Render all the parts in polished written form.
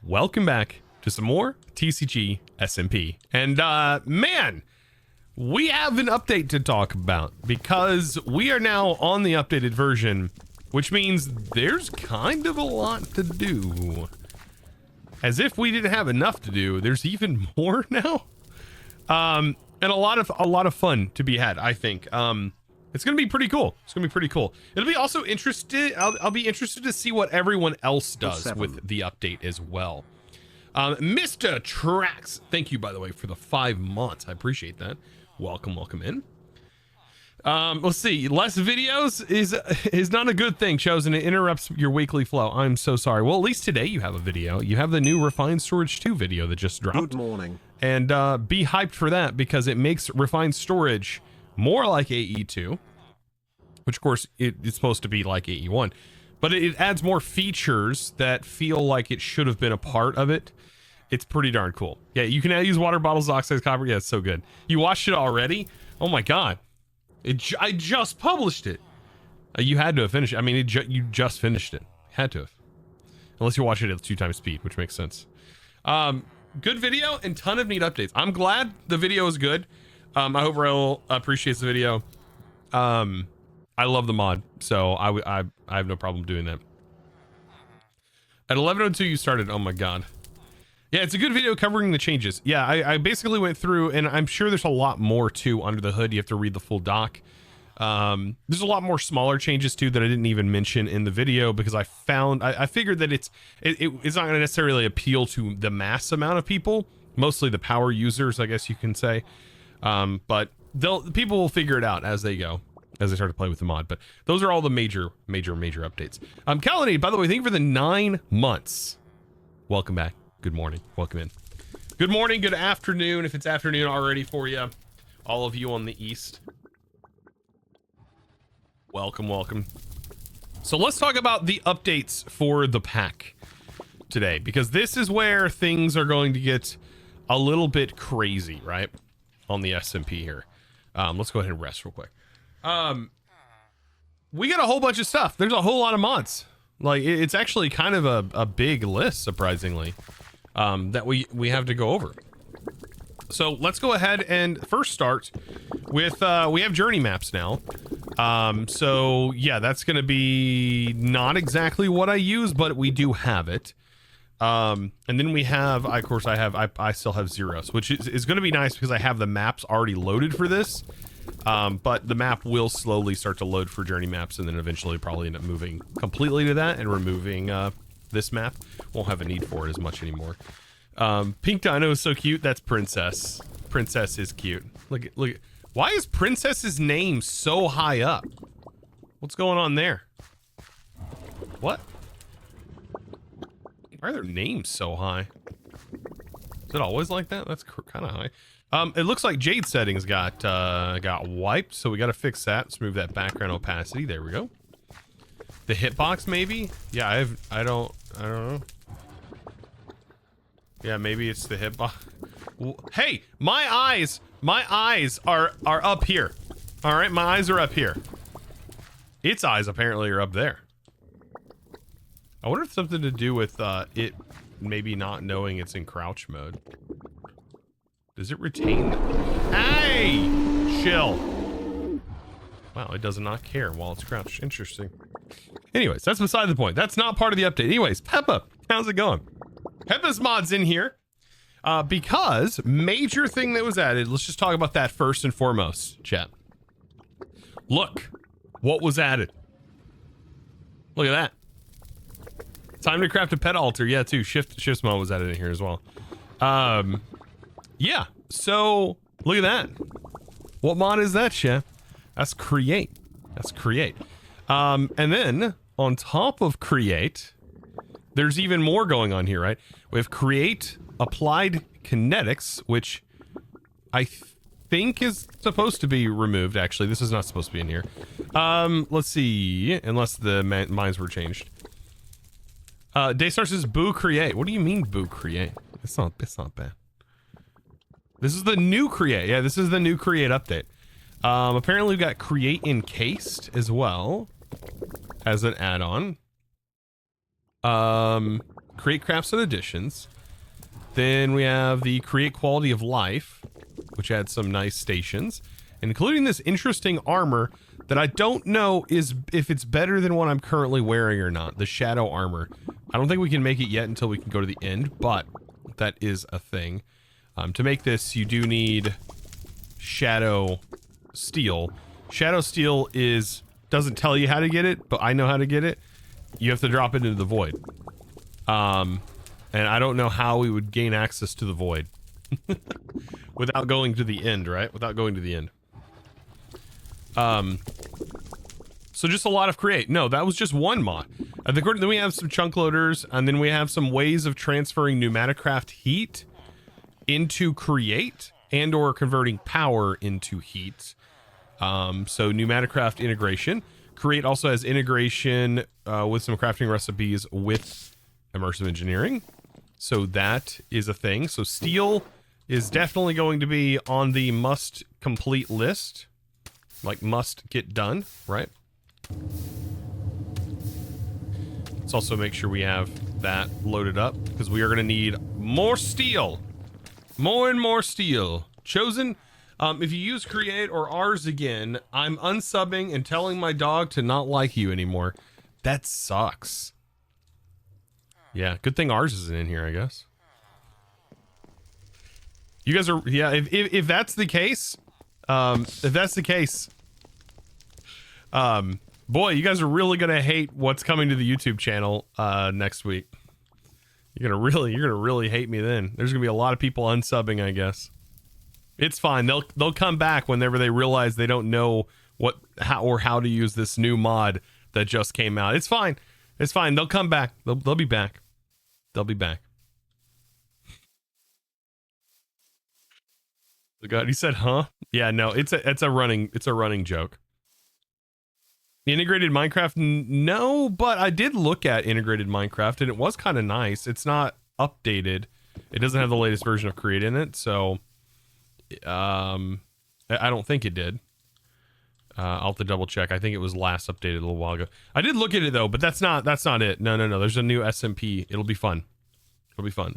welcome back to some more TCG SMP. And man, we have an update to talk about because we are now on the updated version, which means there's kind of a lot to do. As if we didn't have enough to do, there's even more now. And a lot of fun to be had, I think. It's gonna be pretty cool. It's gonna be pretty cool. It'll be also interested. I'll be interested to see what everyone else does with the update as well. Mr. Trax, thank you by the way for the 5 months. I appreciate that. Welcome in. Let's see. Less videos is not a good thing, Chosen. It interrupts your weekly flow. I'm so sorry. Well, at least today you have a video. You have the new Refined Storage 2 video that just dropped. Good morning. And be hyped for that because it makes Refined Storage more like AE2, which of course it's supposed to be like AE1, but it adds more features that feel like it should have been a part of it. It's pretty darn cool. Yeah, you can now use water bottles, oxidized copper. Yeah, it's so good. You watched it already? Oh my god. I just published it. You had to have finished it. I mean, you just finished it. Had to have. Unless you're watching it at 2 times speed, which makes sense. Good video and ton of neat updates. I'm glad the video is good. I hope Raul appreciates the video. I love the mod, so I have no problem doing that. At 11:02 you started. Oh my god. Yeah, it's a good video covering the changes. Yeah, I basically went through, and I'm sure there's a lot more too under the hood. You have to read the full doc. There's a lot more smaller changes too that I didn't even mention in the video because I figured that it's not going to necessarily appeal to the mass amount of people, mostly the power users, I guess you can say. But people will figure it out as they go, as they start to play with the mod. But those are all the major updates. Kalinade, by the way, thank you for the 9 months. Welcome back. Good morning. Welcome in. Good morning. Good afternoon. If it's afternoon already for you, all of you on the east. Welcome. So let's talk about the updates for the pack today, because this is where things are going to get a little bit crazy, right? On the SMP here. Let's go ahead and rest real quick. We got a whole bunch of stuff. There's a whole lot of mods. Like, it's actually kind of a big list, surprisingly, that we have to go over. So let's go ahead and first start with, we have journey maps now. So yeah, that's going to be not exactly what I use, but we do have it. And then we have, of course I still have zeros, which is going to be nice because I have the maps already loaded for this. But the map will slowly start to load for journey maps, and then eventually probably end up moving completely to that and removing this map. Won't have a need for it as much anymore. Pink Dino is so cute. That's Princess. Princess is cute. Look. Why is Princess's name so high up? What's going on there? What? Why are their names so high? Is it always like that? That's kind of high. It looks like Jade settings got wiped, so we got to fix that. Let's move that background opacity. There we go. The hitbox, maybe? Yeah, I don't know. Yeah, maybe it's the hitbox. Hey, my eyes are up here. All right, my eyes are up here. Its eyes apparently are up there. I wonder if it's something to do with it maybe not knowing it's in crouch mode. Does it retain? Hey! Chill. Wow, it does not care while it's crouched. Interesting. Anyways, that's beside the point. That's not part of the update. Anyways, Peppa, how's it going? Peppa's mod's in here because major thing that was added. Let's just talk about that first and foremost, chat. Look what was added. Look at that. Time to craft a pet altar. Yeah, too. Shift mod was added in here as well. Yeah, so look at that. What mod is that, chef? That's create. That's create. And then on top of create, there's even more going on here, right? We have create applied kinetics, which I think is supposed to be removed. Actually, this is not supposed to be in here. Let's see, unless the minds were changed. Daystar says boo create. What do you mean boo create? It's not bad. This is the new create. Yeah, this is the new create update. Apparently we've got create encased as well as an add-on. create crafts and additions. Then we have the create quality of life, which adds some nice stations, including this interesting armor that I don't know if it's better than what I'm currently wearing or not. The shadow armor. I don't think we can make it yet until we can go to the end, but that is a thing. To make this, you do need shadow steel. Shadow steel doesn't tell you how to get it, but I know how to get it. You have to drop it into the void. And I don't know how we would gain access to the void without going to the end, right? Without going to the end. So just a lot of create. No, that was just one mod. Then we have some chunk loaders, and then we have some ways of transferring Pneumaticraft heat into create and or converting power into heat. So Pneumaticraft integration. Create also has integration with some crafting recipes with immersive engineering. So that is a thing. So steel is definitely going to be on the must complete list. Like must get done, right? Let's also make sure we have that loaded up because we are going to need more steel. More and more steel. Chosen. If you use create or ours again, I'm unsubbing and telling my dog to not like you anymore. That sucks. Yeah, good thing ours isn't in here, I guess. You guys are, yeah, if that's the case, boy, you guys are really gonna hate what's coming to the YouTube channel next week. You're gonna really hate me then. There's gonna be a lot of people unsubbing, I guess. It's fine. They'll come back whenever they realize they don't know how to use this new mod that just came out. It's fine. It's fine. They'll come back. They'll be back. They'll be back. The God, he said, "Huh?" Yeah, no, it's a running joke. Integrated Minecraft, no, but I did look at integrated Minecraft and it was kind of nice. It's not updated. It doesn't have the latest version of Create in it, so I don't think it did. I'll have to double check. I think it was last updated a little while ago. I did look at it though, but that's not it. No. There's a new SMP. It'll be fun. It'll be fun.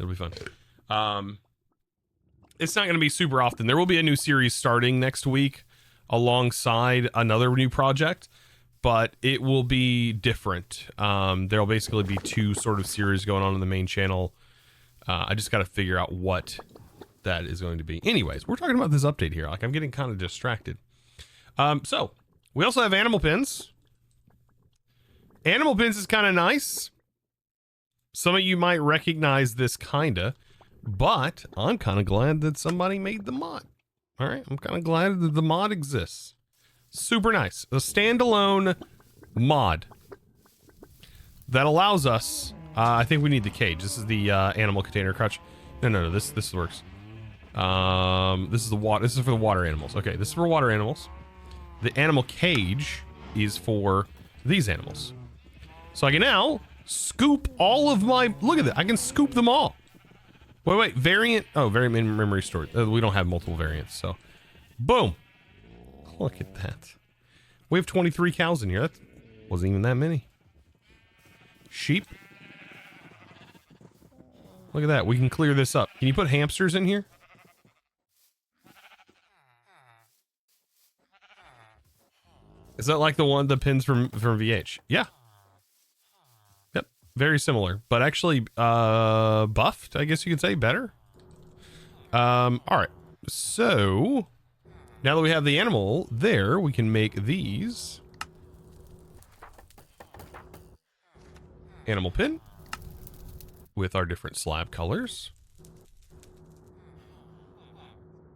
It's not going to be super often. There will be a new series starting next week alongside another new project, but it will be different. There'll basically be two sort of series going on the main channel. I just got to figure out what that is going to be. Anyways, we're talking about this update here. Like, I'm getting kind of distracted. So we also have animal pins. Animal pins is kind of nice. Some of you might recognize this kinda, but I'm kind of glad that somebody made the mod. All right, I'm kind of glad that the mod exists. Super nice. A standalone mod that allows us. I think we need the cage. This is the animal container crutch. No. This works. This is the water. This is for the water animals. Okay, this is for water animals. The animal cage is for these animals. So I can now scoop all of my. Look at that. I can scoop them all. Wait. Variant. Oh, variant memory storage. We don't have multiple variants, so boom. Look at that. We have 23 cows in here. That wasn't even that many. Sheep. Look at that. We can clear this up. Can you put hamsters in here? Is that like the pins from VH? Yeah. Yep. Very similar, but actually buffed, I guess you could say, better. All right. So now that we have the animal there, we can make these. Animal pin with our different slab colors.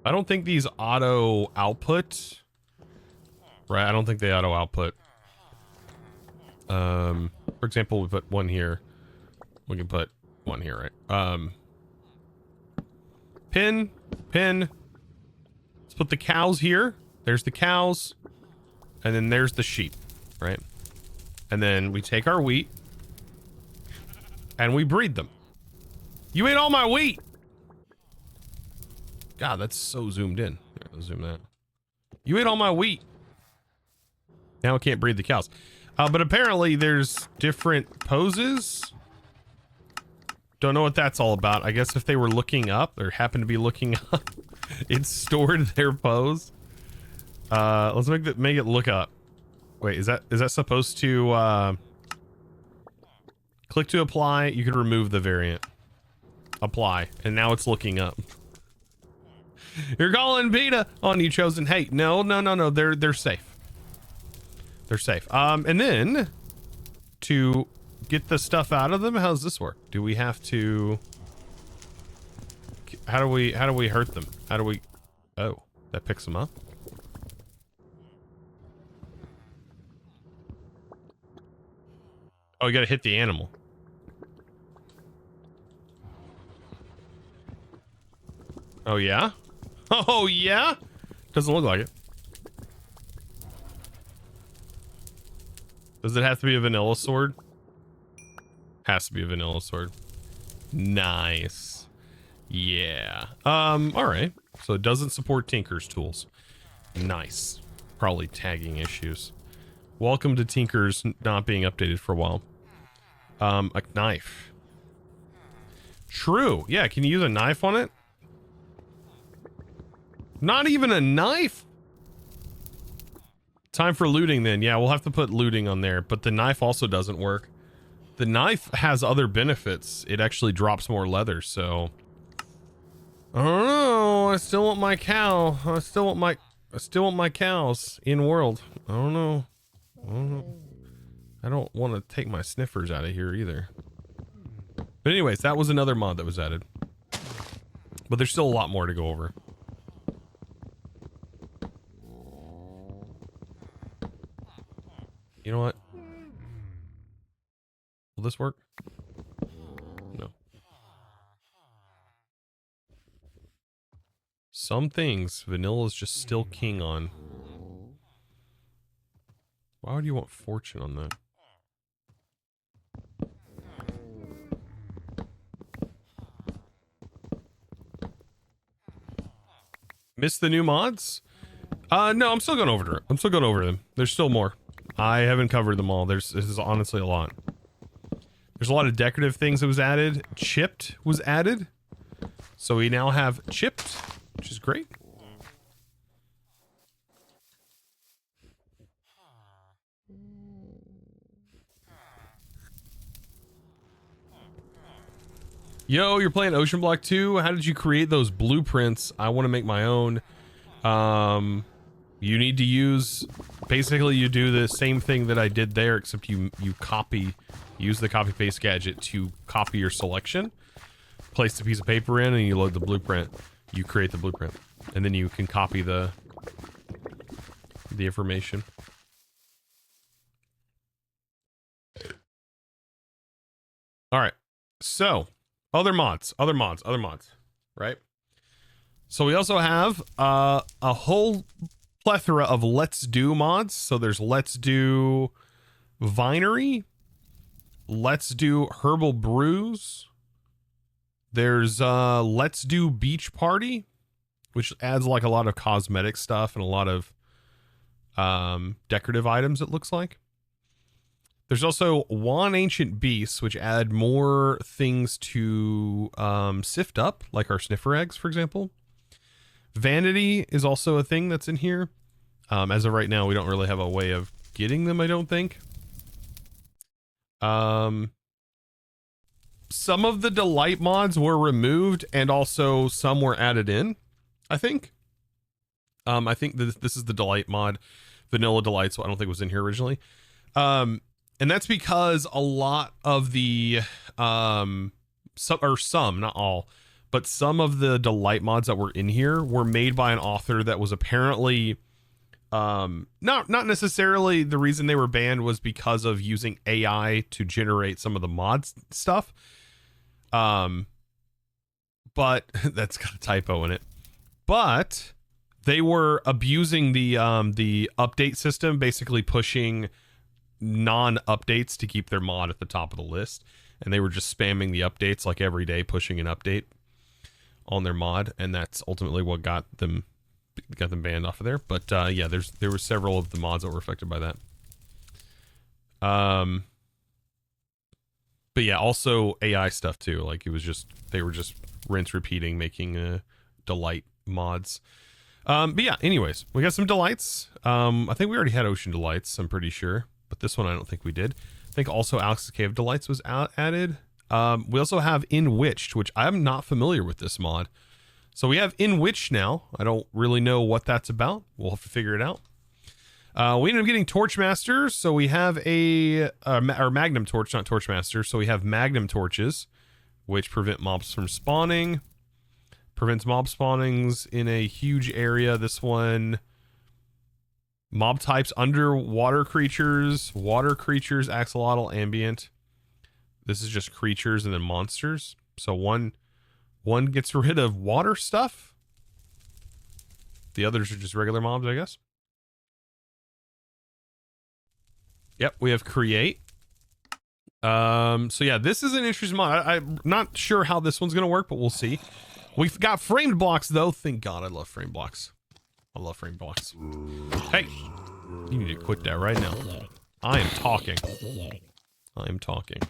I don't think these auto output. Right, I don't think they auto output. For example, we put one here. We can put one here, right? Pin. Let's put the cows here. There's the cows. And then there's the sheep, right? And then we take our wheat. And we breed them. You ate all my wheat! God, that's so zoomed in. Here, let's zoom that. You ate all my wheat. Now I can't breed the cows. But apparently there's different poses Don't know what that's all about. I guess if they were looking up or happened to be looking up, it stored their pose. Let's make it look up. Wait, is that supposed to click to apply? You could remove the variant. Apply, and now it's looking up. You're calling PETA on you, Chosen. Hey, no. They're safe. They're safe. And then to get the stuff out of them, how does this work? Do we have to? How do we hurt them? How do we? Oh, that picks them up. Oh, you gotta hit the animal. Oh yeah? Oh yeah? Doesn't look like it. Does it have to be a vanilla sword? Has to be a vanilla sword. Nice. Yeah. All right. So it doesn't support Tinker's tools. Nice. Probably tagging issues. Welcome to Tinker's not being updated for a while. A knife. True. Yeah, can you use a knife on it? Not even a knife? Time for looting then. Yeah, we'll have to put looting on there, but the knife also doesn't work. The knife has other benefits. It actually drops more leather, so I don't know. I still want my cow. I still want my cows in world. I don't know. I don't want to take my sniffers out of here either. But anyways, that was another mod that was added. But there's still a lot more to go over. You know what? Will this work? No. Some things vanilla is just still king on. Why would you want fortune on that? Miss the new mods? No, I'm still going over them. There's still more. I haven't covered them all. This is honestly a lot. There's a lot of decorative things that was added. Chipped was added. So we now have chipped, which is great. Yo, you're playing Ocean Block 2? How did you create those blueprints? I want to make my own. You need to use, basically you do the same thing that I did there, except you use the copy paste gadget to copy your selection, place the piece of paper in, and you load the blueprint. You create the blueprint, and then you can copy the information. All right, so other mods, right? So we also have a whole plethora of Let's Do mods. So there's Let's Do Vinery, Let's Do Herbal Brews. There's Let's Do Beach Party, which adds like a lot of cosmetic stuff and a lot of decorative items, it looks like. There's also One Ancient Beasts, which add more things to sift up, like our sniffer eggs, for example. Vanity is also a thing that's in here. As of right now, we don't really have a way of getting them, I don't think. Some of the delight mods were removed, and also some were added in, I think. I think this is the delight mod, Vanilla Delight, so I don't think it was in here originally. And that's because a lot of the, some, not all, but some of the delight mods that were in here were made by an author that was apparently, not necessarily the reason they were banned was because of using AI to generate some of the mods stuff. But that's got a typo in it. But they were abusing the update system, basically pushing non-updates to keep their mod at the top of the list, and they were just spamming the updates like every day, pushing an update on their mod, and that's ultimately what got them banned off of there. But yeah, there were several of the mods that were affected by that. But yeah, also AI stuff too. Like it was just, they were just rinse repeating, making delight mods. But yeah, anyways, we got some delights. I think we already had ocean delights, I'm pretty sure, but this one I don't think we did. I think also Alex's Cave Delights was added. We also have Enwitched, which I'm not familiar with this mod. So we have Enwitched now. I don't really know what that's about. We'll have to figure it out. We ended up getting Torchmaster, so we have or Magnum Torch, not Torchmaster. So we have Magnum Torches, which prevent mobs from spawning. Prevents mob spawnings in a huge area. This one, mob types, underwater creatures, water creatures, axolotl, ambient. This is just creatures and then monsters. So one gets rid of water stuff. The others are just regular mobs, I guess. Yep, we have create. So yeah, this is an interesting mod. I'm not sure how this one's gonna work, but we'll see. We've got framed blocks though. Thank God, I love framed blocks. I love framed blocks. Hey, you need to quit that right now. I am talking. I am talking.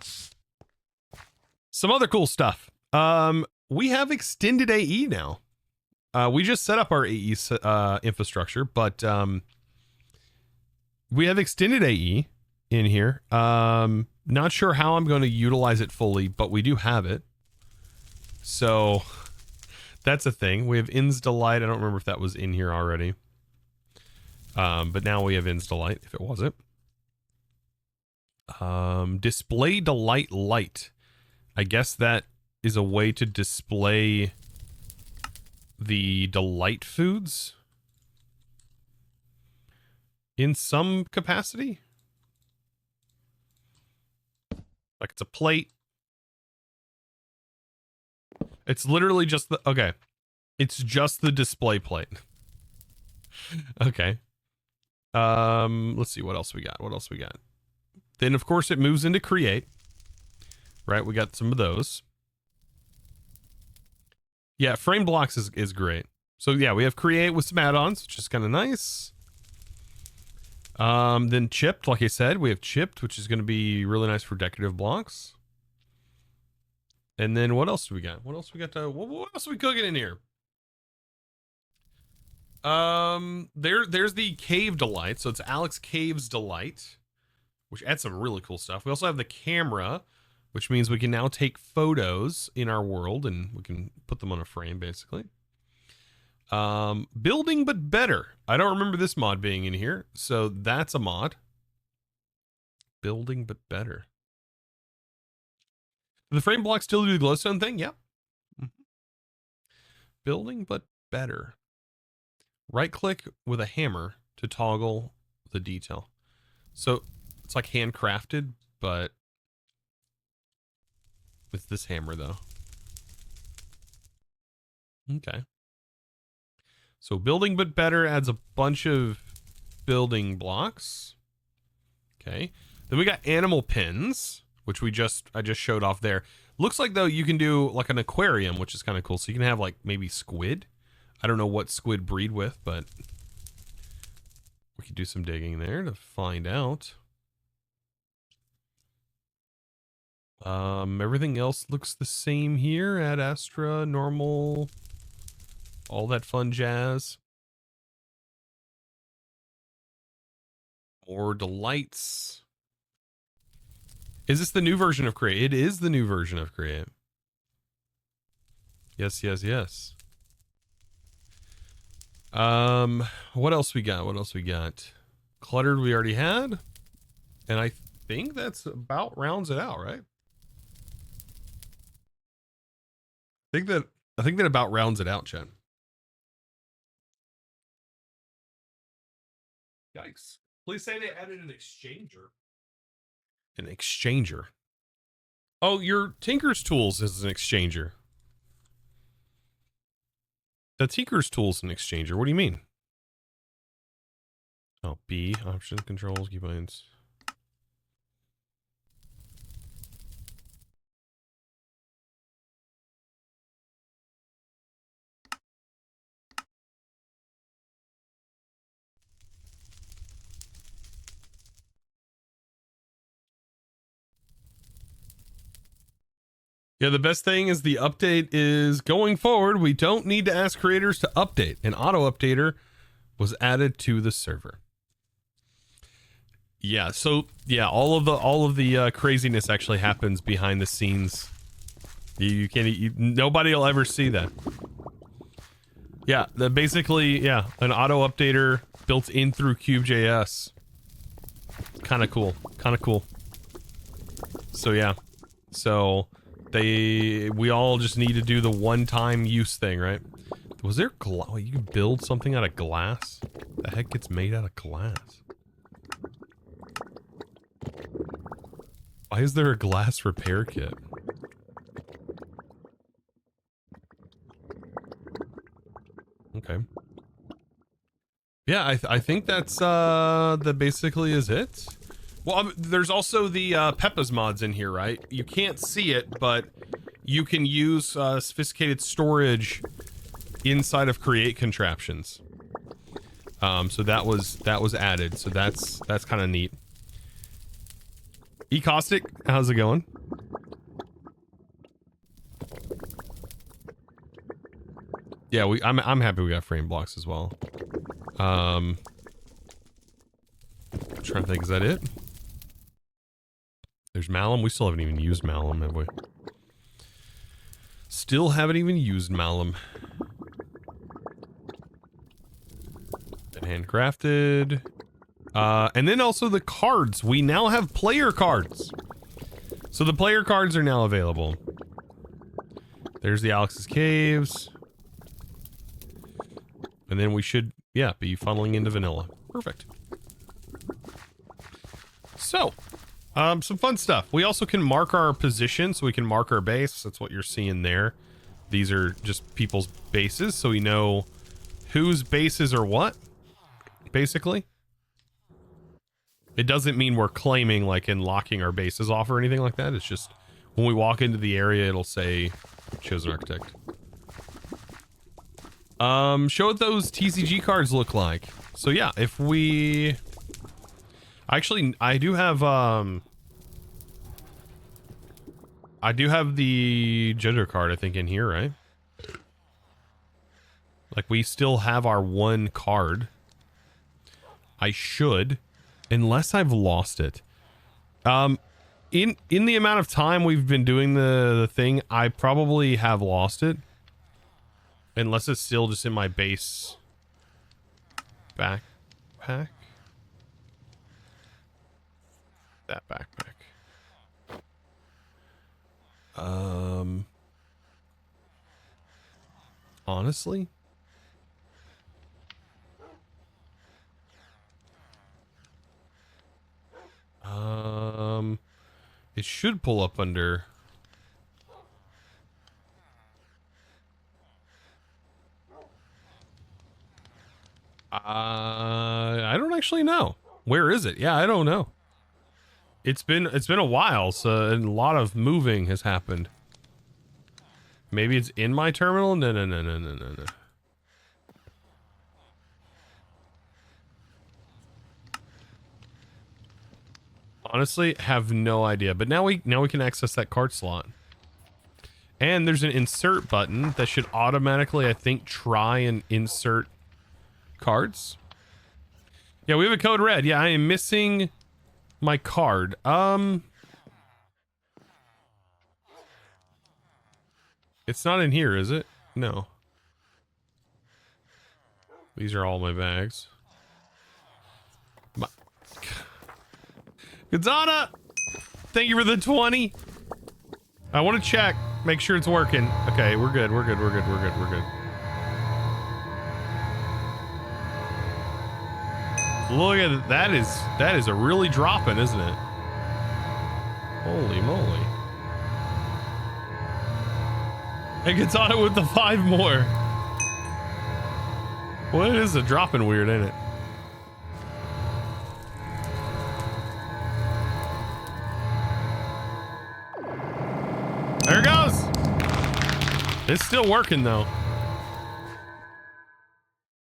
Some other cool stuff. We have extended AE now. We just set up our AE infrastructure, but we have extended AE in here. Not sure how I'm going to utilize it fully, but we do have it. So that's a thing. We have In's Delight. I don't remember if that was in here already. But now we have In's Delight, if it wasn't. Display Delight Light. I guess that is a way to display the delight foods in some capacity. Like it's a plate. It's literally just the, okay. It's just the display plate. Okay. Let's see what else we got. What else we got? Then of course it moves into create. Right, we got some of those. Yeah, frame blocks is great. So yeah, we have create with some add-ons, which is kind of nice. Then chipped, like I said, we have chipped, which is going to be really nice for decorative blocks. And then what else do we got? What else we got to, what else are we cooking in here? There's the Cave Delight. So it's Alex Cave's Delight, which adds some really cool stuff. We also have the camera, which means we can now take photos in our world and we can put them on a frame, basically. Building but better. I don't remember this mod being in here, so that's a mod. Building but better. Do the frame blocks still do the glowstone thing? Yep. Building but better. Right click with a hammer to toggle the detail. So it's like handcrafted, but with this hammer though. Okay. So building but better adds a bunch of building blocks. Okay. Then we got animal pens, which I just showed off there. Looks like though you can do like an aquarium, which is kind of cool. So you can have like maybe squid. I don't know what squid breed with, but we could do some digging there to find out. Everything else looks the same here. Ad Astra, normal, all that fun jazz. More delights. Is this the new version of Create? It is the new version of Create. Yes, yes, yes. What else we got? What else we got? Cluttered we already had. And I think that's about rounds it out, right? I think that about rounds it out, Chen. Yikes. Please say they added an exchanger. An exchanger. Oh, your Tinker's Tools is an exchanger. The Tinker's Tools an exchanger. What do you mean? Oh, B, options, controls, keybinds. Yeah, the best thing is the update is going forward. We don't need to ask creators to update. An auto updater was added to the server. Yeah, so yeah, all of the craziness actually happens behind the scenes. You can't. Nobody will ever see that. Yeah, basically, yeah, an auto updater built in through Cube.js. Kind of cool. Kind of cool. So yeah, so we all just need to do the one-time use thing, right? Was there you can build something out of glass? The heck gets made out of glass? Why is there a glass repair kit? Okay. Yeah, I think that's that basically is it. Well, there's also the Peppa's mods in here, right? You can't see it, but you can use sophisticated storage inside of create contraptions. So that was added. So that's kind of neat. Caustic, how's it going? Yeah, I'm happy we got frame blocks as well. I'm trying to think, is that it? There's malum. We still haven't even used malum, have we? Still haven't even used malum. Handcrafted. And then also the cards. We now have player cards. So the player cards are now available. There's the Alex's Caves. And then we should, yeah, be funneling into vanilla. Perfect. So, some fun stuff. We also can mark our position, so we can mark our base. That's what you're seeing there. These are just people's bases, so we know whose bases are what, basically. It doesn't mean we're claiming, like, and locking our bases off or anything like that. It's just, when we walk into the area, it'll say, chosen architect. Show what those TCG cards look like. So yeah, if we... Actually, I do have the gender card, I think, in here, right? Like, we still have our one card. I should, unless I've lost it. In the amount of time we've been doing the thing, I probably have lost it. Unless it's still just in my base backpack. That backpack. Honestly? It should pull up under... I don't actually know. Where is it? Yeah, I don't know. It's been a while, so a lot of moving has happened. Maybe it's in my terminal? No. Honestly, have no idea. But now we can access that card slot. And there's an insert button that should automatically, I think, try and insert cards. Yeah, we have a code red. Yeah, I am missing my card. It's not in here, is it? No. These are all my bags. Gonzana! Thank you for the 20. I want to check. Make sure it's working. Okay, we're good. We're good. Look at that. That is a really dropping, isn't it? Holy moly. It gets on it with the 5 more. Well, it is a dropping weird, ain't it? There it goes. It's still working, though.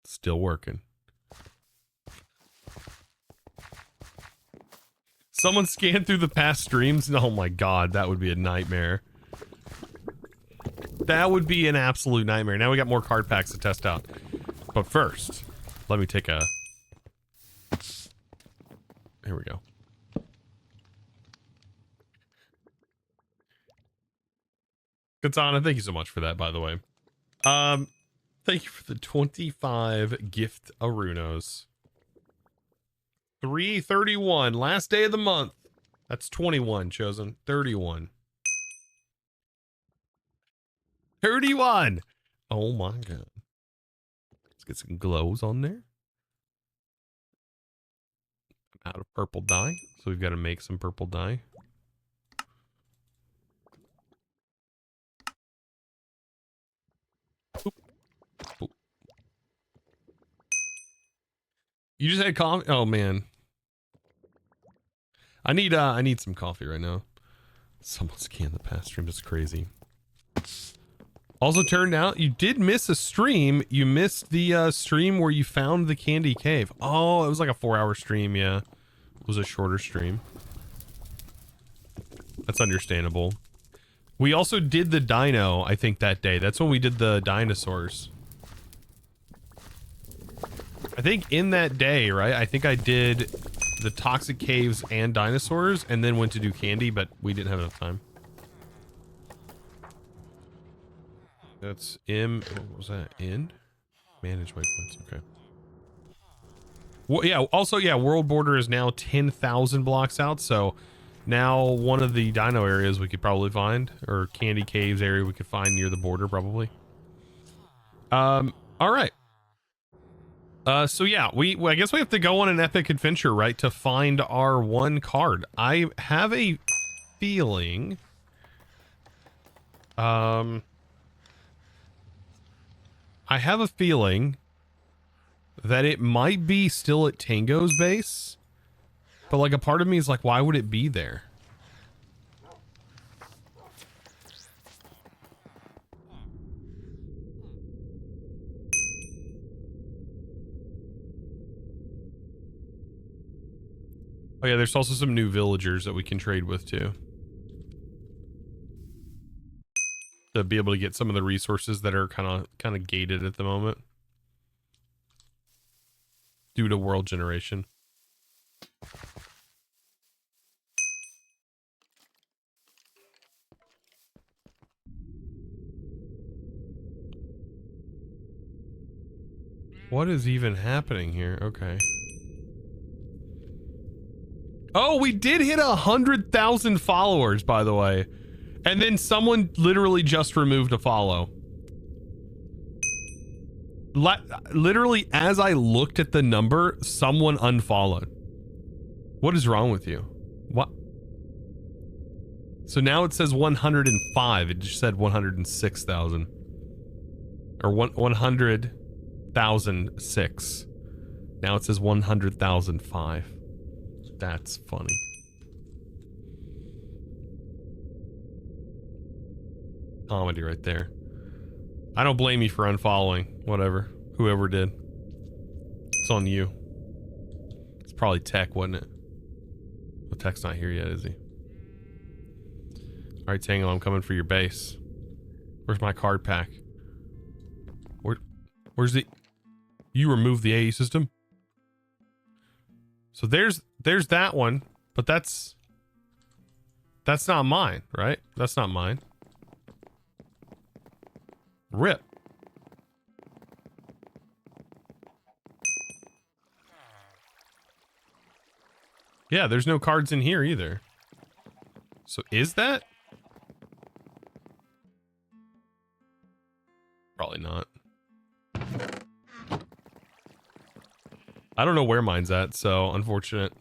Still working. Someone scanned through the past streams. Oh my god, that would be a nightmare. That would be an absolute nightmare. Now we got more card packs to test out. But first, let me take a... Here we go. Katana, thank you so much for that, by the way. Thank you for the 25 gift Arunos. 3/31, last day of the month. That's 21, Chosen. 31. 31! Oh my god. Let's get some glows on there. I'm out of purple dye, so we've got to make some purple dye. Oop. Oop. You just had coffee? Oh man. I need some coffee right now. Someone's scanned the past stream. It's crazy. Also turned out you did miss a stream. You missed the stream where you found the candy cave. Oh, it was like a 4-hour stream. Yeah, it was a shorter stream. That's understandable. We also did the dino, I think, that day. That's when we did the dinosaurs. I think in that day, right? I think I did the toxic caves and dinosaurs and then went to do candy, but we didn't have enough time. That's what was that? In? Manage waypoints, okay. Well, yeah, also, yeah, world border is now 10,000 blocks out, so now one of the dino areas we could probably find, or candy caves area we could find near the border, probably. All right. So yeah, I guess we have to go on an epic adventure, right, to find our one card. I have a feeling, I have a feeling that it might be still at Tango's base, but like a part of me is like, why would it be there? Oh yeah, there's also some new villagers that we can trade with too. To be able to get some of the resources that are kind of gated at the moment due to world generation. What is even happening here? Okay. Oh, we did hit 100,000 followers, by the way. And then someone literally just removed a follow. Literally, as I looked at the number, someone unfollowed. What is wrong with you? What? So now it says 105. It just said 106,000. Or 100,006. Now it says 100,005. That's funny. Comedy right there. I don't blame you for unfollowing. Whatever. Whoever did. It's on you. It's probably Tech, wasn't it? Well, Tech's not here yet, is he? Alright, Tango, I'm coming for your base. Where's my card pack? Where's the... You removed the AE system? So there's that one, but that's not mine, right? That's not mine. Rip. Yeah, there's no cards in here either. So is that? Probably not. I don't know where mine's at, so unfortunate.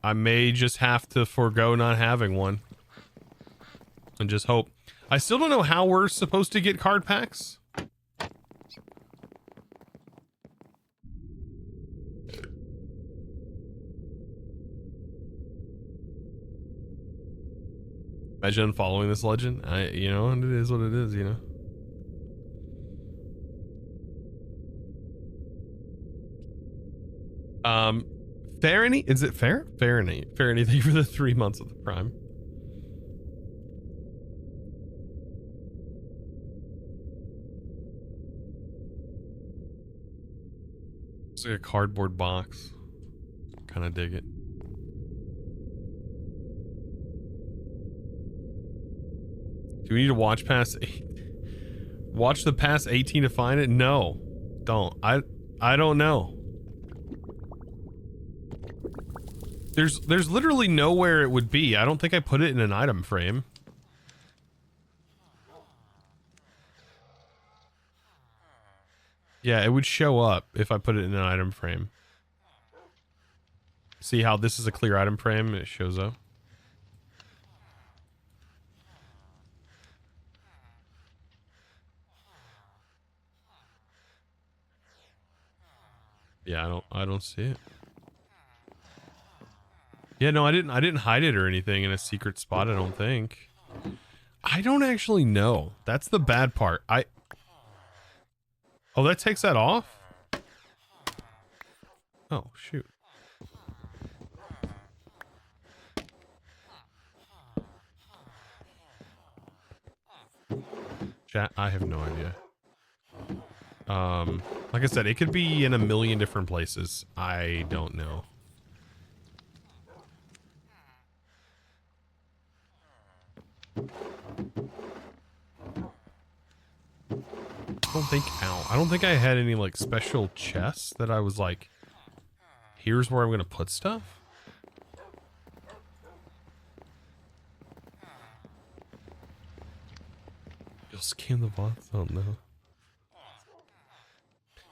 I may just have to forego not having one. And just hope. I still don't know how we're supposed to get card packs. Imagine following this legend. You know, and it is what it is, you know. Farany, is it fair? Farany, thank you for the 3 months of the Prime. It's like a cardboard box. Kind of dig it. Do we need to watch past watch the past 18 to find it? No. Don't. I don't know. There's literally nowhere it would be. I don't think I put it in an item frame. Yeah, it would show up if I put it in an item frame. See how this is a clear item frame and it shows up? Yeah, I don't see it. Yeah, no, I didn't hide it or anything in a secret spot, I don't think. I don't actually know. That's the bad part. Oh, that takes that off? Oh, shoot. Chat, I have no idea. Like I said, it could be in a million different places. I don't know. I don't think I had any like special chests that I was like, here's where I'm gonna put stuff. You'll scan the box. Oh no.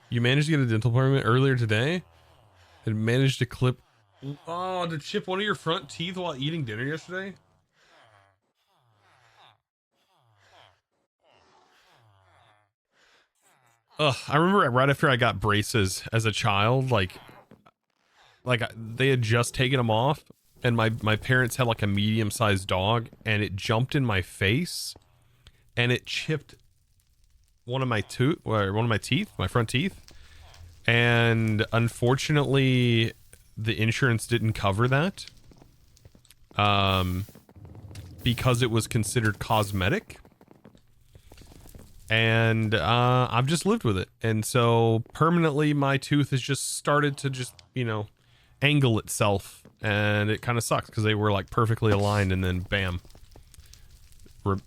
You managed to get a dental appointment earlier today and managed to clip. Oh, to chip one of your front teeth while eating dinner yesterday? Ugh, I remember right after I got braces as a child, like they had just taken them off, and my parents had like a medium-sized dog, and it jumped in my face, and it chipped one of my teeth, my front teeth, and unfortunately, the insurance didn't cover that, because it was considered cosmetic. And I've just lived with it, and so permanently my tooth has just started to just, you know, angle itself, and it kind of sucks because they were like perfectly aligned, and then bam,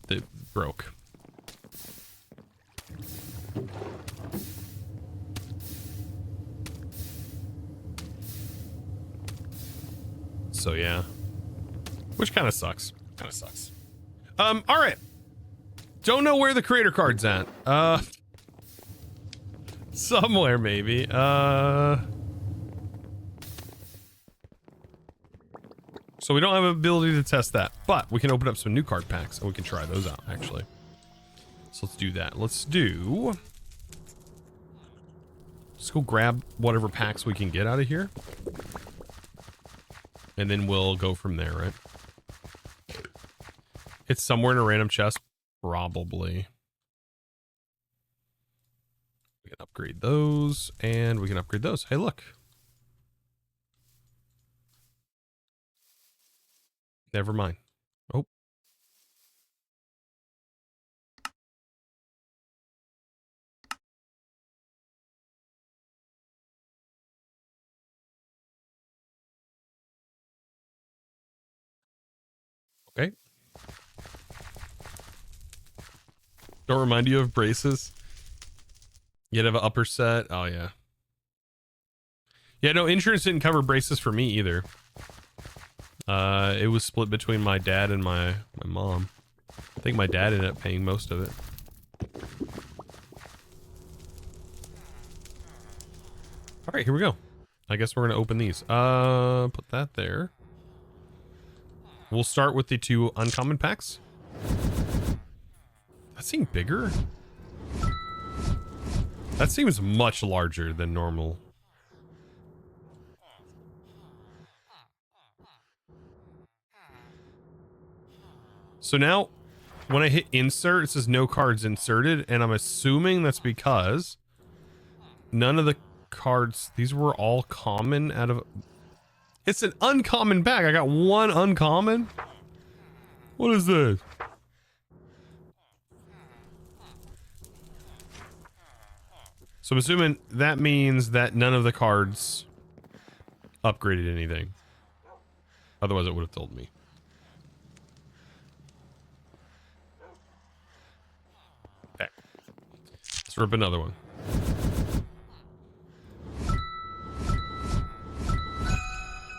it broke. So yeah, which kind of sucks. All right. Don't know where the creator card's at. Somewhere maybe. So we don't have an ability to test that, but we can open up some new card packs and we can try those out actually. So let's do that. Let's go grab whatever packs we can get out of here. And then we'll go from there, right? It's somewhere in a random chest. Probably. We can upgrade those, and we can upgrade those. Hey, look. Never mind. Oh. Okay. Don't remind you of braces? You'd have an upper set? Oh, yeah. Yeah, no, insurance didn't cover braces for me either. It was split between my dad and my mom. I think my dad ended up paying most of it. Alright, here we go. I guess we're gonna open these. Put that there. We'll start with the 2 uncommon packs. That seemed bigger. That seems much larger than normal. So now, when I hit insert, it says no cards inserted, and I'm assuming that's because none of the cards, these were all common out of... It's an uncommon pack. I got 1 uncommon? What is this? So I'm assuming that means that none of the cards upgraded anything. Otherwise, it would have told me. Okay. Let's rip another one.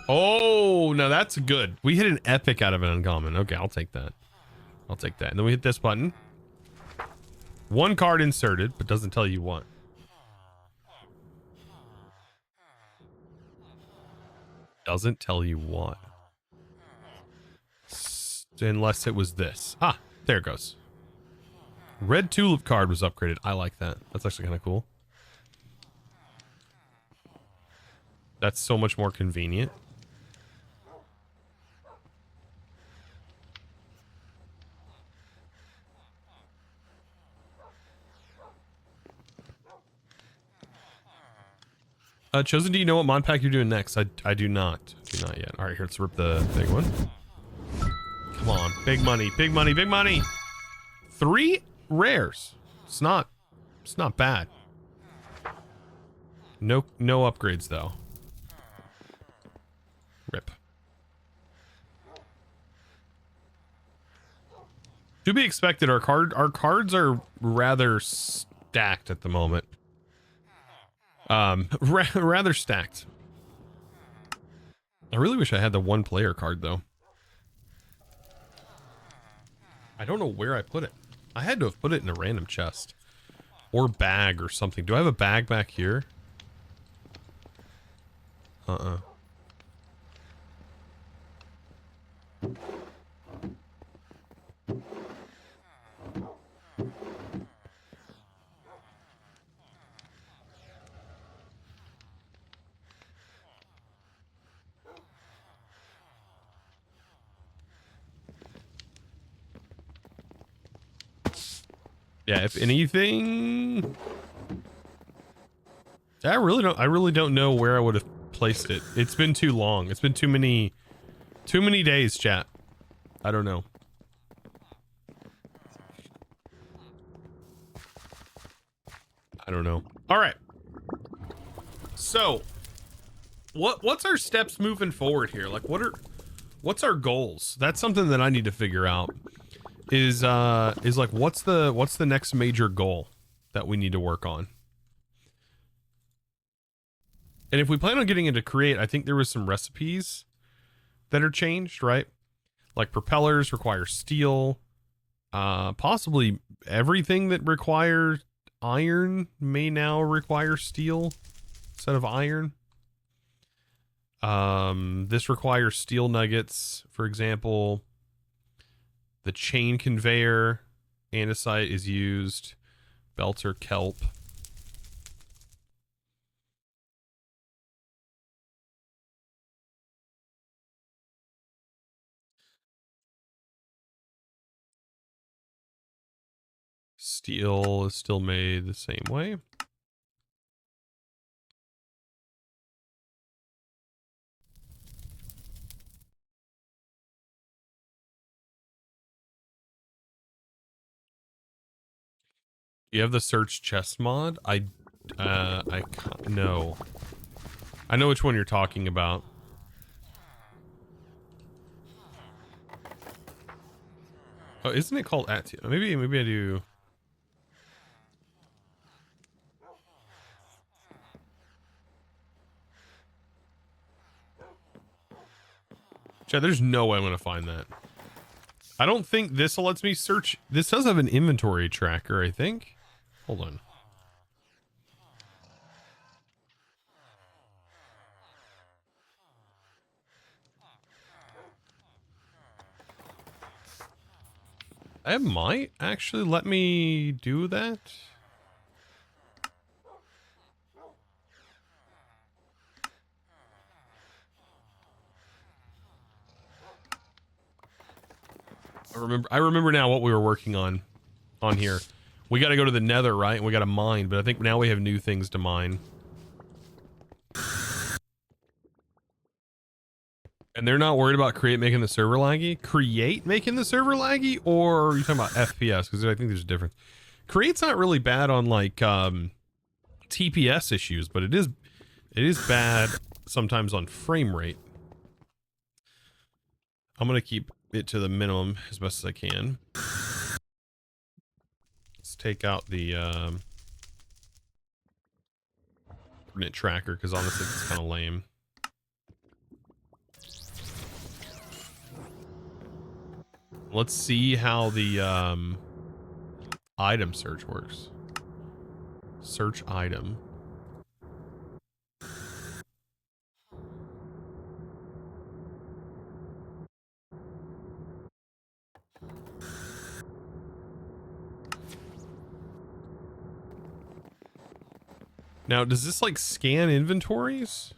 Oh, now that's good. We hit an epic out of an uncommon. Okay, I'll take that. I'll take that. And then we hit this button. One card inserted, but doesn't tell you what. Doesn't tell you what. Unless it was this. Ah, there it goes. Red tulip card was upgraded. I like that. That's actually kind of cool. That's so much more convenient. Chosen, do you know what mod pack you're doing next? I do not. Do not yet. All right, here, let's rip the big one. Come on, big money, big money, big money. 3 rares. It's not bad. No upgrades though. Rip. To be expected. Our cards are rather stacked at the moment. Rather stacked. I really wish I had the 1-player card though. I don't know where I put it. I had to have put it in a random chest or bag or something. Do I have a bag back here? Yeah, if anything, I really don't know where I would have placed it. It's been too long. It's been too many days, chat. I don't know. I don't know. All right. So, what's our steps moving forward here? Like, what's our goals? That's something that I need to figure out. Is like what's the next major goal that we need to work on? And if we plan on getting into create, I think there was some recipes that are changed, right? Like propellers require steel. Possibly everything that requires iron may now require steel instead of iron. This requires steel nuggets, for example. The chain conveyor, andesite is used. Belter kelp. Steel is still made the same way. You have the search chest mod? I no. I know which one you're talking about. Oh, isn't it called maybe I do. Chad, there's no way I'm gonna find that. I don't think this lets me search. This does have an inventory tracker, I think. Hold on. It might actually let me do that. I remember now what we were working on here. We got to go to the nether, right? And we got to mine, but I think now we have new things to mine. And they're not worried about Create making the server laggy? Create making the server laggy? Or are you talking about FPS? Because I think there's a difference. Create's not really bad on like TPS issues, but it is bad sometimes on frame rate. I'm gonna keep it to the minimum as best as I can. Let's take out the coordinate tracker because honestly it's kind of lame. Let's see how the item search works. Search item. Now, does this like scan inventories?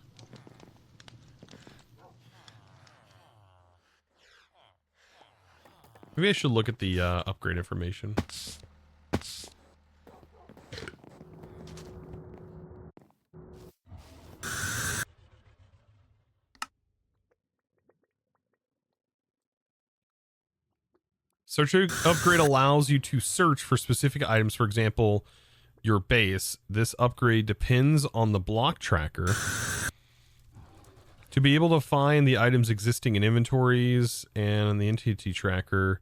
Maybe I should look at the upgrade information. Search upgrade allows you to search for specific items. For example, your base. This upgrade depends on the block tracker. To be able to find the items existing in inventories, and the entity tracker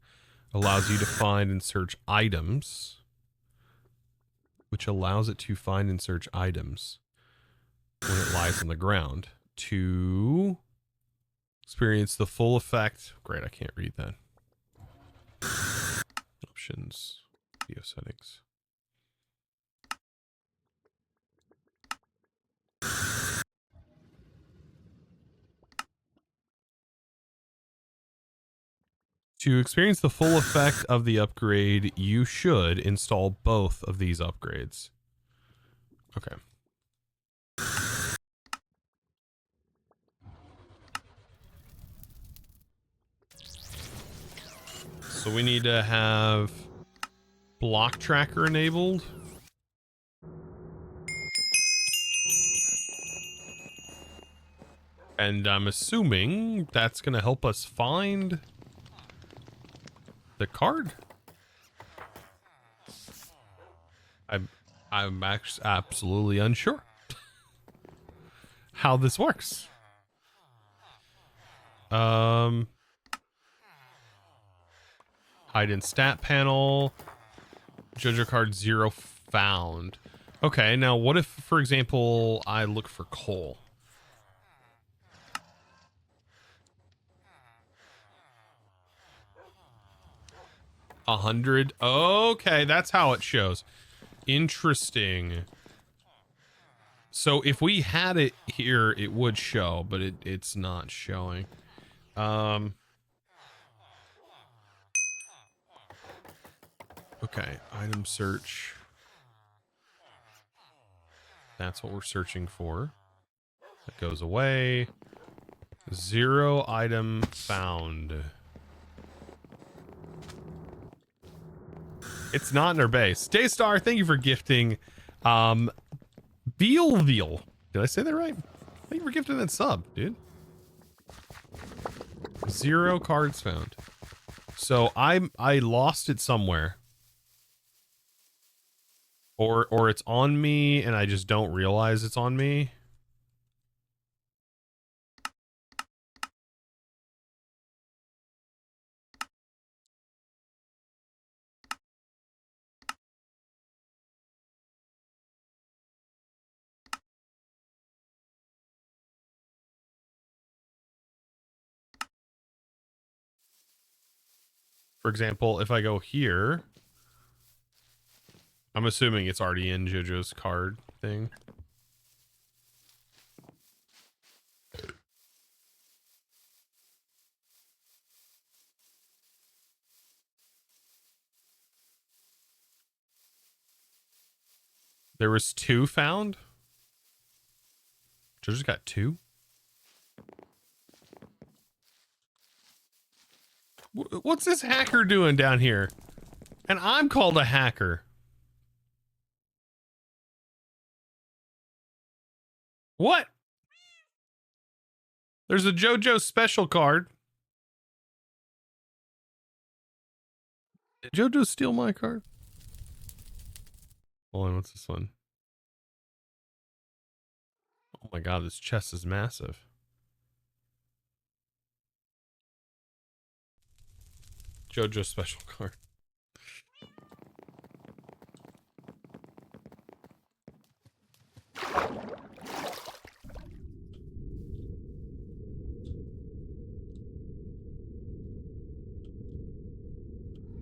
allows you to find and search items, which allows it to find and search items when it lies on the ground. To experience the full effect. Great, I can't read that. Options, video settings. To experience the full effect of the upgrade, you should install both of these upgrades. Okay. So we need to have block tracker enabled. And I'm assuming that's going to help us find the card. I'm actually absolutely unsure how this works. Hide in stat panel. JoJo card 0 found. Okay, now what if, for example, I look for coal? $100. Okay, that's how it shows. Interesting. So if we had it here, it would show, but it's not showing. Okay, item search. That's what we're searching for. That goes away. 0 item found. It's not in our base. Daystar, thank you for gifting. Veal. Did I say that right? Thank you for gifting that sub, dude. 0 cards found. So I lost it somewhere. Or it's on me and I just don't realize it's on me. For example, if I go here, I'm assuming it's already in JoJo's card thing. There was 2 found? JoJo's got 2? What's this hacker doing down here? And I'm called a hacker. What? There's a JoJo special card. Did JoJo steal my card? Hold on, what's this one? Oh my god, this chest is massive. JoJo special card.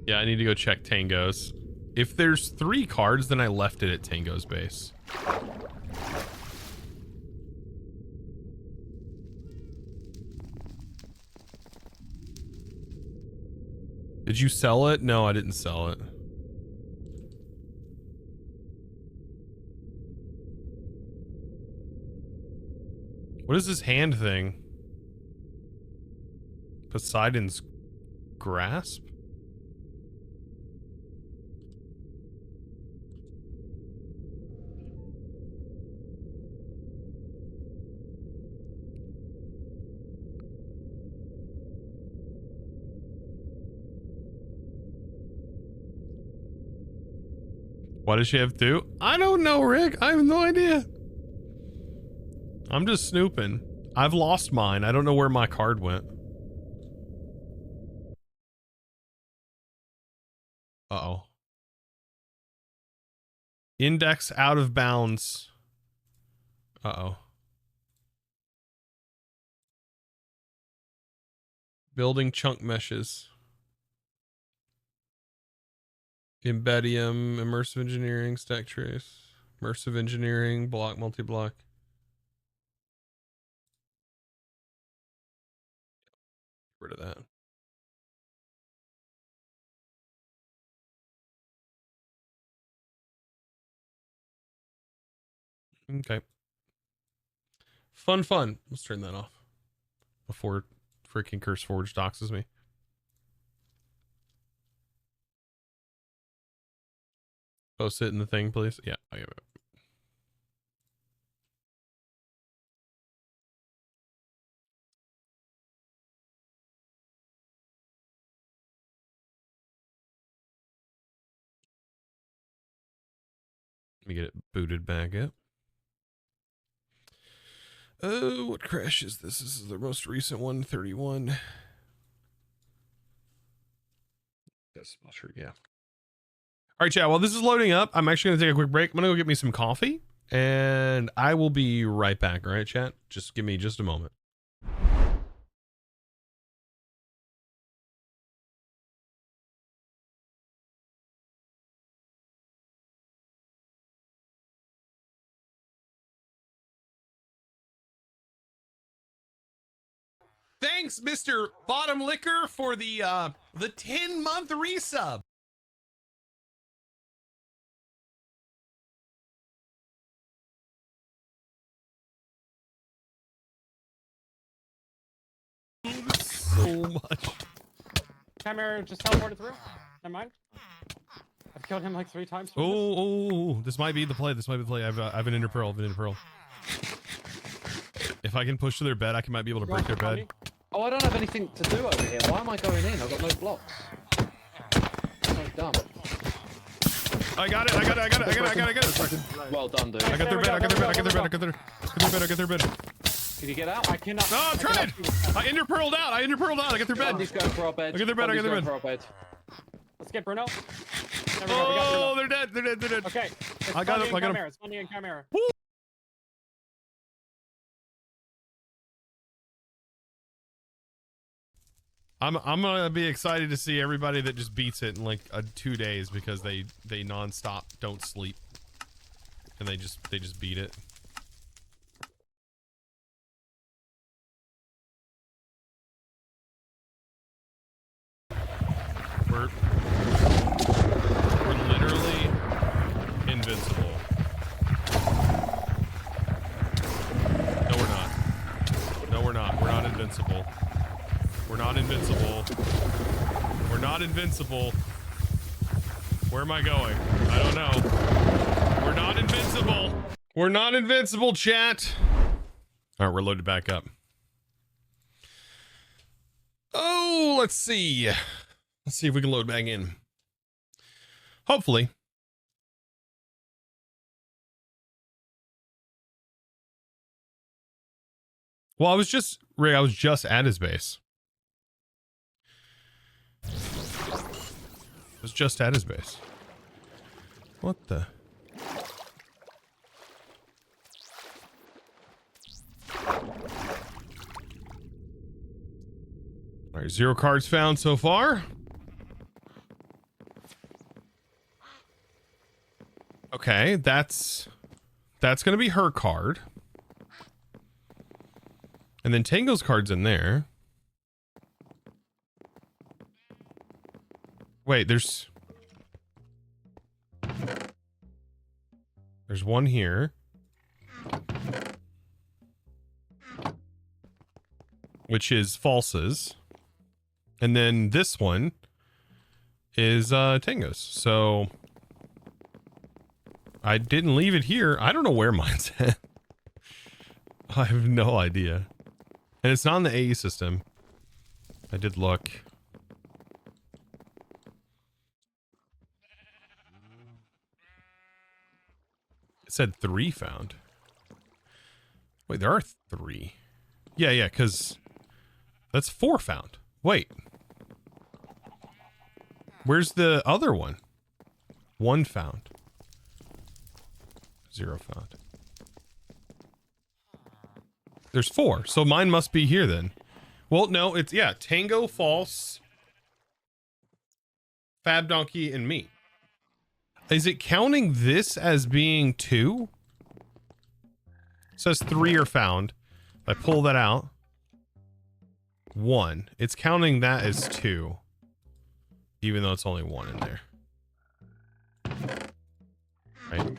Yeah, I need to go check Tango's. If there's 3 cards, then I left it at Tango's base. Did you sell it? No, I didn't sell it. What is this hand thing? Poseidon's grasp? Why does she have 2? I don't know, Rick. I have no idea. I'm just snooping. I've lost mine. I don't know where my card went. Uh-oh. Index out of bounds. Uh-oh. Building chunk meshes. Embedium, immersive engineering, stack trace, immersive engineering, block, multi-block. Get rid of that. Okay. Fun. Let's turn that off before freaking CurseForge doxes me. Post it in the thing, please. Yeah, I give it. Let me get it booted back up. Oh, what crash is this? This is the most recent one, 31. Yes, sure, yeah. All right, chat. While this is loading up, I'm actually going to take a quick break. I'm going to go get me some coffee, and I will be right back. All right, chat? Just give me just a moment. Thanks, Mr. Bottom Liquor, for the 10-month resub. So much. Chimera just teleported through. Never mind. I've killed him like 3 times. Oh, this might be the play. This might be the play. I have an Ender Pearl. If I can push to their bed, I might be able to break their bed. Oh, I don't have anything to do over here. Why am I going in? I've got no blocks. So dumb. I got it. Well done, dude. I got their bed. Can you get out? I cannot. No, I'm trying. I Ender Pearled out. I got their bed. Andy's going for our bed. I got their bed. Let's get Bruno. There we go, Oh, we got they're dead. Okay. I got him. It's Bunny and Chimera. Woo! I'm gonna be excited to see everybody that just beats it in like 2 days, because they nonstop don't sleep and they just beat it. We're literally invincible. No, we're not. No, we're not. We're not invincible. We're not invincible. We're not invincible. Where am I going? I don't know. We're not invincible. We're not invincible, chat. All right, we're loaded back up. Oh, let's see. Let's see if we can load back in. Hopefully. Well, Ray, I was just at his base. What the? All right, 0 cards found so far. Okay, that's gonna be her card. And then Tango's card's in there. Wait, there's one here. Which is False's. And then this one is Tango's. So I didn't leave it here. I don't know where mine's at. I have no idea. And it's not in the AE system. I did look. It said 3 found. Wait, there are 3. Yeah, because that's 4 found. Wait. Where's the other one? 1 found. 0 found. There's 4, so mine must be here then. Well, no, it's, yeah, Tango, False, Fab Donkey, and me. Is it counting this as being 2? It says 3 are found. If I pull that out, 1. It's counting that as 2, even though it's only 1 in there. Right?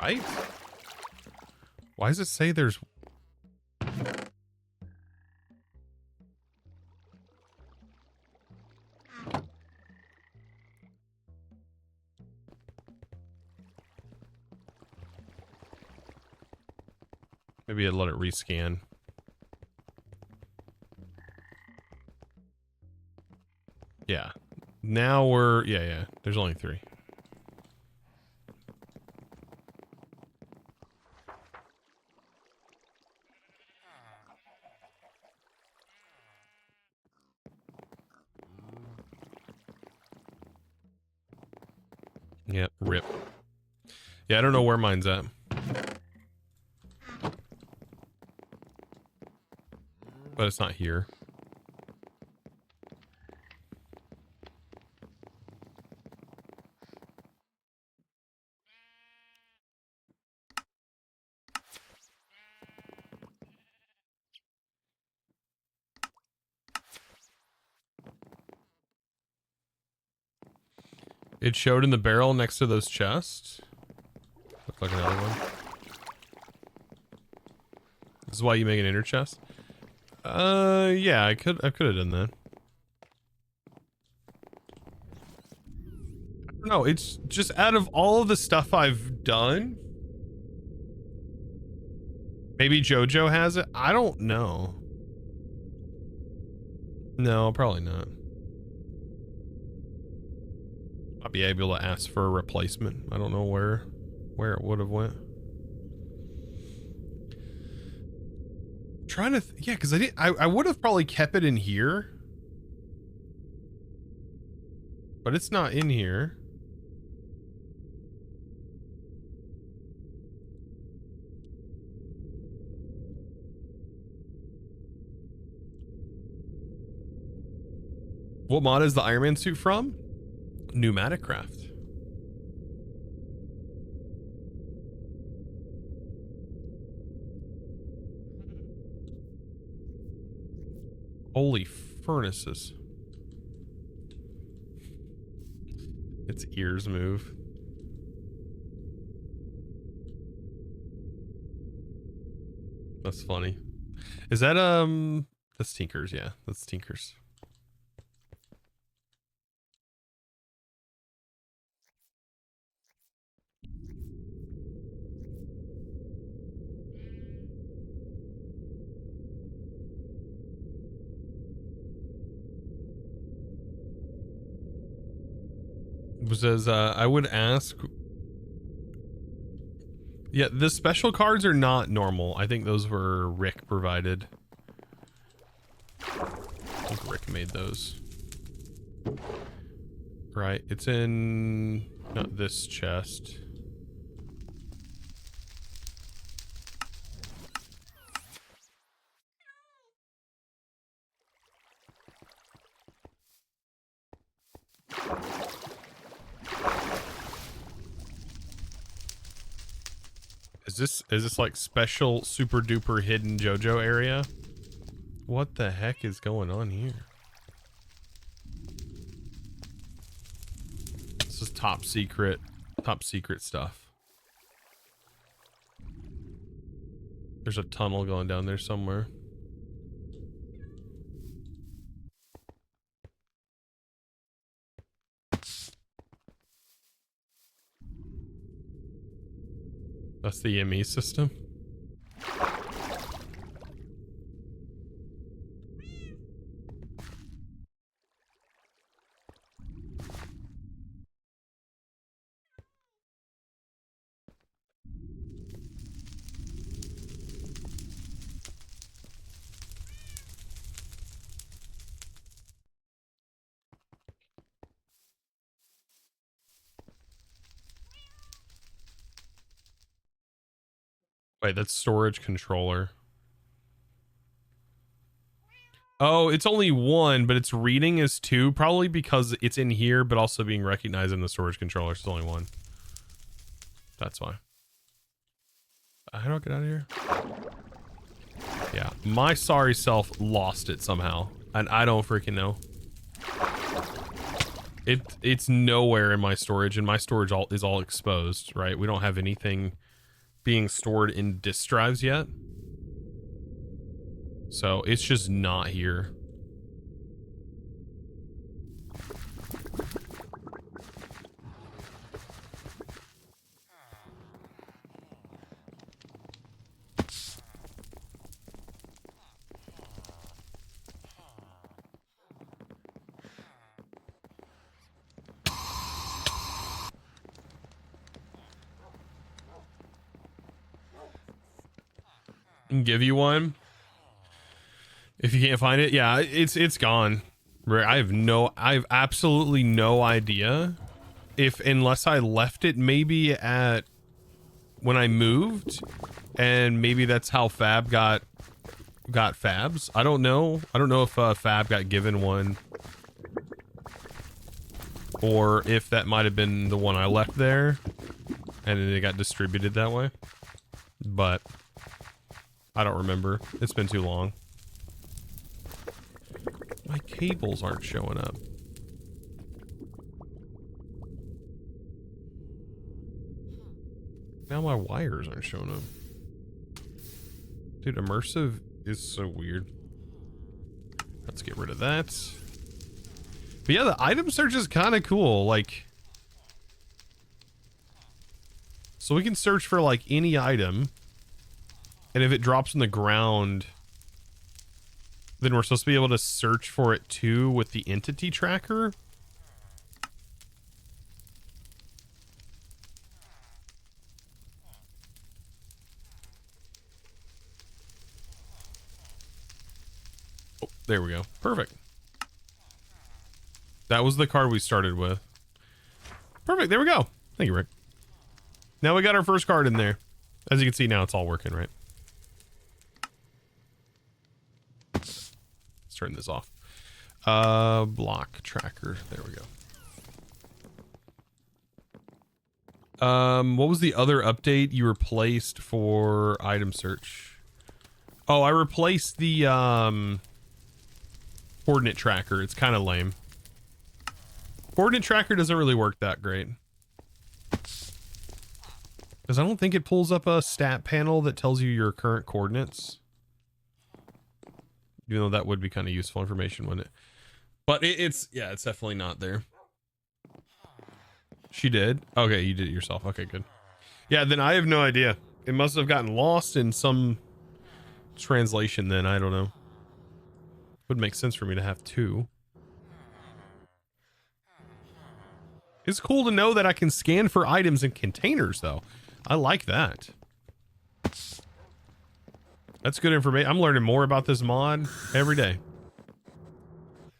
Right? Why does it say there's... Maybe I'd let it rescan. Yeah. Now we're... Yeah. There's only 3. Yep, rip. Yeah, I don't know where mine's at. But it's not here. It showed in the barrel next to those chests. Looked like another one. This is why you make an inner chest? Yeah, I could have done that. I don't know, it's just out of all of the stuff I've done. Maybe JoJo has it? I don't know. No, probably not. I'll be able to ask for a replacement. I don't know where it would have went. Trying to yeah, because I would have probably kept it in here, but it's not in here. What mod is the Iron Man suit from? Pneumatic Craft. Holy furnaces. Its ears move. That's funny. Is that, that's Tinkers, yeah. That's Tinkers. Says, I would ask... Yeah, the special cards are not normal. I think those were Rick provided. I think Rick made those. Right, it's in not this chest. Is this like special super duper hidden JoJo area? What the heck is going on here? This is top secret stuff. There's a tunnel going down there somewhere. That's the ME system. Wait, that's storage controller. Oh, it's only one, but its reading is 2, probably because it's in here, but also being recognized in the storage controller. So it's only 1. That's why. How do I get out of here? Yeah, my sorry self lost it somehow, and I don't freaking know. It's nowhere in my storage, and my storage is all exposed, right? We don't have anything being stored in disk drives yet. So it's just not here. Give you one if you can't find it. Yeah, it's gone. I have absolutely no idea if, unless I left it maybe at when I moved, and maybe that's how Fab got Fabs. I don't know if Fab got given one, or if that might have been the one I left there and then it got distributed that way, but I don't remember. It's been too long. My cables aren't showing up. Now my wires aren't showing up. Dude, immersive is so weird. Let's get rid of that. But yeah, the item search is kind of cool. Like, so we can search for like any item, and if it drops on the ground, then we're supposed to be able to search for it too with the entity tracker. Oh, there we go. Perfect. That was the card we started with. Perfect. There we go. Thank you, Rick. Now we got our first card in there. As you can see now, it's all working, right? Let's turn this off. Block tracker. There we go. What was the other update you replaced for item search? Oh, I replaced the coordinate tracker. It's kind of lame. Coordinate tracker doesn't really work that great, because I don't think it pulls up a stat panel that tells you your current coordinates. Even though that would be kind of useful information, wouldn't it? But it's definitely not there. She did? Okay, you did it yourself. Okay, good. Yeah, then I have no idea. It must have gotten lost in some translation then. I don't know. Would make sense for me to have 2. It's cool to know that I can scan for items in containers, though. I like that. That's good information. I'm learning more about this mod every day.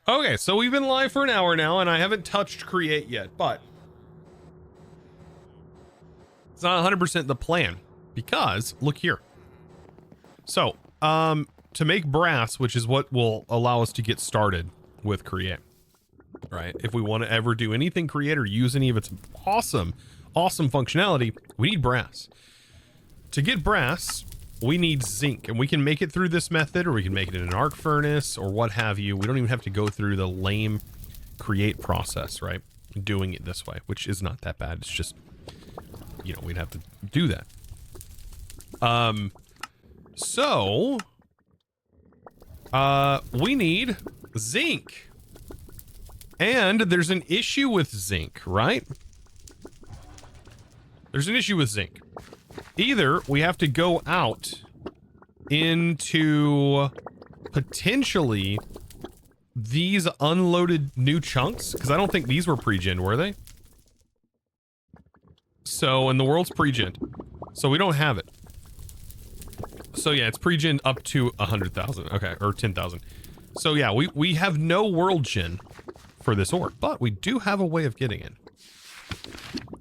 Okay, so we've been live for an hour now, and I haven't touched create yet, but it's not 100% the plan because look here. So, to make brass, which is what will allow us to get started with create, right? If we want to ever do anything create or use any of its awesome functionality, we need brass. To get brass, we need zinc, and we can make it through this method, or we can make it in an arc furnace or what have you. We don't even have to go through the lame create process, right? Doing it this way, which is not that bad. It's just, you know, we'd have to do that. So we need zinc, and there's an issue with zinc, right? There's an issue with zinc. Either we have to go out into potentially these unloaded new chunks, because I don't think these were pre-gen, were they? So, and the world's pre-gen, so we don't have it. So yeah, it's pre-gen up to 100,000, okay, or 10,000. So yeah, we have no world gen for this ore, but we do have a way of getting it.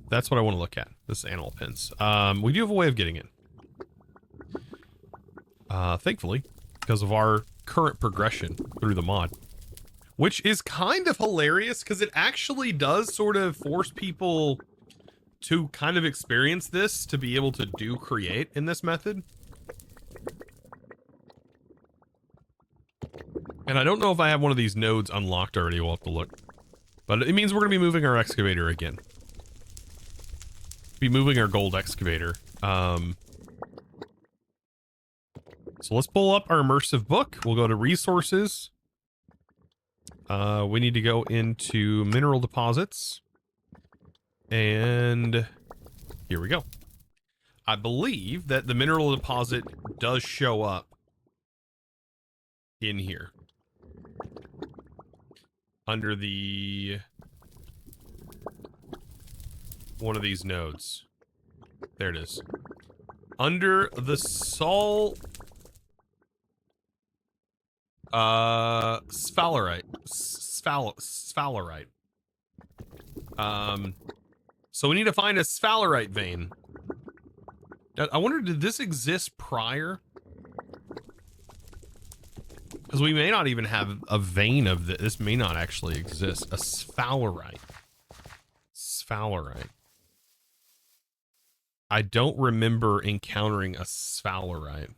That's what I want to look at, this animal pins. We do have a way of getting in. Thankfully, because of our current progression through the mod. Which is kind of hilarious, because it actually does sort of force people to kind of experience this, to be able to do create in this method. And I don't know if I have one of these nodes unlocked already, we'll have to look. But it means we're going to be moving our excavator again. Be moving our gold excavator. So let's pull up our immersive book. We'll go to resources. We need to go into mineral deposits. And here we go. I believe that the mineral deposit does show up in here. Under the one of these nodes. There it is. Under the sphalerite. Sphalerite. So we need to find a sphalerite vein. I wonder, did this exist prior? Because we may not even have a vein of this. This may not actually exist. A sphalerite. Sphalerite. I don't remember encountering a sphalerite.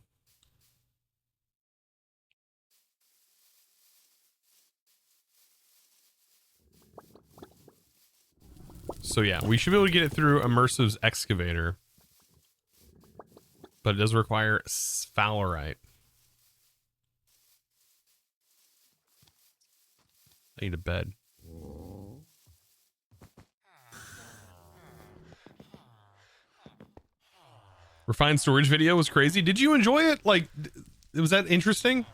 So yeah, we should be able to get it through Immersive's excavator. But it does require sphalerite. I need a bed. Refined storage video was crazy. Did you enjoy it? Like, was that interesting?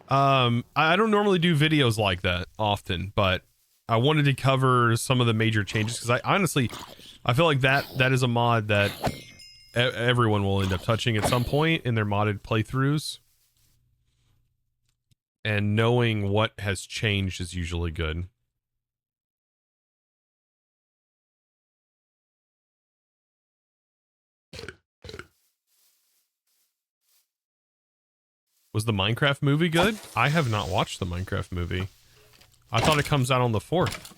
I don't normally do videos like that often, but I wanted to cover some of the major changes because I honestly, I feel like that is a mod that everyone will end up touching at some point in their modded playthroughs. And knowing what has changed is usually good. Was the Minecraft movie good? I have not watched the Minecraft movie. I thought it comes out on the 4th.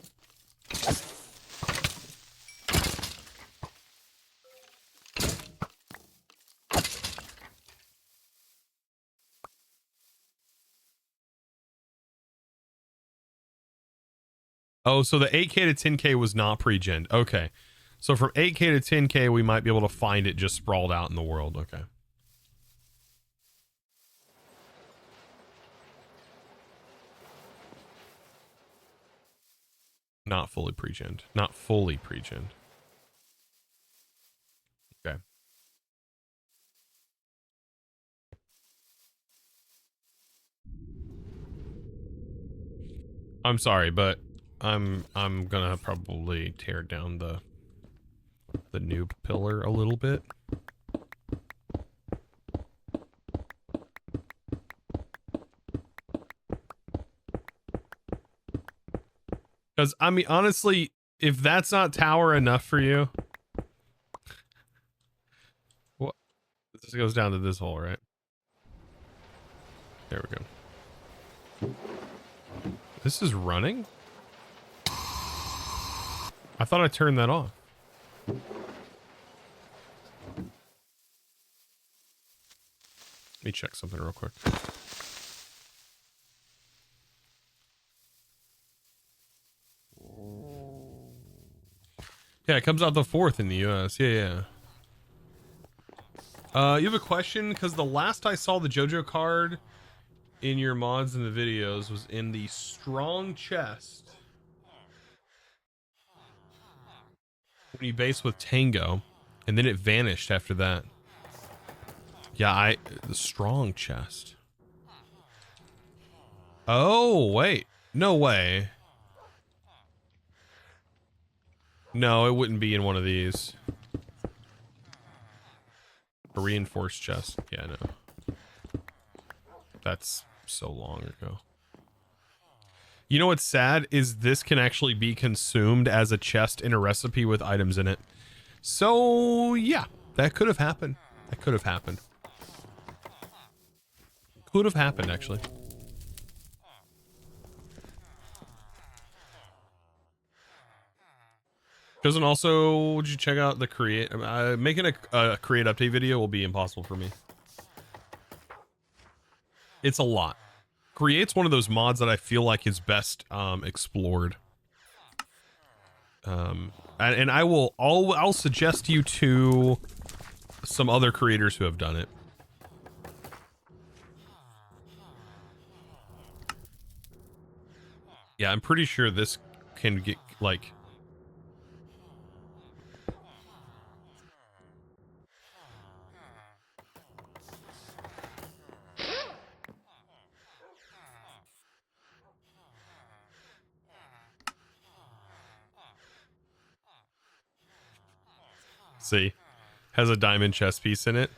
Oh, so the 8K to 10K was not pre-gen. Okay. So from 8K to 10K, we might be able to find it just sprawled out in the world. Okay. Not fully pre-gen. Not fully pre-gen. Okay. I'm sorry, but I'm gonna probably tear down the noob pillar a little bit. Because, I mean, honestly, if that's not tower enough for you... What? This goes down to this hole, right? There we go. This is running? I thought I turned that off. Let me check something real quick. Yeah, it comes out the 4th in the US. Yeah. You have a question? Because the last I saw the JoJo card in your mods and the videos was in the strong chest. When you base with Tango, and then it vanished after that. Yeah, the strong chest. Oh, wait. No way. No, it wouldn't be in one of these. A reinforced chest. Yeah, no. That's so long ago. You know what's sad is this can actually be consumed as a chest in a recipe with items in it. So, yeah, that could have happened. That could have happened. Could have happened, actually. Doesn't also, would you check out the create? Making a create update video will be impossible for me. It's a lot. Create's one of those mods that I feel like is best explored. And I'll suggest you to some other creators who have done it. Yeah, I'm pretty sure this can get like... See, has a diamond chest piece in it.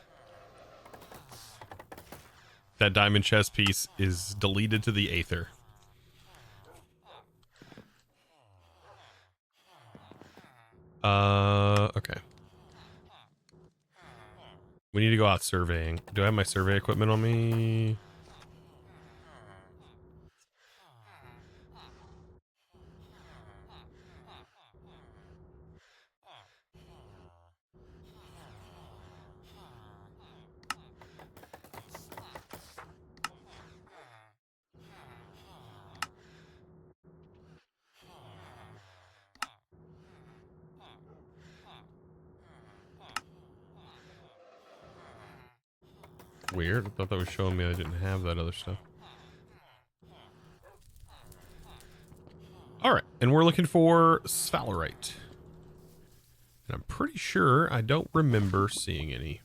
That diamond chest piece is deleted to the aether. Okay. We need to go out surveying. Do I have my survey equipment on me? Weird. I thought that was showing me I didn't have that other stuff. All right, and we're looking for sphalerite. And I'm pretty sure I don't remember seeing any.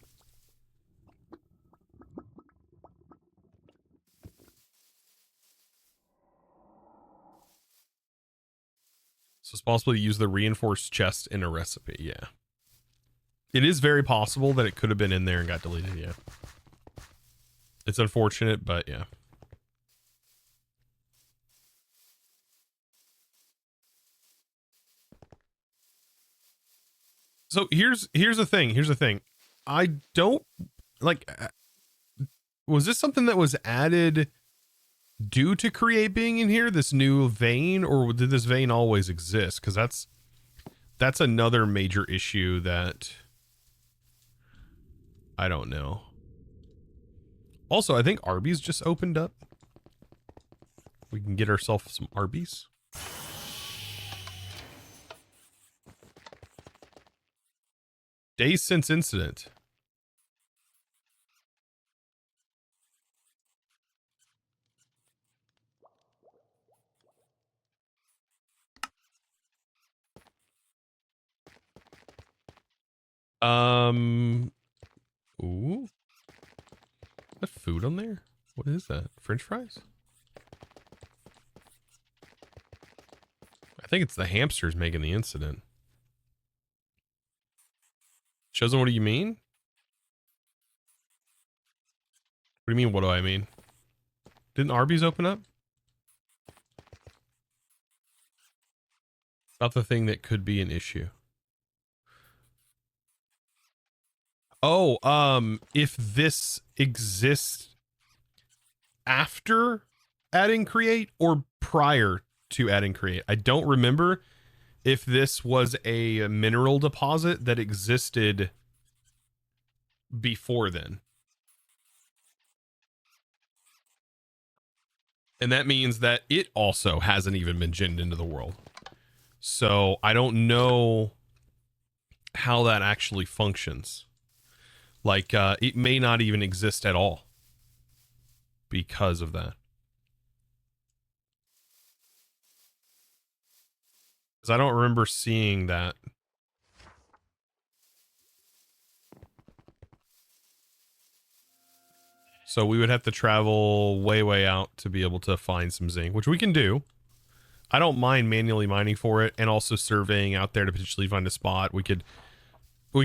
So it's possible to use the reinforced chest in a recipe, yeah. It is very possible that it could have been in there and got deleted, yeah. It's unfortunate, but yeah. So here's the thing. I don't like, was this something that was added due to create being in here, this new vein, or did this vein always exist? Because that's another major issue that I don't know. Also, I think Arby's just opened up. We can get ourselves some Arby's. Days since incident. Ooh. Is that food on there? What is that? French fries? I think it's the hamsters making the incident. Chosen, what do you mean? What do you mean, what do I mean? Didn't Arby's open up? Not the thing that could be an issue. Oh, if this exists after adding create or prior to adding create. I don't remember if this was a mineral deposit that existed before then. And that means that it also hasn't even been ginned into the world. So I don't know how that actually functions. Like, it may not even exist at all because of that. Because I don't remember seeing that. So we would have to travel way, way out to be able to find some zinc, which we can do. I don't mind manually mining for it and also surveying out there to potentially find a spot. We can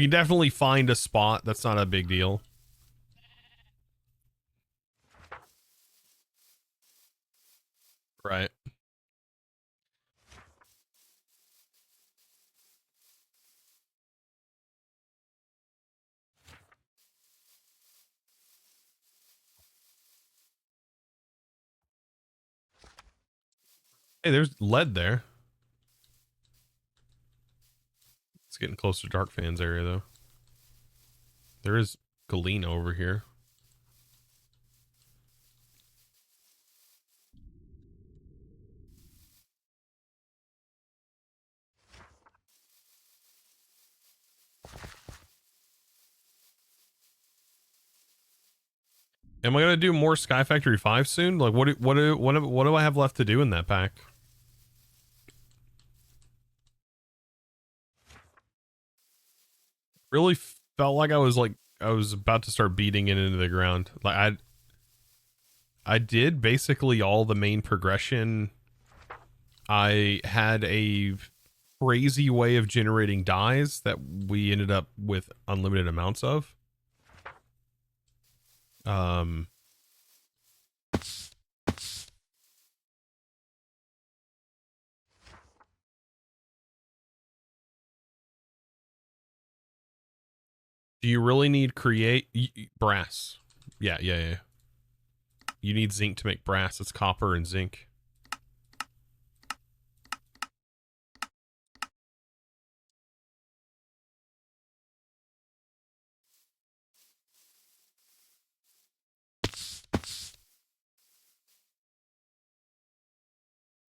definitely find a spot. That's not a big deal. Right. Hey, there's lead there. It's getting close to Dark Fans area, though. There is galena over here. Am I gonna do more Sky Factory 5 soon? Like, what do I have left to do in that pack? Really felt like I was about to start beating it into the ground. Like I did basically all the main progression. I had a crazy way of generating dyes that we ended up with unlimited amounts of. Do you really need create brass? Yeah. You need zinc to make brass. It's copper and zinc.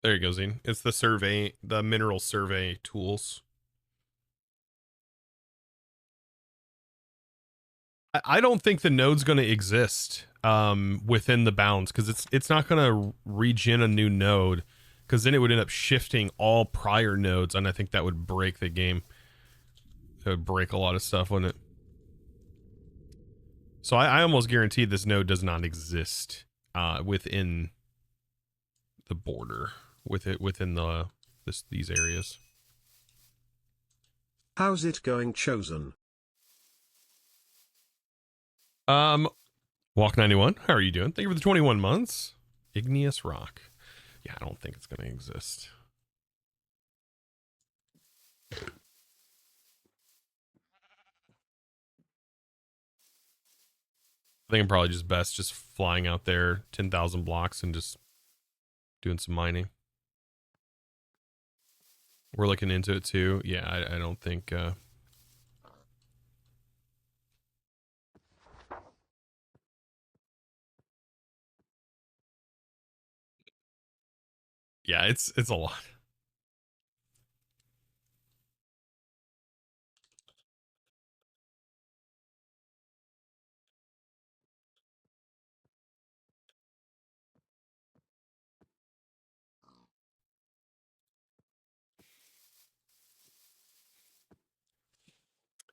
There you go, Zine. It's the mineral survey tools. I don't think the node's going to exist within the bounds because it's not going to regen a new node because then it would end up shifting all prior nodes, and I think that would break the game. It would break a lot of stuff, wouldn't it? So I almost guarantee this node does not exist within the border, within these areas. How's it going, Chosen? Walk 91, how are you doing? Thank you for the 21 months. Igneous rock. Yeah, I don't think it's going to exist. I think I'm probably just best just flying out there 10,000 blocks and just doing some mining. We're looking into it too. Yeah, I don't think yeah, it's a lot.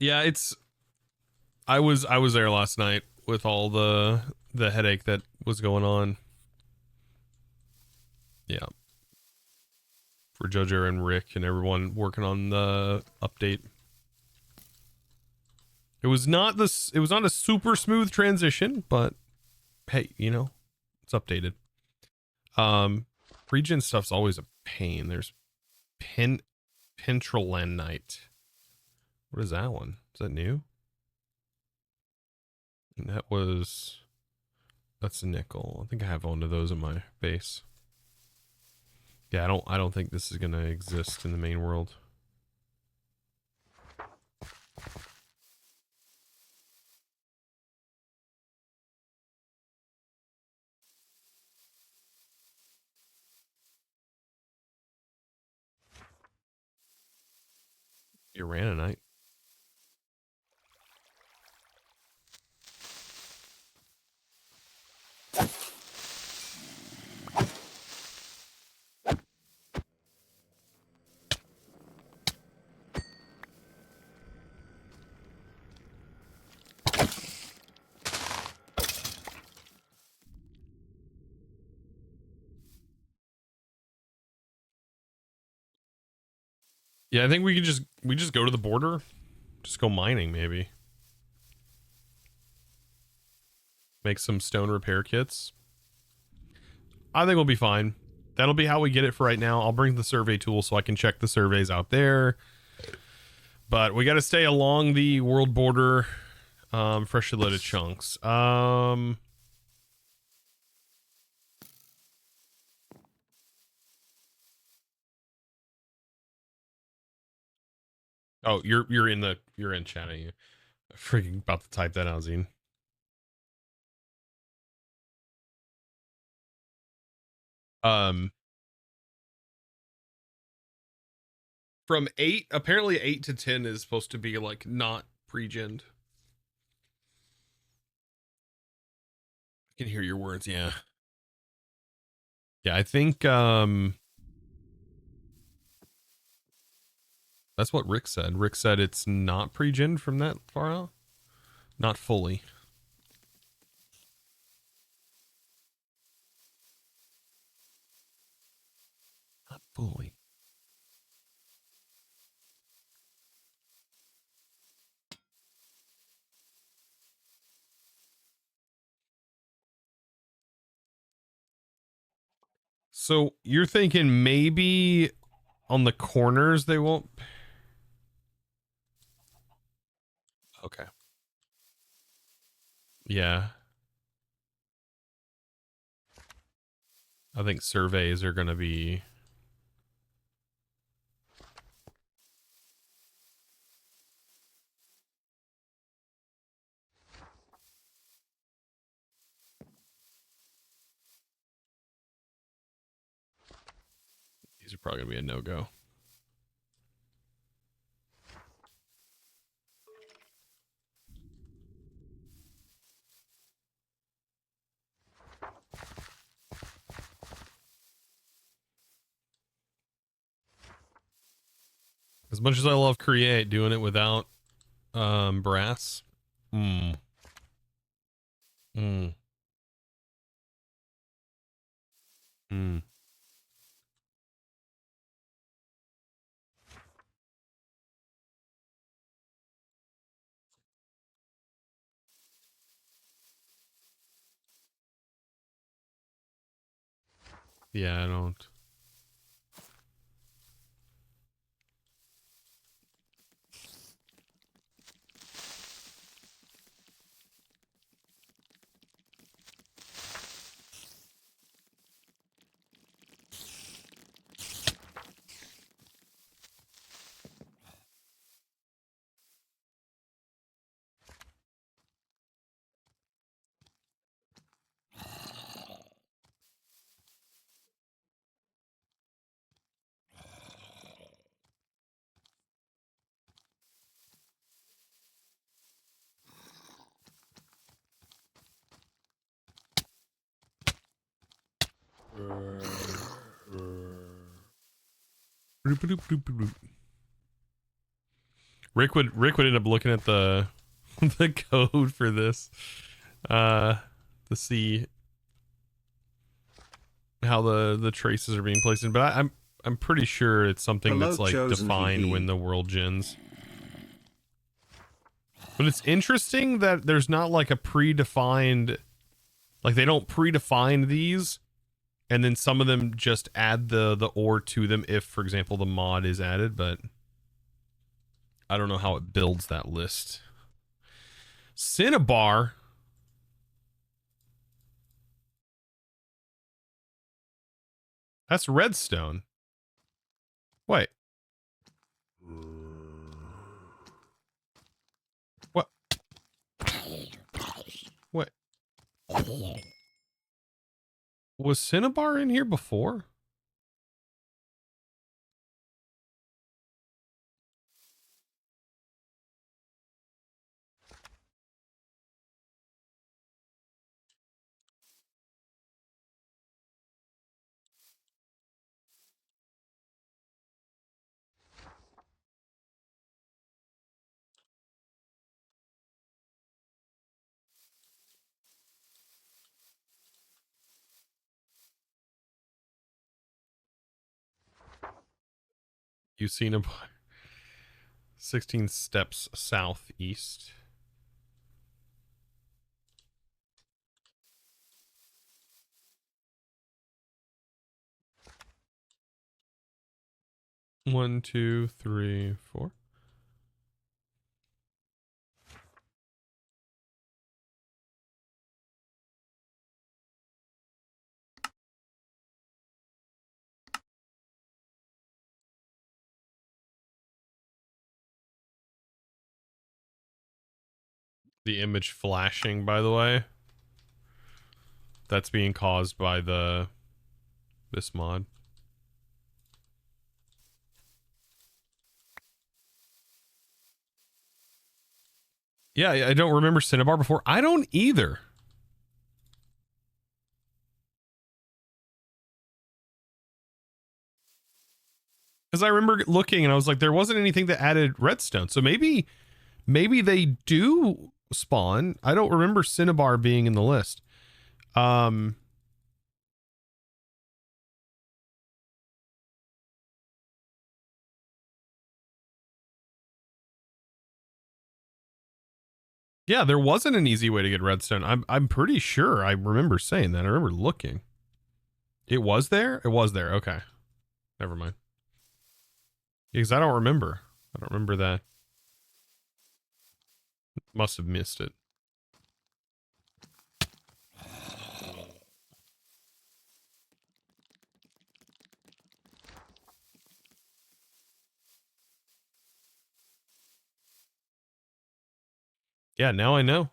Yeah, I was there last night with all the headache that was going on. Yeah. For Jojo and Rick and everyone working on the update. It was not a super smooth transition, but hey, you know, it's updated. Regen stuff's always a pain. There's Pentralanite. What is that one? Is that new? And that's a nickel. I think I have one of those in my base. Yeah, I don't think this is gonna exist in the main world. Uranite. Yeah, I think we just go to the border. Just go mining, maybe. Make some stone repair kits. I think we'll be fine. That'll be how we get it for right now. I'll bring the survey tool so I can check the surveys out there. But we got to stay along the world border. Freshly loaded chunks. Oh, you're in chat, are you? Freaking about to type that out, Zine. From 8, apparently 8 to 10 is supposed to be like not pre-gened. I can hear your words, yeah. Yeah, I think that's what Rick said. Rick said it's not pre-gened from that far out. Not fully. Not fully. So you're thinking maybe on the corners they won't. Okay. Yeah. I think surveys are going to be. These are probably going to be a no-go. As much as I love create, doing it without brass. Hmm. Hmm. Hmm. Yeah, I don't. Rick would end up looking at the the code for this to see how the traces are being placed in, but I'm pretty sure it's something Hello, that's like chosen defined when the world gens. But it's interesting that there's not like a predefined, like they don't predefine these And then some of them just add the ore to them if, for example, the mod is added, but I don't know how it builds that list. Cinnabar. That's redstone. Wait. What? What? Was Cinnabar in here before? You seen him 16 steps southeast. One, two, three, four. The image flashing, by the way, that's being caused by this mod. Yeah, I don't remember Cinnabar before. I don't either. Because I remember looking and I was like, there wasn't anything that added redstone. So maybe they do spawn. I don't remember Cinnabar being in the list. Yeah, there wasn't an easy way to get redstone. I'm pretty sure I remember saying that. I remember looking. It was there? It was there. Okay. Never mind. Because I don't remember. I don't remember that. Must have missed it. Yeah, now I know.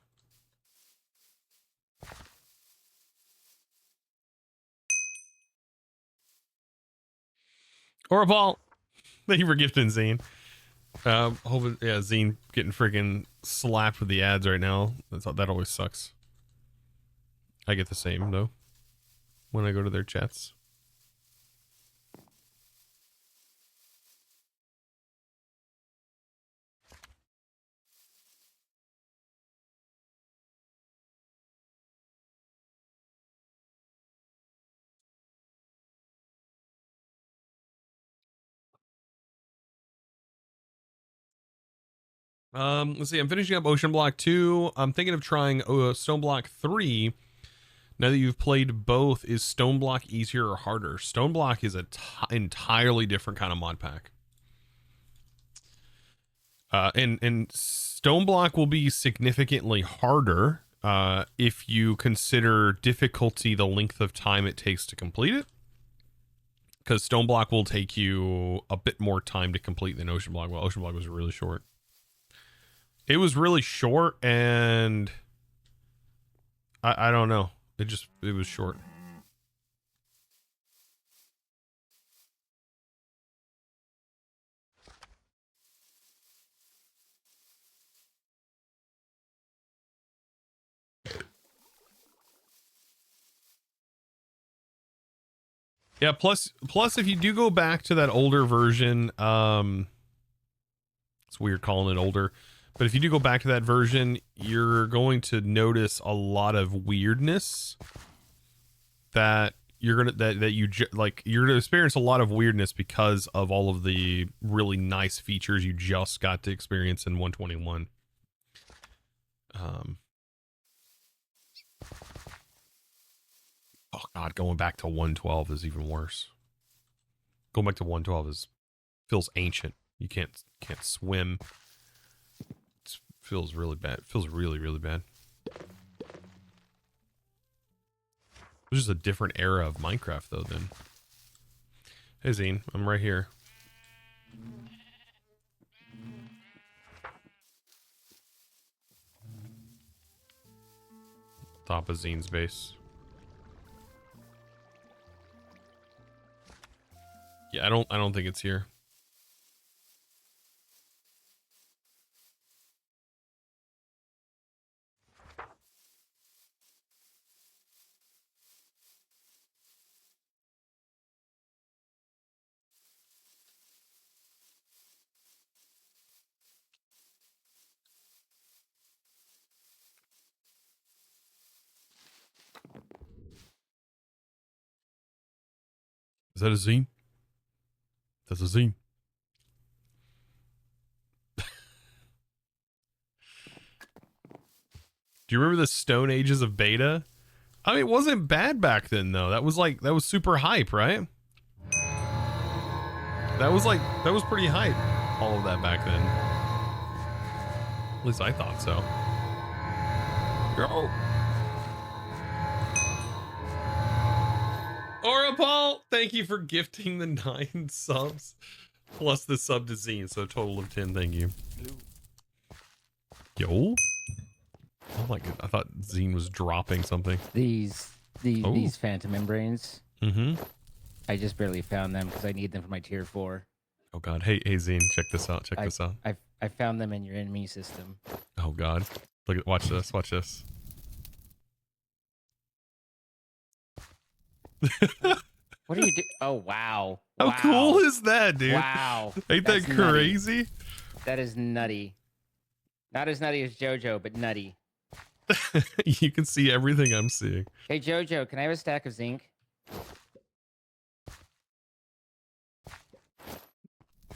Or a ball. Thank you for gifting Zane. Hoping, yeah, Zine getting freaking slapped with the ads right now. That always sucks. I get the same though when I go to their chats. Let's see. I'm finishing up Ocean Block 2. I'm thinking of trying Stone Block 3. Now that you've played both, is Stone Block easier or harder? Stone Block is a entirely different kind of mod pack. And Stone Block will be significantly harder if you consider difficulty the length of time it takes to complete it. Because Stone Block will take you a bit more time to complete than Ocean Block. Well, Ocean Block was really short. It was really short, and I don't know. It was short. Yeah, plus if you do go back to that older version, it's weird calling it older, but if you do go back to that version, you're going to notice a lot of weirdness that you're gonna you're gonna experience a lot of weirdness because of all of the really nice features you just got to experience in 121. Oh God, going back to 112 is even worse. Going back to 112 feels ancient. You can't swim. It feels really bad. It feels really, really bad. It's just a different era of Minecraft though then. Hey Zine, I'm right here. Top of Zine's base. Yeah, I don't think it's here. Is that a zine? That's a zine. Do you remember the Stone Ages of beta? I mean, it wasn't bad back then though. That was super hype, right? That was pretty hype. All of that back then. At least I thought so. Go. Orapal, thank you for gifting the 9 subs. Plus the sub to Zine, so a total of 10, thank you. Yo. Oh my god, I thought Zine was dropping something. These phantom membranes. Mm-hmm. I just barely found them because I need them for my tier 4. Oh god, hey Zine, check this out, check this out. I found them in your enemy system. Oh god. Look at watch this, watch this. What are you doing? Oh wow. How Wow. cool is that, dude? Wow. Ain't That's that nutty. crazy? That is nutty. Not as nutty as JoJo, but nutty. You can see everything I'm seeing. Hey JoJo, can I have a stack of zinc?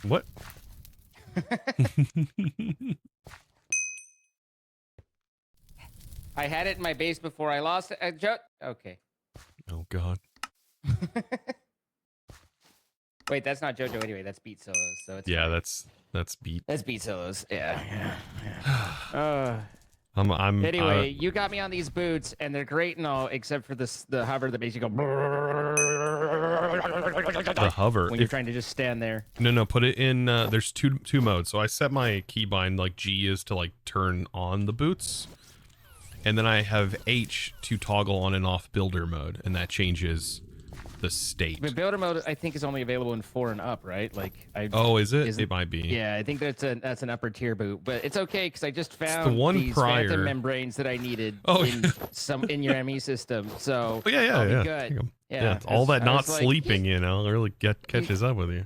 What? I had it in my base before I lost it. Okay. Oh god. Wait, that's not JoJo anyway. That's Beat Solos. So it's Yeah, that's beat. That's Beat Solos. Yeah. I'm Anyway, you got me on these boots, and they're great and all, except for the hover that makes you go. the hover. When you're trying to just stand there. No, put it in. There's two modes. So I set my keybind like G is to like turn on the boots, and then I have H to toggle on and off builder mode, and that changes the state. But builder mode, I think, is only available in 4 and up, right? Like, Oh, is it? isn't- It might be. Yeah, I think that's an upper tier boot, but it's okay because I just found the one these prior. phantom membranes that I needed Oh, in your ME system. So Oh, yeah. I'll be There good. you go. Yeah, all that I not was like, sleeping, really catches up with you.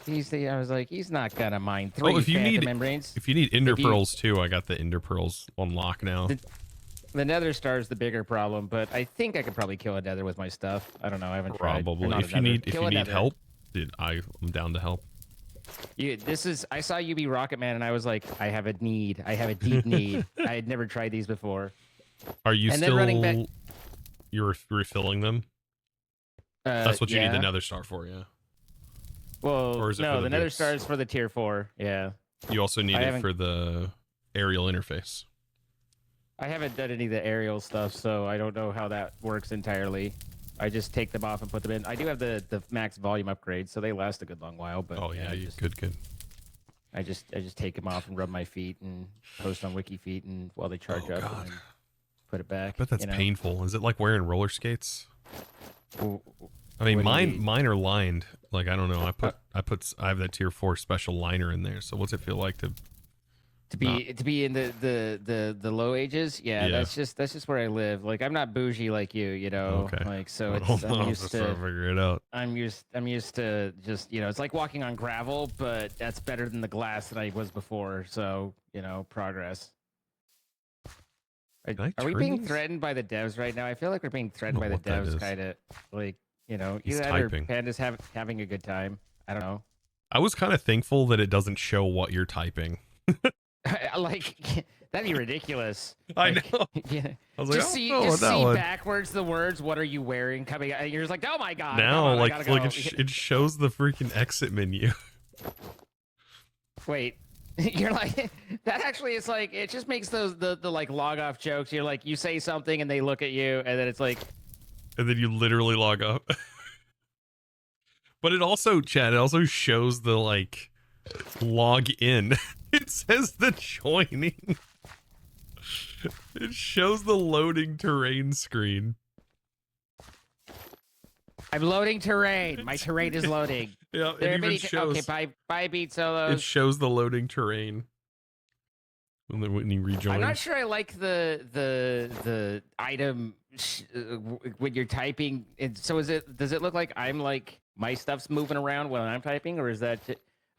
I was like, he's not gonna mind 3 if you phantom need- membranes. If you need Ender If you- Pearls too, I got the Ender Pearls on lock now. The Nether Star is the bigger problem, but I think I could probably kill a Nether with my stuff. I don't know. I haven't tried. Or Probably. not a If you Nether. need Kill a Nether. help, dude, I'm down to help. I saw you be Rocket Man, and I was like, I have a need. I have a deep need. I had never tried these before. Are you And then still? running back- You're refilling them. That's what you need the yeah. Nether Star for, yeah. Well, or is it for no, the the Nether boots? Star is for the tier 4. Yeah. You also need I it haven't- for the aerial interface. I haven't done any of the aerial stuff, so I don't know how that works entirely. I just take them off and put them in. I do have the max volume upgrade, so they last a good long while. But Oh yeah, I you just, good. I just take them off and rub my feet and post on Wiki Feet, and while they charge Oh, up, God. and then put it back. But that's you know? painful. Is it like wearing roller skates? Well, I mean, What do you mean? mine are lined. Like I don't know. I have that tier 4 special liner in there. So what's it feel like to? To be in the low ages, yeah, Yeah. that's just where I live. Like I'm not bougie like you know. Okay. Like so, I it's don't know. I'm I'm used just trying to to figure it out. I'm used to just it's like walking on gravel, but that's better than the glass that I was before. So progress. Can I Are we turn being these? threatened by the devs right now? I feel like we're being threatened by know the what that devs, is. kind of like He's either typing. Panda's having a good time. I don't know. I was kind of thankful that it doesn't show what you're typing. Like That'd be ridiculous. I Like, know. Yeah. I was like, Just I see, don't know just about that see one. backwards the words. What are you wearing? Coming, and you're just like, oh my god. Now, come on, I like, gotta go. it shows the freaking exit menu. Wait, you're like that. Actually, it's like it just makes those the like log off jokes. You're like you say something and they look at you, and then it's like, And then you literally log up. But it also, Chad, it also shows the, like, log in. It says the joining. It shows the loading terrain screen. I'm loading terrain. My terrain is loading. Yeah, There it are even many. shows. Okay, bye, Beat It Solos. shows the loading terrain. And then when you rejoin. I'm not sure I like the item when you're typing. So does it look like I'm like my stuff's moving around when I'm typing, or is that?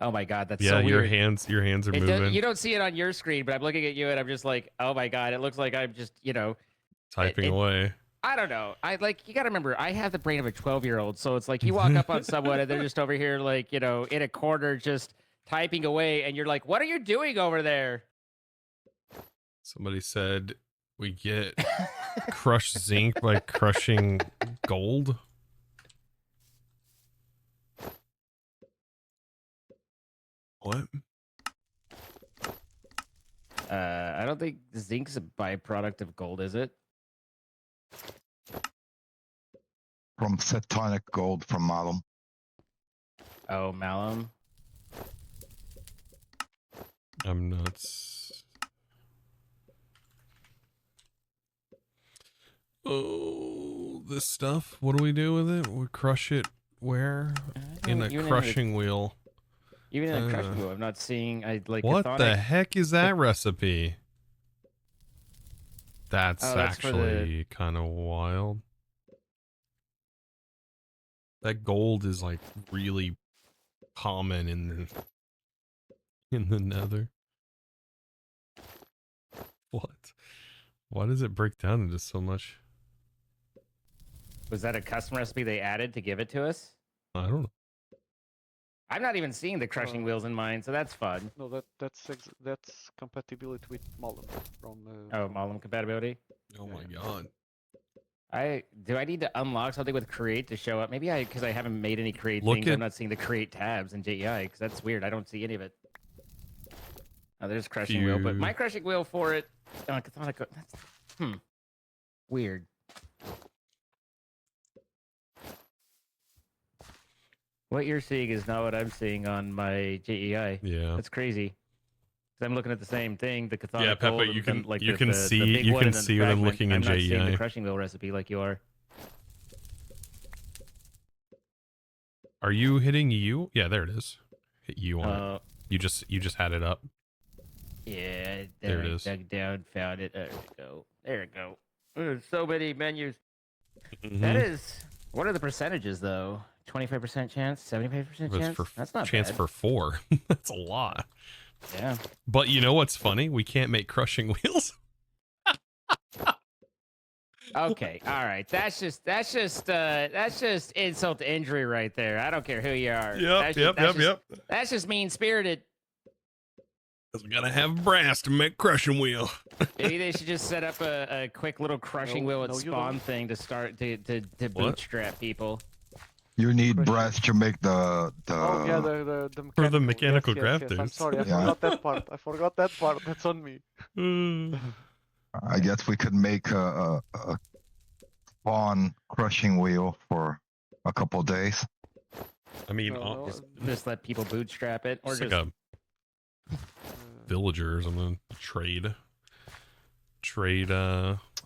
Oh my god, that's so Yeah, weird. your hands are moving. You don't see it on your screen, but I'm looking at you and I'm just like, oh my god, it looks like I'm just Typing away. I don't know. You gotta remember, I have the brain of a 12-year-old, so it's like you walk up on someone and they're just over here like in a corner just typing away, and you're like, what are you doing over there? Somebody said we get crushed zinc by crushing gold. What? I don't think zinc's a byproduct of gold, is it? From Tectonic Gold from Malum. Oh, malum. I'm not. Oh, this stuff. What do we do with it? We crush it where? In a crushing wheel. Even in a crushing wheel, I'm not seeing. What the heck is that recipe? That's actually kind of wild. That gold is like really common in the nether. What? Why does it break down into so much? Was that a custom recipe they added to give it to us? I don't know. I'm not even seeing the crushing wheels in mine, so that's fun. No, that's compatibility with Malum from. Oh, Malum compatibility. Oh my god. Do I need to unlock something with create to show up? Maybe because I haven't made any create Look things. I'm not seeing the create tabs in JEI because that's weird. I don't see any of it. Oh, there's crushing wheel, but my crushing wheel for it. That's weird. What you're seeing is not what I'm seeing on my JEI. Yeah. That's crazy. 'Cause I'm looking at the same thing. The Cathonic Yeah, Peppa, gold, you and can then, like, you can the see big you one can and then see what I'm fragment. looking in I'm not seeing the JEI. crushing wheel recipe like you are. Are you hitting U? Yeah, there it is. Hit U on Uh, it. You just had it up. Yeah, There it I is. dug down, found it. There we go. There we go. There's so many menus. Mhm. That is. What are the percentages though? 25% chance, 75% That's chance. for That's not chance bad. for 4. That's a lot. Yeah. But you know what's funny? We can't make crushing wheels. Okay. All right. That's just insult to injury right there. I don't care who you are. Yep. That's just mean spirited. Because we gotta have brass to make crushing wheel. Maybe they should just set up a quick little crushing wheel at no, you spawn don't. thing to start to bootstrap people. You need Question. brass to make the Oh yeah, the For the mechanical. mechanical Yes. I'm crafters. sorry, I Yeah. forgot that part. I forgot that part. That's on me. I guess we could make a spawn crushing wheel for a couple days. I mean, No, Just let people bootstrap it, or it's just like a villager or something. Trade.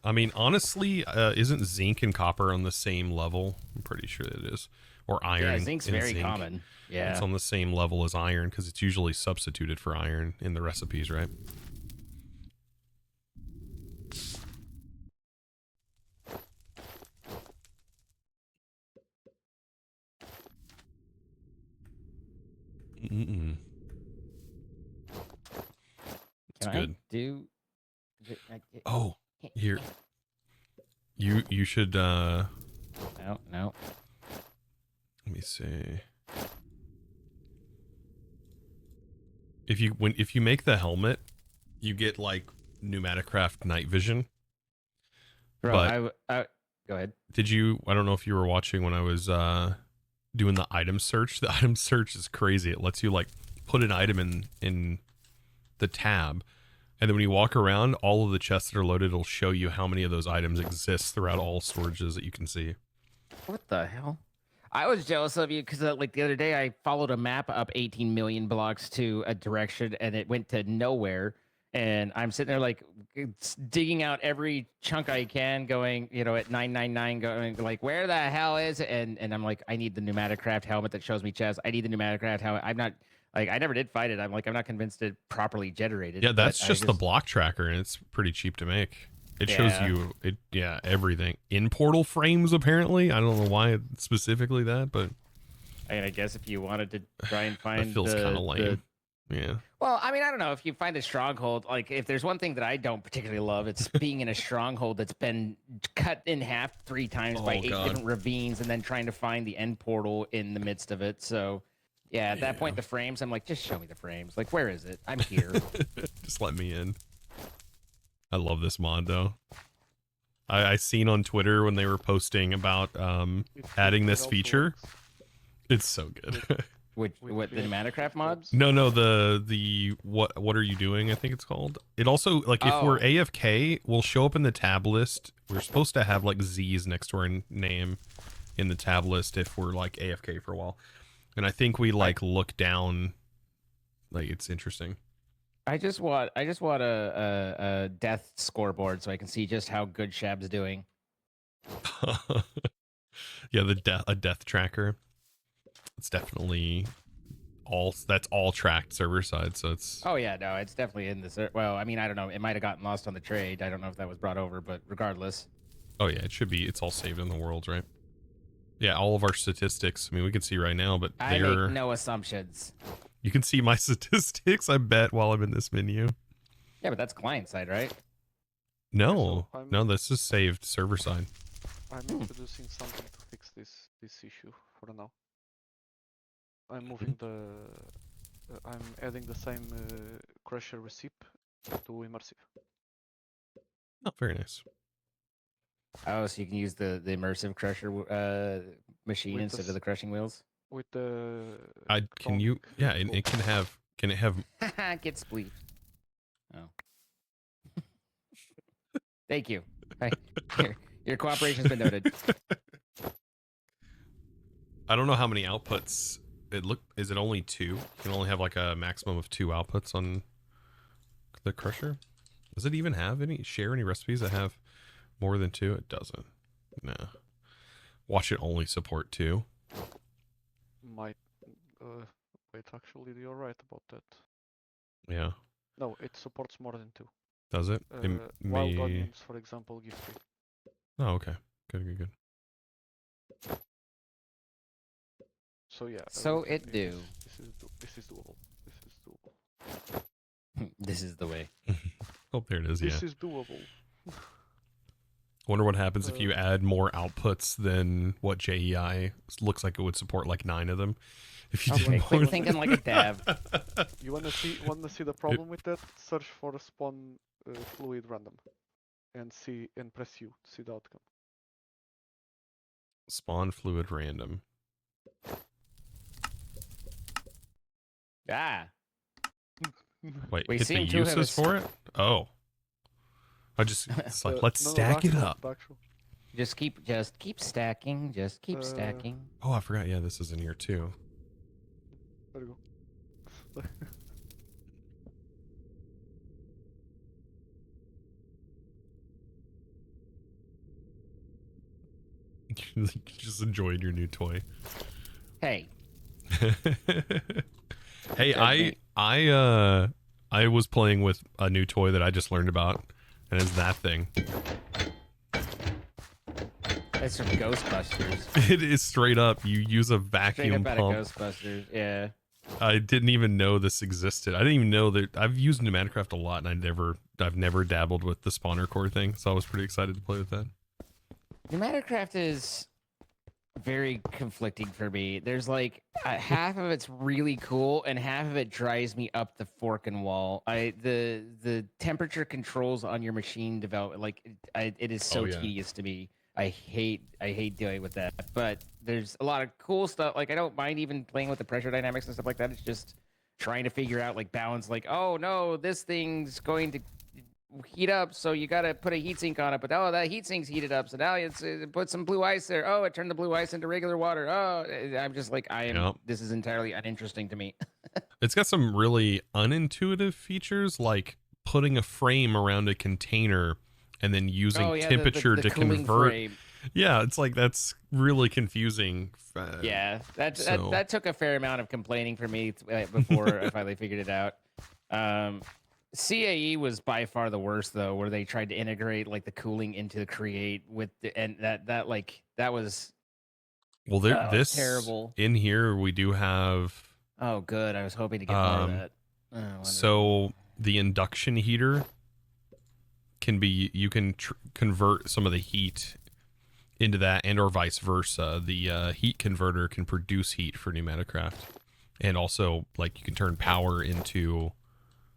I mean, honestly, isn't zinc and copper on the same level? I'm pretty sure it is. Or iron. yeah, zinc's and very zinc. common. Yeah. It's on the same level as iron because it's usually substituted for iron in the recipes, right? Mm-mm. It's Can good. I do? Oh, here. You should No. let me see. If you make the helmet, you get like Pneumaticraft night vision. Bro, But go ahead. did you? I don't know if you were watching when I was doing the item search. The item search is crazy. It lets you like put an item in the tab, and then when you walk around, all of the chests that are loaded will show you how many of those items exist throughout all storages that you can see. What the hell? I was jealous of you because like the other day I followed a map up 18 million blocks to a direction and it went to nowhere. And I'm sitting there like digging out every chunk I can, going, you know, at 999, going like, where the hell is it? And I'm like, I need the Pneumaticraft helmet that shows me chests. I need the Pneumaticraft helmet. I'm not like, I never did find it. I'm like, I'm not convinced it properly generated. Yeah, that's but just the block tracker, and it's pretty cheap to make. It shows you everything in portal frames. Apparently, I don't know why specifically that, but I mean, I guess if you wanted to try and find that feels kind of lame. Yeah. Well, I mean, I don't know if you find a stronghold. Like, if there's one thing that I don't particularly love, it's being in a stronghold that's been cut in half 3 times by 8 different ravines, and then trying to find the end portal in the midst of it. So, yeah, at that point, the frames, I'm like, just show me the frames. Like, where is it? I'm here. Just let me in. I love this mod though. I seen on Twitter when they were posting about adding this feature. It's so good. What the Pneumaticraft mods? No, the what are you doing? I think it's called. It also, like, if we're AFK, we'll show up in the tab list. We're supposed to have like Z's next to our name in the tab list if we're like AFK for a while. And I think we like look down. Like, it's interesting. I just want a death scoreboard so I can see just how good Shab's doing. Yeah, a death tracker. It's definitely that's all tracked server side, so it's. Oh yeah, no, it's definitely in the well, I mean, I don't know, it might have gotten lost on the trade. I don't know if that was brought over, but regardless. Oh yeah, it should be. It's all saved in the world, right? Yeah, all of our statistics. I mean, we can see right now, but I make no assumptions. You can see my statistics, I bet, while I'm in this menu. Yeah, but that's client side, right? No, no, this is saved server side. I'm introducing something to fix this issue for now. I'm moving I'm adding the same crusher receipt to immersive. Oh, very nice. Oh, so you can use the immersive crusher machine With instead of the crushing wheels? With the Can you? Yeah, it can have. Can it have? Get spleef. Oh. Thank you. Your cooperation's been noted. I don't know how many outputs is it only 2? You can only have like a maximum of 2 outputs on the crusher. Does it even have any recipes that have more than 2? It doesn't. No. Watch it only support 2. Might wait, actually you're right about that. Yeah. No, it supports more than 2. Does it? Wild onions, for example, give 3. Oh, okay. Good. So yeah. So it do. This is doable. This is the way. Oh, there it is. This Yeah. is doable. Wonder what happens if you add more outputs than what JEI looks like. It would support like 9 of them. If you Okay, did quit more. thinking like a dev. You wanna see the problem with that? Search for spawn fluid random, and press U to see the outcome. Spawn fluid random. Ah. Wait, We hit the seem to have uses for it? Oh. It's like, let's stack it up. Just keep stacking. Just keep stacking. Oh, I forgot. Yeah, this is in here too. There you go. Just enjoyed your new toy. Hey. Hey, I was playing with a new toy that I just learned about, and it's that thing. That's from Ghostbusters. It is straight up. You use a Straight vacuum up out pump. of Ghostbusters. Yeah. I didn't even know this existed. I didn't even know that. I've used Pneumaticraft a lot, and I've never dabbled with the spawner core thing, so I was pretty excited to play with that. Pneumaticraft is very conflicting for me. There's like half of it's really cool and half of it drives me up the forking wall. The temperature controls on your machine development, like it is so Oh, yeah. tedious to me. I hate dealing with that. But there's a lot of cool stuff. Like I don't mind even playing with the pressure dynamics and stuff like that. It's just trying to figure out like balance. Like, oh no, this thing's going to heat up, so you got to put a heat sink on it. But oh, that heat sink's heated up, so now it's put some blue ice there. Oh, it turned the blue ice into regular water. Oh, I'm just like Yep. This is entirely uninteresting to me. It's got some really unintuitive features, like putting a frame around a container and then using oh yeah, temperature the to cooling convert. frame. Yeah, it's like that's really confusing. Yeah, so- that took a fair amount of complaining for me before I finally figured it out. CAE was by far the worst though, where they tried to integrate like the cooling into the create with and that was Well, there, this terrible. in here we do have. Oh good, I was hoping to get more of that. Oh, wonderful. So the induction heater can be, you can convert some of the heat into that, and or vice versa. The heat converter can produce heat for Pneumaticraft, and also like you can turn power into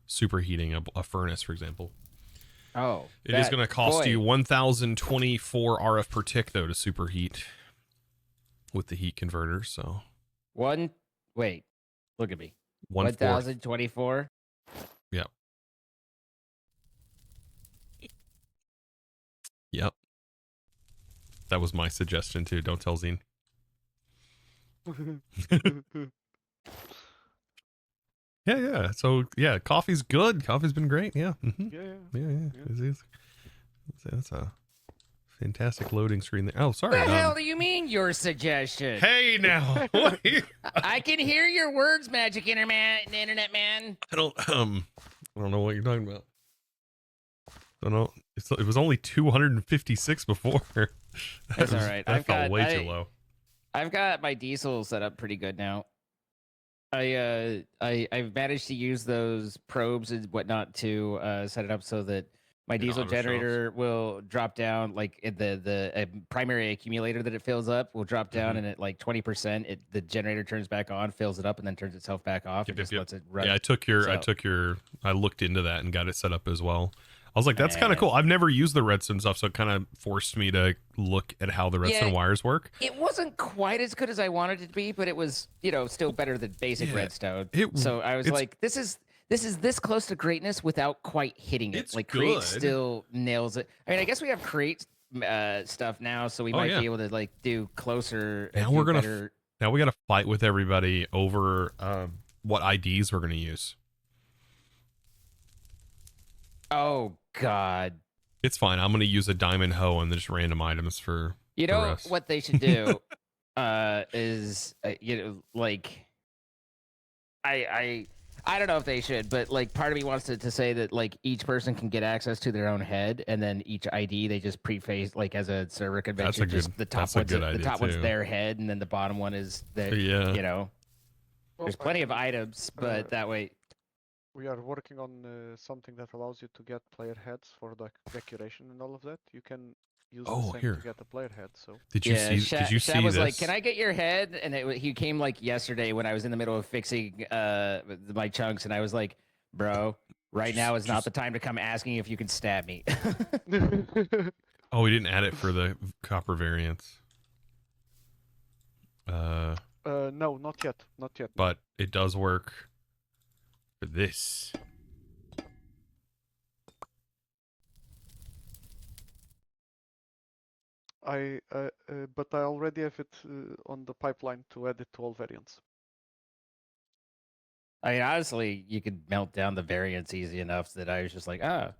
superheating a furnace, for example. Oh, It is going to cost you 1,024 RF per tick though to superheat with the heat converter. So wait, look at me. 1/4. 1,024. Yep. Yep. That was my suggestion too. Don't tell Zine. Yeah. So yeah, coffee's good. Coffee's been great. Yeah. Yeah. Yeah. That's a fantastic loading screen there. Oh, sorry. What the hell do you mean your suggestion? Hey now. What are you- I can hear your words, Magic Internet Man. I don't know what you're talking about. Don't know. It was only 256 before. That's all right. That fell way too low. I've got my diesel set up pretty good now. I've managed to use those probes and whatnot to set it up so that my It diesel auto shelves. generator will drop down, like the primary accumulator that it fills up will drop down, and at like 20%, the generator turns back on, fills it up, and then turns itself back off, and just lets it run. Yeah, I looked into that and got it set up as well. I was like, that's kind of Man. cool. I've never used the redstone stuff, so it kind of forced me to look at how the redstone wires work. It wasn't quite as good as I wanted it to be, but it was, still better than basic Yeah, redstone. it- So I was it's- like, this is this close to greatness without quite hitting it. It's Like Create good. still nails it. I mean, I guess we have Create stuff now, so we might yeah. be able to like do closer. and Now do we're gonna better. Now we got to fight with everybody over what IDs we're going to use. Oh God. It's fine. I'm going to use a diamond hoe and just random items for You the know rest. what they should do is like I don't know if they should, but like part of me wants to say that like each person can get access to their own head, and then each ID they just preface like as a server convention. The top that's a one's good the idea, top one's too. their head, and then the bottom one is their. Yeah. There's plenty of items, but that way. We are working on something that allows you to get player heads for the decoration and all of that. You can use the Oh, same here. to get a player head. So Did you see? Did you Shad see was this? like, "Can I get your head?" And he came like yesterday when I was in the middle of fixing my chunks, and I was like, "Bro, right now is not the time to come asking if you can stab me." Oh, we didn't add it for the copper variants. no, not yet, not yet. But it does work for this. But I already have it on the pipeline to add it to all variants. I mean, honestly, you could melt down the variants easy enough that I was just like, ah.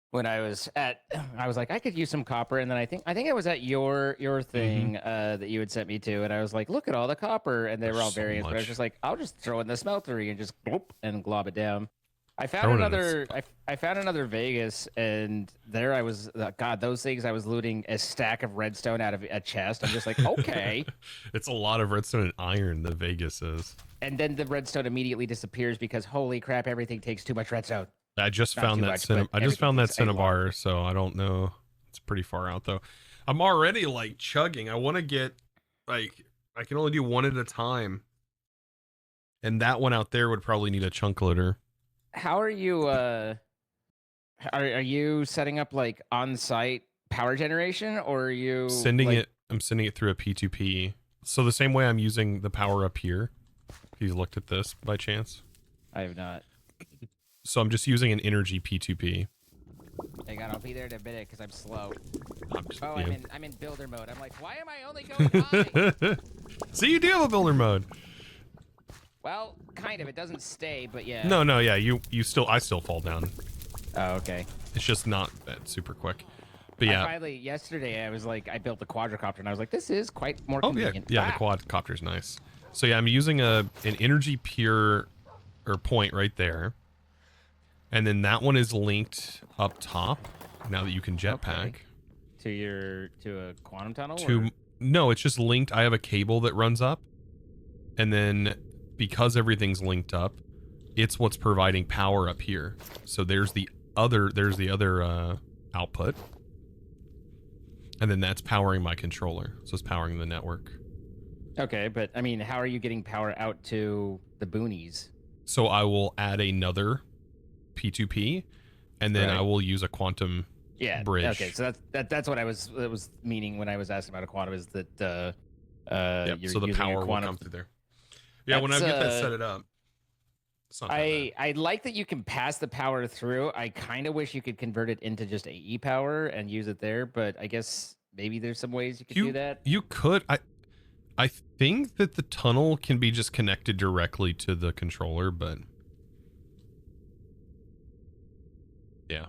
When I was like, I could use some copper, and then I think I was at your thing that you had sent me to, and I was like, look at all the copper, and they were all There's so variants. But I was much. just like, I'll just throw in the smeltery and just gloop and glob it down. I found Throw it in another. I found another Vegas, and there I was. God, those things! I was looting a stack of redstone out of a chest. I'm just like, okay. It's a lot of redstone and iron, the Vegas is. And then the redstone immediately disappears because holy crap, everything takes too much redstone. I just Not found too that much, but I just found that everything takes a lot. cinnabar, so I don't know. It's pretty far out though. I'm already like chugging. I want to get like I can only do one at a time, and that one out there would probably need a chunk loader. How are you? Are you setting up like on-site power generation, or are you Sending like... it. I'm sending it through a P2P. So the same way I'm using the power up here. If you looked at this by chance. I have not. So I'm just using an energy P2P. Hang on, I'll be there in a minute because I'm slow. Oh, Yeah. I'm in builder mode. I'm like, why am I only going high? So you do have a builder mode. Well, kind of. It doesn't stay, but yeah. No, yeah, I still fall down. Oh, okay. It's just not that super quick. But yeah. Finally, yesterday, I was like, I built the quadricopter, and I was like, this is quite more Oh yeah, convenient. yeah, the quadcopter's nice. So yeah, I'm using an energy pure or point right there. And then that one is linked up top now that you can jetpack. Okay. To a quantum tunnel? No, it's just linked. I have a cable that runs up. And then because everything's linked up, it's what's providing power up here. So there's the other output. And then that's powering my controller. So it's powering the network. Okay, but I mean, how are you getting power out to the boonies? So I will add another P2P, and then I will use a quantum bridge. Okay, so that's what I was meaning when I was asking about a quantum, is that you're so the using power a will quantum come through there. Yeah, when I get that set it up. It's not that bad. I like that you can pass the power through. I kind of wish you could convert it into just AE power and use it there, but I guess maybe there's some ways you could do that. You could. I think that the tunnel can be just connected directly to the controller, but yeah.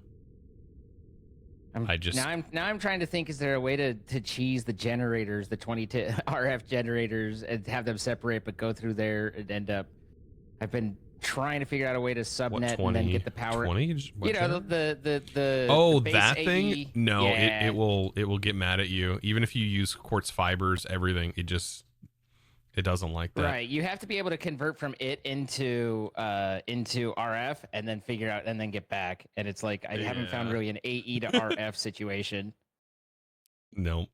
Now I'm trying to think, is there a way to cheese the generators, the 22 RF generators, and have them separate but go through there and end up... I've been trying to figure out a way to subnet and then get the power. 20? You know, the oh, base that AE. thing? No, Yeah. it will get mad at you. Even if you use quartz fibers, everything, it doesn't like that. Right, you have to be able to convert from it into RF and then figure out and then get back. And it's like I haven't found really an AE to RF situation. No.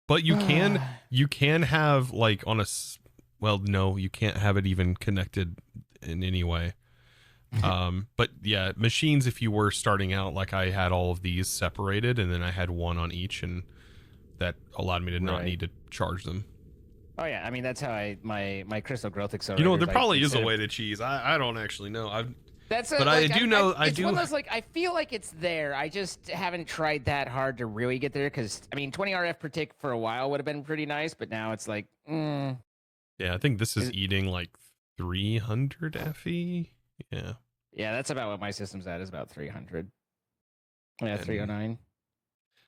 But you can have like on a... Well, no, you can't have it even connected in any way. But yeah, machines, if you were starting out, like I had all of these separated and then I had one on each, and that allowed me to not need to charge them. Oh yeah, I mean, that's how my crystal growth accelerator. You know, there probably is a way to cheese. I don't actually know. It's one of those, like, I feel like it's there. I just haven't tried that hard to really get there, because I mean, 20 RF per tick for a while would have been pretty nice, but now it's like, Yeah, I think this is eating like 300 FE. Yeah. Yeah, that's about what my system's at, is about 300. Yeah, 309.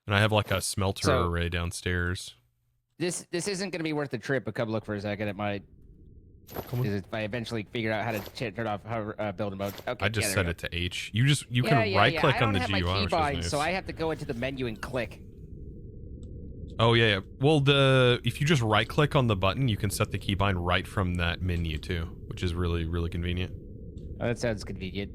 And I have like a smelter array downstairs. This isn't going to be worth the trip, but come look for a second. It might. If I eventually figure out how to turn off build mode. Okay, I just set it to H. You can right click on the GUI. I don't have my keybind, nice. so I have to go into the menu and click. Oh yeah. Well, if you just right click on the button, you can set the keybind right from that menu too, which is really, really convenient. Oh, that sounds convenient.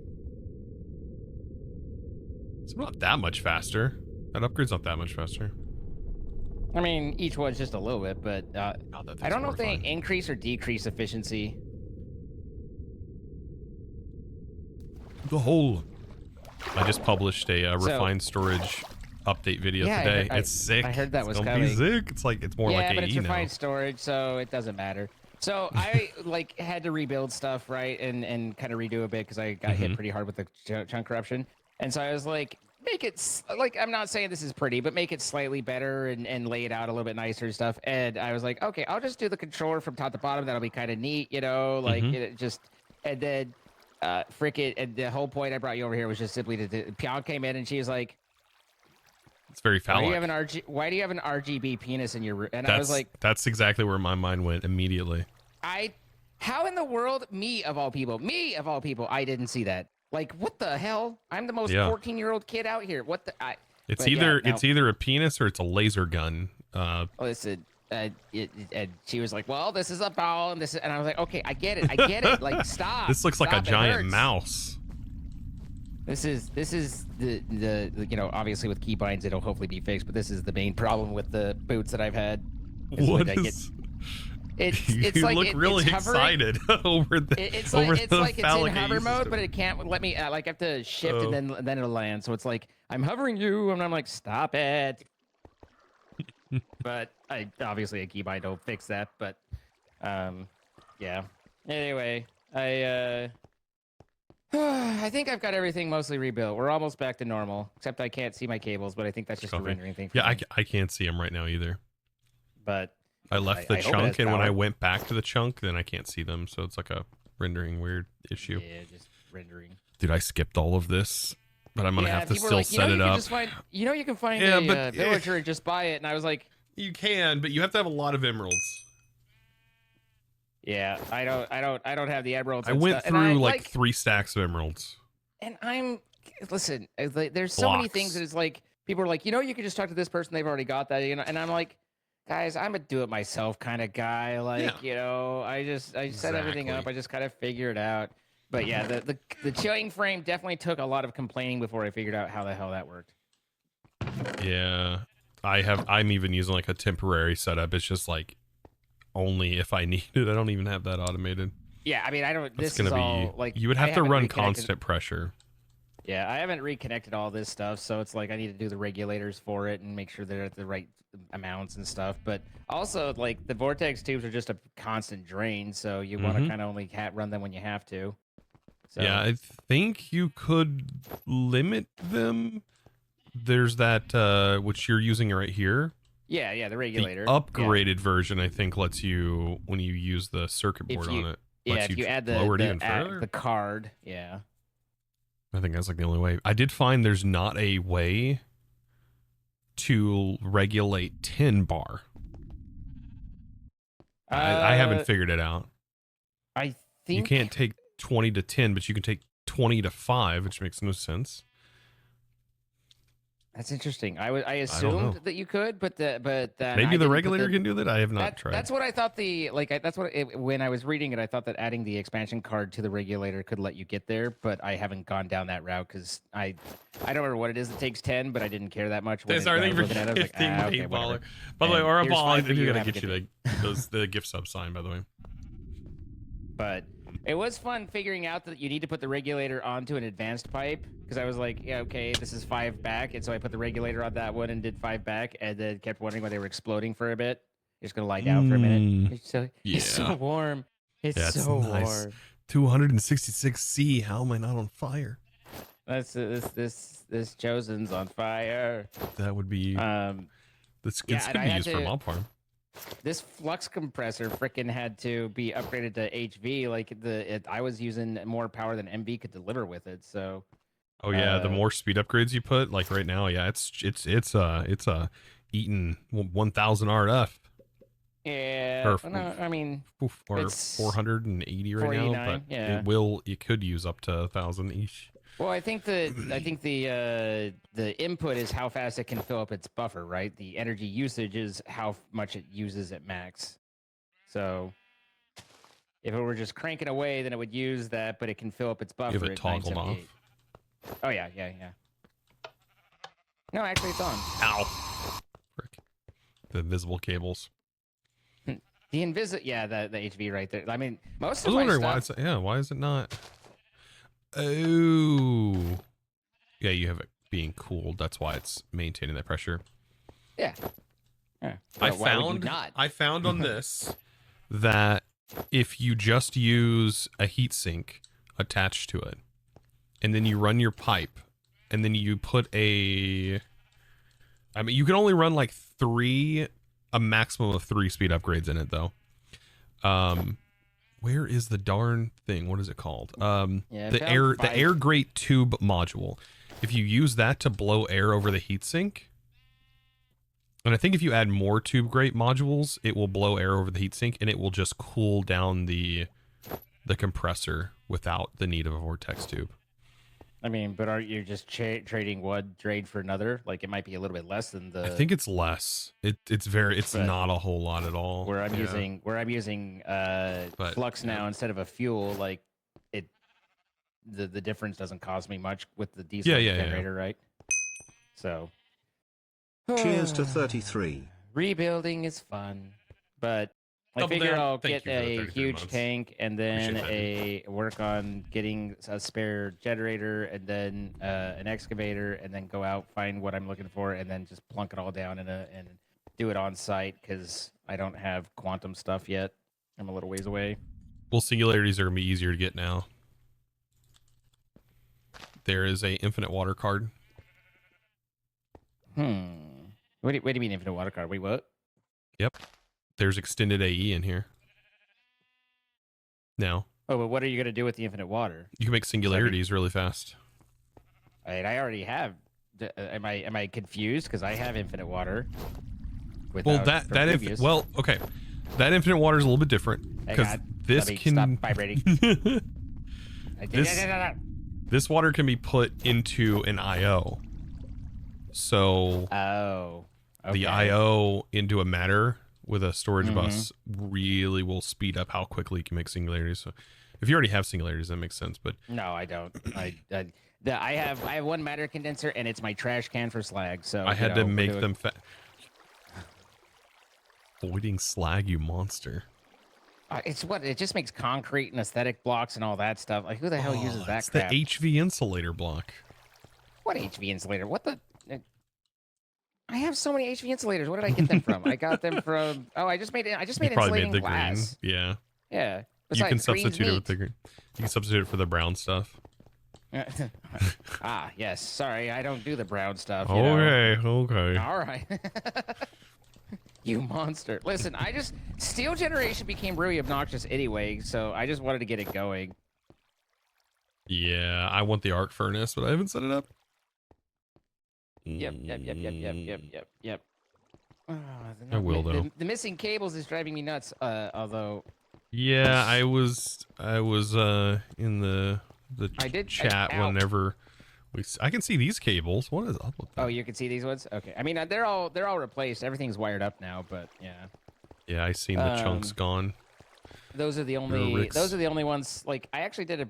It's not that much faster. That upgrade's not that much faster. I mean, each one's just a little bit, but I don't know if they increase or decrease efficiency. I just published a refined storage update video today. It's sick. I heard that was coming. coming. Sick. It's more like AE now. Yeah, but it's refined storage, so it doesn't matter. So I had to rebuild stuff, right, and kind of redo a bit because I got hit pretty hard with the chunk corruption, and so I was like, make it like, I'm not saying this is pretty, but make it slightly better and lay it out a little bit nicer and stuff. And I was like, okay, I'll just do the controller from top to bottom. That'll be kind of neat, you know, like and then frick it. And the whole point I brought you over here was just simply Pion came in and she was like, it's very phallic. Why do you have an RGB penis in your room? And I was like, that's exactly where my mind went immediately. How in the world, me of all people, I didn't see that. Like, what the hell? I'm the most 14-year-old kid out here. What the? It's either a penis or it's a laser gun. Listen, and she was like, "Well, this is a ball, and I was like, "Okay, I get it. Like, stop." This looks like a giant mouse. This is the you know, obviously with keybinds it'll hopefully be fixed, but this is the main problem with the boots that I've had. What when I is? it's You like look really it's hovering. excited over the It's over like it's the like it's in phallic hover AE mode, system. but it can't let me. Like I have to shift Oh. and then it'll land. So it's like I'm hovering you, and I'm like, stop it. But I obviously a keybind will fix that. But yeah. Anyway, I think I've got everything mostly rebuilt. We're almost back to normal, except I can't see my cables. But I think that's just a Copy. rendering thing. For Yeah, me. I can't see them right now either. But I left the I hope it chunk, has and when I power. went back to the chunk, then I can't see them. So it's like a rendering weird issue. Yeah, just rendering. Dude, I skipped all of this, but I'm gonna Yeah, have to people still are like, set it up. You know, you can find Yeah, a but- villager and just buy it. And I was like, You can, but you have to have a lot of emeralds. yeah, I don't have the emeralds. I and went stuff. And through I, like 3 stacks of emeralds. and listen, there's so many Blocks. things that it's like people are like, you know, you can just talk to this person, they've already got that, you know, and I'm like, guys, I'm a do it myself kind of guy. Like, Yeah. you know, I set everything up, Exactly. I just kind of figure it out. But yeah, the chilling frame definitely took a lot of complaining before I figured out how the hell that worked. Yeah, I'm even using like a temporary setup. It's just like only if I need it. I don't even have that automated. Yeah, I mean, I don't. It's This gonna is be all like you would I have to haven't run reconnected- constant pressure. Yeah, I haven't reconnected all this stuff, so it's like I need to do the regulators for it and make sure they're at the right amounts and stuff. But also, like the vortex tubes are just a constant drain, so you want to kind of only run them when you have to. So, Yeah, I think you could limit them. There's that which you're using right here. yeah, the regulator. The upgraded version, I think, lets you when you use the circuit If board you- on it. Yeah, lets if you add lower it even the further. card, yeah. I think that's like the only way. I did find there's not a way to regulate tin bar. I haven't figured it out. I think You can't take 20 to 10, but you can take 20 to 5, which makes no sense. That's interesting. I know. assumed that you could, but then I Maybe the didn't put regulator can do that. I have not tried. That's what I thought. When I was reading it, I thought that adding the expansion card to the regulator could let you get there, but I haven't gone down that route because I don't remember what it is that takes 10, but I didn't care that much. When Sorry, I thank you was for looking at it, I was like, gifting okay, Paintballer. whatever. By the way, And or a here's ball, I 5 for did you, gotta have a get you good the gift sub sign, by the way. But it was fun figuring out that you need to put the regulator onto an advanced pipe because I was like, yeah, okay, this is 5 back, and so I put the regulator on that one and did 5 back, and then kept wondering why they were exploding for a bit. Just gonna lie down for a minute. It's so yeah. warm. It's That's so nice. warm. 266C. How am I not on fire? That's this chosen's on fire. That would be. This yeah, could and I be had used for a to- mob farm. This flux compressor frickin' had to be upgraded to HV. Like I was using more power than MV could deliver with it. So Oh yeah, the Uh, more speed upgrades you put, like right now, yeah, it's eating 1000 RF. yeah, Or well, no, I mean Oof, or It's 480 right now, 49, but yeah. it could use up to 1000 each. Well, I think the input is how fast it can fill up its buffer, right? The energy usage is how much it uses at max. So if it were just cranking away, then it would use that, but it can fill up its buffer. You have it at toggled 978. Oh yeah. No, actually, it's on. Ow! Frick. The invisible cables. The yeah, the HV right there. I mean, most I of was my wondering stuff. why is it not? Oh, yeah, you have it being cooled. That's why it's maintaining that pressure. Yeah. I Well, why would you found not? I found on this that if you just use a heatsink attached to it, and then you run your pipe, and then you put I mean, you can only run like a maximum of 3 speed upgrades in it though. Where is the darn thing? What is it called? Yeah, the about the 5. air grate tube module. If you use that to blow air over the heatsink, and I think if you add more tube grate modules, it will blow air over the heatsink and it will just cool down the compressor without the need of a vortex tube. I mean, but aren't you just trading one trade for another? Like it might be a little bit less than the. I think it's less. It's But not a whole lot at all. where I'm Yeah. using But, flux now instead of a fuel. Like it, the difference doesn't cost me much with the diesel Yeah. generator, right? So. Cheers to 33. Rebuilding is fun, but I Double figure down. I'll Thank get you for the a 33 huge months. tank and then Appreciate that, work on getting a spare generator and then an excavator and then go out, find what I'm looking for, and then just plunk it all down and do it on site because I don't have quantum stuff yet. I'm a little ways away. Well, singularities are gonna be easier to get now. There is a infinite water card. What do you mean infinite water card? Wait, what? Yep. There's extended AE in here. Now Oh, but what are you gonna do with the infinite water? you can make singularities really fast. I already have. Am I confused? Because I have infinite water. Well, without- from previous. okay. That infinite water is a little bit different Hang because on, this let me can stop vibrating. This- this water can be put into an IO. So Oh. Okay. the IO into a matter with a storage Mhm. bus really will speed up how quickly you can make singularities. So if you already have singularities, that makes sense. But No, I don't. I have one matter condenser and it's my trash can for slag. So I had to we're make doing- them voiding slag, you monster. It's what it just makes concrete and aesthetic blocks and all that stuff. Like who the hell uses that It's crap? the HV insulator block. What HV insulator? What the? I have so many HV insulators. Where did I get them from? I got them from. Oh, I just made You insulating probably made the glass. green. Yeah. Yeah. You Besides, can green's substitute it with neat. the green. You can substitute it for the brown stuff. Ah, yes. Sorry, I don't do the brown stuff. You know? Okay. All right. You monster. Listen, steel generation became really obnoxious anyway, so I just wanted to get it going. Yeah, I want the arc furnace, but I haven't set it up. Yep. Oh, I will, though. The missing cables is driving me nuts. Although Yeah, I was in the I did- chat ow. whenever I can see these cables. What is up with that? oh, you can see these ones. Okay, I mean they're all replaced. Everything's wired up now, but yeah, Yeah, I seen the chunks Um, gone. those are the Ricks. only ones. Like I actually did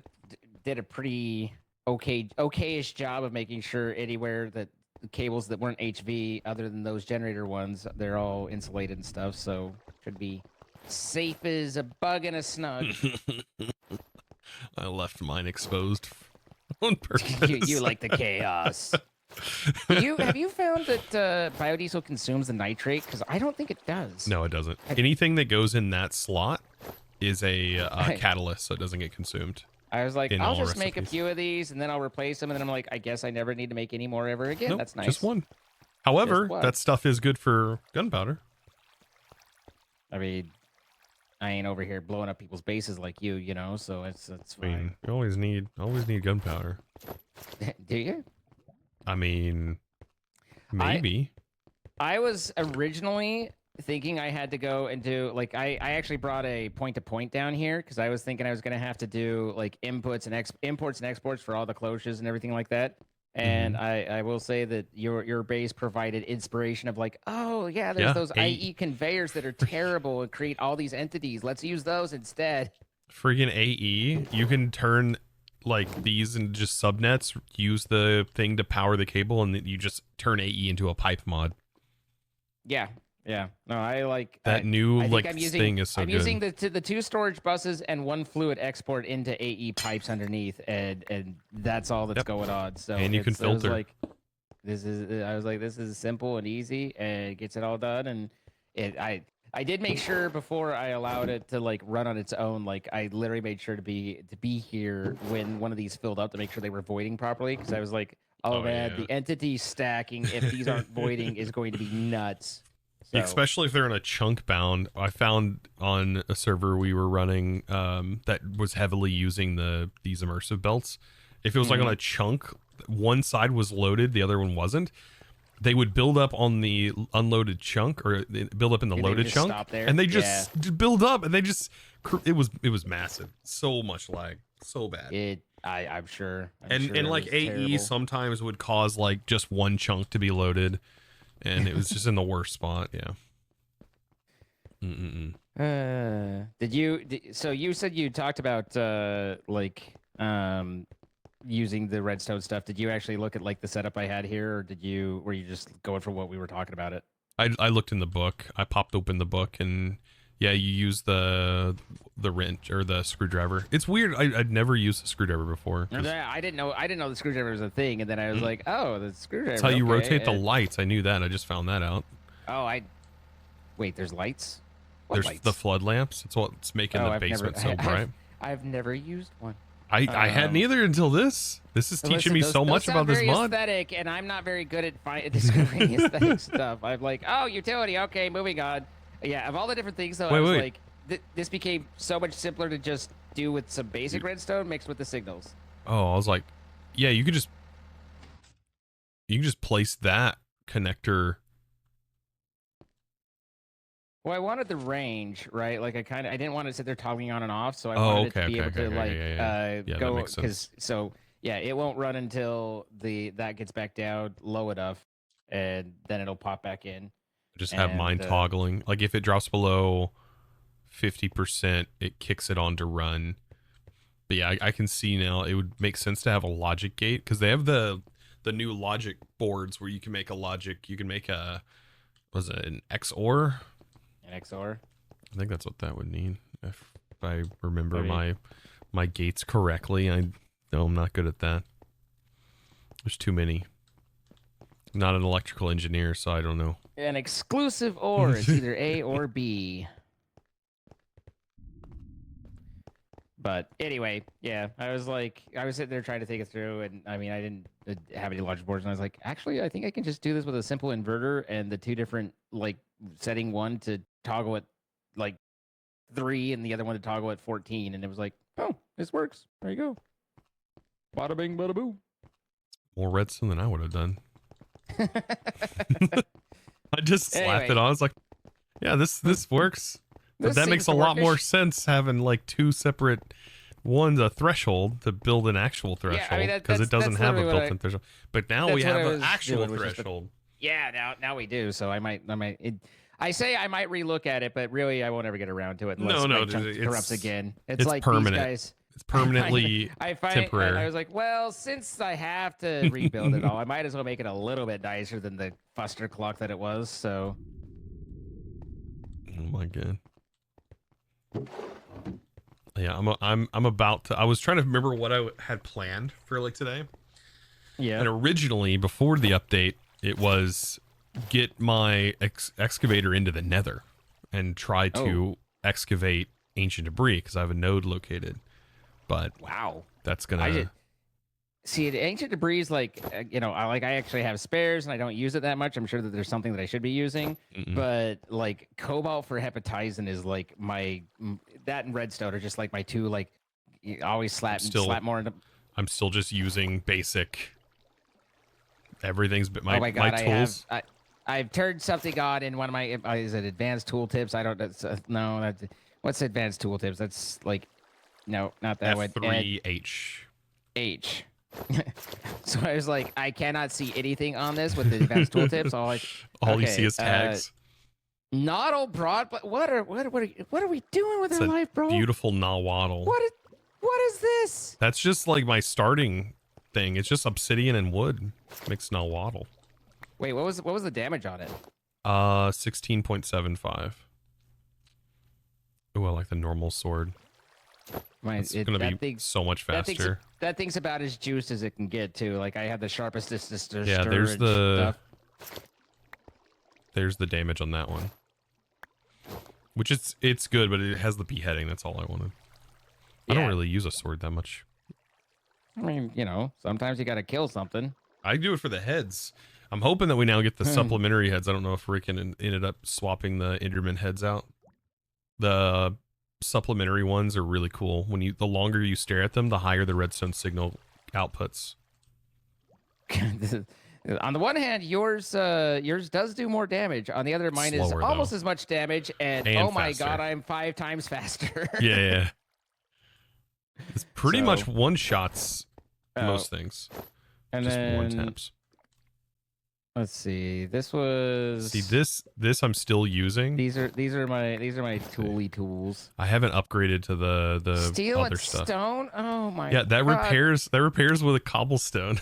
a pretty okayish job of making sure anywhere that the cables that weren't HV, other than those generator ones, they're all insulated and stuff. So should be safe as a bug in a snug. I left mine exposed on purpose. you like the chaos. Have you found that biodiesel consumes the nitrate? Because I don't think it does. No, it doesn't. Anything that goes in that slot is a Right. catalyst, so it doesn't get consumed. I was like, in I'll all just make a recipes. few of these and then I'll replace them. And then I'm like, I guess I never need to make any more ever again. Nope, That's nice. just one. However, one. that stuff is good for gunpowder. I mean, I ain't over here blowing up people's bases like you, you know. So it's I fine. mean, you always need gunpowder. Do you? I mean, maybe. I was originally thinking I had to go and do like I actually brought a point-to-point down here because I was thinking I was gonna have to do like imports and exports for all the closures and everything like that. And I will say that your base provided inspiration of like, oh yeah, there's Yeah, those hey. IE conveyors that are terrible and create all these entities. Let's use those instead. Freaking AE, you can turn like these into just subnets, use the thing to power the cable, and then you just turn AE into a pipe mod. Yeah. No, I like That new I think like I'm using, thing is so I'm good. using the two storage buses and one fluid export into AE pipes underneath, and that's all that's Yep. going on. So And you can it was filter. like, I was like, this is simple and easy, and it gets it all done. And I did make sure before I allowed it to like run on its own. Like I literally made sure to be here when one of these filled up to make sure they were voiding properly, because I was like, oh man, yeah. the entity stacking if these aren't voiding is going to be nuts. So, Especially if they're in a chunk bound. I found on a server we were running that was heavily using these immersive belts. If it was like on a chunk, one side was loaded, the other one wasn't. They would build up on the unloaded chunk, or they build up in the And they would loaded just chunk, stop there? and they just build up, and they just it was massive, so much lag, so bad. I'm sure. And like AE sometimes would cause like just one chunk to be loaded, and it was just in the worst spot. Yeah. So you said you talked about using the redstone stuff, did you actually look at like the setup I had here, or were you just going for what we were talking about it? I looked in the book. I popped open the book, and yeah, you use the wrench or the screwdriver. It's weird. I'd never used a screwdriver before. I didn't know the screwdriver was a thing, and then I was like, oh, the screwdriver. That's how you okay, rotate the lights. I knew that. I just found that out. Oh, wait. There's lights. What There's lights? the flood lamps. It's what's making the I've basement never, so bright. I've never used one. I hadn't either until this. This is teaching me so much about this mod. Aesthetic, and I'm not very good at discovering aesthetic stuff. I'm like, oh, utility. Okay, moving on. Yeah, of all the different things, though, I was like, this became so much simpler to just do with some basic redstone mixed with the signals. Oh, I was like, yeah, you could just place that connector. Well, I wanted the range, right? Like I didn't want to sit there toggling on and off, so I wanted it to be able to go because it won't run until that gets back down low enough, and then it'll pop back in. Just have mine toggling. Like if it drops below 50%, it kicks it on to run. But yeah, I can see now it would make sense to have a logic gate because they have the new logic boards where you can make a logic. You can make an XOR. An XOR. I think that's what that would need if I remember my gates correctly. I'm not good at that. There's too many. I'm not an electrical engineer, so I don't know. An exclusive OR. It's either A or B. But anyway, yeah, I was sitting there trying to think it through, and I mean, I didn't have any logic boards, and I was like, actually, I think I can just do this with a simple inverter and the two different, like, setting one to toggle at, like, 3 and the other one to toggle at 14, and it was like, oh, this works. There you go. Bada bing, bada boo. More redstone than I would have done. I just slapped it on. I was like, yeah, this works. But that makes a lot more sense having like two separate ones, a threshold to build an actual threshold because it doesn't have a built-in threshold. But now we have an actual threshold. Yeah, now we do. So I might say I might relook at it, but really I won't ever get around to it unless my chunk corrupts again. It's like permanent. These guys. It's permanently temporary. I was like, well, since I have to rebuild it all, I might as well make it a little bit nicer than the fuster clock that it was. So. Oh my god. Yeah, I'm about to. I was trying to remember what I had planned for like today. Yeah. And originally, before the update, it was get my excavator into the Nether and try to excavate ancient debris because I have a node located. But wow, that's gonna. See, the ancient debris is like, I actually have spares and I don't use it that much. I'm sure that there's something that I should be using, but like cobalt for hepatizen is like that and redstone are just like my two, like, you always slap more into. I'm still just using basic. Everything's my oh my god, my tools. I've turned something on in one of my, is it advanced tooltips? I don't, no, what's advanced tooltips? That's like, no, not that one. F3H. H. So I was like, I cannot see anything on this with the advanced tooltips. All you see is tags. Not all broad, but what are we doing with our life, bro? Beautiful nawaddle. What is this? That's just like my starting thing. It's just obsidian and wood mixed nawaddle. Wait, what was the damage on it? 16.75. Oh, I like the normal sword. It's gonna be so much faster. That thing's about as juiced as it can get too. Like I have the sharpest distance. Yeah, there's the damage on that one. Which it's good, but it has the beheading. That's all I wanted. I don't really use a sword that much. I mean, sometimes you gotta kill something. I do it for the heads. I'm hoping that we now get the supplementary heads. I don't know if Rick ended up swapping the Enderman heads out. The supplementary ones are really cool. The longer you stare at them, the higher the redstone signal outputs. On the one hand, yours does do more damage. On the other, mine is almost as much damage, and oh my god, I'm 5 times faster. Yeah. It's pretty much one shots most things. And just then one taps. Let's see. This was. See this I'm still using. These are my tooly tools. I haven't upgraded to the Steel other and stuff. stone. Oh my. Yeah, that God. repairs with a cobblestone.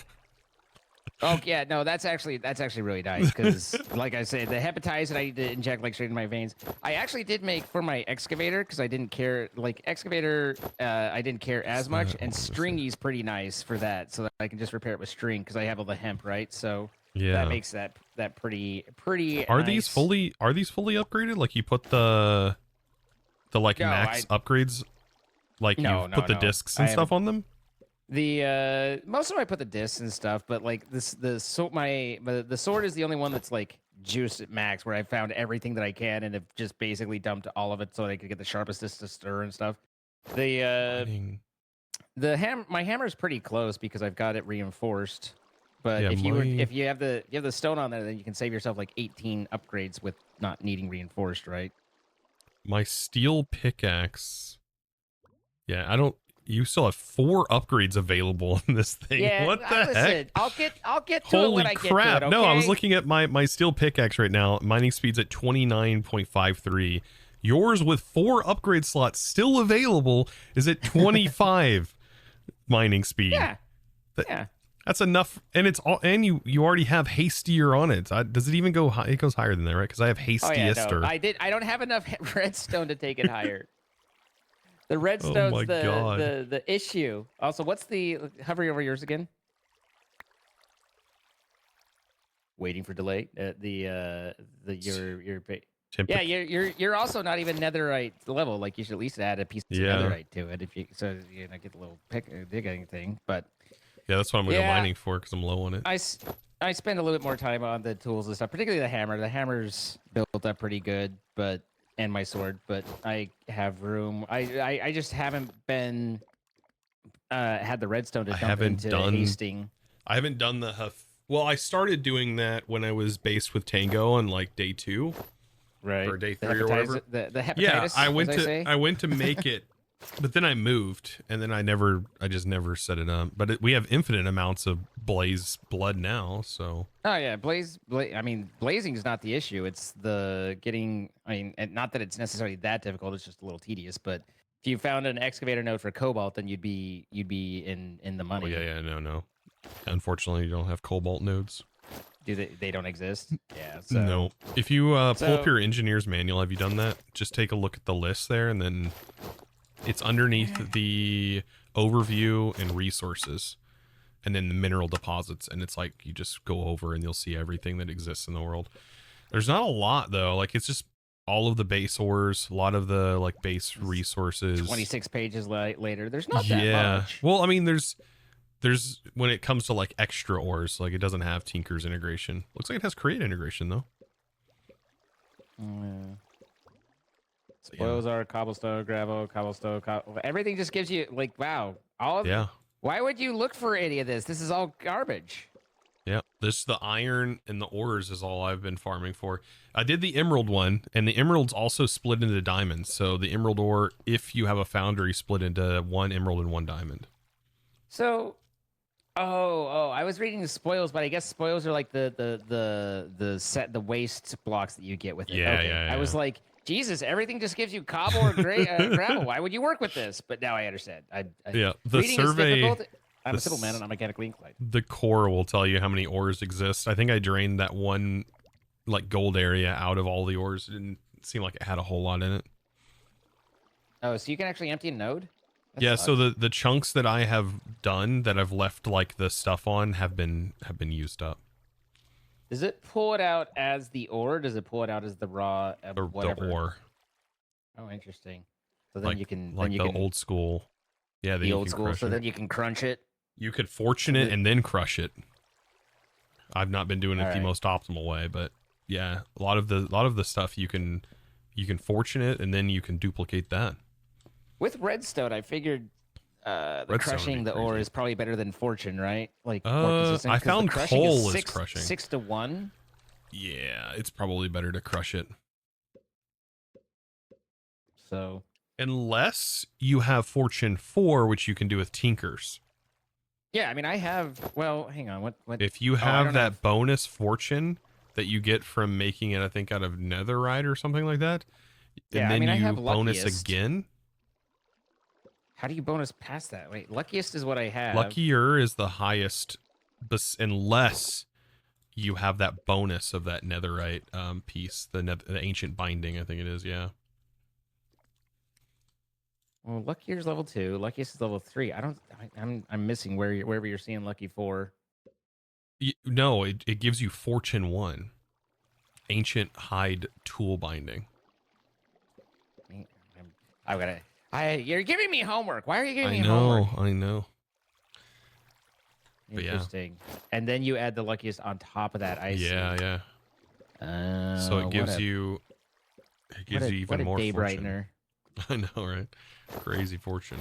Oh yeah, no, that's actually really nice because, like I said, the hepatitis that I need to inject like straight in my veins. I actually did make for my excavator because I didn't care. Like excavator, I didn't care as much, and stringy's pretty nice for that, so that I can just repair it with string because I have all the hemp, right? So Yeah. that makes that pretty. Are nice. these fully upgraded? Like you put the like No, max upgrades, like No, you no, put the no. discs I and stuff on them? The most of them I put the discs and stuff, but like the sword is the only one that's like juiced at max, where I found everything that I can and have just basically dumped all of it so I could get the sharpest disc to stir and stuff. Dang. My hammer is pretty close because I've got it reinforced. But Yeah, if you have the stone on there, then you can save yourself like 18 upgrades with not needing reinforced, right? My steel pickaxe. Yeah, I don't. You still have 4 upgrades available in this thing. Yeah, What the listen, heck? I'll get to it Holy when I get to crap. it, okay? No, I was looking at my steel pickaxe right now. Mining speed's at 29.53. Yours with 4 upgrade slots still available is at 25 mining speed. Yeah. That- Yeah. That's enough, and it's all, and you already have hastier on it. Does it even go high? It goes higher than that, right? Because I have Oh yeah, hastiest. no, I don't have enough redstone to take it higher. The Oh redstone's my God. the issue. Also, what's the hovering over yours again? Waiting for delay. Your yeah, you're also not even netherite level. Like you should at least add a piece of Yeah. netherite to it if you get the little digging thing. But Yeah, that's what I'm going to go Yeah. mining for because I'm low on it. I spend a little bit more time on the tools and stuff, particularly the hammer. The hammer's built up pretty good, and my sword, but I have room. I just haven't been had the redstone to I dump haven't into done- hasting. I haven't done the well, I started doing that when I was based with Tango on like day 2 Right. or day The 3 or whatever. The hepatitis. Yeah, I went as to say. I went to make it, but then I moved, and then I just never set it up. But we have infinite amounts of blaze blood now, so Oh yeah, I mean, blazing is not the issue. It's the getting. I mean, and not that it's necessarily that difficult. It's just a little tedious. But if you found an excavator node for cobalt, then you'd be in the oh money. yeah, no. Unfortunately, you don't have cobalt nodes. Do they don't exist? Yeah. So. No. If you pull up So- your engineer's manual, have you done that? Just take a look at the list there, and then it's underneath the overview and resources, and then the mineral deposits, and it's like you just go over and you'll see everything that exists in the world. There's not a lot though. Like it's just all of the base ores, a lot of the like base resources. 26 pages later. There's not that much. Well, I mean, there's when it comes to like extra ores, like it doesn't have Tinker's integration. Looks like it has Create integration though. So, yeah. Spoils are cobblestone, gravel, cobblestone, everything just gives you like wow. All of Yeah. Why would you look for any of this? This is all garbage. Yeah, the iron and the ores is all I've been farming for. I did the emerald one, and the emerald's also split into diamonds. So the emerald ore, if you have a foundry, split into 1 emerald and 1 diamond. So, I was reading the spoils, but I guess spoils are like the waste blocks that you get with it. Yeah, Okay. yeah, I was yeah. like, Jesus, everything just gives you cobble or gravel. Why would you work with this? But now I understand. Yeah, the reading is survey, difficult. I'm a the simple man and I'm mechanically inclined. the core will tell you how many ores exist. I think I drained that one like gold area out of all the ores. It didn't seem like it had a whole lot in it. Oh, so you can actually empty a node? That Yeah, so sucks. the chunks that I have done that I've left like the stuff on have been used up. Does it pull it out as the ore? Or does it pull it out as the raw The whatever? ore, Oh, interesting. So then like you can like then you the can, old school. Yeah, then the you old can school. crush So it. then you can crunch it. You could fortune it and then crush it. I've not been doing it the Alright. most optimal way, but yeah, a lot of the stuff you can fortune it and then you can duplicate that. With redstone, I figured the Redstone would crushing be the ore crazy. is probably better than fortune, right? Like more I consistent, 'cause the found crushing coal is six, crushing. 6-1. Yeah, it's probably better to crush it. So Unless you have Fortune 4, which you can do with Tinkers. Yeah, I mean, I have. Well, hang on. What? If you Oh, I have don't that have- bonus fortune that you get from making it, I think out of netherite or something like that, Yeah, and I then mean, I you have bonus luckiest. again. How do you bonus past that? Wait, luckiest is what I have. Luckier is the highest, unless you have that bonus of that netherite piece, the ancient binding, I think it is. Yeah. Well, luckier is level 2. Luckiest is level 3. I'm missing wherever you're seeing lucky 4. No, it gives you fortune 1, ancient hide tool binding. I've got to. You're giving me homework. Why are you giving I me know, homework? I know. But yeah. Interesting. And then you add the luckiest on top of that. I see. Yeah. So it gives you. It gives you even more day fortune. brightener. I know, right? Crazy fortune.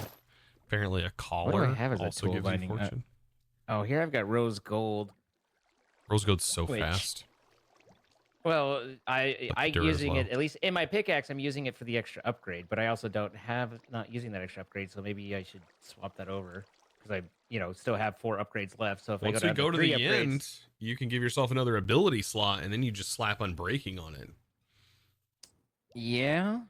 Apparently, a What do collar I have as a also tool gives binding? you fortune. Oh, here I've got rose gold. Rose gold's so Which- fast. Well, I'm Dura is using low. it, at least in my pickaxe, I'm using it for the extra upgrade, but I also not using that extra upgrade, so maybe I should swap that over because I, still have 4 upgrades left. So if Once I we go go down to to the 3 upgrades, end, you can give yourself another ability slot, and then you just slap Unbreaking on it. yeah.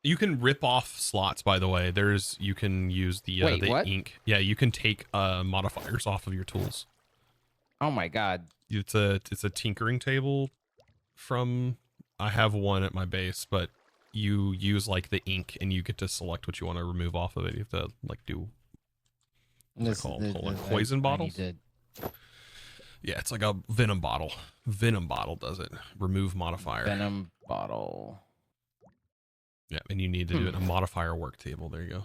You can rip off slots, by the way. You can use the Wait, what? ink. Yeah, you can take modifiers off of your tools. Oh my god. It's a tinkering table from, I have one at my base, but you use like the ink and you get to select what you want to remove off of it. You have to like do what's it called? Hold on. Poison bottles? Yeah, it's like a venom bottle. Venom bottle does it. Remove modifier. Venom bottle. Yeah, and you need to do it in a modifier work table. There you go.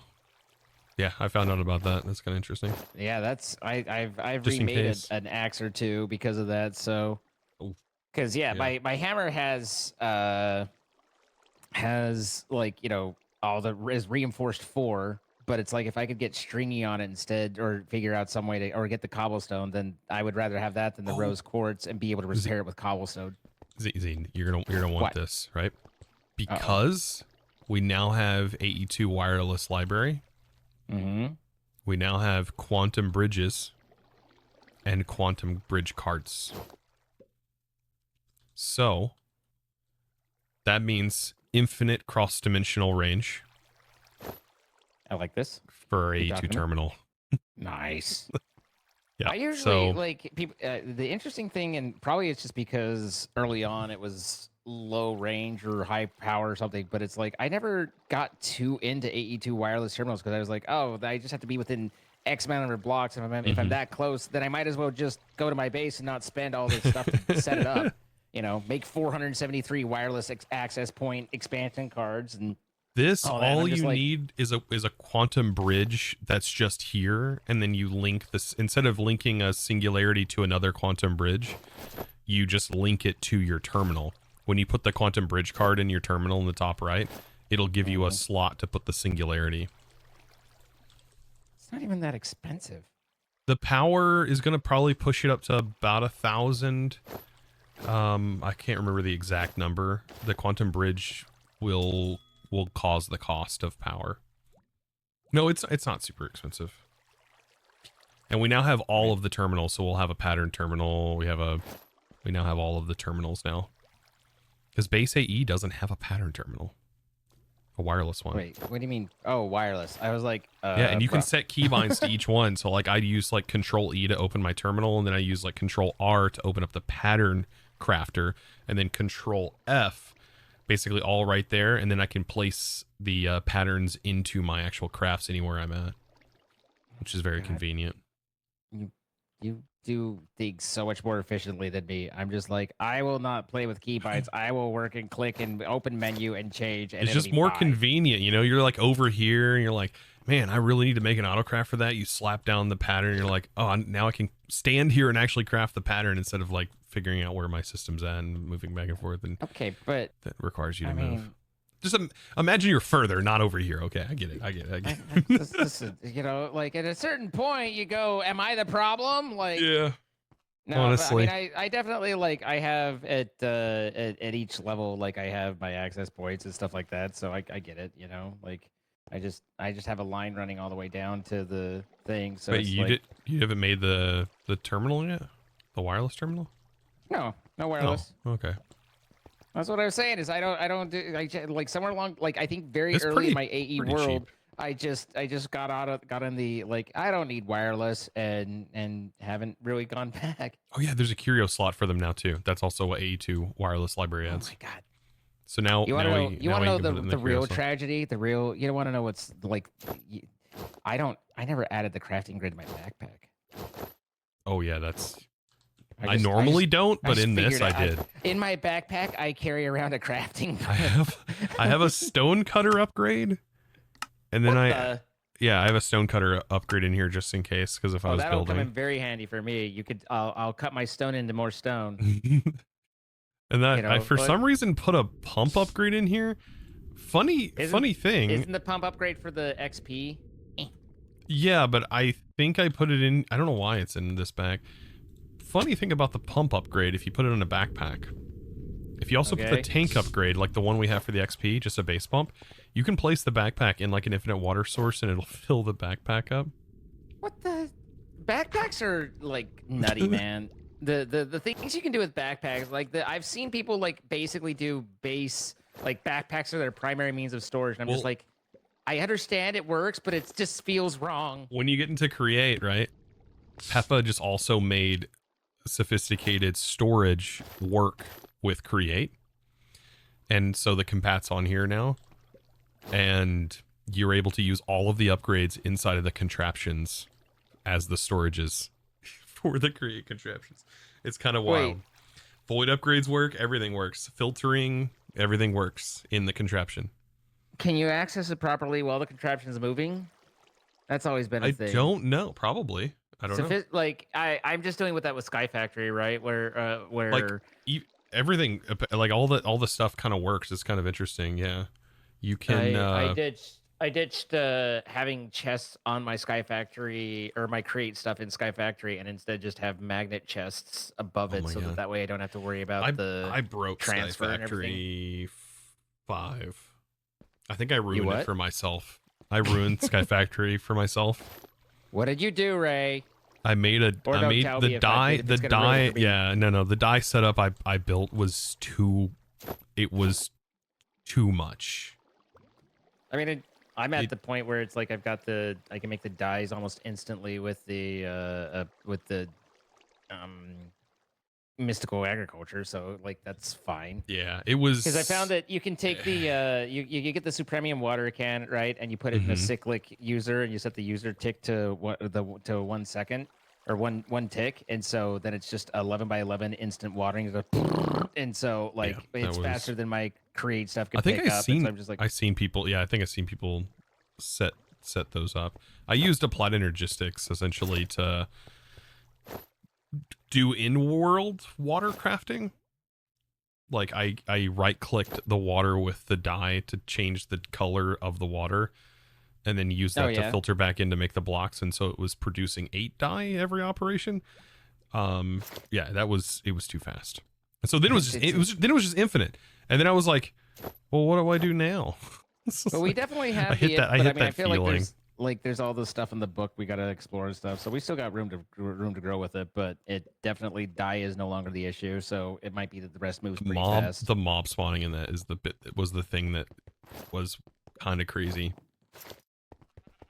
Yeah, I found out about that. That's kind of interesting. Yeah, that's I've Just in remade case. an axe or 2 because of that. So, Ooh. because Yeah. my hammer has like is reinforced 4, but it's like if I could get stringy on it instead, or figure out some way to, or get the cobblestone, then I would rather have that than the rose quartz and be able to repair it with cobblestone. Zine, you're gonna want What? this, right? Because we now have AE2 wireless library. Mm-hmm. We now have quantum bridges and quantum bridge carts. So that means infinite cross-dimensional range I like this. for Good AE2 document. terminal. Nice. Yeah. I usually so like people. The interesting thing, and probably it's just because early on it was low range or high power or something, but it's like I never got too into AE2 wireless terminals because I was like, oh, I just have to be within X amount of blocks. And if I'm that close, then I might as well just go to my base and not spend all this stuff to set it up. Make 473 wireless access point expansion cards and. this, Oh, man, all I'm just you like- need is a quantum bridge that's just here, and then you link this, instead of linking a singularity to another quantum bridge, you just link it to your terminal. When you put the quantum bridge card in your terminal in the top right, it'll give you a slot to put the singularity. It's not even that expensive. The power is going to probably push it up to about 1,000. I can't remember the exact number. The quantum bridge will cause the cost of power. No, it's not super expensive. And we now have all of the terminals, so we'll have a pattern terminal. We now have all of the terminals now. Because base AE doesn't have a pattern terminal. A wireless one. Wait, what do you mean? Oh, wireless. I was like, Yeah, and you can set keybinds to each one. So like I use like Control E to open my terminal, and then I use like Control R to open up the pattern crafter, and then Control F, basically all right there, and then I can place the patterns into my actual crafts anywhere I'm at, which is very convenient. You do things so much more efficiently than me. I'm just like, I will not play with keybinds. I will work and click and open menu and change. And It's it'll just be more fine. convenient, you're like over here and you're like, man, I really need to make an autocraft for that. You slap down the pattern and you're like, oh, now I can stand here and actually craft the pattern instead of like figuring out where my system's at and moving back and forth, and Okay, but that requires you to I move. mean, Just imagine you're further, not over here. Okay, I get it. this is, like at a certain point, you go, "Am I the problem?" Like, Yeah. no, honestly. but, I mean, I definitely like I have at each level, like I have my access points and stuff like that. So I get it. Like I just have a line running all the way down to the thing. So Wait, it's you haven't made the terminal yet? The wireless terminal? no Oh, wireless. okay. That's what I was saying is I don't do like somewhere along like I think very It's early pretty- in my AE pretty world cheap. I just got in the like I don't need wireless and haven't really gone back. Oh yeah, there's a curio slot for them now too. That's also what AE2 wireless library Oh adds. my god. So now, You want to know? You want to know the curio real slot. tragedy? The real. You don't want to know what's like. I don't. I never added the crafting grid to my backpack. Oh yeah, that's. I just- normally just- don't, I but just in this figured I did. In my backpack, I carry around a crafting. I have a stone cutter upgrade, and then What the- I have a stone cutter upgrade in here just in case because if I was that'll come in building. very handy for me. You could. I'll cut my stone into more stone. And that You know, I for but- some reason put a pump upgrade in here. Funny thing. Isn't the pump upgrade for the XP? Yeah, but I think I put it in. I don't know why it's in this bag. Funny thing about the pump upgrade, if you put it in a backpack, if you also put the Okay. tank upgrade, like the one we have for the XP, just a base pump, you can place the backpack in like an infinite water source and it'll fill the backpack up. What the? Backpacks are like nutty, man. The things you can do with backpacks, like I've seen people like basically do base like backpacks are their primary means of storage, and I'm just Well- like, I understand it works, but it just feels wrong. When you get into create, right? Peppa just also made sophisticated storage work with create. And so the compat's on here now. And you're able to use all of the upgrades inside of the contraptions as the storages for the create contraptions. It's kind of wild. Wait. Void upgrades work, everything works. Filtering, everything works in the contraption. Can you access it properly while the contraption's moving? That's always been a I thing. don't know, probably. I don't know. Like I'm just dealing with that with Sky Factory, right? Where Like everything, like all the stuff kind of works. It's kind of interesting. Yeah, you can. I ditched having chests on my Sky Factory or my create stuff in Sky Factory, and instead just have magnet chests above Oh it, my so God. that way I don't have to worry about I broke Sky transfer and Factory 5. I think I ruined it what? for myself. I ruined Sky Factory for myself. What did you do, Ray? I made Or I don't made tell the me if die it's gonna ruin it for me. yeah, no, the die setup I built was too much. I mean, I'm at the point where it's like I can make the dyes almost instantly with the mystical agriculture, so like that's fine. Yeah, it was Because I found that you can take the you get the supremium water can, right, and you put it in a cyclic user, and you set the user tick to 1 second or one tick, and so then it's just 11 by 11 instant watering, and so like Yeah, it's that faster than my create stuff can I think pick I've up. seen And so I'm just like, I think I've seen people set those up. I used applied energistics essentially to do in-world water crafting. Like I right-clicked the water with the dye to change the color of the water, and then use that to yeah. filter back in to make the blocks, and so it was producing 8 dye every operation. Yeah, it was too fast. And so then it was just infinite. And then I was like, well, what do I do now? but we definitely have. I hit that I feel feeling. like there's all this stuff in the book we got to explore and stuff. So we still got room to grow with it, but it definitely dye is no longer the issue. So it might be that the rest moves pretty fast. The mob spawning in that is the bit that was the thing that was kind of crazy.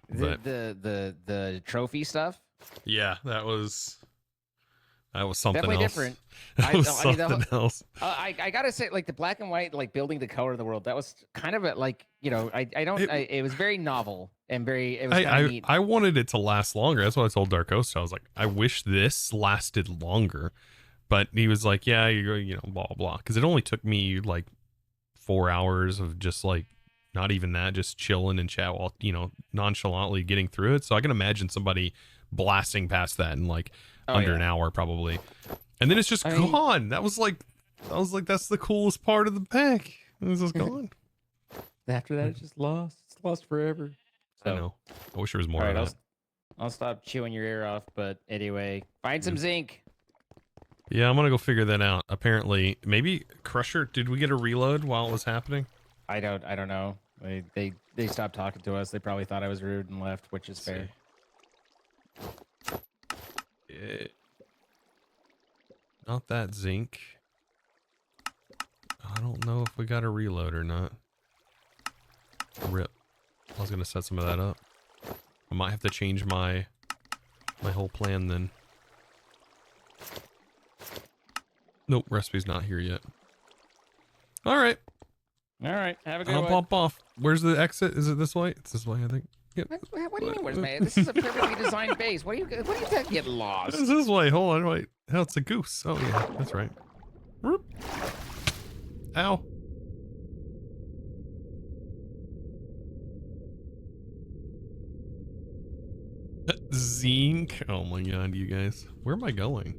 But The trophy stuff. yeah, that was something Definitely else. different. That was something else. I gotta say, like the black and white, like building the color of the world. That was kind of a, like, you know, it was very novel and it was kind of neat. I wanted it to last longer. That's what I told Dark Coast. I was like, I wish this lasted longer. But he was like, yeah, you know, blah, blah. Because it only took me like 4 hours of just like, not even that, just chilling and chat while, you know, nonchalantly getting through it. So I can imagine somebody blasting past that in like under an hour probably. And then it's just gone. I was like, that's the coolest part of the pack. It's just gone. After that, it's just lost. It's lost forever. I know. I wish there was more All of right, that. I'll stop chewing your ear off. But anyway, find some zinc. Yeah, I'm gonna go figure that out. Apparently, maybe Crusher. Did we get a reload while it was happening? I don't know. They stopped talking to us. They probably thought I was rude and left, which is fair. Yeah. Not that zinc. I don't know if we got a reload or not. Rip. I was gonna set some of that up. I might have to change my whole plan then. Nope, recipe's not here yet. All right. All right, have a good I'll one. pop off. Where's the exit? Is it this way? It's this way, I think. Yep. What do you mean, where's my? This is a perfectly designed base. What do you get lost? It's this way. Hold on, wait. Hell, it's a goose. Oh yeah, that's right. Whoop. Ow. Zinc. Oh my god, you guys. Where am I going?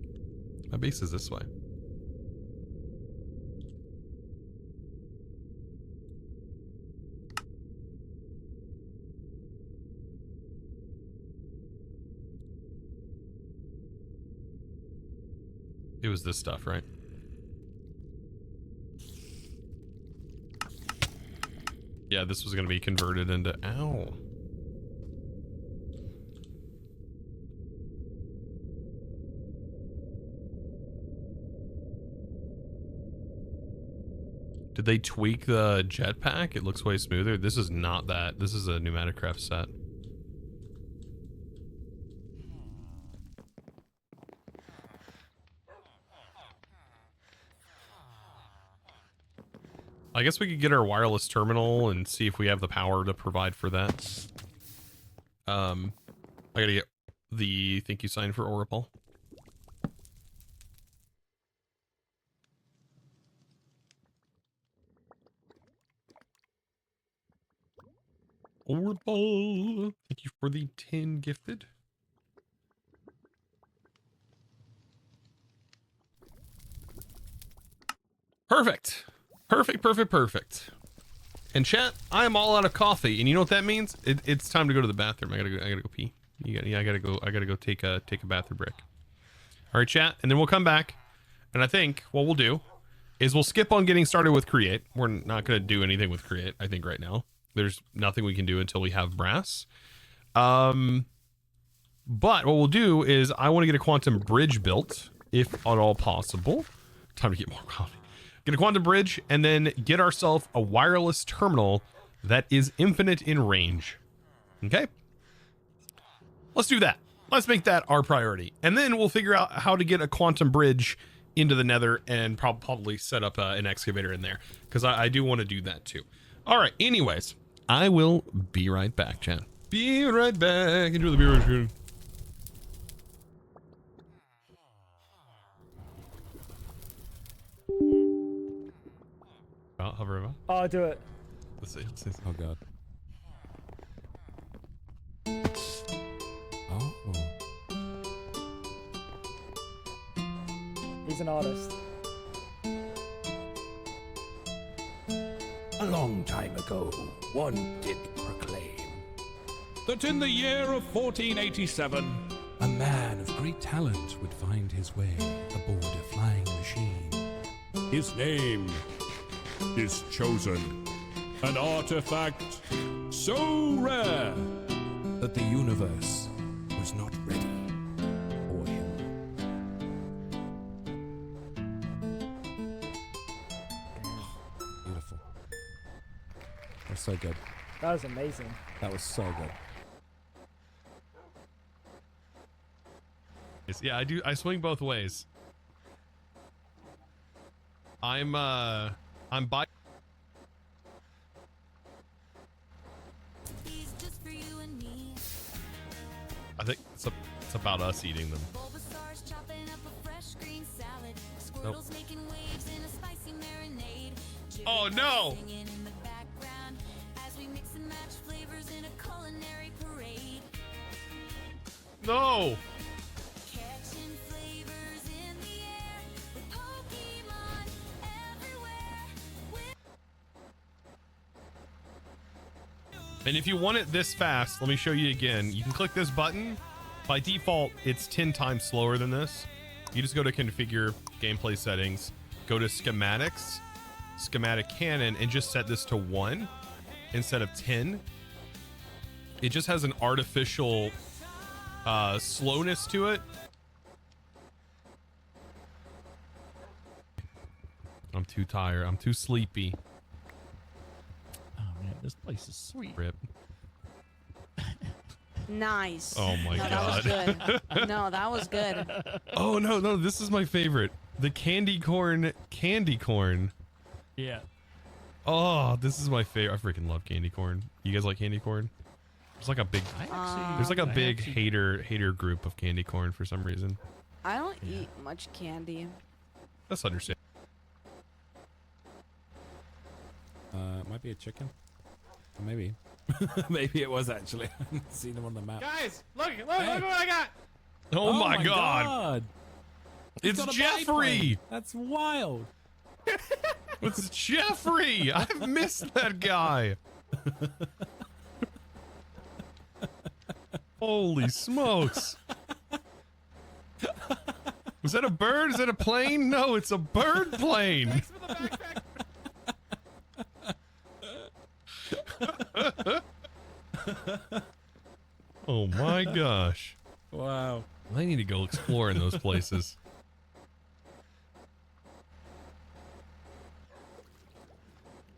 My base is this way. It was this stuff, right? Yeah, this was going to be converted into... Ow. Did they tweak the jetpack? It looks way smoother. This is not that. This is a Minecraft set. I guess we could get our wireless terminal and see if we have the power to provide for that. I gotta get the thank you sign for Oracle. Oracle, thank you for the 10 gifted. Perfect. Perfect. And chat, I am all out of coffee, and you know what that means? It's time to go to the bathroom. I gotta go pee. I gotta go take a bathroom break. All right, chat, and then we'll come back, and I think what we'll do is we'll skip on getting started with create. We're not gonna do anything with create. I think right now there's nothing we can do until we have brass. But what we'll do is I want to get a quantum bridge built, if at all possible. Time to get more coffee. Get a quantum bridge, and then get ourselves a wireless terminal that is infinite in range. Okay? Let's do that. Let's make that our priority. And then we'll figure out how to get a quantum bridge into the nether and probably set up an excavator in there. Because I do want to do that too. All right, anyways. I will be right back, chat. Be right back. Enjoy the beer. Hover over. Oh, I'll do it. Let's see. Oh god. Oh. He's an artist. A long time ago, one did proclaim that in the year of 1487, a man of great talent would find his way aboard a flying machine. His name is Chosen, an artifact so rare that the universe was not ready for him. Beautiful. That's so good. That was amazing. That was so good. Yeah, I swing both ways. I'm by. I think it's about us eating them. Nope. Oh no! No! And if you want it this fast, let me show you again. You can click this button. By default, it's 10 times slower than this. You just go to configure, gameplay settings, go to schematics, schematic cannon, and just set this to 1. instead of 10, it just has an artificial slowness to it. I'm too tired. I'm too sleepy. Oh man, this place is sweet. Rip. Nice. Oh my no, god. That was good. No, that was good. Oh no, this is my favorite. The candy corn. Yeah. Oh, this is my favorite. I freaking love candy corn. You guys like candy corn? There's like a big there's like a big hater group of candy corn for some reason. I don't eat much candy. That's understandable. Might be a chicken. Or maybe. Maybe it was actually. I haven't seen them on the map. Guys, look what I got. Oh, my god. He's It's got a Jeffrey. biplane. That's wild. It's Jeffrey. I've missed that guy. Holy smokes. Was that a bird? Is that a plane? No, it's a bird plane. Thanks for the backpack. Oh my gosh. Wow. I need to go explore in those places.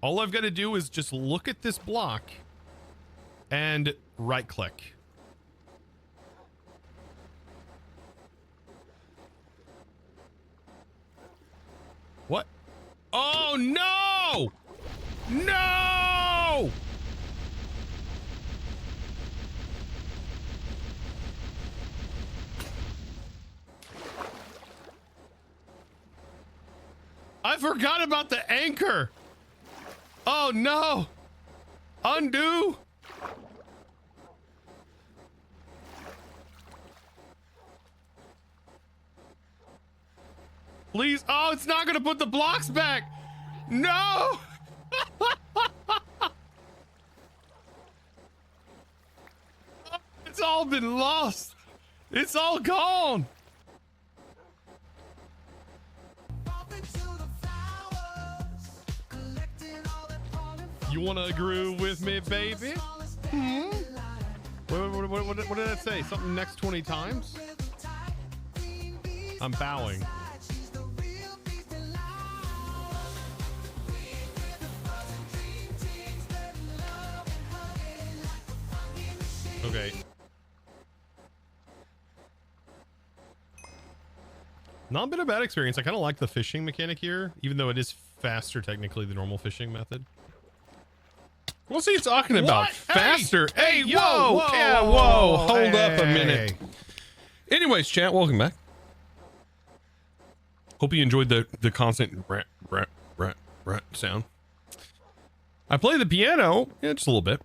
All I've got to do is just look at this block and right click. What? Oh no! No! I forgot about the anchor. Oh no! Undo! Please. Oh, it's not gonna put the blocks back. No! It's all been lost. It's all gone. You wanna groove with me, baby? Hmm? What did I say? Something next 20 times? I'm bowing. Okay. Not been a bad experience. I kind of like the fishing mechanic here, even though it is faster technically the normal fishing method. What's he talking about? Faster. Hey, whoa. Yeah, whoa. Hold up a minute. Anyways, chat, welcome back. Hope you enjoyed the constant rat sound. I play the piano. Yeah, just a little bit.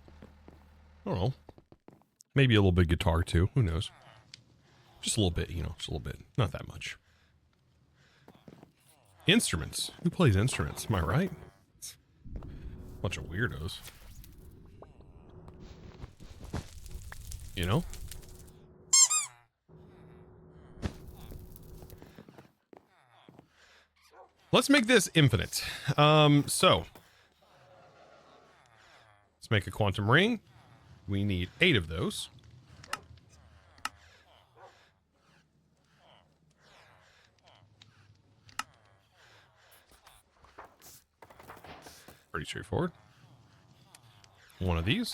I don't know. Maybe a little bit guitar too. Who knows? Just a little bit, you know, just a little bit. Not that much. Instruments. Who plays instruments? Am I right? Bunch of weirdos. You know? Let's make this infinite. So let's make a quantum ring. We need 8 of those. Pretty straightforward. One of these.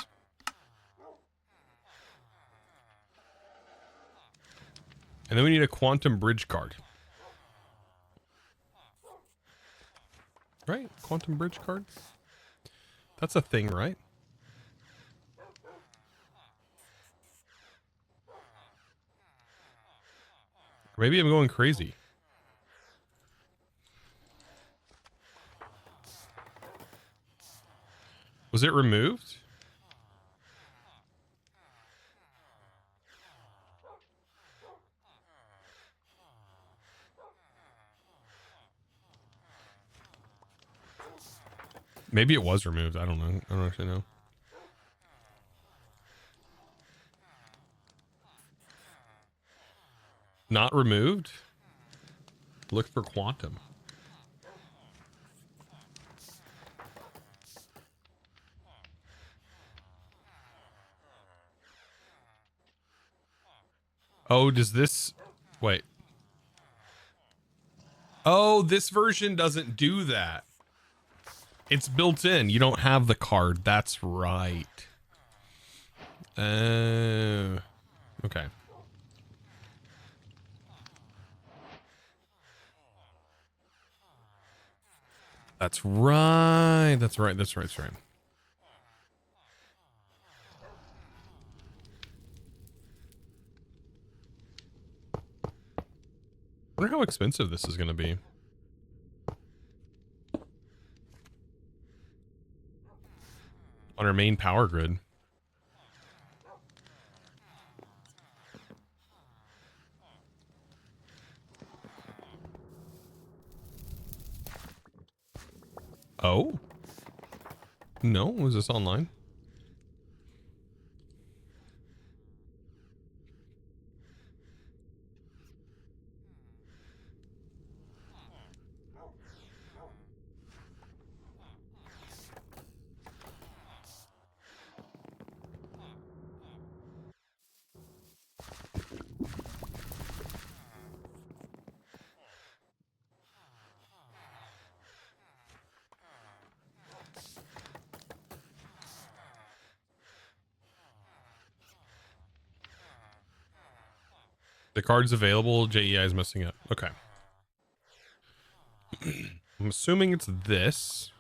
And then we need a quantum bridge card. Right? Quantum bridge card? That's a thing, right? Maybe I'm going crazy. Was it removed? Maybe it was removed. I don't know. I don't actually know. Not removed? Look for quantum. Oh, does this... Wait. Oh, this version doesn't do that. It's built in. You don't have the card. That's right. Okay. That's right. That's right. That's right. That's right. I wonder how expensive this is going to be. On our main power grid. Oh? No, was this online? The card's available. JEI is messing up. Okay. I'm assuming it's this.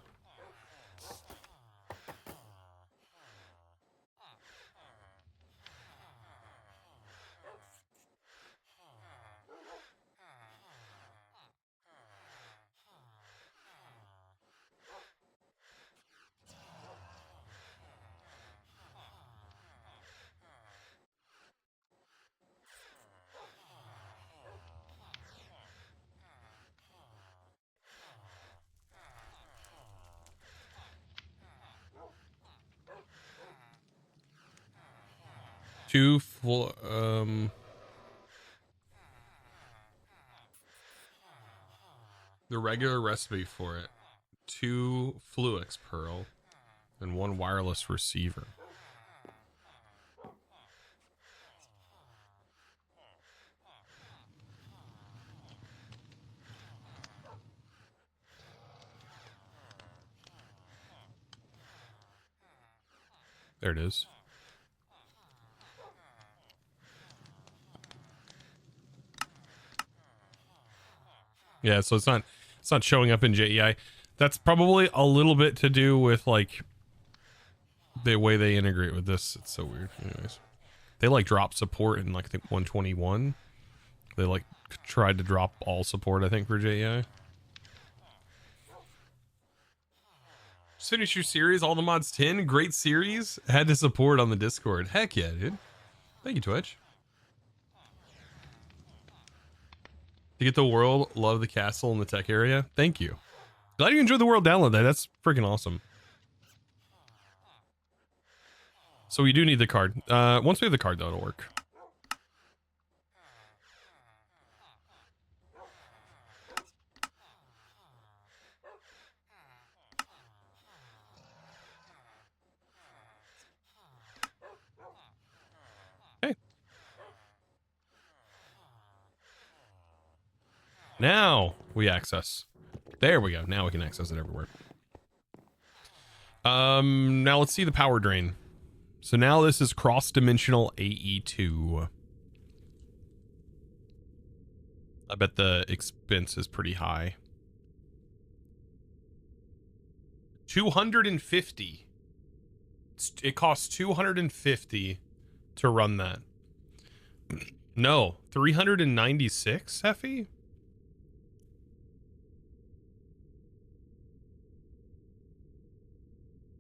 Two full, the regular recipe for it. 2 Fluix Pearl and 1 wireless receiver. There it is. Yeah, so it's not showing up in JEI. That's probably a little bit to do with like the way they integrate with this. It's so weird. Anyways, they like drop support in like I think 121. They like tried to drop all support I think for JEI. Just finished your series, all the mods 10. Great series. Had to support on the Discord. Heck yeah, dude. Thank you, Twitch. To get the world, love the castle and the tech area. Thank you. Glad you enjoyed the world download that. That's freaking awesome. So we do need the card. Once we have the card, though, it'll work. Okay. Now we access. There we go. Now we can access it everywhere. Now let's see the power drain. So now this is cross-dimensional AE2. I bet the expense is pretty high. 250. It costs 250 to run that. No, 396 Effie?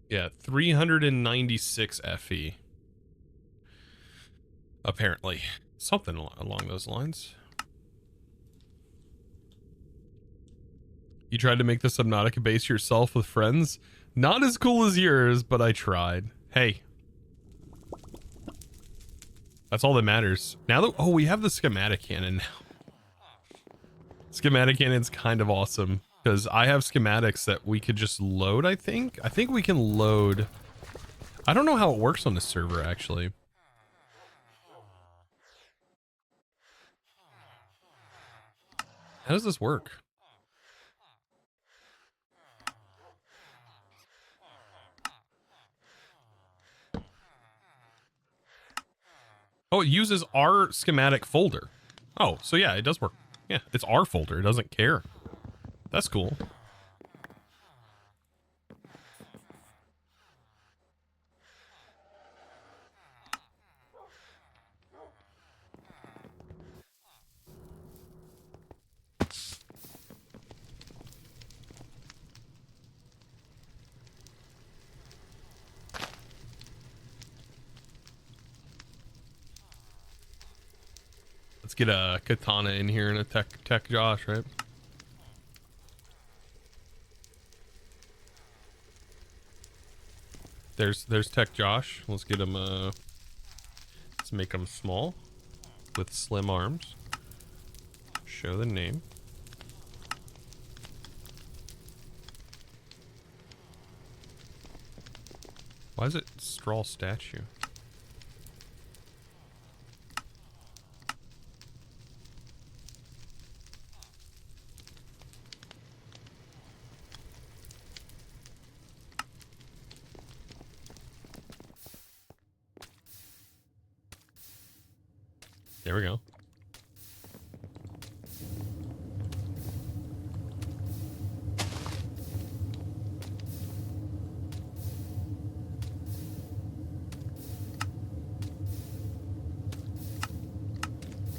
Yeah, 396 FE. Apparently. Something along those lines. You tried to make the Subnautica base yourself with friends? Not as cool as yours, but I tried. Hey. That's all that matters. Now that... Oh, we have the schematic cannon now. Schematic cannon's kind of awesome. Because I have schematics that we could just load, I think. I think we can load... I don't know how it works on this server, actually. How does this work? Oh, it uses our schematic folder. Oh, so yeah, it does work. Yeah, it's our folder. It doesn't care. That's cool. Let's get a katana in here and a tech Josh, right? There's tech Josh. Let's get him let's make him small with slim arms. Show the name. Why is it straw statue? There we go.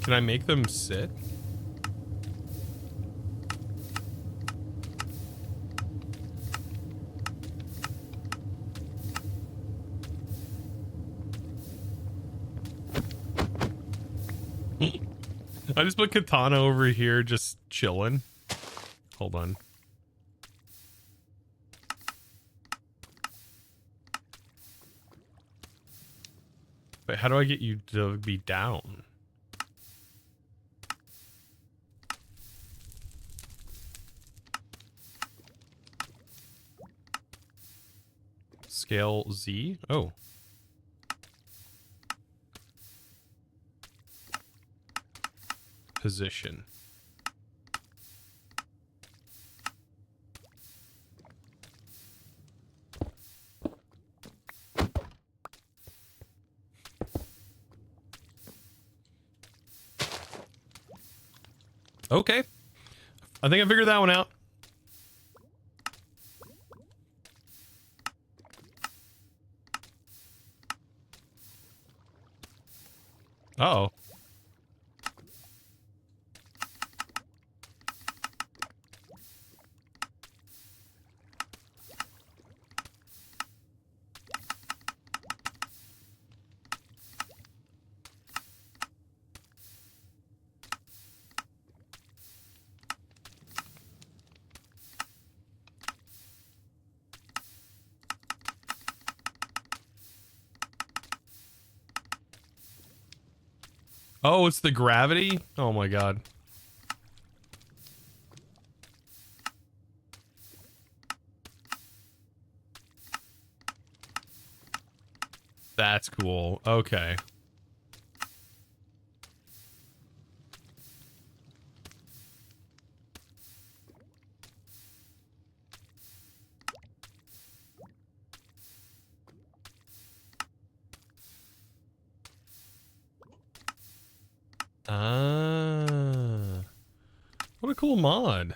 Can I make them sit? I just put katana over here just chilling. Hold on. But how do I get you to be down? Scale Z? Oh. Position. Okay. I think I figured that one out. Uh-oh. Oh, it's the gravity? Oh my god. That's cool. Okay. Ah. What a cool mod.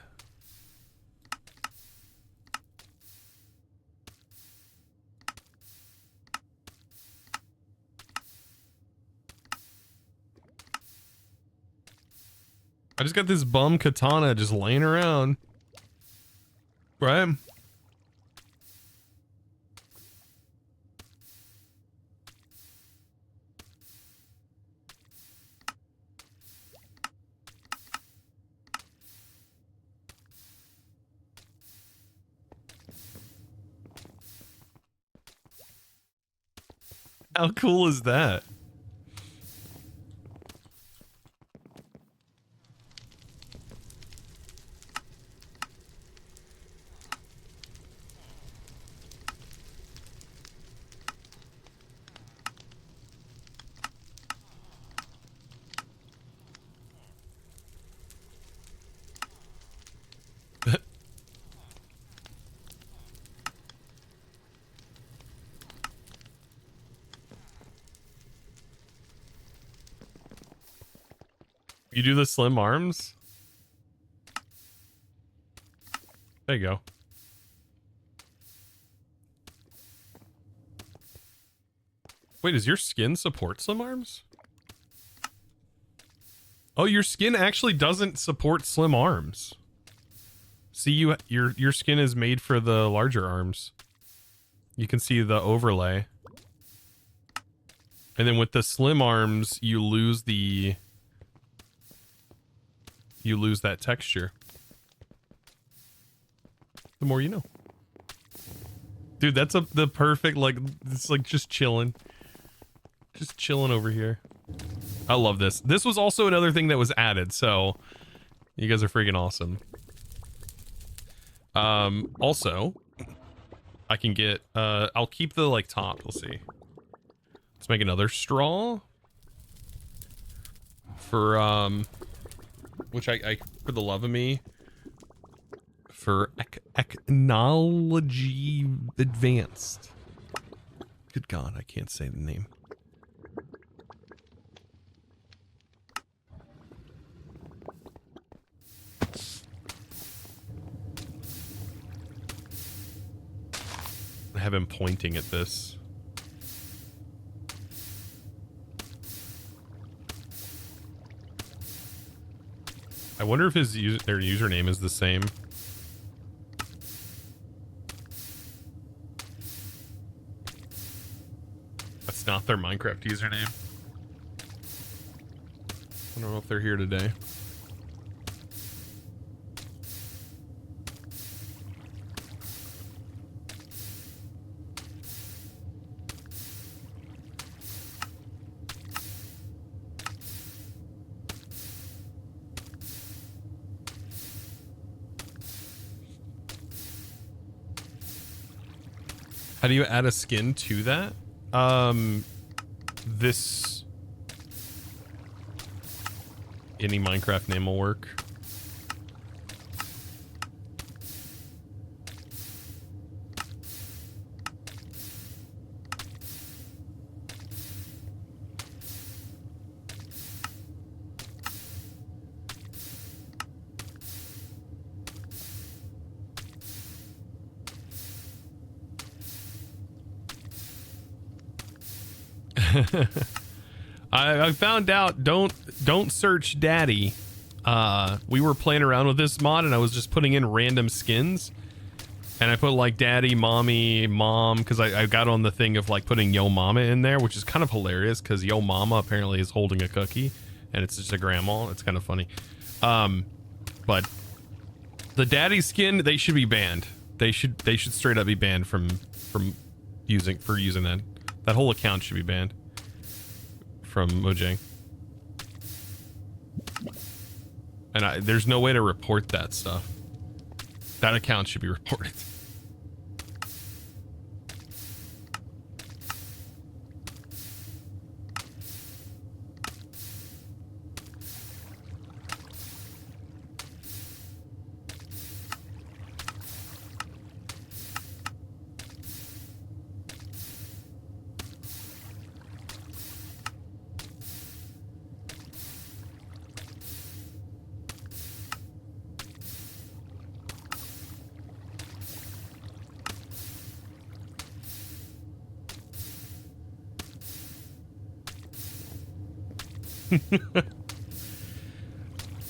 I just got this bum katana just laying around. Right? How cool is that? You do the slim arms? There you go. Wait, does your skin support slim arms? Oh, your skin actually doesn't support slim arms. See, your skin is made for the larger arms. You can see the overlay. And then with the slim arms, you lose that texture. The more you know. Dude, that's the perfect, like, it's like just chilling. Just chilling over here. I love this. This was also another thing that was added, so you guys are freaking awesome. Also, I can get, I'll keep the, like, top. We'll see. Let's make another straw. For, which I for the love of me, for Technology Advanced. Good God, I can't say the name. I have him pointing at this. I wonder if their username is the same. That's not their Minecraft username. I don't know if they're here today. How do you add a skin to that? This... Any Minecraft name will work. I found out don't search daddy. We were playing around with this mod and I was just putting in random skins and I put like daddy, mommy, mom, because I got on the thing of like putting yo mama in there, which is kind of hilarious because yo mama apparently is holding a cookie and it's just a grandma. It's kind of funny. But the daddy skin, they should be banned. They should straight up be banned from using that. That whole account should be banned from Mojang. And there's no way to report that stuff. That account should be reported.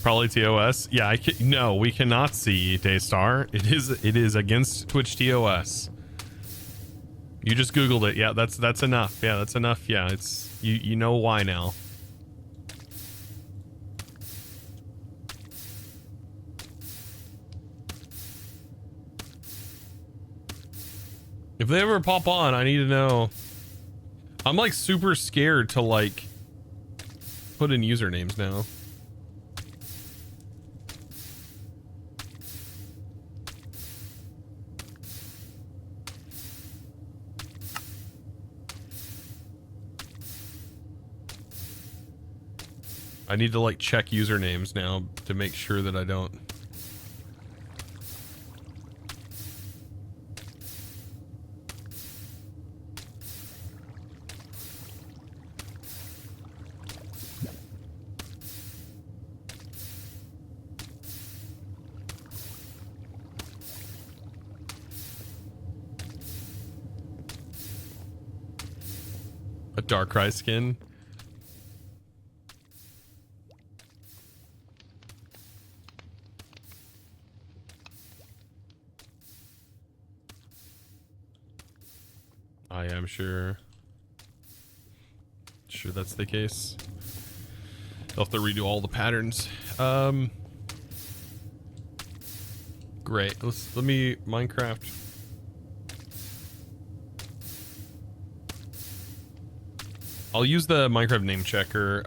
Probably TOS. Yeah, no, we cannot see Daystar. It is against Twitch TOS. You just Googled it. Yeah, that's enough. Yeah, that's enough. Yeah, it's you know why now. If they ever pop on, I need to know. I'm like super scared to like put in usernames now. I need to like check usernames now to make sure that I don't. A Darkrai skin. I am sure that's the case. They'll have to redo all the patterns. Great. Let me Minecraft. I'll use the Minecraft name checker.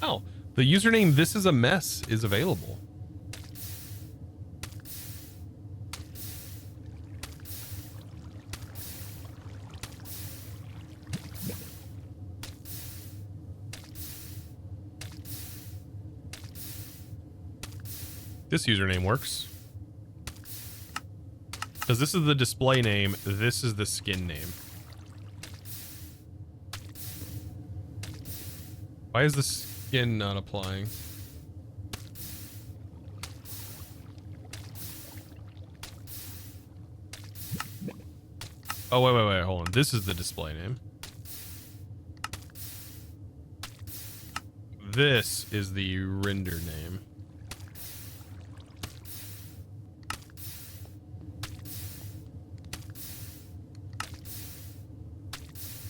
Oh, the username "This is a mess" is available. This username works. Because this is the display name, this is the skin name. Why is the skin not applying? Oh, wait, hold on. This is the display name. This is the render name.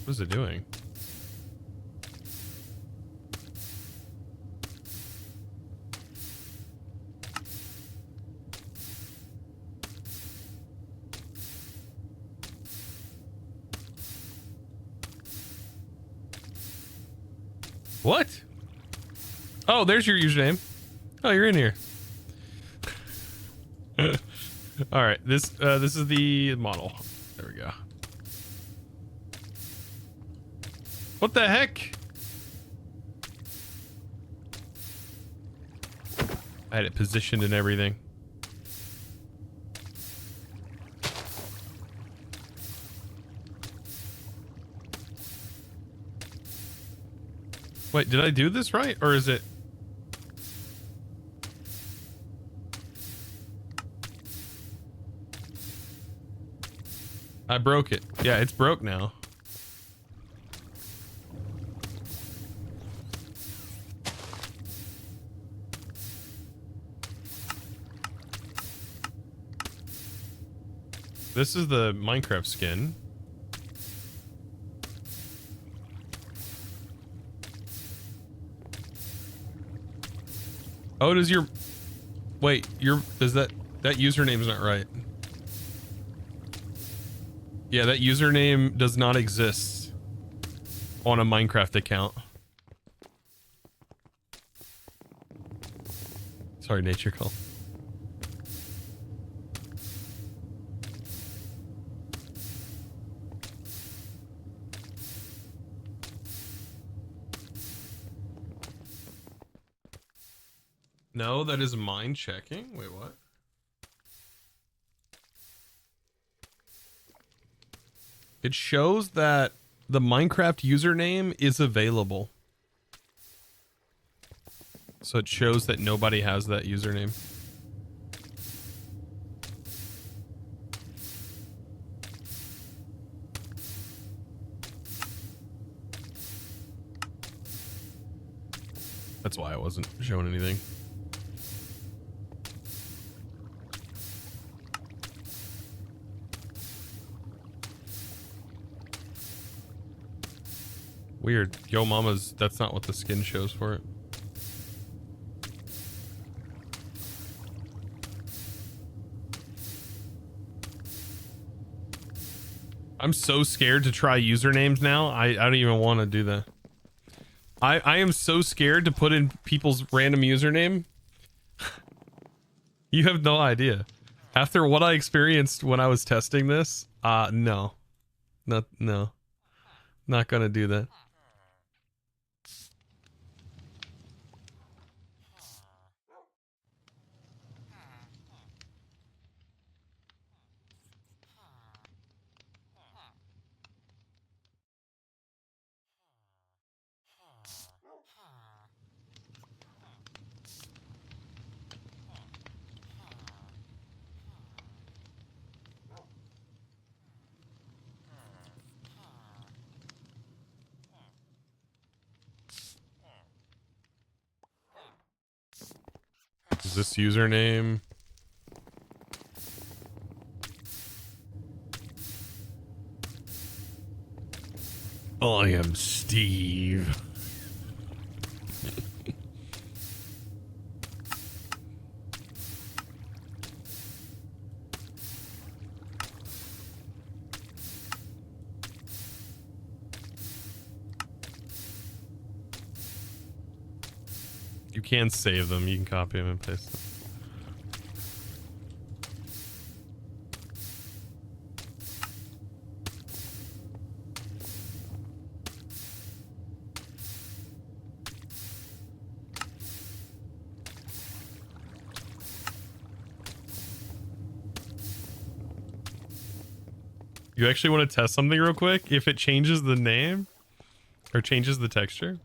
What is it doing? What? Oh, there's your username. Oh, you're in here. All right, this is the model. There we go. What the heck? I had it positioned and everything. Wait, did I do this right? Or is it... I broke it. Yeah, it's broke now. This is the Minecraft skin. Oh, does your... Wait, does that username's not right. Yeah, that username does not exist on a Minecraft account. Sorry, nature call. No, that is mine checking. Wait, what? It shows that the Minecraft username is available. So it shows that nobody has that username. That's why I wasn't showing anything. Weird. Yo mama's, that's not what the skin shows for it. I'm so scared to try usernames now. I don't even want to do that. I am so scared to put in people's random username. You have no idea. After what I experienced when I was testing this, no. No. Not gonna do that. Is this username? I am Steve. You can save them. You can copy them and paste them. You actually want to test something real quick? If it changes the name or changes the texture?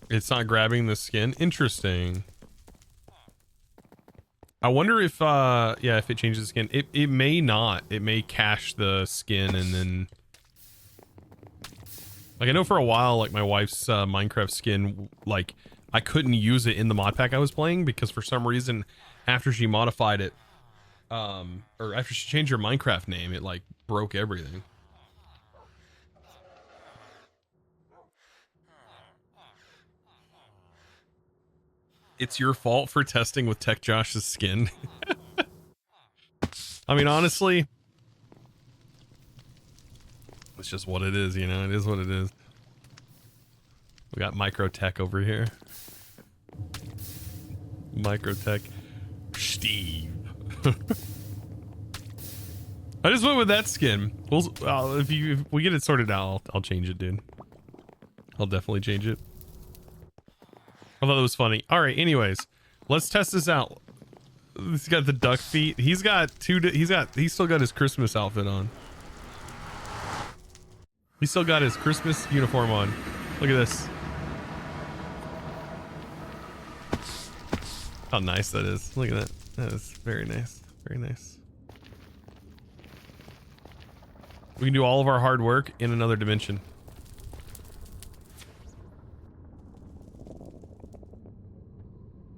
It's not grabbing the skin. Interesting. I wonder if yeah, if it changes the skin. It may not. It may cache the skin and then, like, I know for a while, like, my wife's Minecraft skin, like, I couldn't use it in the mod pack I was playing because for some reason after she modified it, or after she changed her Minecraft name, it like broke everything. It's your fault for testing with Tech Josh's skin. I mean, honestly, it's just what it is, you know? It is what it is. We got Microtech over here. Microtech. Steve. I just went with that skin. We'll, if we get it sorted out, I'll change it, dude. I'll definitely change it. I thought that was funny. All right, anyways, let's test this out. He's got the duck feet. He's still got his Christmas outfit on. He's still got his Christmas uniform on. Look at this. How nice that is. Look at that. That is very nice. Very nice. We can do all of our hard work in another dimension.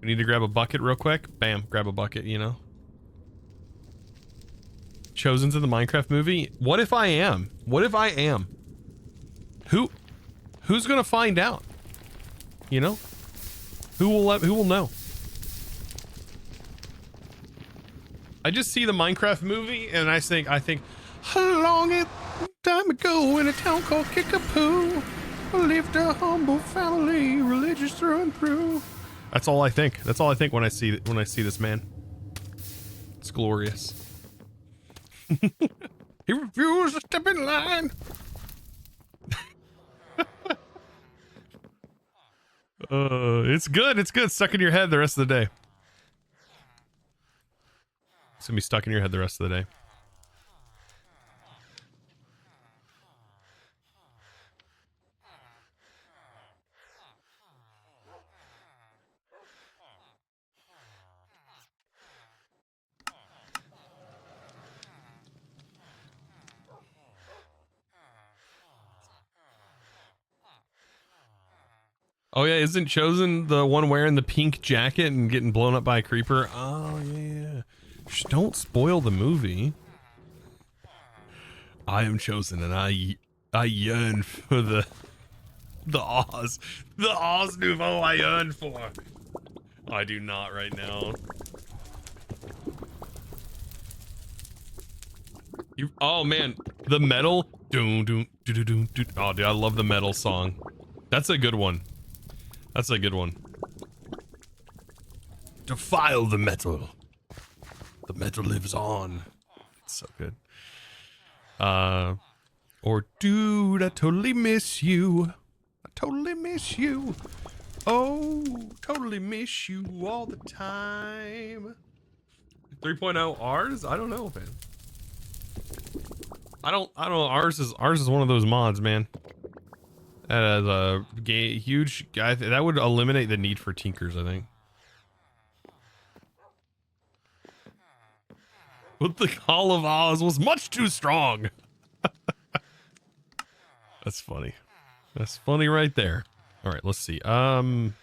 We need to grab a bucket real quick. Bam, grab a bucket, you know. Chosen's in the Minecraft movie. What if I am? What if I am? Who's gonna find out? You know? Who will know? I just see the Minecraft movie and I think how long a time ago in a town called Kickapoo lived a humble family, religious through and through. That's all I think. That's all I think when I see this man. It's glorious. He refused to step in line. It's good. It's good. Stuck in your head the rest of the day. It's gonna be stuck in your head the rest of the day. Oh yeah, isn't Chosen the one wearing the pink jacket and getting blown up by a creeper? Oh yeah. Shh, don't spoil the movie. I am Chosen and I yearn for the Oz. The Oz Nouveau I yearn for. I do not right now. Oh man, the metal. Oh dude, I love the metal song. That's a good one. That's a good one. Defile the metal. The metal lives on. It's so good. Or dude, I totally miss you. I totally miss you. Oh, totally miss you all the time. 3.0 ours? I don't know, man. I don't know. Ours is one of those mods, man. That is a huge guy. That would eliminate the need for tinkers, I think. But the Call of Oz was much too strong. That's funny. That's funny right there. All right, let's see. Cable.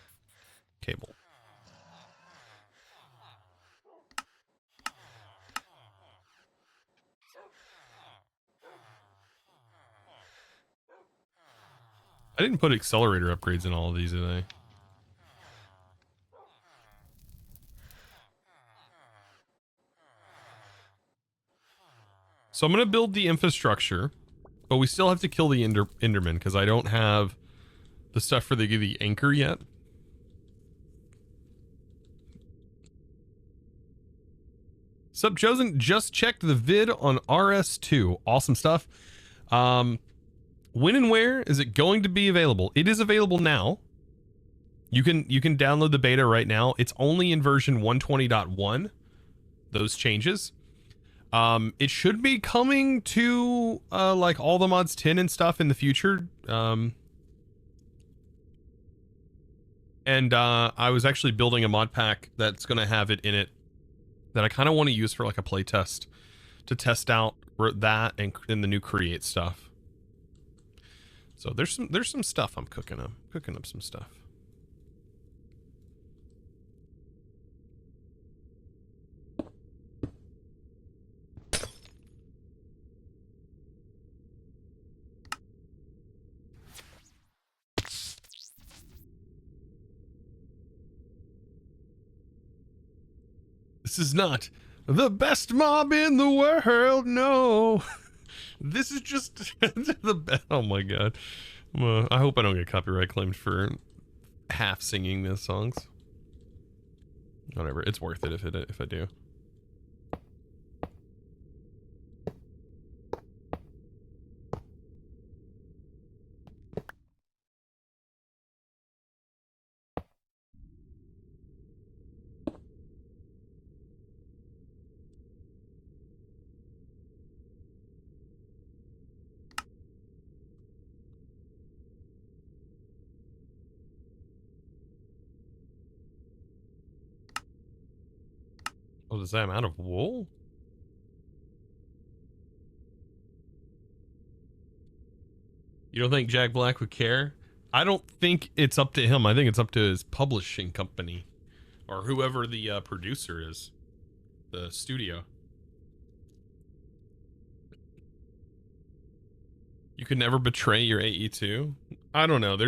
I didn't put accelerator upgrades in all of these, did I? So I'm going to build the infrastructure, but we still have to kill the Enderman because I don't have the stuff for the anchor yet. Sup, Chosen? Just checked the vid on RS2. Awesome stuff. When and where is it going to be available? It is available now. You can download the beta right now. It's only in version 120.1. Those changes. It should be coming to like all the mods 10 and stuff in the future. And I was actually building a mod pack that's going to have it in it that I kind of want to use for like a play test to test out that and in the new create stuff. So there's some stuff I'm cooking up. Cooking up some stuff. This is not the best mob in the world, no. This is just the best. Oh my god. I hope I don't get copyright claimed for half singing those songs. Whatever, it's worth it if I do. Oh, does that amount of wool? You don't think Jack Black would care? I don't think it's up to him. I think it's up to his publishing company or whoever the producer is, the studio. You could never betray your AE2. I don't know.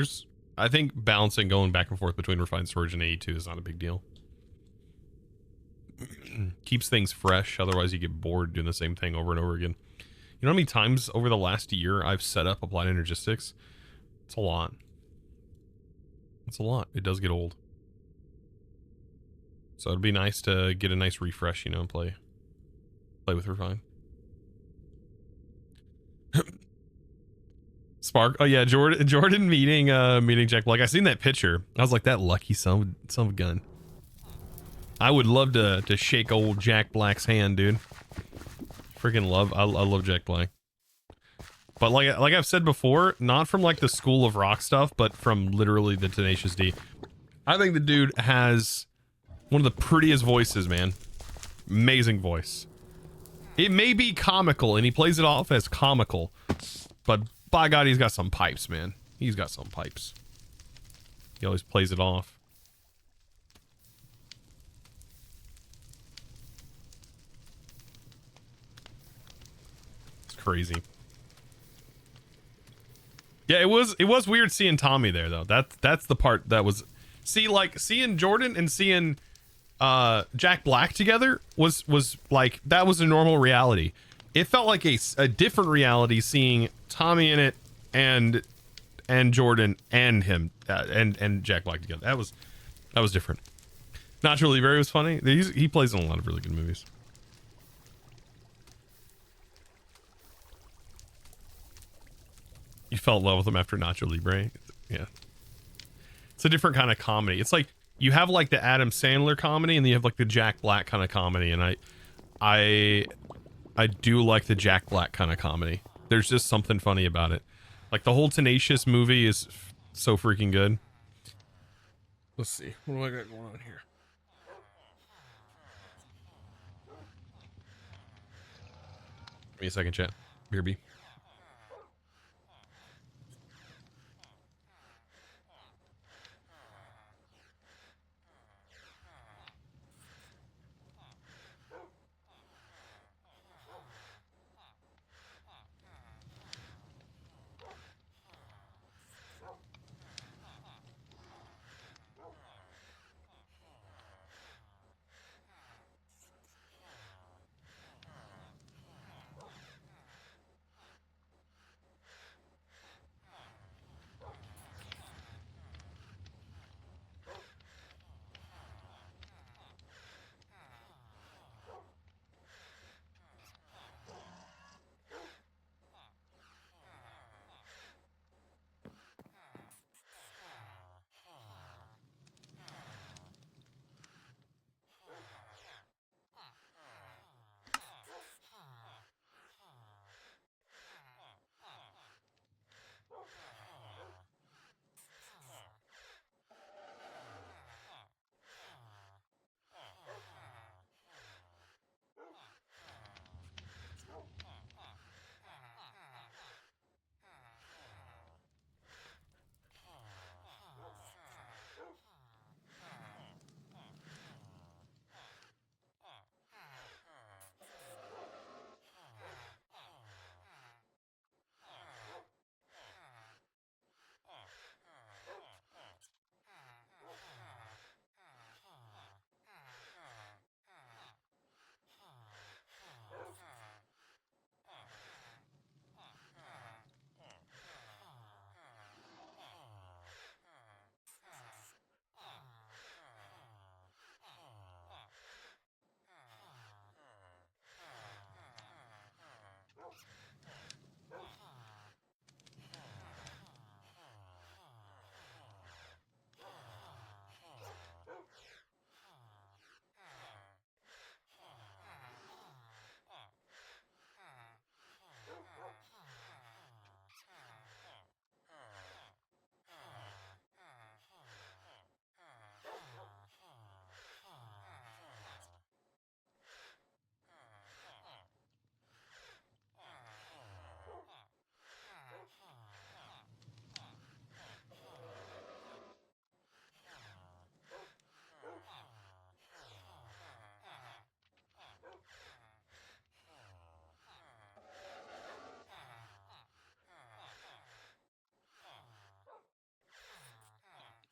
I think balancing going back and forth between refined storage and AE2 is not a big deal. Keeps things fresh, otherwise you get bored doing the same thing over and over again. You know how many times over the last year I've set up applied energistics? It's a lot. It's a lot. It does get old. So it'd be nice to get a nice refresh, you know, and play with refine. Spark. Oh yeah, Jordan meeting Jack Black. I seen that picture. I was like, that lucky son of a gun. I would love to shake old Jack Black's hand, dude. Freaking love. I love Jack Black. But like I've said before, not from like the School of Rock stuff, but from literally the Tenacious D. I think the dude has one of the prettiest voices, man. Amazing voice. It may be comical, and he plays it off as comical, but by God, he's got some pipes, man. He's got some pipes. He always plays it off. Crazy. Yeah, it was weird seeing Tommy there though. That's the part that was like seeing Jordan and seeing Jack Black together was like that was a normal reality. It felt like a different reality seeing Tommy in it and Jordan and him and Jack Black together. That was different. Nacho Libre was funny. He plays in a lot of really good movies. You fell in love with him after Nacho Libre. Yeah. It's a different kind of comedy. It's like you have like the Adam Sandler comedy and then you have like the Jack Black kind of comedy. And I do like the Jack Black kind of comedy. There's just something funny about it. Like the whole Tenacious movie is so freaking good. Let's see. What do I got going on here? Give me a second, chat. BRB.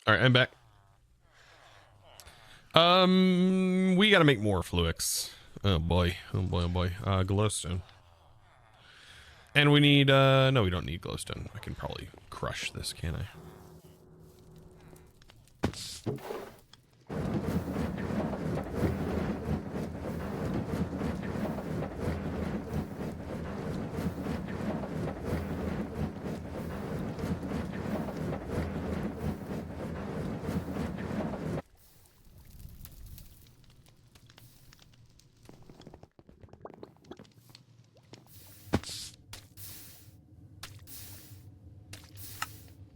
All right, I'm back. We got to make more fluix. Oh boy, oh boy, oh boy. Glowstone. And we need, no, we don't need glowstone. I can probably crush this, can't I?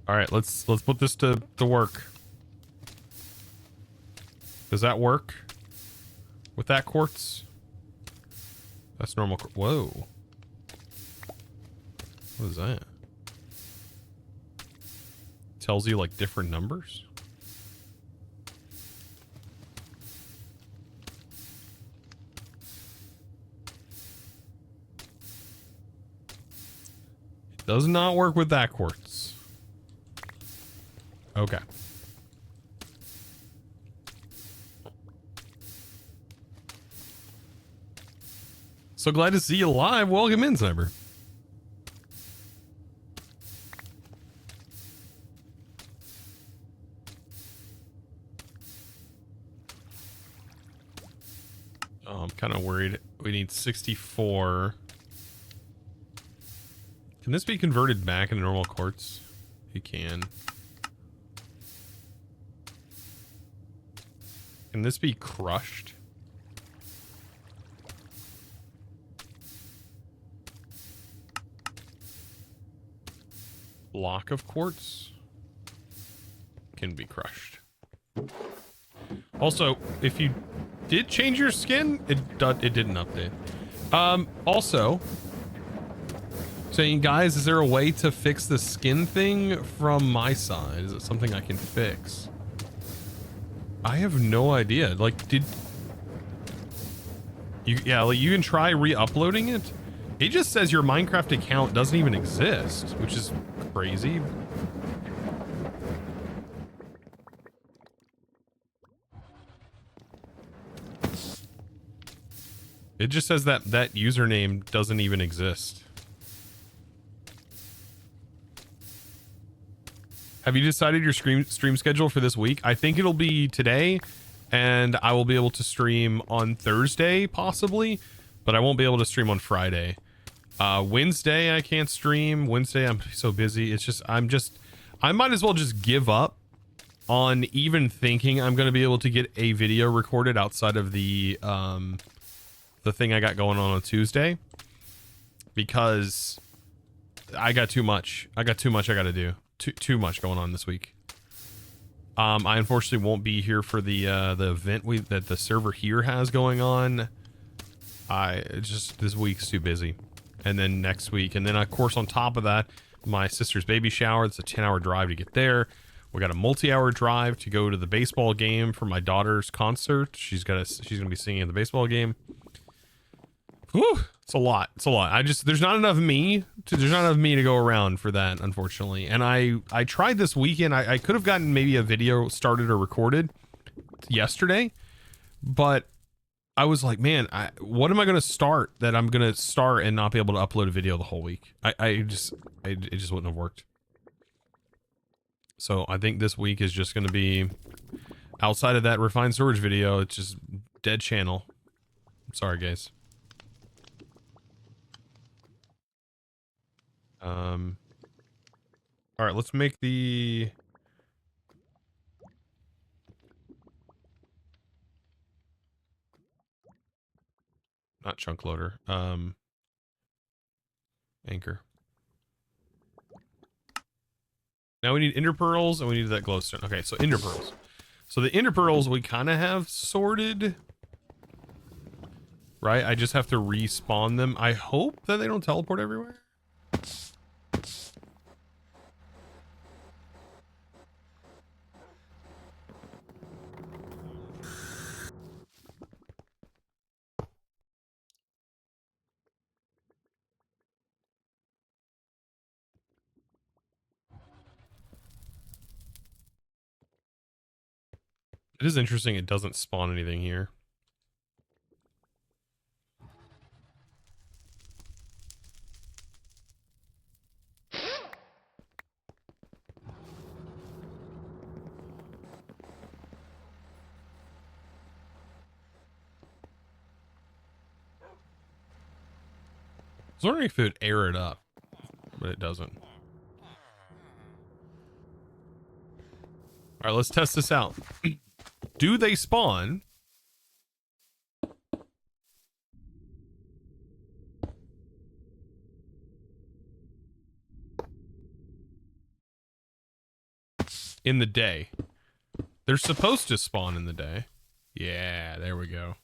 All right, let's put this to work. Does that work with that quartz? That's normal. Whoa. What is that? Tells you like different numbers? It does not work with that quartz. Okay. So glad to see you live. Welcome in, Sniper. Oh, I'm kind of worried. We need 64. Can this be converted back into normal quartz? You can. Can this be crushed? Block of quartz can be crushed. Also, if you did change your skin, it didn't update. Also, Saying, guys, is there a way to fix the skin thing from my side? Is it something I can fix? I have no idea. Like, did you? Yeah, like you can try re-uploading it. It just says your Minecraft account doesn't even exist, which is crazy. It just says that that username doesn't even exist. Have you decided your stream schedule for this week? I think it'll be today, and I will be able to stream on Thursday, possibly, but I won't be able to stream on Friday. Wednesday, I can't stream. Wednesday, I'm so busy. It's just, I might as well just give up on even thinking I'm going to be able to get a video recorded outside of the thing I got going on Tuesday, because I got too much. I got to do. Too much going on this week. I unfortunately won't be here for the event that the server here has going on. This week's too busy. And then next week, and then of course on top of that, my sister's baby shower. It's a 10-hour drive to get there. We got a multi-hour drive to go to the baseball game for my daughter's concert. She's gonna be singing at the baseball game. Whew, it's a lot. It's a lot. There's not enough me to go around for that, unfortunately. And I tried this weekend. I could have gotten maybe a video started or recorded yesterday, but I was like, man, what am I going to start that I'm going to start and not be able to upload a video the whole week? It just wouldn't have worked. So I think this week is just going to be, outside of that refined storage video, it's just dead channel. I'm sorry, guys. All right, let's make the not chunk loader, anchor. Now we need ender pearls and we need that glowstone. Okay, so ender pearls. So the ender pearls we kind of have sorted, right? I just have to respawn them. I hope that they don't teleport everywhere. It is interesting it doesn't spawn anything here. I was wondering if it would air it up, but it doesn't. All right, let's test this out. Do they spawn? In the day. They're supposed to spawn in the day. Yeah, there we go.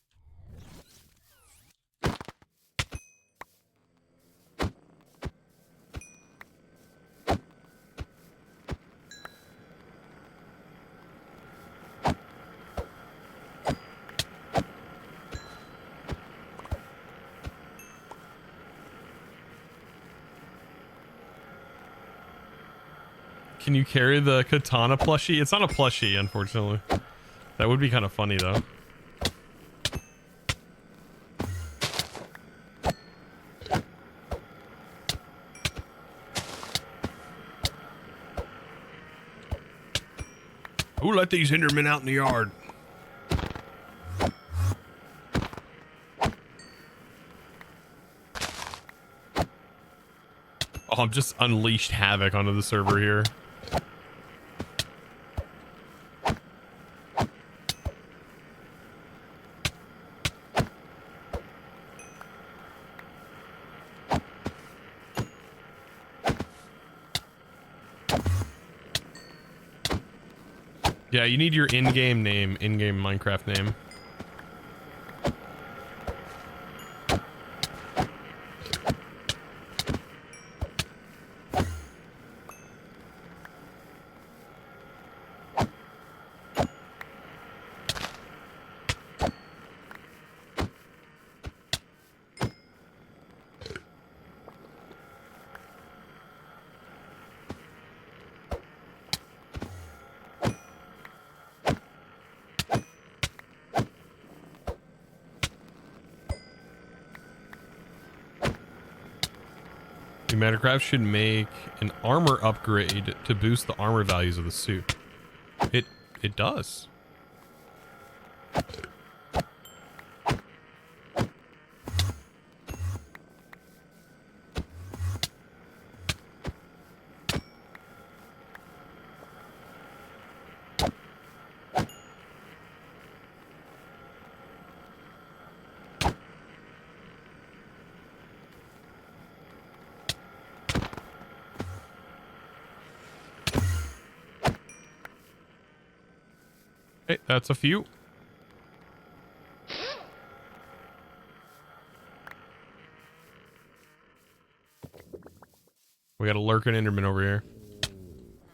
Can you carry the katana plushie? It's not a plushie, unfortunately. That would be kind of funny, though. Who let these Endermen out in the yard? Oh, I'm just unleashed havoc onto the server here. Yeah, you need your in-game name, in-game Minecraft name. Metacraft should make an armor upgrade to boost the armor values of the suit. It does. Okay, that's a few. We got a lurking Enderman over here.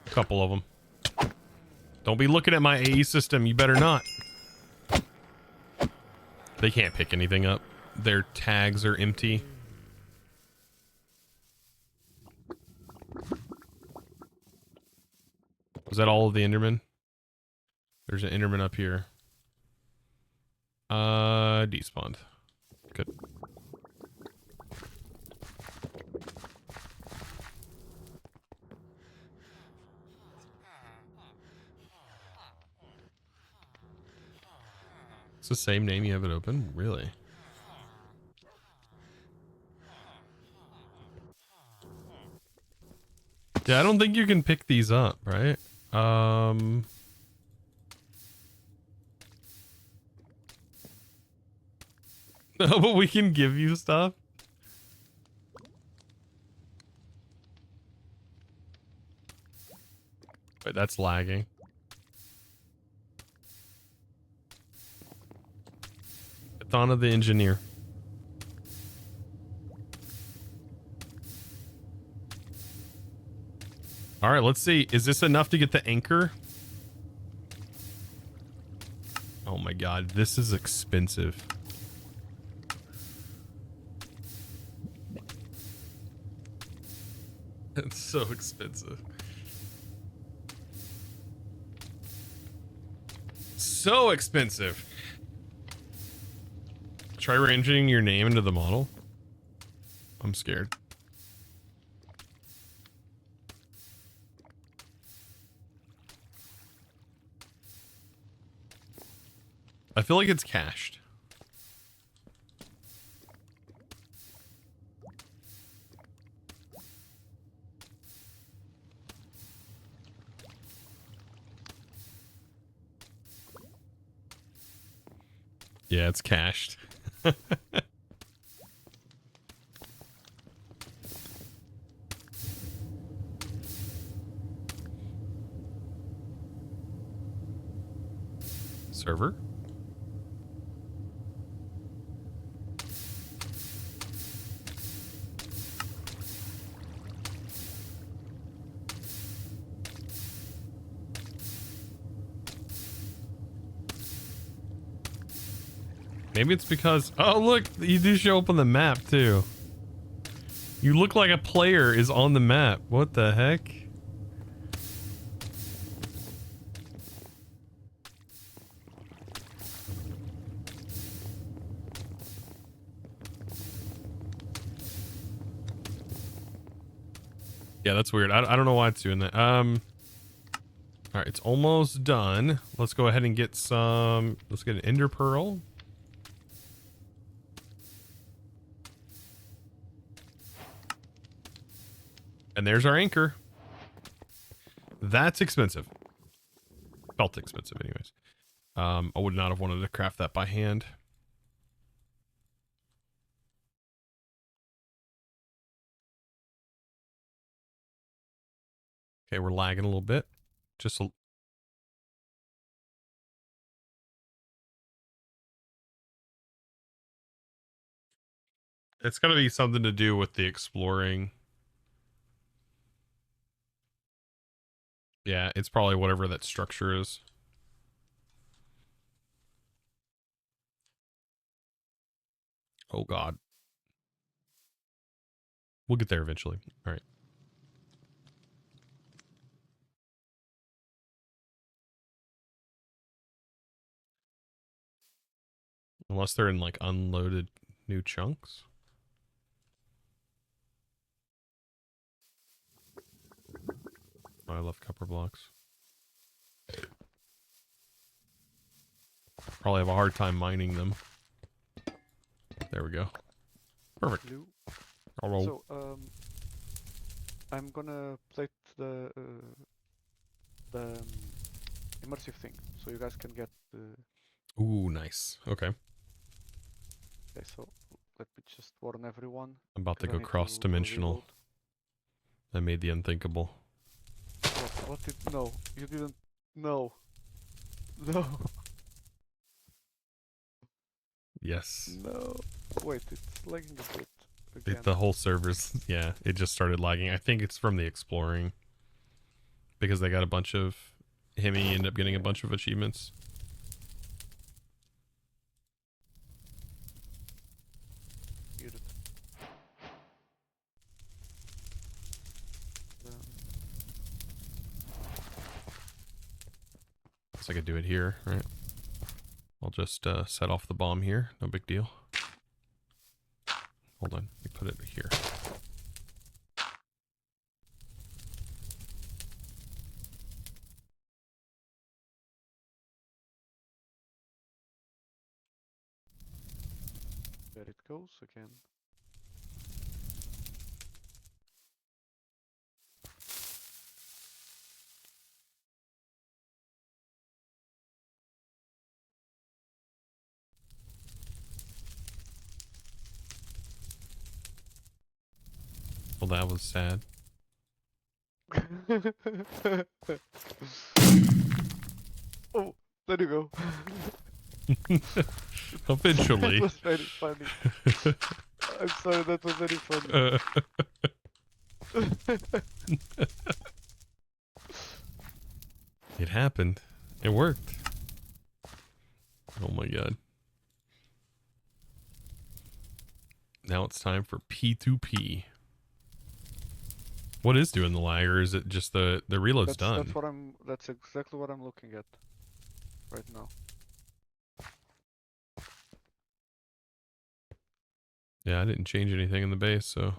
A couple of them. Don't be looking at my AE system. You better not. They can't pick anything up. Their tags are empty. Was that all of the Enderman? There's an Enderman up here. Despawned. Good. It's the same name you have it open? Really? Yeah, I don't think you can pick these up, right? No, but we can give you stuff. Wait, that's lagging. Thana the engineer. All right, let's see. Is this enough to get the anchor? Oh my god, this is expensive. It's so expensive. So expensive. Try arranging your name into the model. I'm scared. I feel like it's cached. Yeah, it's cached. Server? Maybe it's because... Oh, look! You do show up on the map, too. You look like a player is on the map. What the heck? Yeah, that's weird. I don't know why it's doing that. Alright, it's almost done. Let's go ahead and get some... Let's get an ender pearl. And there's our anchor. That's expensive. Felt expensive anyways. I would not have wanted to craft that by hand. Okay, we're lagging a little bit. Just a... It's gotta be something to do with the exploring. Yeah, it's probably whatever that structure is. Oh god. We'll get there eventually. All right. Unless they're in like unloaded new chunks. I love copper blocks. Probably have a hard time mining them. There we go. Perfect. Blue. Alright. So I'm gonna plate the immersive thing, so you guys can get the. Ooh, nice. Okay. Okay, so let me just warn everyone. I'm about to 'cause I go need cross-dimensional. reload. I made the unthinkable. What did? No, you didn't. No. No. Yes. No. Wait, it's lagging a bit again. The whole server's, yeah, it just started lagging. I think it's from the exploring. Because they got a bunch of, he ended up getting a bunch of achievements. Get it. So I could do it here, right? I'll just set off the bomb here. No big deal. Hold on. Let me put it here. There it goes again. Well, that was sad. Oh, there you go. Eventually. That was very funny. I'm sorry, that was very funny. It happened. It worked. Oh my god. Now it's time for P2P. What is doing the lag, or is it just the reload's done? That's what I'm. That's exactly what I'm looking at right now. Yeah, I didn't change anything in the base, so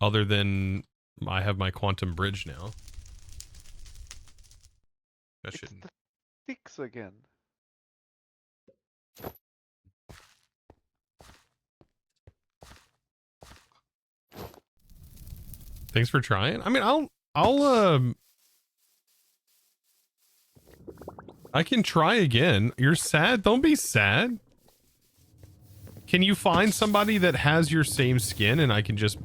other than I have my quantum bridge now. That It's shouldn't. the sticks again. Thanks for trying. I mean, I can try again. You're sad? Don't be sad. Can you find somebody that has your same skin and I can just,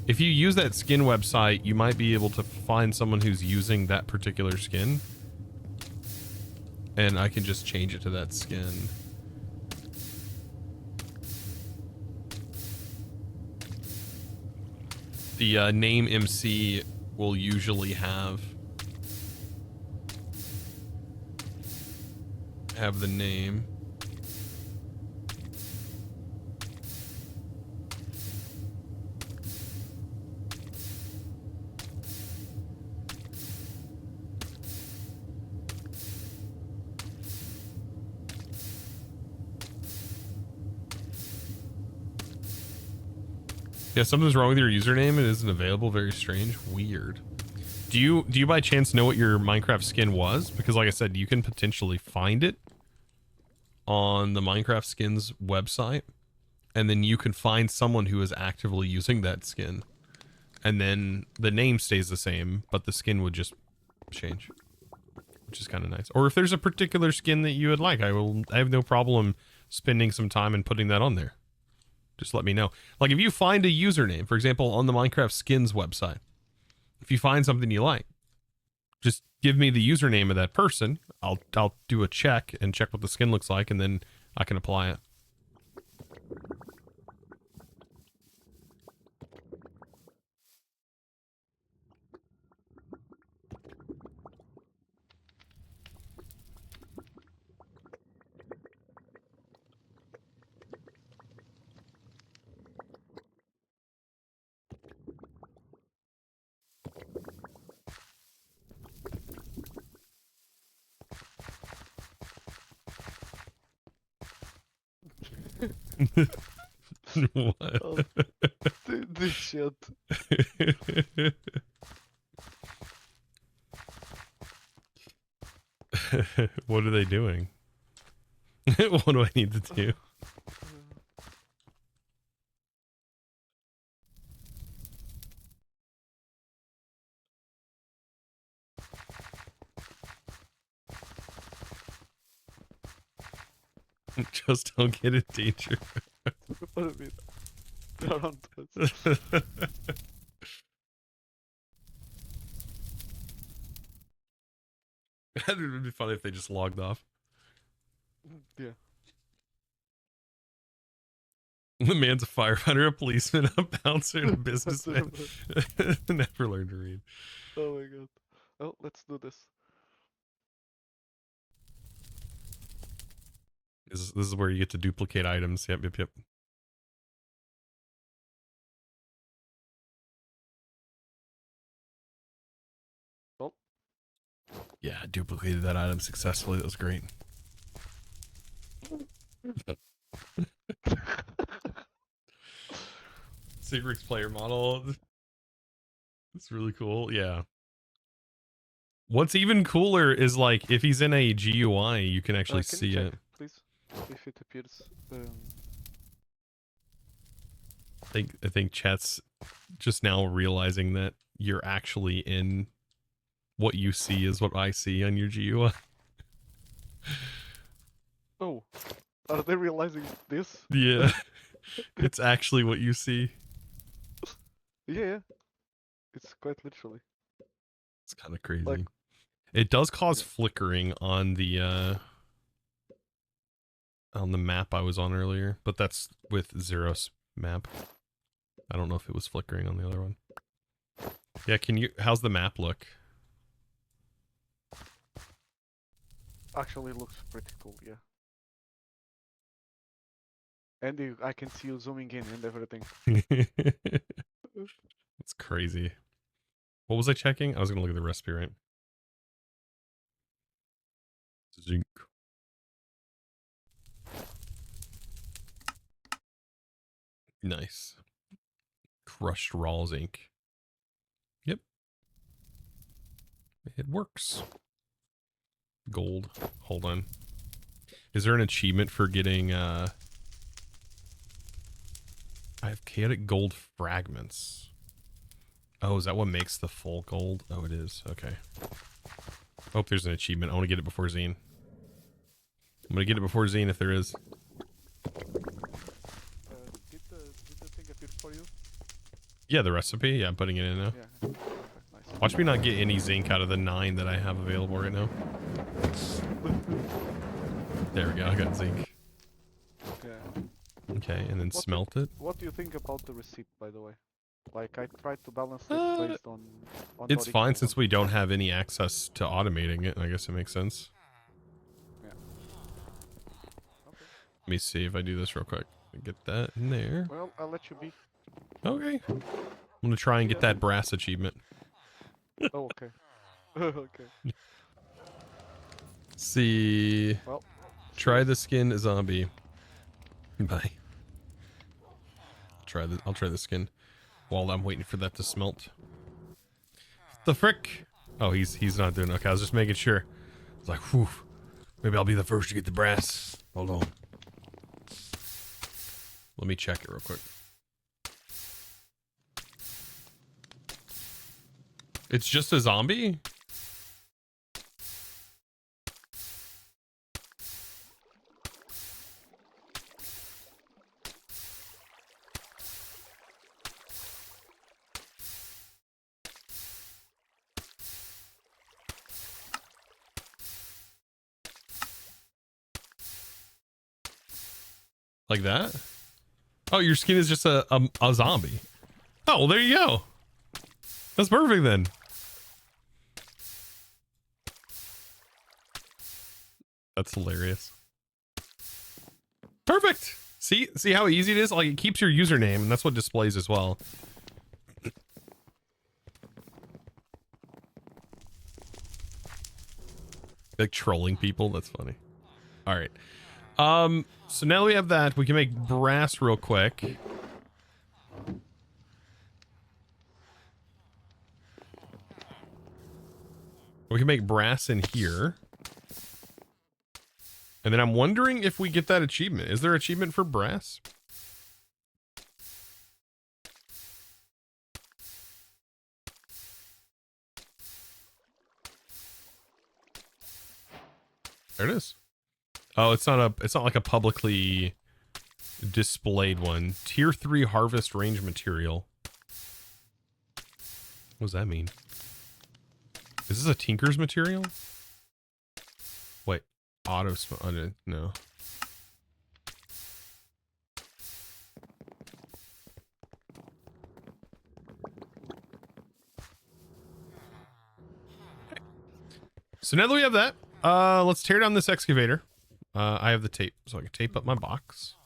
if you use that skin website, you might be able to find someone who's using that particular skin. And I can just change it to that skin. The name MC will usually have the name. Yeah, something's wrong with your username. It isn't available. Very strange. Weird. Do you by chance know what your Minecraft skin was? Because like I said, you can potentially find it on the Minecraft skins website. And then you can find someone who is actively using that skin. And then the name stays the same, but the skin would just change. Which is kind of nice. Or if there's a particular skin that you would like, I have no problem spending some time and putting that on there. Just let me know. Like if you find a username, for example, on the Minecraft skins website, if you find something you like, just give me the username of that person. I'll do a check and check what the skin looks like, and then I can apply it. What? Oh, this shit. What are they doing? What do I need to do? Just don't get in danger. What do you mean? They're on us. It would be funny if they just logged off. Yeah. The man's a firefighter, a policeman, a bouncer, and a businessman. Never learned to read. Oh my god. Oh, let's do this. This is where you get to duplicate items. Yep, yep, yep. Oh. Yeah, I duplicated that item successfully. That was great. Secrets player model. It's really cool. Yeah. What's even cooler is like if he's in a GUI, you can actually Can see you check, it. please, if it appears. I think chat's just now realizing that you're actually in what you see is what I see on your GUI. Oh, are they realizing this? Yeah. It's actually what you see. Yeah, it's quite literally. It's kind of crazy. Like, it does cause flickering on the map I was on earlier, but that's with Zero's map. I don't know if it was flickering on the other one. Yeah, how's the map look? actually looks pretty cool, yeah. And I can see you zooming in and everything. It's crazy. What was I checking? I was gonna look at the recipe, right? Zinc. Nice. Crushed raw zinc. Yep. It works. Gold. Hold on. Is there an achievement for getting I have chaotic gold fragments. Oh, is that what makes the full gold? Oh, it is. Okay. Hope there's an achievement. I want to get it before Zine. I'm going to get it before Zine if there is. Did the thing appear for you? Yeah, the recipe. Yeah, I'm putting it in now. Yeah. Nice. Watch me not get any zinc out of the 9 that I have available right now. There we go. I got zinc. Yeah. Okay, and then smelt it. What do you think about the receipt, by the way? Like, I tried to balance it based on It's the fine original since we don't have any access to automating it. I guess it makes sense. Yeah. Okay. Let me see if I do this real quick. Get that in there. Well, I'll let you be. Okay. I'm going to try and get that brass achievement. Oh, okay. Okay. See. Well, Try the skin zombie. Bye. I'll try the skin while I'm waiting for that to smelt. The frick? Oh, he's not doing okay. I was just making sure. I was like, whew. Maybe I'll be the first to get the brass. Hold on. Let me check it real quick. It's just a zombie? Like that? Oh, your skin is just a zombie. Oh, well, there you go. That's perfect then. That's hilarious. Perfect. See how easy it is? Like, it keeps your username, and that's what displays as well. Like trolling people. That's funny. All right. So now we have that. We can make brass real quick. We can make brass in here. And then I'm wondering if we get that achievement. Is there achievement for brass? There it is. Oh, it's not like a publicly displayed one. Tier 3 harvest range material. What does that mean? Is this a tinker's material? Wait, auto spawn? No. So now that we have that, let's tear down this excavator. I have the tape, so I can tape up my box.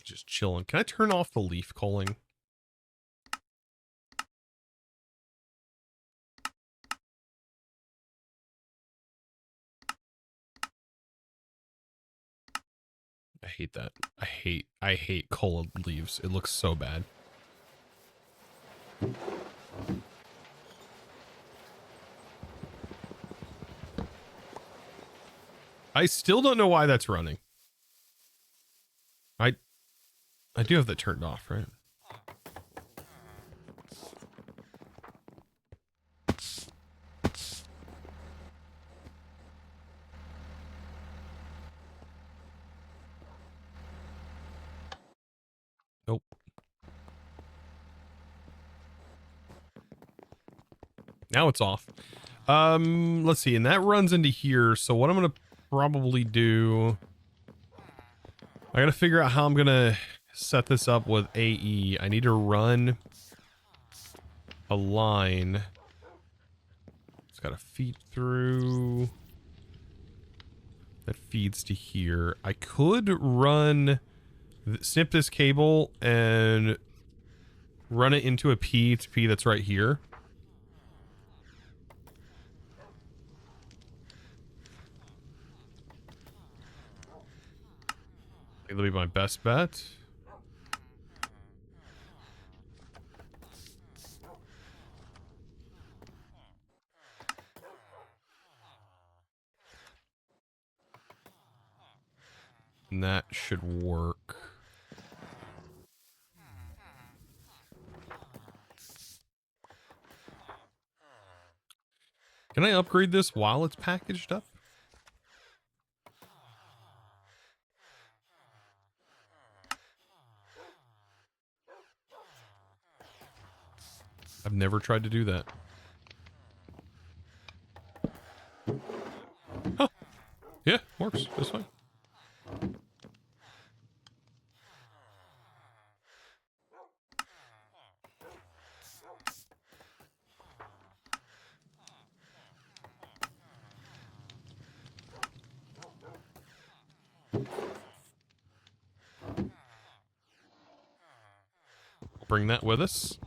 Just chilling. Can I turn off the leaf culling? I hate that. I hate cola leaves. It looks so bad. I still don't know why that's running. I do have that turned off, right? Nope. Now it's off. Let's see, and that runs into here. So what I'm gonna probably do, I gotta figure out how I'm gonna set this up with AE. I need to run a line. It's gotta feed through. That feeds to here. I could run, snip this cable and run it into a P to P that's right here. That'll be my best bet. And that should work. Can I upgrade this while it's packaged up? I've never tried to do that. Huh. Yeah, works. That's fine. Bring that with us.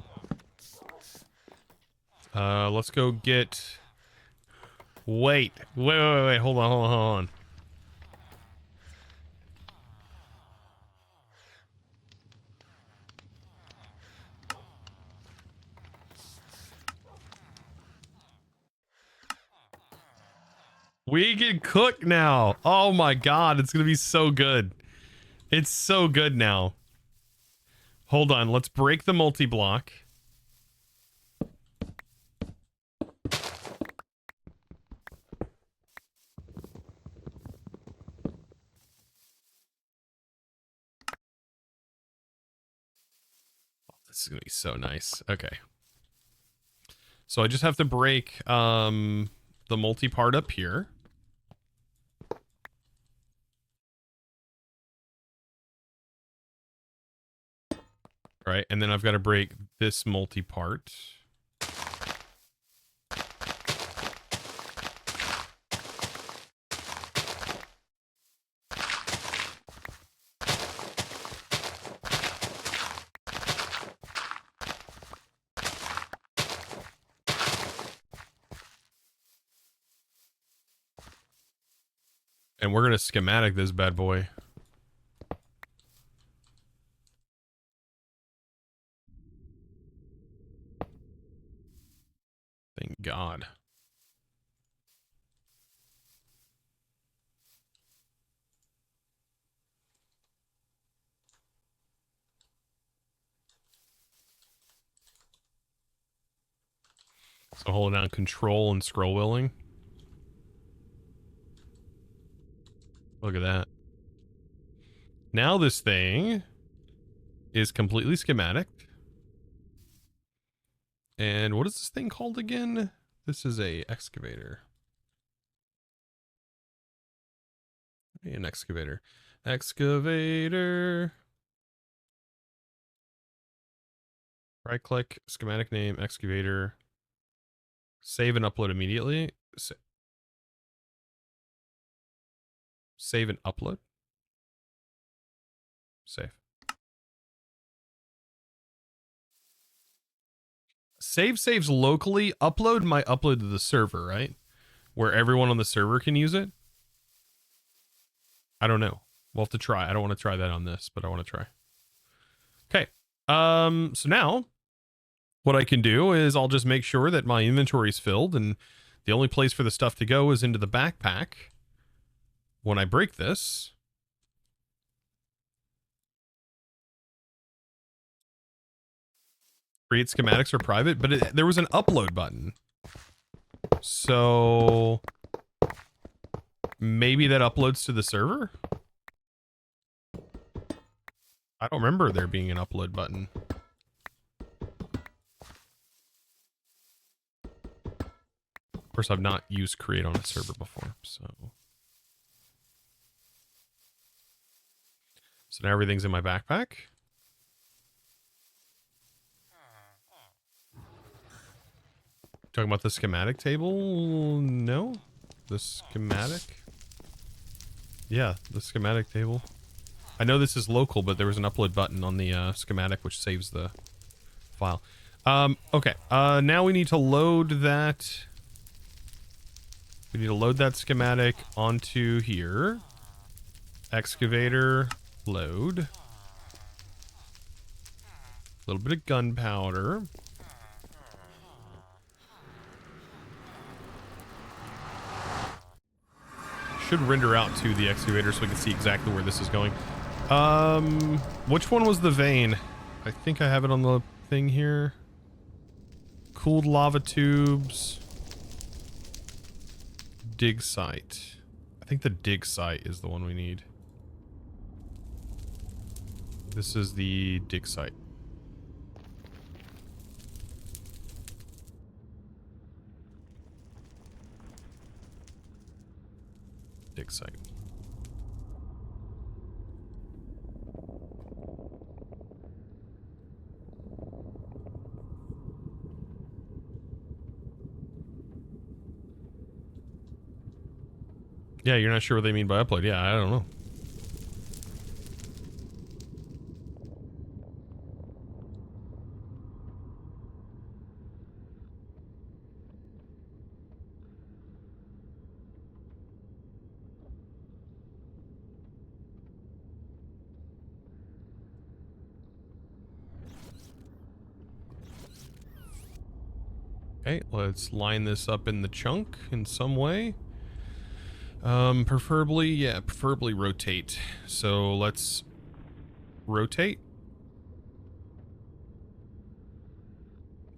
Let's go get... Wait. Hold on. We can cook now. Oh my god, it's gonna be so good. It's so good now. Hold on, let's break the multi-block. This is gonna be so nice. Okay. So I just have to break the multi-part up here. Right, and then I've got to break this multi-part. And we're going to schematic this bad boy. God. So holding down control and scroll wheeling. Look at that. Now this thing is completely schematic. And what is this thing called again? This is a excavator. An excavator. Excavator. Right click, schematic name, excavator. Save and upload immediately. Save and upload. Save. Save saves locally. Upload might upload to the server, right? Where everyone on the server can use it. I don't know. We'll have to try. I don't want to try that on this, but I want to try. Okay. So now what I can do is I'll just make sure that my inventory is filled, and the only place for the stuff to go is into the backpack. When I break this, create schematics are private, but there was an upload button. So maybe that uploads to the server? I don't remember there being an upload button. Of course, I've not used create on a server before, so now everything's in my backpack. Talking about the schematic table? No? The schematic? Yeah, the schematic table. I know this is local, but there was an upload button on the schematic which saves the file. Okay. Now we need to load that. We need to load that schematic onto here. Excavator, load. A little bit of gunpowder. Should render out to the excavator so we can see exactly where this is going. Which one was the vein? I think I have it on the thing here. Cooled lava tubes. Dig site. I think the dig site is the one we need. This is the dig site. Dig site. Yeah, you're not sure what they mean by upload. Yeah, I don't know. Okay, let's line this up in the chunk in some way. Preferably rotate. So let's rotate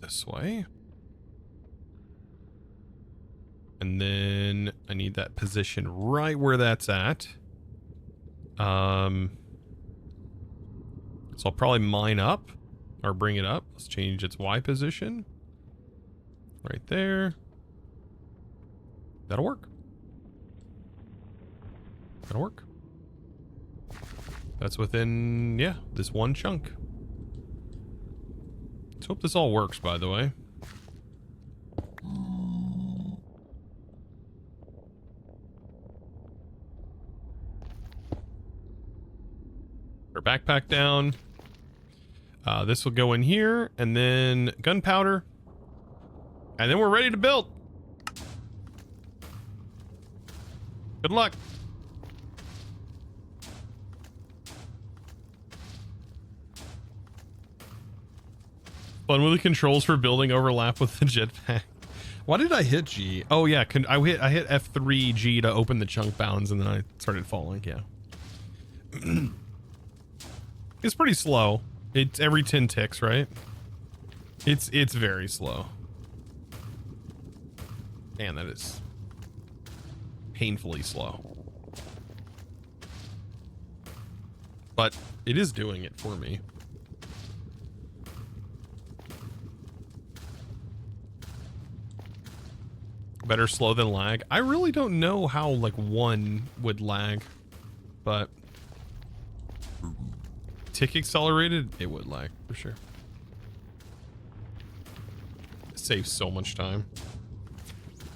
this way. And then I need that position right where that's at. So I'll probably mine up or bring it up. Let's change its Y position. Right there. That'll work. That'll work. That's within, yeah, this one chunk. Let's hope this all works, by the way. Our backpack down. This will go in here, and then gunpowder. And then we're ready to build. Good luck. Fun with the controls for building overlap with the jetpack. Why did I hit G? Oh yeah, I hit F3 G to open the chunk bounds, and then I started falling. Yeah. It's pretty slow. It's every 10 ticks, right? It's very slow. Man, that is painfully slow. But it is doing it for me. Better slow than lag. I really don't know how like 1 would lag, but tick accelerated, it would lag for sure. It saves so much time.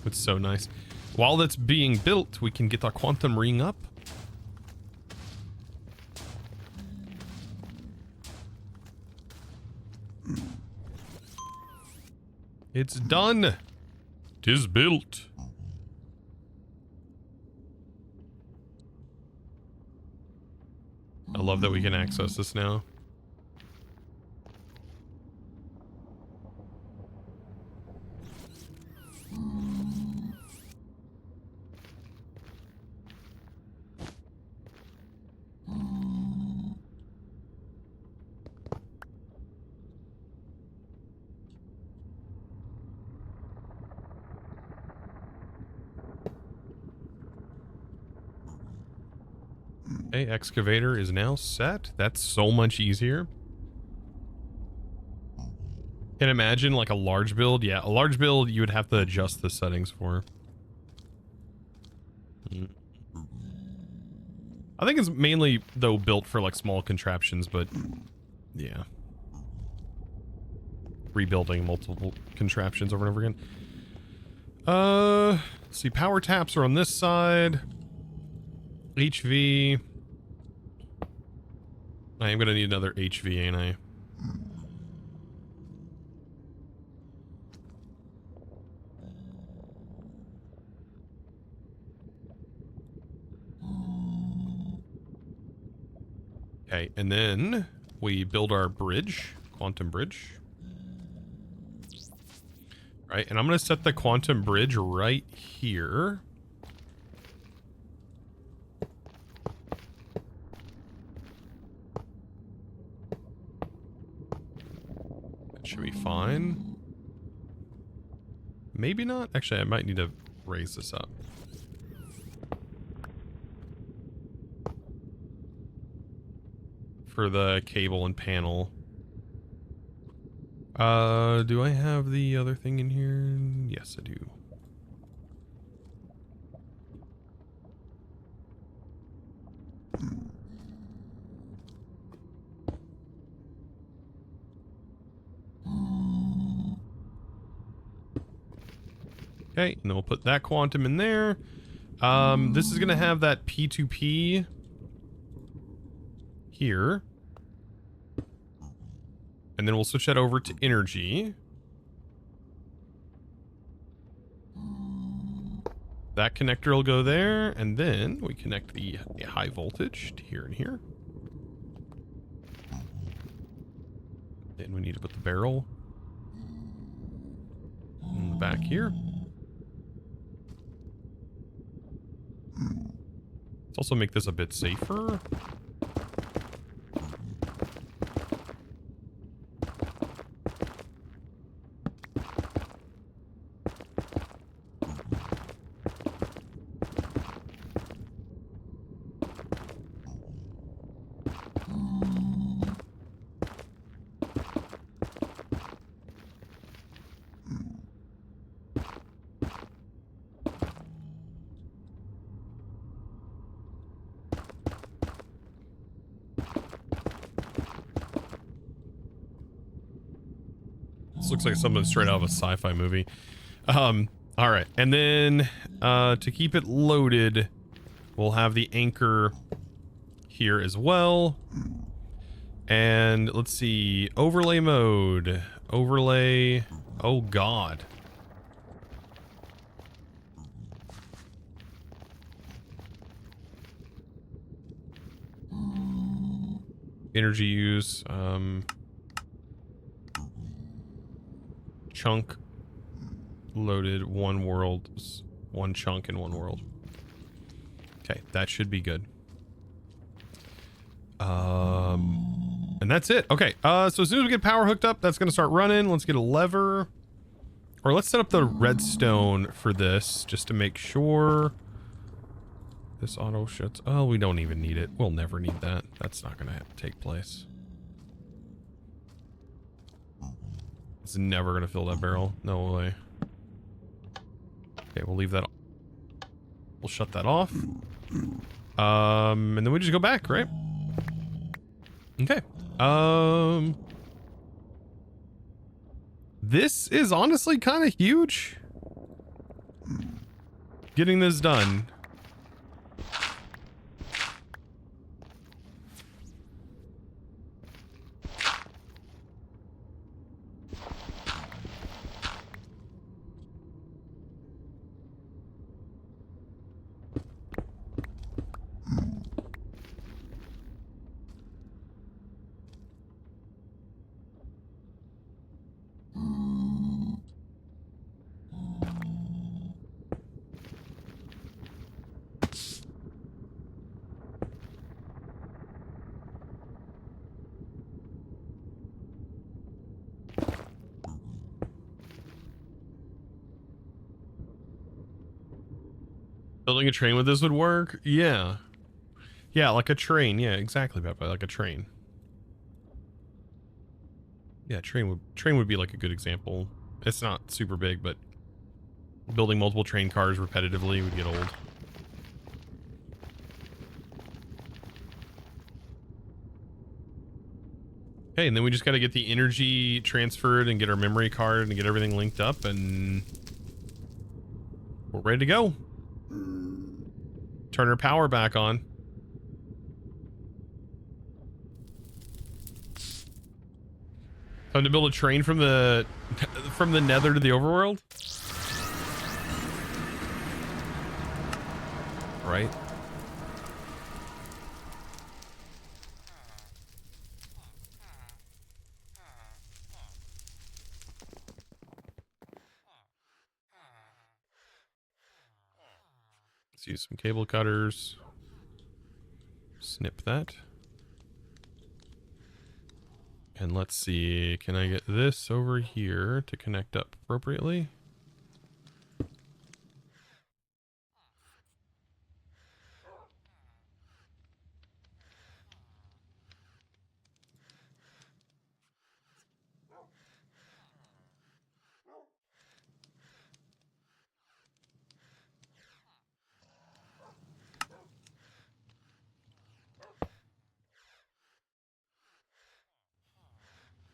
It's so nice. While that's being built, we can get our quantum ring up. It's done. 'Tis built. I love that we can access this now. Okay, excavator is now set. That's so much easier. Can imagine like a large build. Yeah, a large build you would have to adjust the settings for. I think it's mainly though built for like small contraptions, but yeah. Rebuilding multiple contraptions over and over again. Let's see, power taps are on this side. HV. I am gonna need another HV, ain't I? Okay, and then we build our bridge, quantum bridge. Right, and I'm gonna set the quantum bridge right here. Should be fine. Maybe not. Actually, I might need to raise this up. For the cable and panel. Do I have the other thing in here? Yes, I do. Okay, and then we'll put that quantum in there. This is gonna have that P2P here. And then we'll switch that over to energy. That connector will go there, and then we connect the high voltage to here and here. Then we need to put the barrel in the back here. Let's also make this a bit safer. Looks like something straight out of a sci-fi movie. All right, and then to keep it loaded, we'll have the anchor here as well. And let's see, overlay mode, overlay. Oh God. Energy use. Chunk loaded, one world, one chunk in one world. Okay, that should be good. And that's it. Okay, so as soon as we get power hooked up, that's gonna start running. Let's get a lever. Or let's set up the redstone for this, just to make sure. This auto shuts. Oh, we don't even need it. We'll never need that. That's not gonna take place. It's never gonna fill that barrel. No way. Okay, we'll leave that. We'll shut that off. And then we just go back, right? Okay. This is honestly kind of huge. Getting this done. Building a train with this would work? Yeah. Yeah, like a train. Yeah, exactly, Peppa. Like a train. Yeah, train would be like a good example. It's not super big, but building multiple train cars repetitively would get old. Okay, and then we just got to get the energy transferred and get our memory card and get everything linked up, and we're ready to go. Turn our power back on. Time to build a train from the nether to the overworld. Right. Let's use some cable cutters. Snip that. And let's see, can I get this over here to connect up appropriately?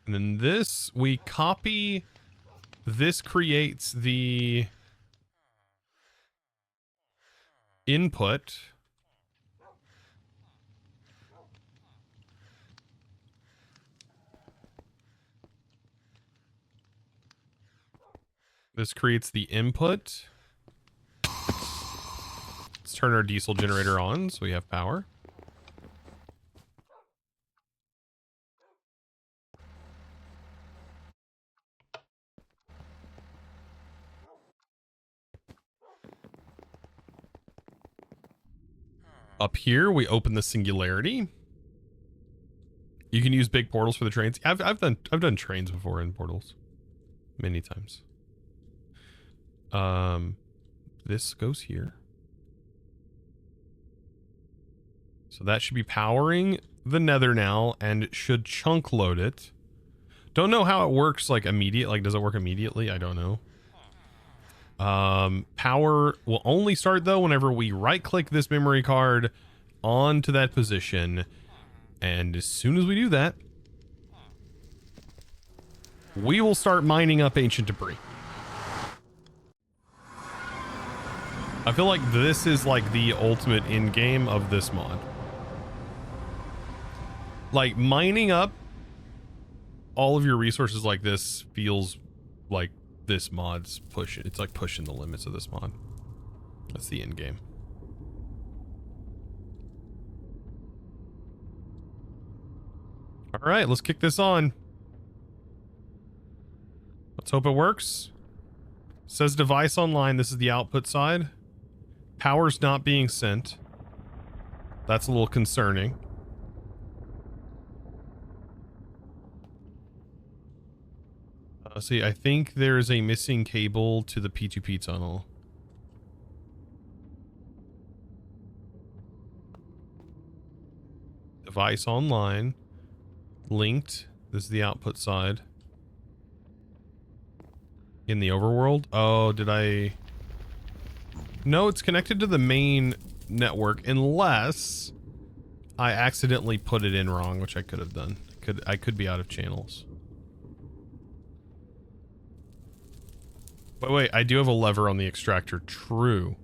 And then this, we copy, this creates the input. This creates the input. Let's turn our diesel generator on so we have power. Up here, we open the singularity. You can use big portals for the trains. I've done trains before in portals, many times. This goes here, so that should be powering the nether now, and it should chunk load it. Don't know how it works, like immediate. Like, does it work immediately? I don't know. Power will only start though whenever we right click this memory card onto that position, and as soon as we do that, we will start mining up ancient debris. I feel like this is like the ultimate end game of this mod. Like, mining up all of your resources like this feels like this mod's pushing. It's like pushing the limits of this mod. That's the end game. All right, let's kick this on. Let's hope it works. Says device online. This is the output side. Power's not being sent. That's a little concerning. See, I think there's a missing cable to the P2P tunnel. Device online. Linked. This is the output side. In the overworld? Oh, did I... No, it's connected to the main network unless I accidentally put it in wrong, which I could have done. I could be out of channels. But wait, I do have a lever on the extractor. True.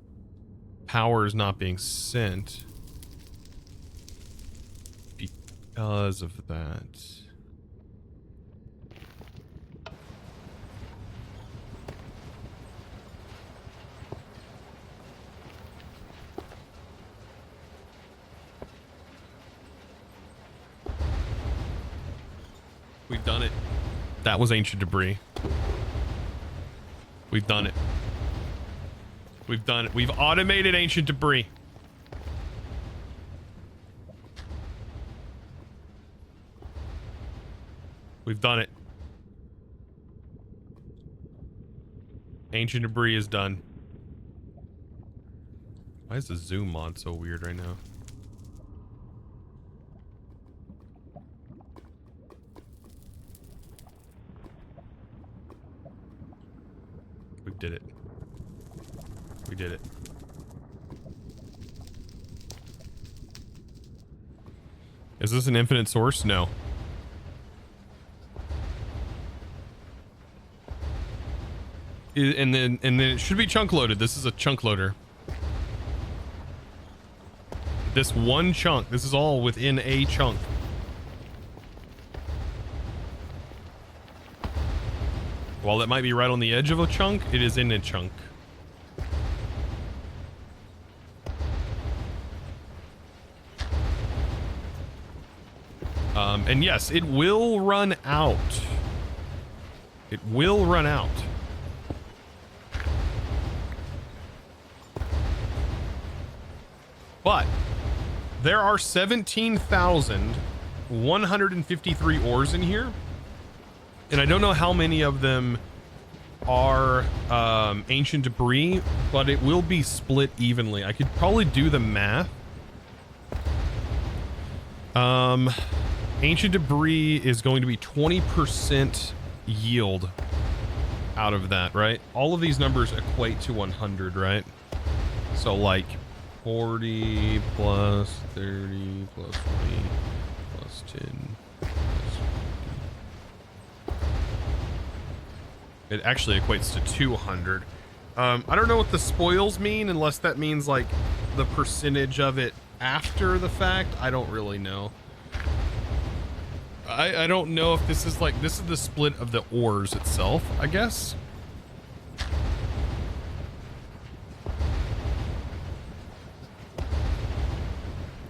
Power is not being sent because of that. We've done it. That was ancient debris. We've done it. We've done it. We've automated ancient debris. We've done it. Ancient debris is done. Why is the zoom mod so weird right now? We did it. We did it. Is this an infinite source? No. And then it should be chunk loaded. This is a chunk loader. This one chunk. This is all within a chunk. While it might be right on the edge of a chunk, it is in a chunk. And yes, it will run out. It will run out. But there are 17,153 ores in here. And I don't know how many of them are ancient debris, but it will be split evenly. I could probably do the math. Ancient debris is going to be 20% yield out of that, right? All of these numbers equate to 100, right? So like 40 plus 30 plus 20 plus 10 plus 50. It actually equates to 200. I don't know what the spoils mean, unless that means like the percentage of it after the fact. I don't really know. I don't know if this is like, this is the split of the ores itself, I guess.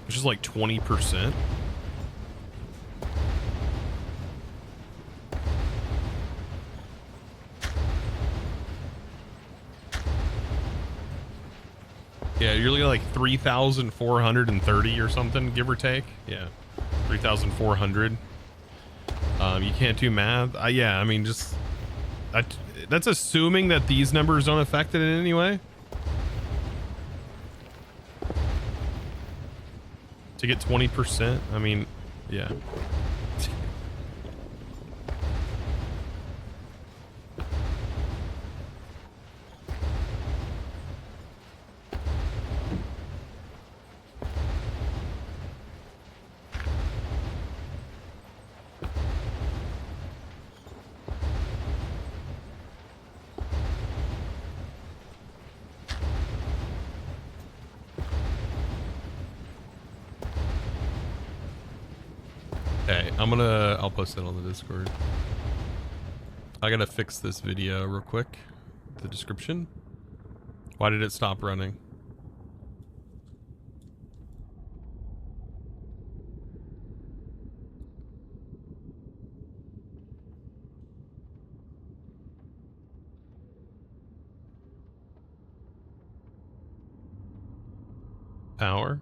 Which is like 20%. Yeah, you're looking at like 3,430 or something, give or take. Yeah, 3,400. You can't do math. Yeah, I mean, just that's assuming that these numbers don't affect it in any way. To get 20%, I mean, yeah. I'll post it on the Discord. I gotta fix this video real quick. The description. Why did it stop running? power?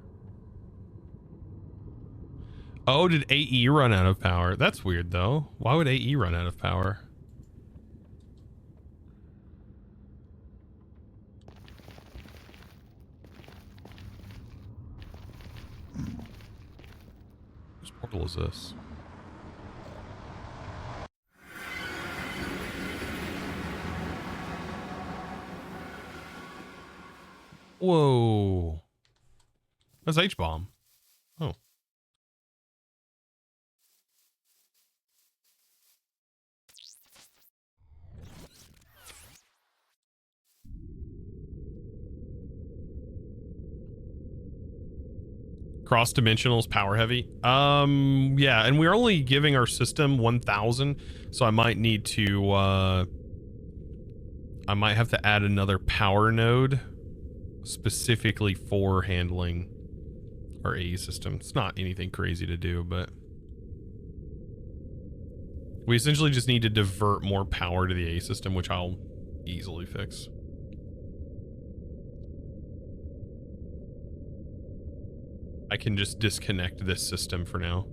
Oh, did AE run out of power? That's weird, though. Why would AE run out of power? Whose portal is this? Whoa. That's H-bomb. Oh. Cross dimensionals power heavy. Yeah, and we're only giving our system 1,000, so I might need to I might have to add another power node specifically for handling our AE system. It's not anything crazy to do, but we essentially just need to divert more power to the AE system, which I'll easily fix. I can just disconnect this system for now.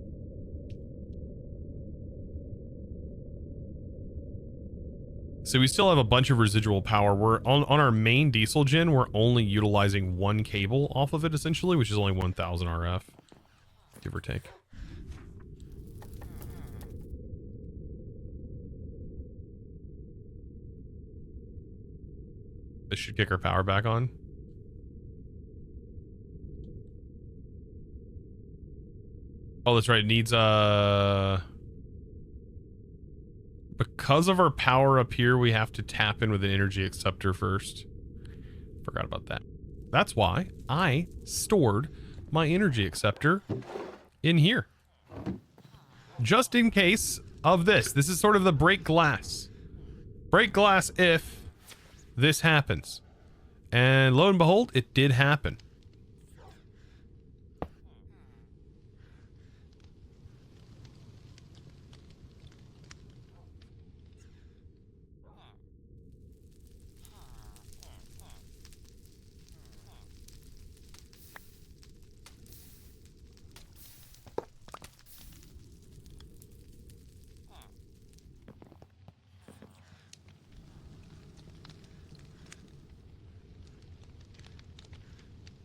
So we still have a bunch of residual power. We're on our main diesel gen, we're only utilizing one cable off of it essentially, which is only 1,000 RF, give or take. This should kick our power back on. Oh, that's right. It needs because of our power up here, we have to tap in with an energy acceptor first. Forgot about that. That's why I stored my energy acceptor in here. Just in case of this. This is sort of the break glass. Break glass if this happens. And lo and behold, it did happen.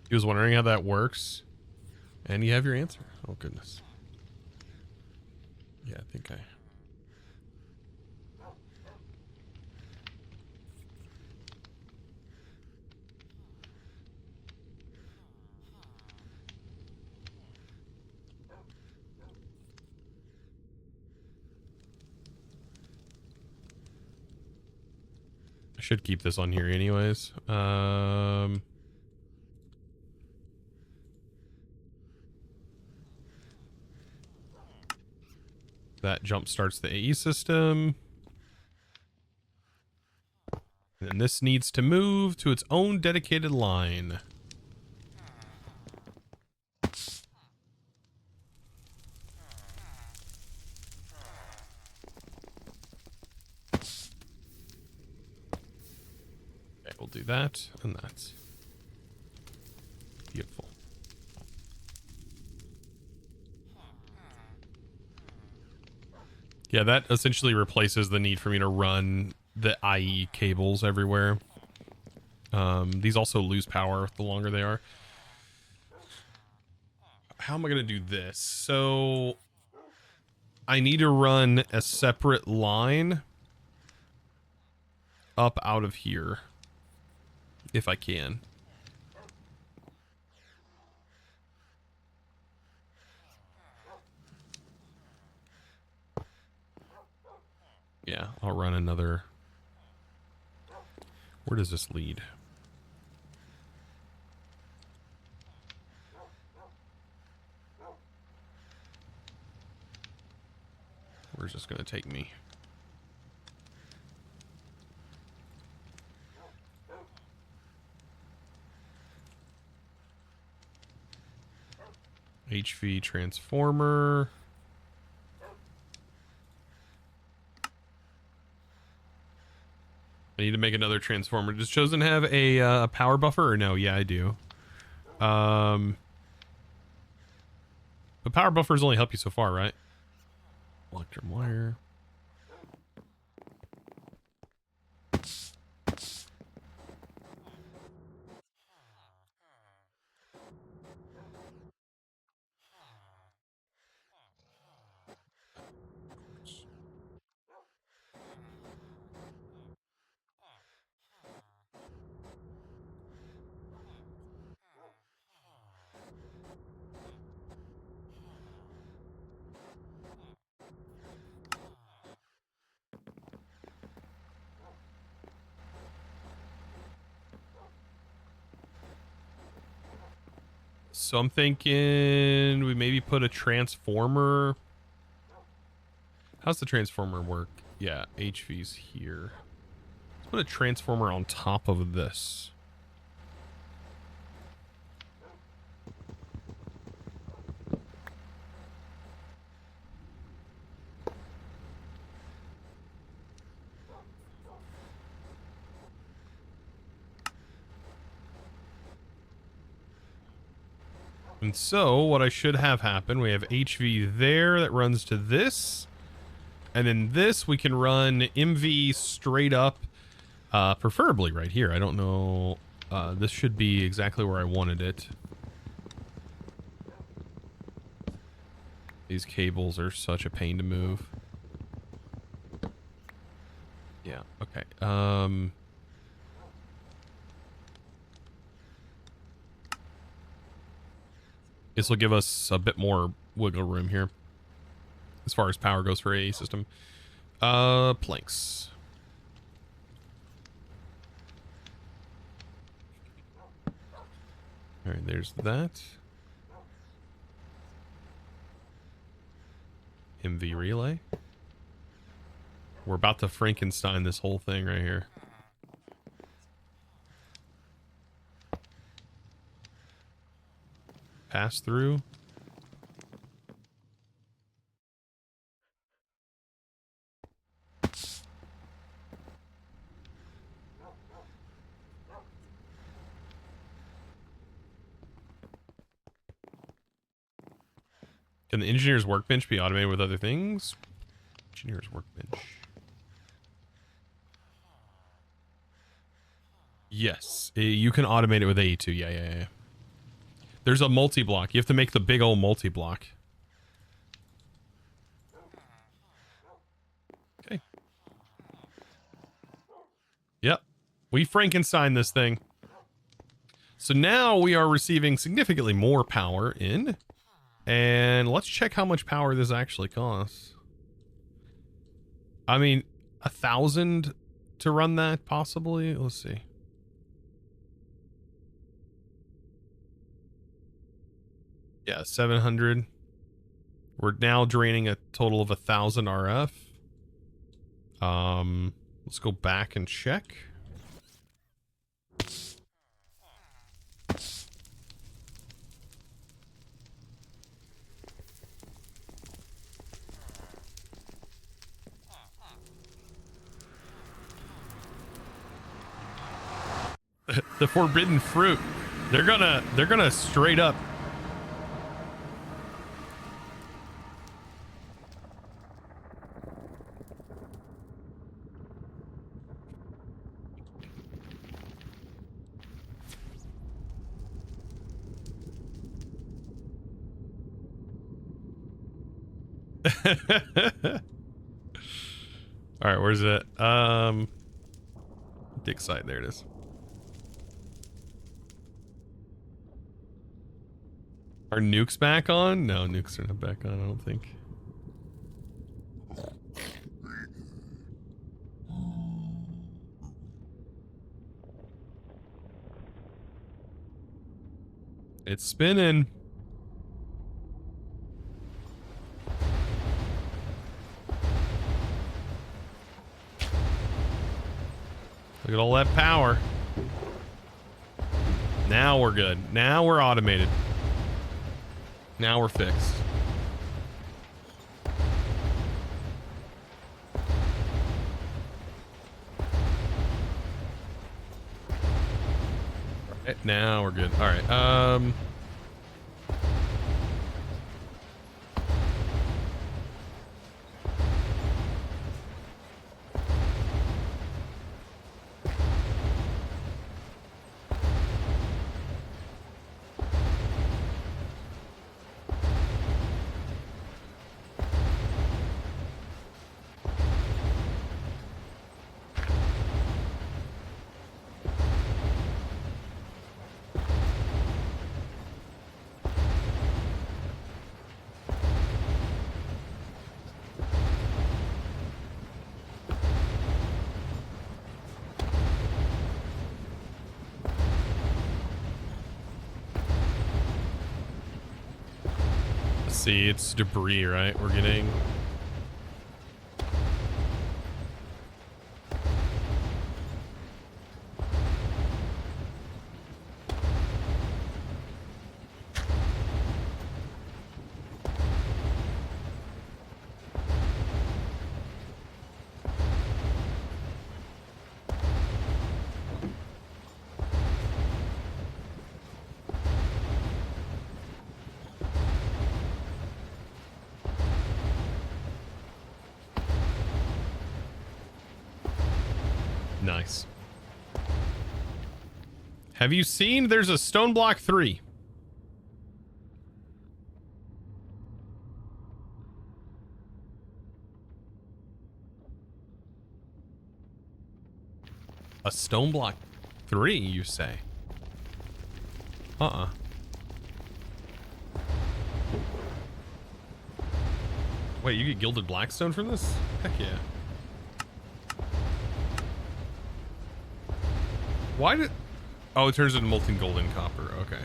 He was wondering how that works. And you have your answer. Oh, goodness. Yeah, I think I should keep this on here anyways. That jump starts the AE system. And this needs to move to its own dedicated line. Okay, we'll do that and that. Beautiful. Yeah, that essentially replaces the need for me to run the IE cables everywhere. These also lose power the longer they are. How am I going to do this? So I need to run a separate line up out of here if I can. Yeah, I'll run another. Where does this lead? Where's this going to take me? HV transformer. I need to make another transformer. Does Chosen have a power buffer or no? Yeah, I do. But power buffers only help you so far, right? Electrum wire. So I'm thinking we maybe put a transformer. How's the transformer work? Yeah, HV's here. Let's put a transformer on top of this. And so what I should have happen, we have HV there that runs to this. And then this, we can run MV straight up, preferably right here. I don't know. This should be exactly where I wanted it. These cables are such a pain to move. Yeah, okay. This will give us a bit more wiggle room here as far as power goes for a system. Planks. All right, there's that. MV relay. We're about to Frankenstein this whole thing right here. Pass through. Can the engineer's workbench be automated with other things? Engineer's workbench. Yes, you can automate it with AE2. Yeah. There's a multi-block. You have to make the big old multi-block. Okay. Yep. We Frankenstein this thing. So now we are receiving significantly more power in. And let's check how much power this actually costs. I mean, 1,000 to run that, possibly? Let's see. Yeah, 700. We're now draining a total of 1,000 RF. Let's go back and check. The forbidden fruit. They're gonna straight up. All right, where's it? Dig site. There it is. Are nukes back on? No, nukes are not back on, I don't think. It's spinning. Look at all that power. Now we're good. Now we're automated. Now we're fixed. Now we're good. All right. Let's see, it's debris, right? We're getting. Nice. Have you seen there's a stone block 3? A stone block 3, you say? Wait, you get gilded blackstone from this? Heck yeah. Why did... Oh, it turns into molten gold and copper. Okay.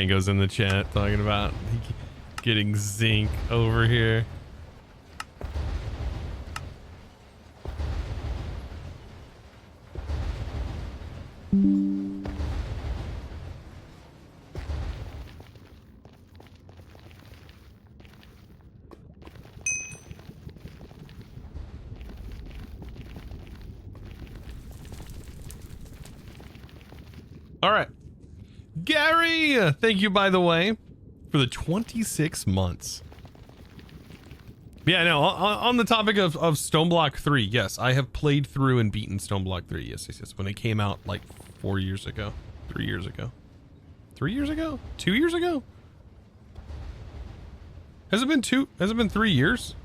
Goes in the chat talking about getting zinc over here. All right. Gary, thank you, by the way, for the 26 months. Yeah, no, on the topic of Stoneblock 3, yes, I have played through and beaten Stoneblock 3. Yes, when it came out like 4 years ago, 3 years ago. 3 years ago? 2 years ago? Has it been 3 years?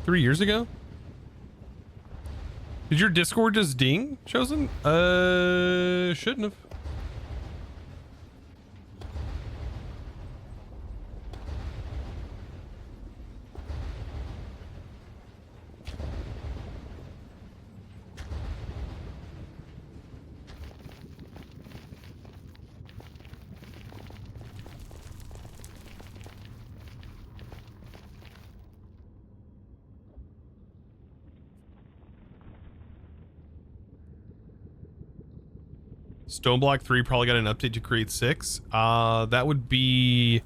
3 years ago? Did your Discord just ding, Chosen? Shouldn't have. Stoneblock 3 probably got an update to create 6. That would be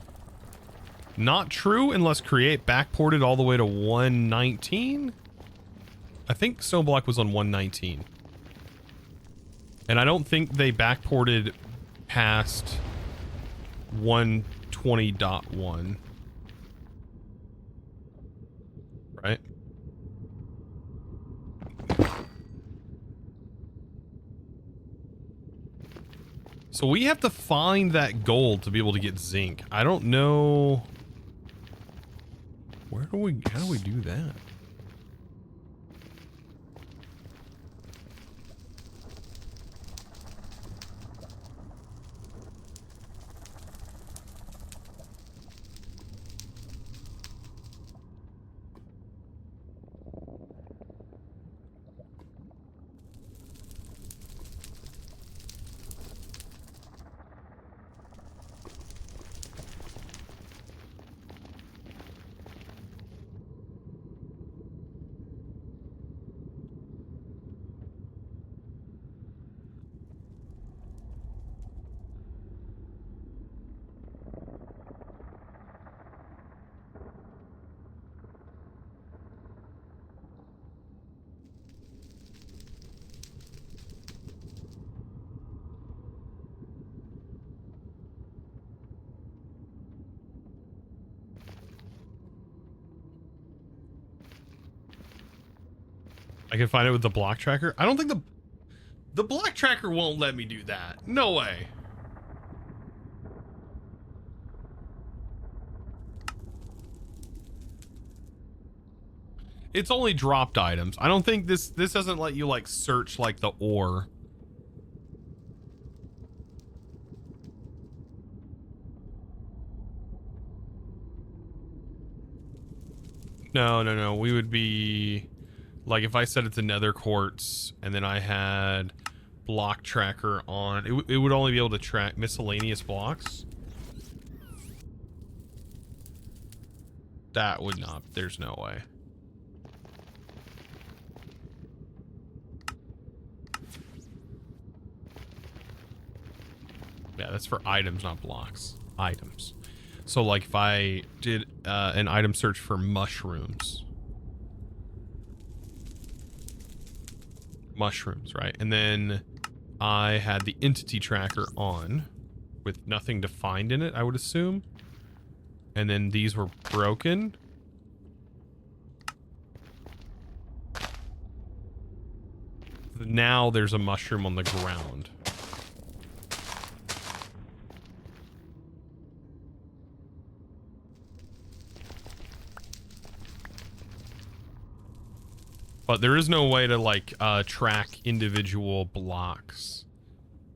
not true unless create backported all the way to 119. I think Stoneblock was on 119. And I don't think they backported past 120.1. Right? So we have to find that gold to be able to get zinc. I don't know. How do we do that? I can find it with the block tracker. I don't think the block tracker won't let me do that. No way. It's only dropped items. I don't think this doesn't let you like search like the ore. No. We would be like if I said it's a nether quartz and then I had block tracker on, it would only be able to track miscellaneous blocks. That would not. There's no way. Yeah, that's for items, not blocks. Items. So like if I did an item search for mushrooms. Mushrooms, right? And then I had the entity tracker on with nothing to find in it, I would assume. And then these were broken. Now there's a mushroom on the ground. But there is no way to like track individual blocks,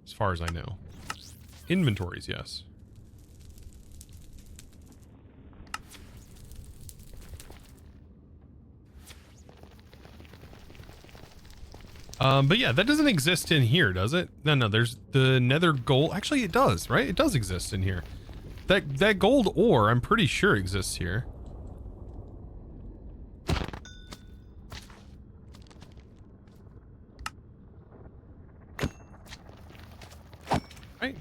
as far as I know. Inventories, yes. But yeah, that doesn't exist in here, does it? No, there's the nether gold. Actually, it does, right? It does exist in here. That gold ore, I'm pretty sure exists here. Right?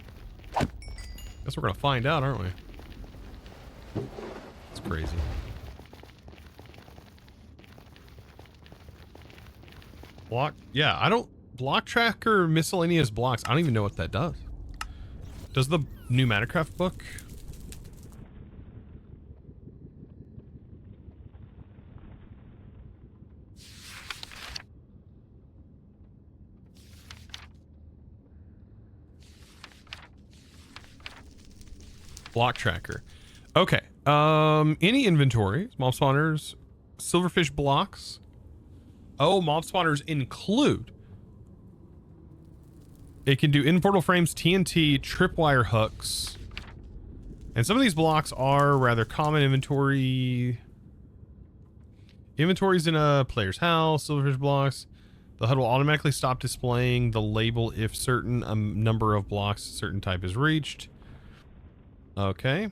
Guess we're gonna find out, aren't we? It's crazy. Block, yeah, I don't, block tracker miscellaneous blocks. I don't even know what that does. Does the new Minecraft book? Block tracker. Okay. Any inventory, mob spawners, silverfish blocks. Oh, mob spawners include. It can do in-portal frames, TNT, tripwire hooks. And some of these blocks are rather common inventory. Inventories in a player's house, silverfish blocks. The HUD will automatically stop displaying the label if certain number of blocks, certain type is reached. Okay.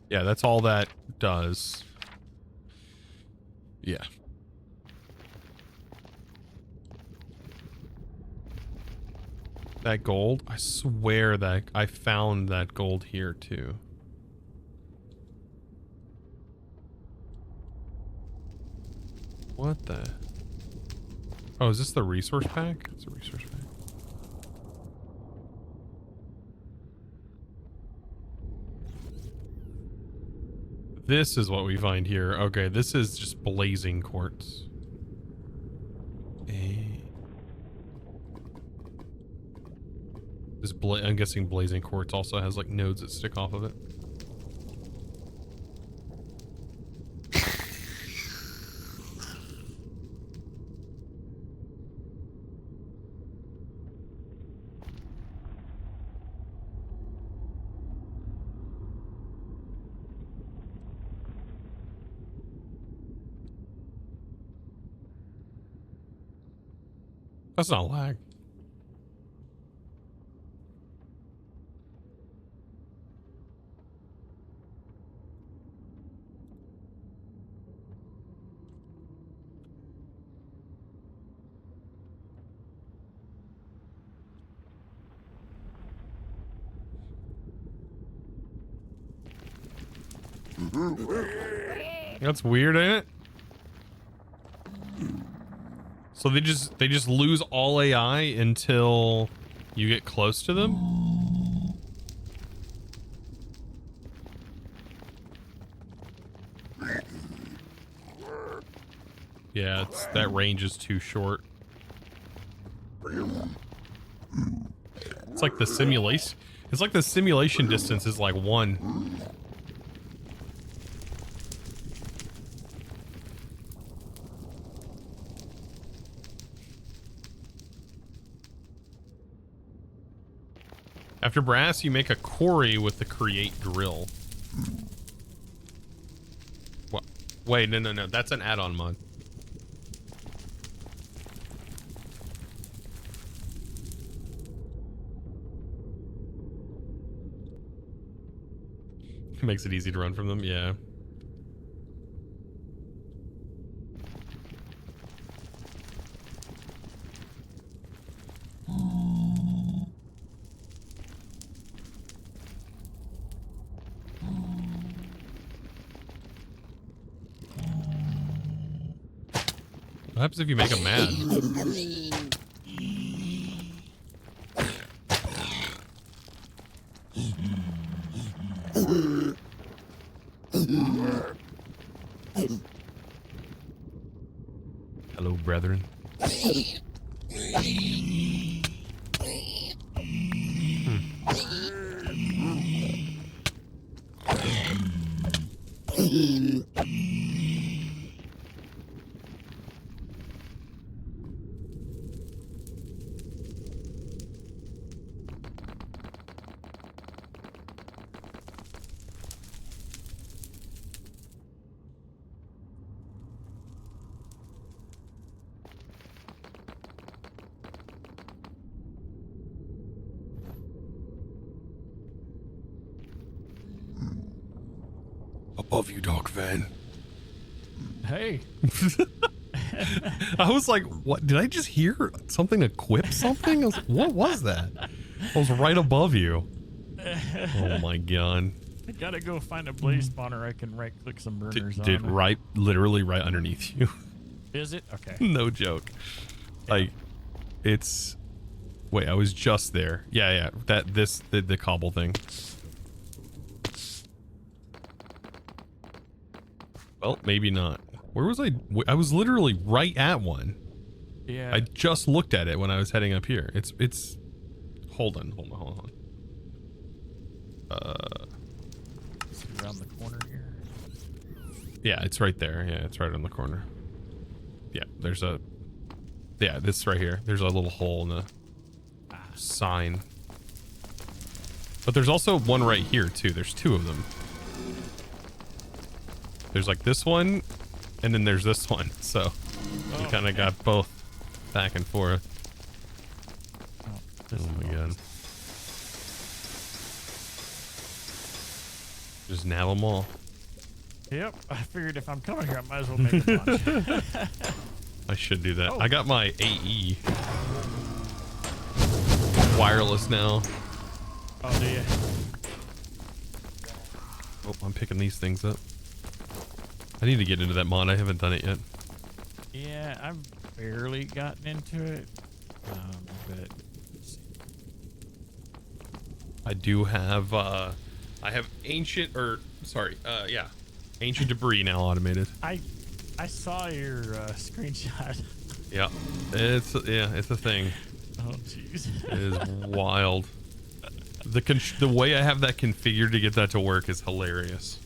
Yeah, that's all that does. Yeah. That gold, I swear that I found that gold here too. What the? Oh, is this the resource pack? It's a resource pack. This is what we find here. Okay, this is just blazing quartz. I'm guessing blazing quartz also has like nodes that stick off of it. That's not lag. That's weird, ain't it? So they just lose all AI until you get close to them? Yeah, that range is too short. It's like the simulation. It's like the simulation distance is like 1. After brass, you make a quarry with the create drill. What? Wait, no. That's an add-on mod. Makes it easy to run from them, yeah. What happens if you make them mad? Hello, brethren. Above you, Dog Van. Hey. I was like, what? Did I just hear something equip something? I was like, what was that? I was right above you. Oh my god. I gotta go find a blaze spawner I can right click some burners on. Dude, literally right underneath you. Is it? Okay. No joke. Like, it's... Wait, I was just there. Yeah. The cobble thing. Well, maybe not. Where was I? I was literally right at one. Yeah. I just looked at it when I was heading up here. It's... Hold on. Is it around the corner here? Yeah, it's right there. Yeah, it's right on the corner. Yeah, there's a... Yeah, this right here. There's a little hole in the sign. But there's also one right here, too. There's 2 of them. There's like this one, and then there's this one. So you kind of got both back and forth. Oh my god. Just nab them all. Yep, I figured if I'm coming here, I might as well make a bunch. I should do that. I got my AE wireless now. Oh, do you? Oh, I'm picking these things up. I need to get into that mod. I haven't done it yet. Yeah, I've barely gotten into it. But I do have, I have ancient debris now automated. I saw your screenshot. Yeah, it's a thing. Oh jeez. It is wild. The way I have that configured to get that to work is hilarious.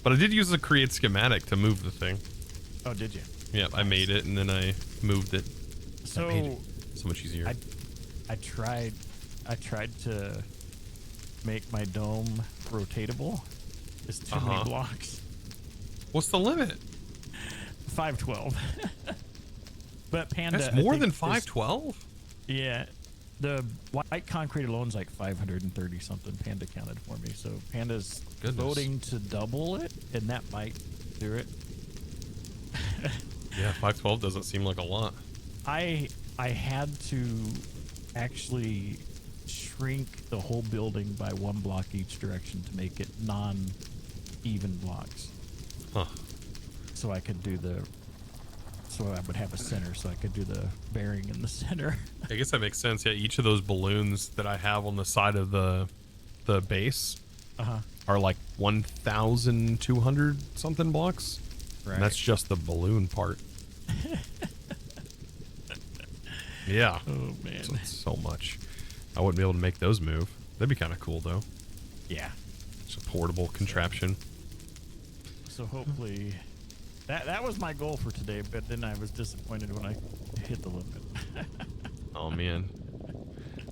But I did use the create schematic to move the thing. Oh, did you? Yeah, I made it and then I moved it. So made it so much easier. I tried to make my dome rotatable. It's too many blocks. What's the limit? 512. But Panda. That's more than 512? Yeah. The white concrete alone's like 530 something. Panda counted for me. So Panda's voting to double it, and that might do it. Yeah, 512 doesn't seem like a lot. I had to actually shrink the whole building by 1 block each direction to make it non-even blocks. Huh. So I could do the so I would have a center, so I could do the bearing in the center. I guess that makes sense. Yeah, each of those balloons that I have on the side of the base are like 1,200 something blocks. Right. And that's just the balloon part. Yeah. Oh man. So it's so much. I wouldn't be able to make those move. That'd be kind of cool though. Yeah. It's a portable contraption. So hopefully, that was my goal for today, but then I was disappointed when I hit the limit. Oh man.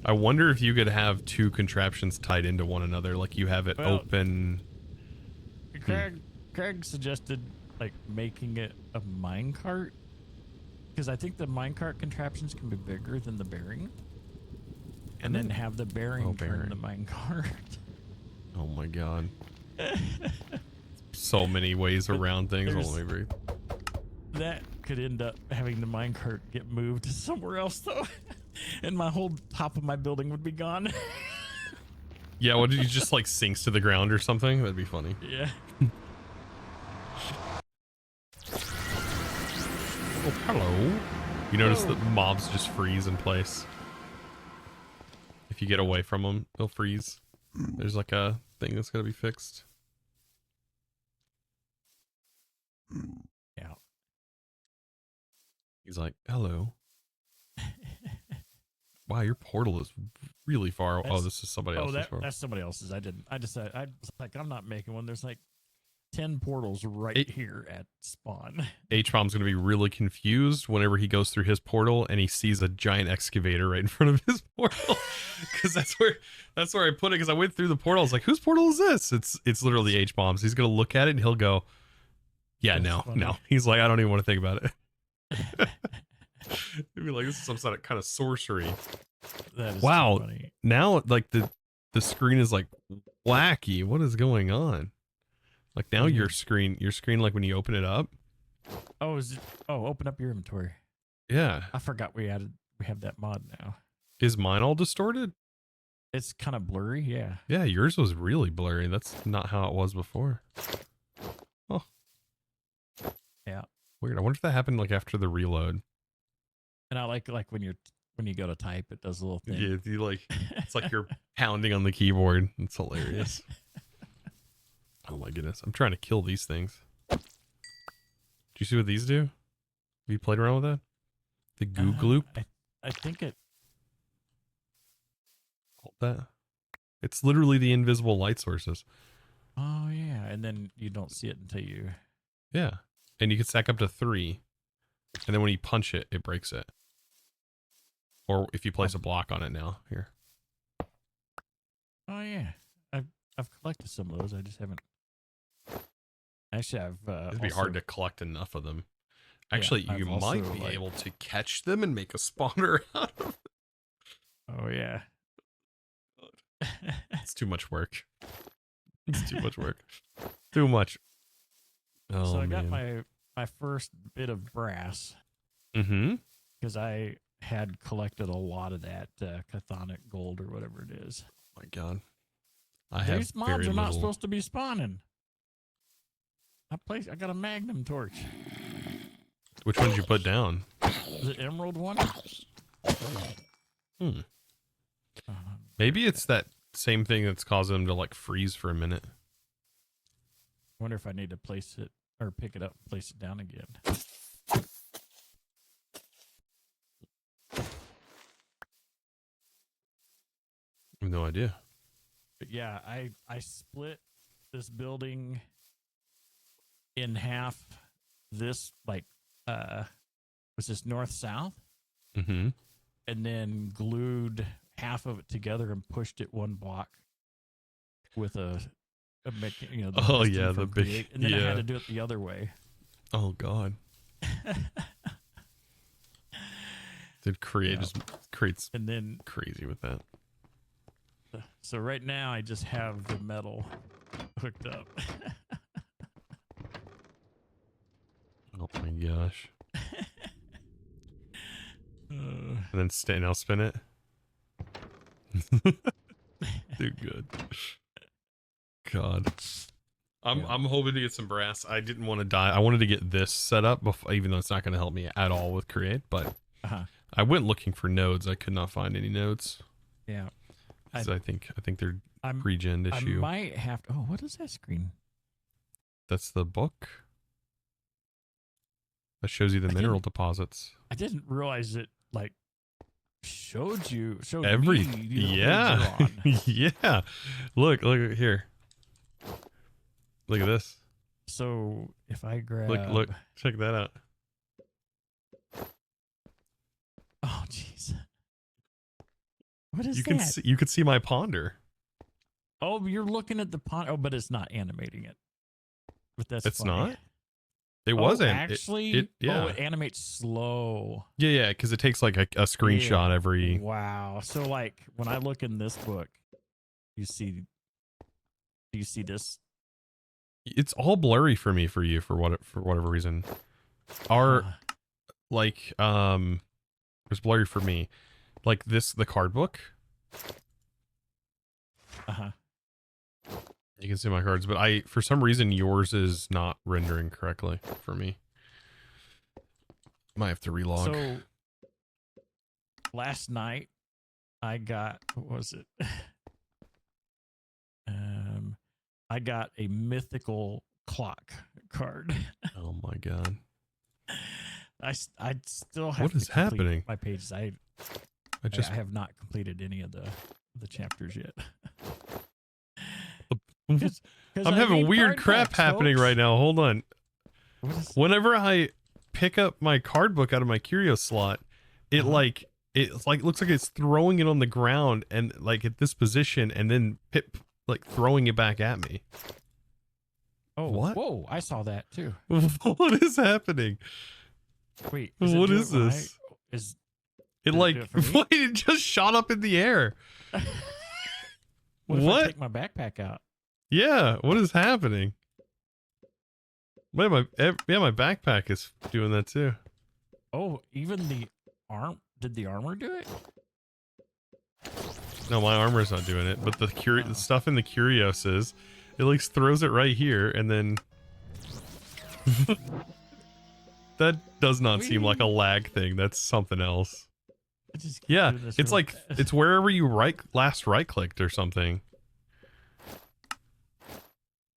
I wonder if you could have two contraptions tied into one another, like you have it open. Craig suggested like making it a minecart, because I think the minecart contraptions can be bigger than the bearing, and then have the bearing turn the minecart. Oh my god. So many ways around things. Hold on, let me breathe. That could end up having the minecart get moved to somewhere else though, and my whole top of my building would be gone. Yeah, what did you just like sinks to the ground or something? That'd be funny. Yeah. Oh, hello. You notice that mobs just freeze in place. If you get away from them, they'll freeze. There's like a thing that's gotta be fixed. Yeah. He's like, hello. Wow, your portal is really far. Oh, this is somebody else's. That's somebody else's. I was like, I'm not making one. There's like 10 portals right here at spawn. H-Bomb's gonna be really confused whenever he goes through his portal and he sees a giant excavator right in front of his portal, because that's where I put it. Because I went through the portal, I was like, whose portal is this? It's literally H-Bomb's. He's gonna look at it and he'll go, yeah, no. He's like, I don't even want to think about it. He'd be like, this is some sort of kind of sorcery. That is wow. funny. Now like the screen is like wacky. What is going on? Like now your screen like when you open it up. Oh, open up your inventory. Yeah. I forgot we have that mod now. Is mine all distorted? It's kind of blurry, yeah. Yeah, yours was really blurry. That's not how it was before. Oh. Yeah. Weird. I wonder if that happened like after the reload. And I like when you go to type, it does a little thing. Yeah, you like it's like you're pounding on the keyboard. It's hilarious. Oh my goodness. I'm trying to kill these things. Do you see what these do? Have you played around with that? The goo gloop? I think it... Hold that. It's literally the invisible light sources. Oh yeah, and then you don't see it until you... Yeah. And you can stack up to 3. And then when you punch it, it breaks it. Or if you place a block on it now. Here. Oh yeah. I've collected some of those. I just haven't... Actually, It'd be hard to collect enough of them. Actually, you might be able to catch them and make a spawner out of it. Oh, yeah. It's too much work. It's too much work. Too much. Oh, so I got my first bit of brass. Mm-hmm. Because I had collected a lot of that chthonic gold or whatever it is. Oh, my God. These mobs are not supposed to be spawning. I got a magnum torch. Which one did you put down? The emerald one? Maybe it's that same thing that's causing them to like freeze for a minute. I wonder if I need to place it or pick it up and place it down again. I have no idea. But yeah, I split this building in half. This was this north-south? Mm-hmm. And then glued half of it together and pushed it one block with the big, and then I had to do it the other way. Oh God. Did create just creates and then crazy with that. So right now I just have the metal hooked up. Oh my gosh. And then now spin it. Dude, good. God. I'm hoping to get some brass. I didn't want to die. I wanted to get this set up before, even though it's not going to help me at all with create. But I went looking for nodes. I could not find any nodes. Yeah. So I think they're pre-gen issue. I might have to. Oh, what is that screen? That's the book. That shows you the mineral deposits. I didn't realize it showed me the yeah. ones you're on. Yeah. Look here. Look at this. So if I grab look, check that out. Oh jeez. What is that? You could see my ponder. Oh, you're looking at the pond. Oh, but it's not animating it. But that's it's funny. not. It wasn't actually. yeah. Oh, it animates slow. Yeah, because it takes like a screenshot every. Wow. So like when I look in this book, do you see this? It's all blurry for me. For whatever reason, it's blurry for me. Like the card book. You can see my cards, but for some reason yours is not rendering correctly for me. Might have to relog. So last night I got, what was it? I got a mythical clock card. Oh my god. I still have What is happening? My pages. I have not completed any of the chapters yet. I'm having weird crap happening right now. Hold on. Whenever I pick up my card book out of my curio slot, it looks like it's throwing it on the ground and like at this position and then throwing it back at me. Oh, what? Whoa, I saw that too. What is happening? Wait, what is this? It just shot up in the air. What if I take my backpack out? Yeah, what is happening? My backpack is doing that too. Oh, even the arm. Did the armor do it? No, my armor's not doing it, but the stuff in the curios is. It throws it right here, and then that does not seem like a lag thing. That's something else. Yeah, it's like it's wherever you last right clicked or something.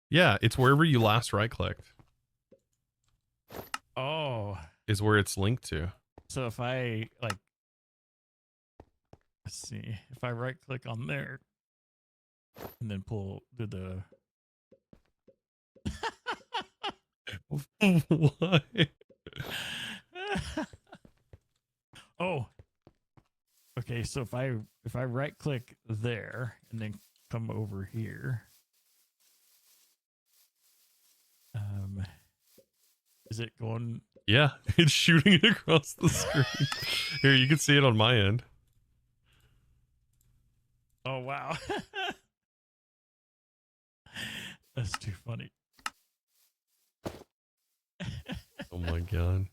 Yeah, it's wherever you last right clicked. Oh, is where it's linked to. So if I let's see, if I right click on there and then do the why? Oh, okay. So if I right click there and then come over here, is it going? Yeah, it's shooting it across the screen. Here, you can see it on my end. Oh wow, that's too funny. Oh my god.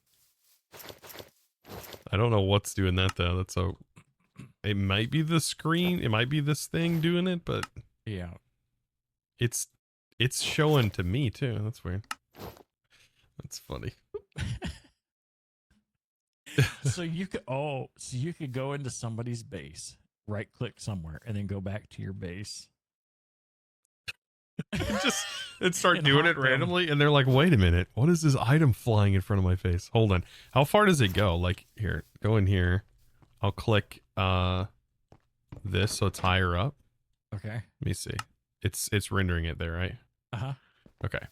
I don't know what's doing that though. It might be the screen, it might be this thing doing it, but yeah. It's showing to me too. That's weird. That's funny. So you could go into somebody's base, right click somewhere, and then go back to your base. and start doing it randomly, and they're like, wait a minute, what is this item flying in front of my face? Hold on. How far does it go? Like, here, go in here. I'll click this so it's higher up. Okay. Let me see. It's rendering it there, right? Uh-huh. Okay.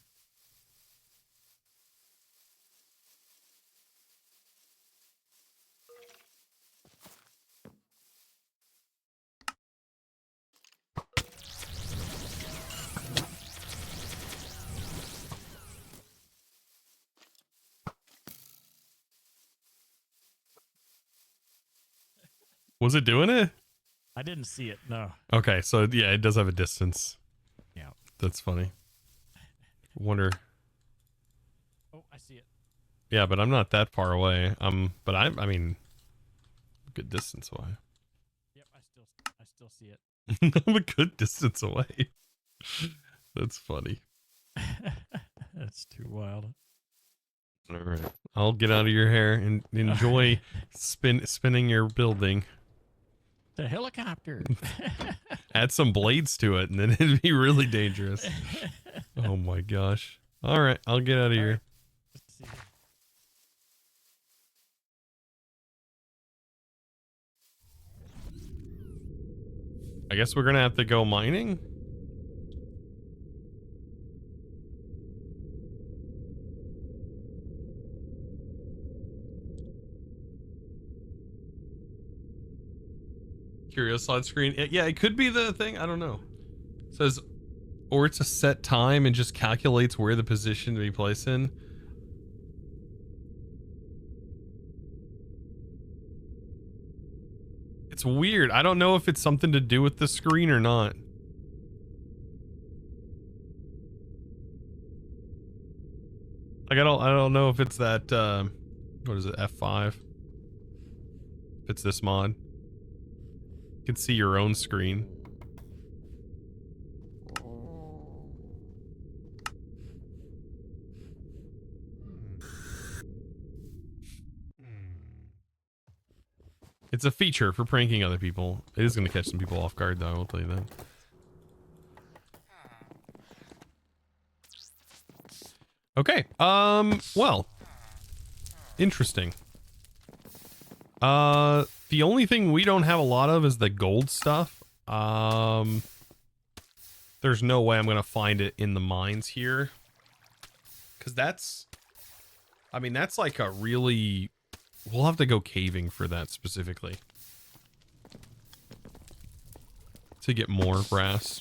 Was it doing it? I didn't see it. No. Okay, so yeah, it does have a distance. Yeah. That's funny. Wonder. Oh, I see it. Yeah, but I'm not that far away. But I mean, good distance away. Yep, I still see it. I'm a good distance away. That's funny. That's too wild. All right. I'll get out of your hair and enjoy spinning your building. The helicopter. Add some blades to it, and then it'd be really dangerous. Oh my gosh. All right. I'll get out of here. Let's see. I guess we're going to have to go mining. Curious slide screen. Yeah, it could be the thing. I don't know. It says, or it's a set time and just calculates where the position to be placed in. It's weird. I don't know if it's something to do with the screen or not. Like I don't know if it's that what is it, F5? If it's this mod. You can see your own screen. It's a feature for pranking other people. It is going to catch some people off guard, though. I'll tell you that. Okay. Well, interesting. The only thing we don't have a lot of is the gold stuff. There's no way I'm going to find it in the mines here. Because that's... I mean, that's like a really... We'll have to go caving for that specifically. To get more brass.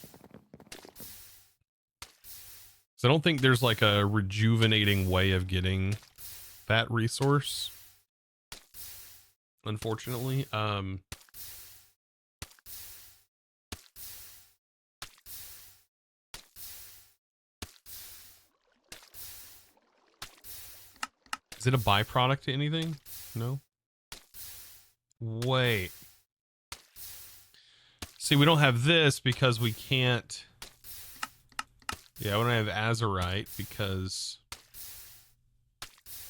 So I don't think there's like a rejuvenating way of getting that resource. Unfortunately. Is it a byproduct to anything? No? Wait. See, we don't have this because we can't... Yeah, we don't have azurite because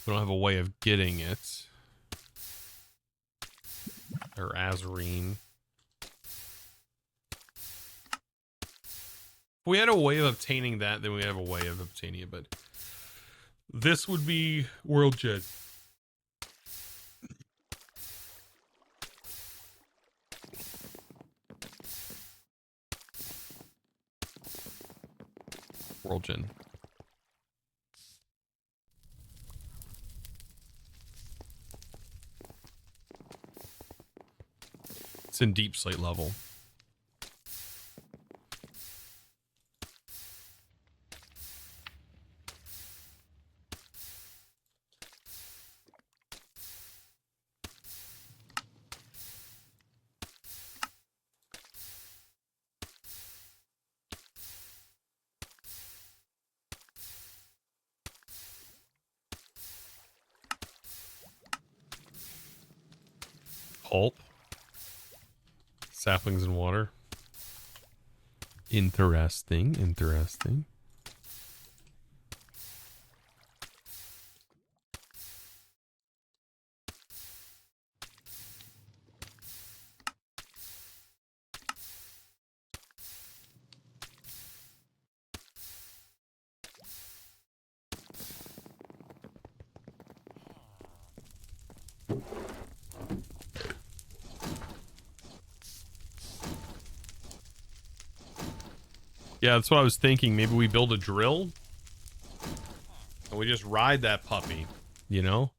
we don't have a way of getting it. Or azurine. If we had a way of obtaining that, then we have a way of obtaining it, but... This would be World Gen. World Gen. It's in deep slate level. Pulp. Saplings in water. Interesting, interesting. Yeah, that's what I was thinking. Maybe we build a drill and we just ride that puppy, you know?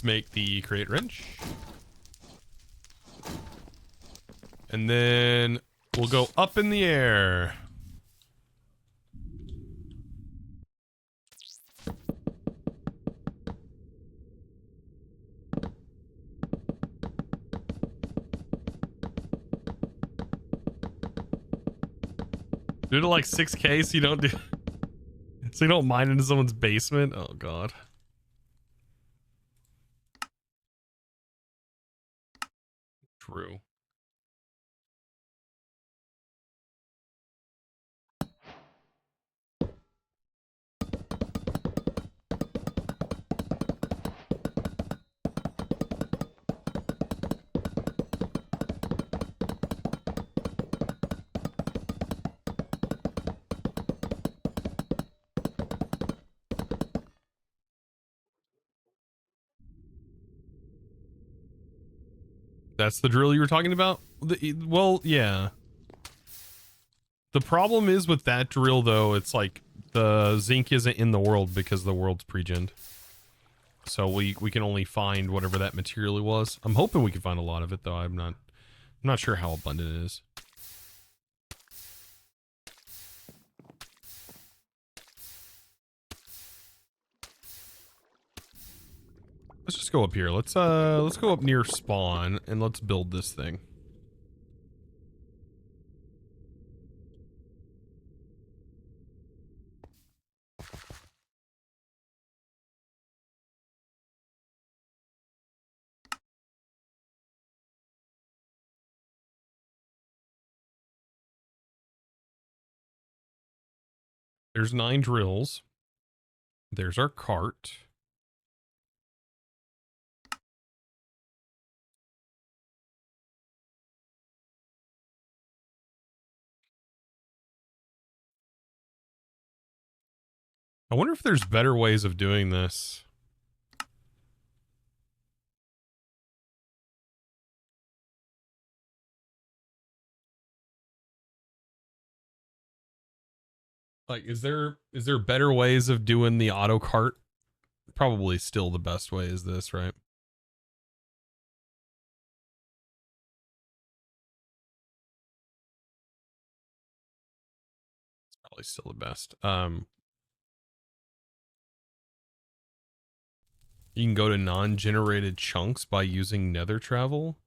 Make the crate wrench. And then we'll go up in the air. Do it at like 6K so you don't do so you don't mine into someone's basement. Oh god. True. That's the drill you were talking about? Well, yeah. The problem is with that drill, though, it's like the zinc isn't in the world because the world's pre-gened. So we can only find whatever that material was. I'm hoping we can find a lot of it, though. I'm not sure how abundant it is. Let's just go up here. Let's go up near spawn and let's build this thing. There's 9 drills. There's our cart. I wonder if there's better ways of doing this. Like, is there better ways of doing the auto cart? Probably still the best way is this, right? It's probably still the best. You can go to non-generated chunks by using nether travel.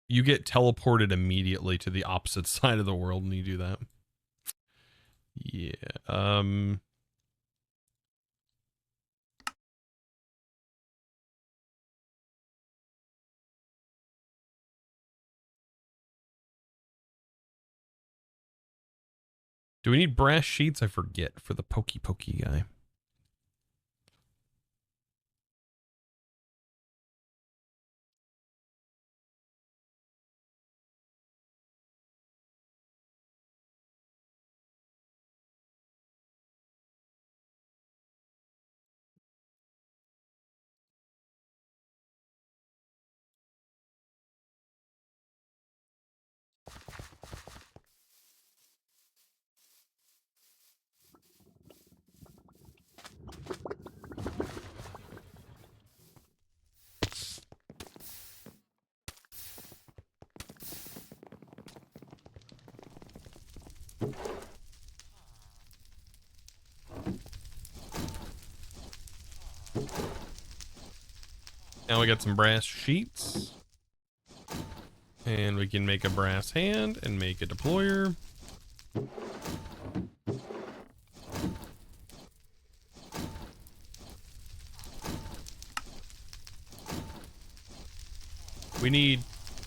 You get teleported immediately to the opposite side of the world when you do that. Yeah. Do we need brass sheets? I forget for the pokey guy. Now we got some brass sheets. And we can make a brass hand and make a deployer. We need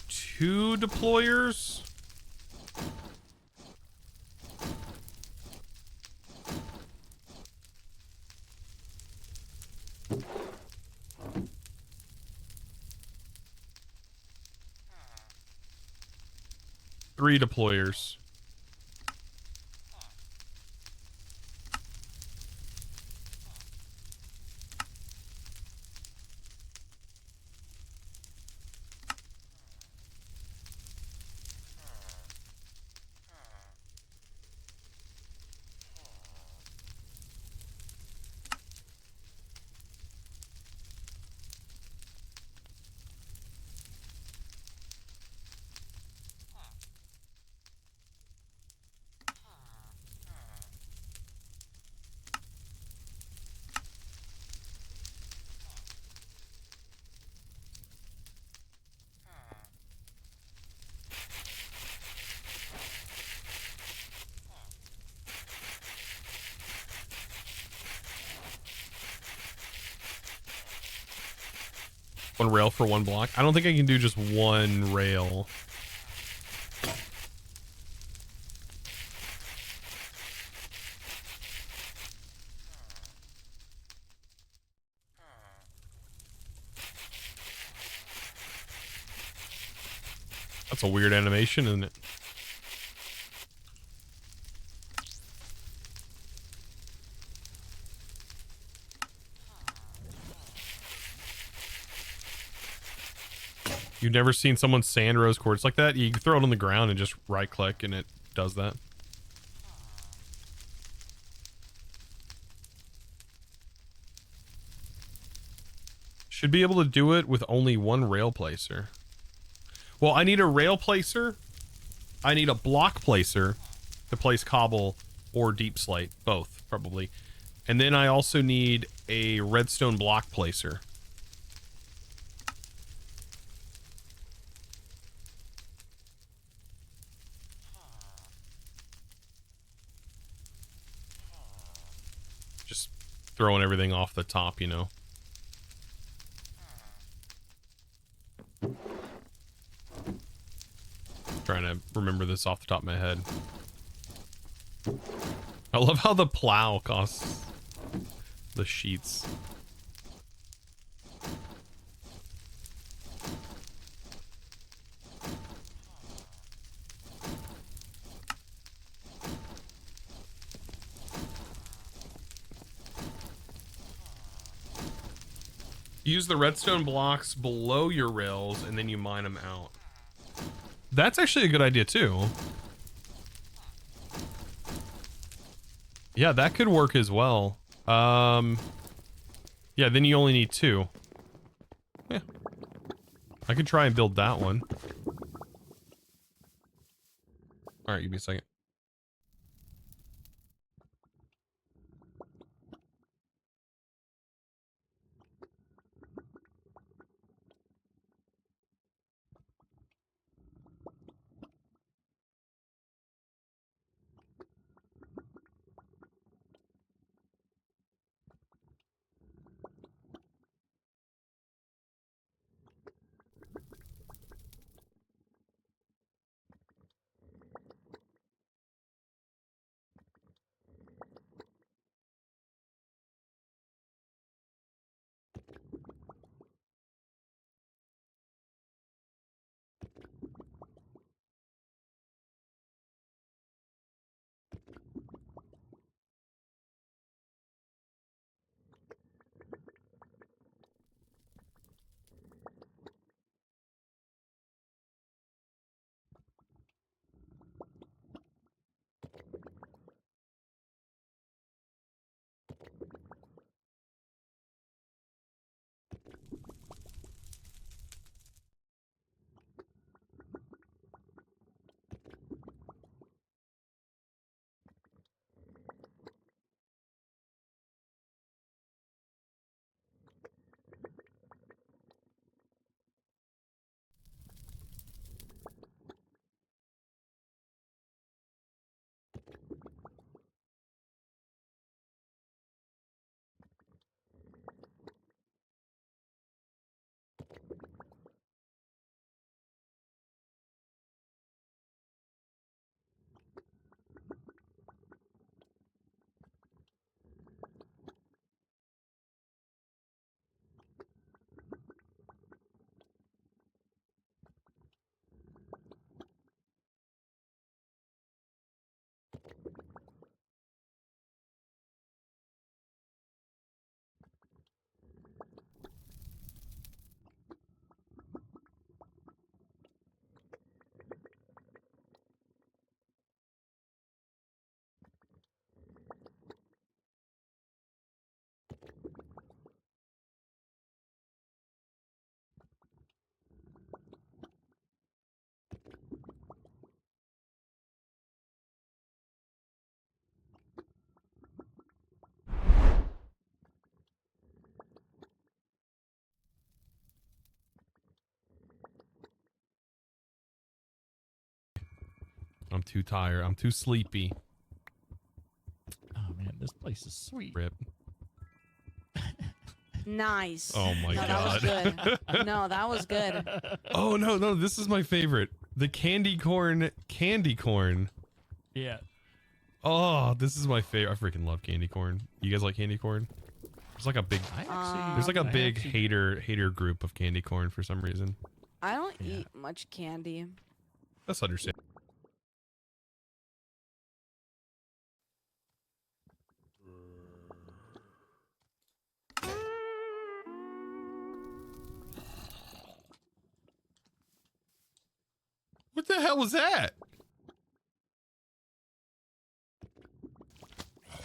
2 deployers. Three deployers. 1 rail for 1 block. I don't think I can do just 1 rail. That's a weird animation, isn't it? You've never seen someone sand rose quartz like that? You can throw it on the ground and just right click and it does that. Should be able to do it with only 1 rail placer. Well, I need a rail placer. I need a block placer to place cobble or deep slate, both probably. And then I also need a redstone block placer. Just throwing everything off the top, you know. Trying to remember this off the top of my head. I love how the plow costs the sheets. Use the redstone blocks below your rails and then you mine them out. That's actually a good idea too. Yeah, that could work as well. Yeah, then you only need 2. Yeah. I could try and build that one. Alright, give me a second. I'm too tired. I'm too sleepy. Oh man, this place is sweet. Rip. Nice. Oh my no, god. That was good. No, that was good. Oh no, this is my favorite. The candy corn. Yeah. Oh, this is my favorite. I freaking love candy corn. You guys like candy corn? There's like a big there's like a big hater group of candy corn for some reason. I don't eat much candy. That's understandable. What the hell was that?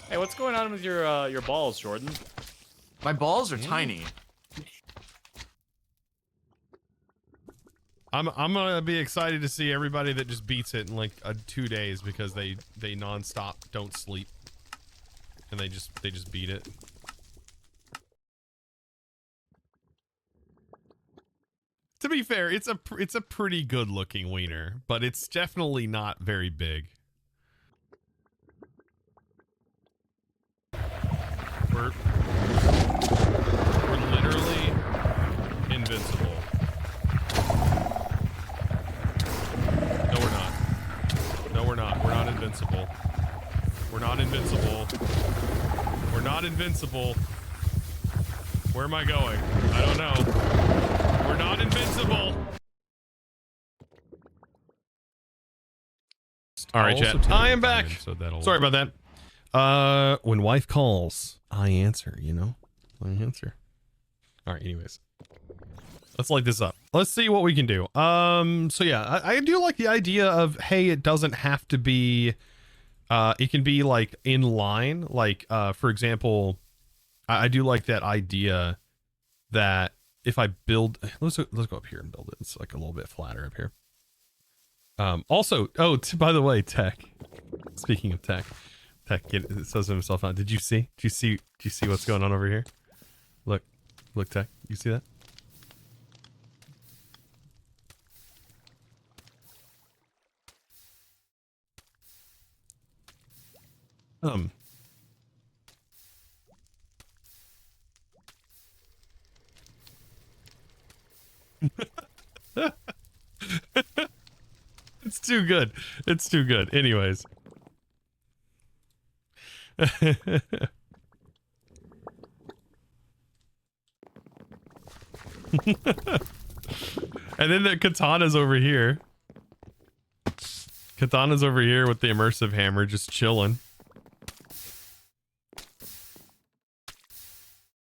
Hey, what's going on with your balls, Jordan? My balls are tiny. I'm gonna be excited to see everybody that just beats it in like 2 days because they nonstop don't sleep and they just beat it. To be fair, it's a pretty good looking wiener, but it's definitely not very big. We're literally invincible. No, we're not. No, we're not. We're not invincible. We're not invincible. We're not invincible. Where am I going? I don't know. We're not invincible. All right, chat. I am back. So sorry about that. When wife calls, I answer, you know? I answer. All right, anyways. Let's light this up. Let's see what we can do. So yeah, I do like the idea of, hey, it doesn't have to be, it can be like in line. Like, for example, I do like that idea that if I build, let's go up here and build it. It's like a little bit flatter up here. Also, by the way, Tech, speaking of Tech, it says to himself out. Did you see what's going on over here? Look, Tech, you see that? It's too good. It's too good. Anyways. And then the katana's over here. Katana's over here with the immersive hammer just chilling.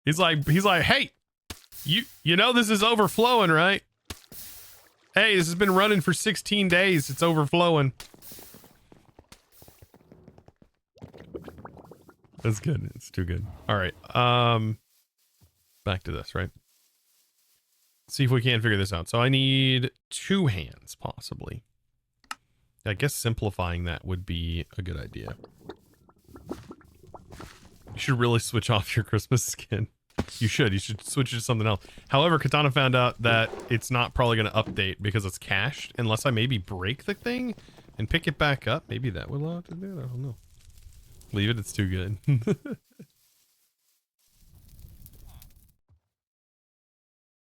He's like, hey, you know this is overflowing, right? Hey, this has been running for 16 days. It's overflowing. That's good. It's too good. All right. Back to this, right? See if we can figure this out. So I need 2 hands, possibly. I guess simplifying that would be a good idea. You should really switch off your Christmas skin. You should switch it to something else. However, Katana found out that it's not probably going to update because it's cached unless I maybe break the thing and pick it back up. Maybe that would allow it to do it. I don't know. Leave it. It's too good. All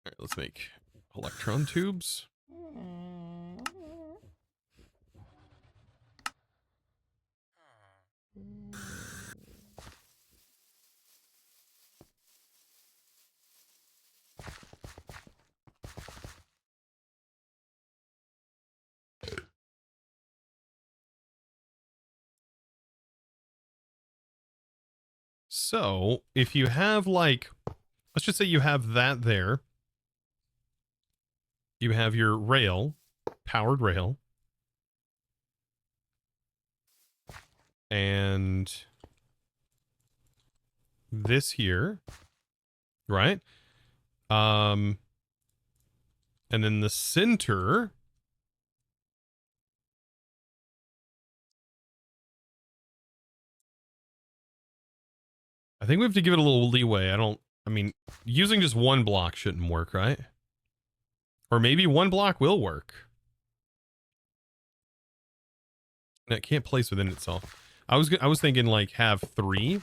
right, let's make electron tubes. So if you have like, let's just say you have that there. You have your rail, powered rail. And this here, right? And then the center. I think we have to give it a little leeway. I mean, using just 1 block shouldn't work, right? Or maybe 1 block will work. And it can't place within itself. I was thinking like have 3.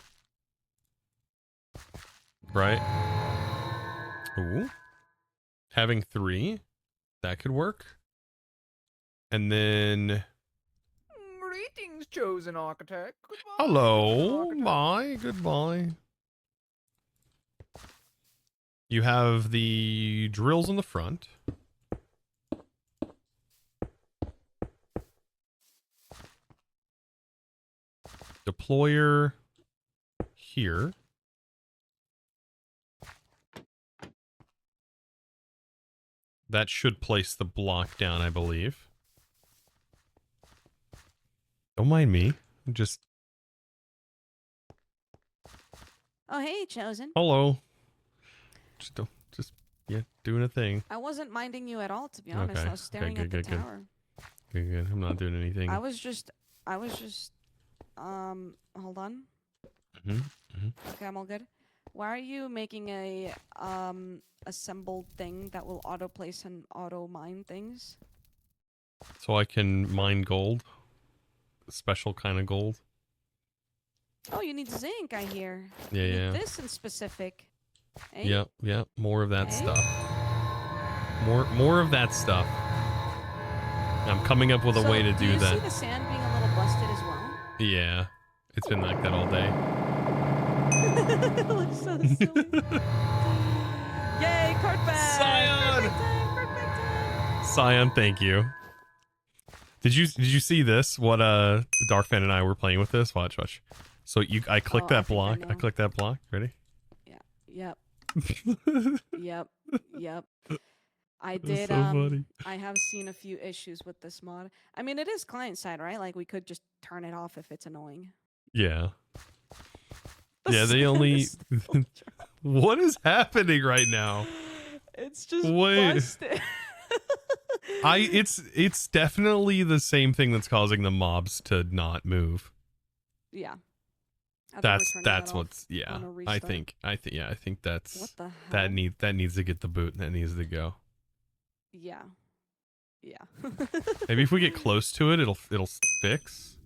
Right? Ooh. Having 3. That could work. And then... Greetings, chosen architect. Goodbye, Hello. chosen architect. Bye. Goodbye. You have the drills in the front. Deployer here. That should place the block down, I believe. Don't mind me. Just... Oh, hey, Chosen. Hello. Just yeah, doing a thing. I wasn't minding you at all, to be honest. Okay. I was staring at the tower. Good. I'm not doing anything. I was just, hold on. Okay, I'm all good. Why are you making a, assembled thing that will auto-place and auto-mine things? So I can mine gold. A special kind of gold. Oh, you need zinc, I hear. Yeah, You need yeah. this in specific. Eh? Yep. More of that Eh? stuff. More of that stuff. I'm coming up with a way to do you that. see the sand being a little busted as well? Yeah. It's been like that all day. It looks so silly. Yay, cart bag! Scion! Perfect time! Scion, thank you. Did you see this? What Darfan and I were playing with this? Watch. So I click that block. I click that block. Ready? Yep. Yep. I That's did so funny. I have seen a few issues with this mod. I mean, it is client side, right? Like we could just turn it off if it's annoying. Yeah. Yeah, they only What is happening right now? It's just Wait. busted. It's definitely the same thing that's causing the mobs to not move. Yeah. I think That's we're turning that what's off yeah. on a I restart. think that's What the hell? that needs to get the boot and that needs to go. Yeah. Maybe if we get close to it, it'll fix.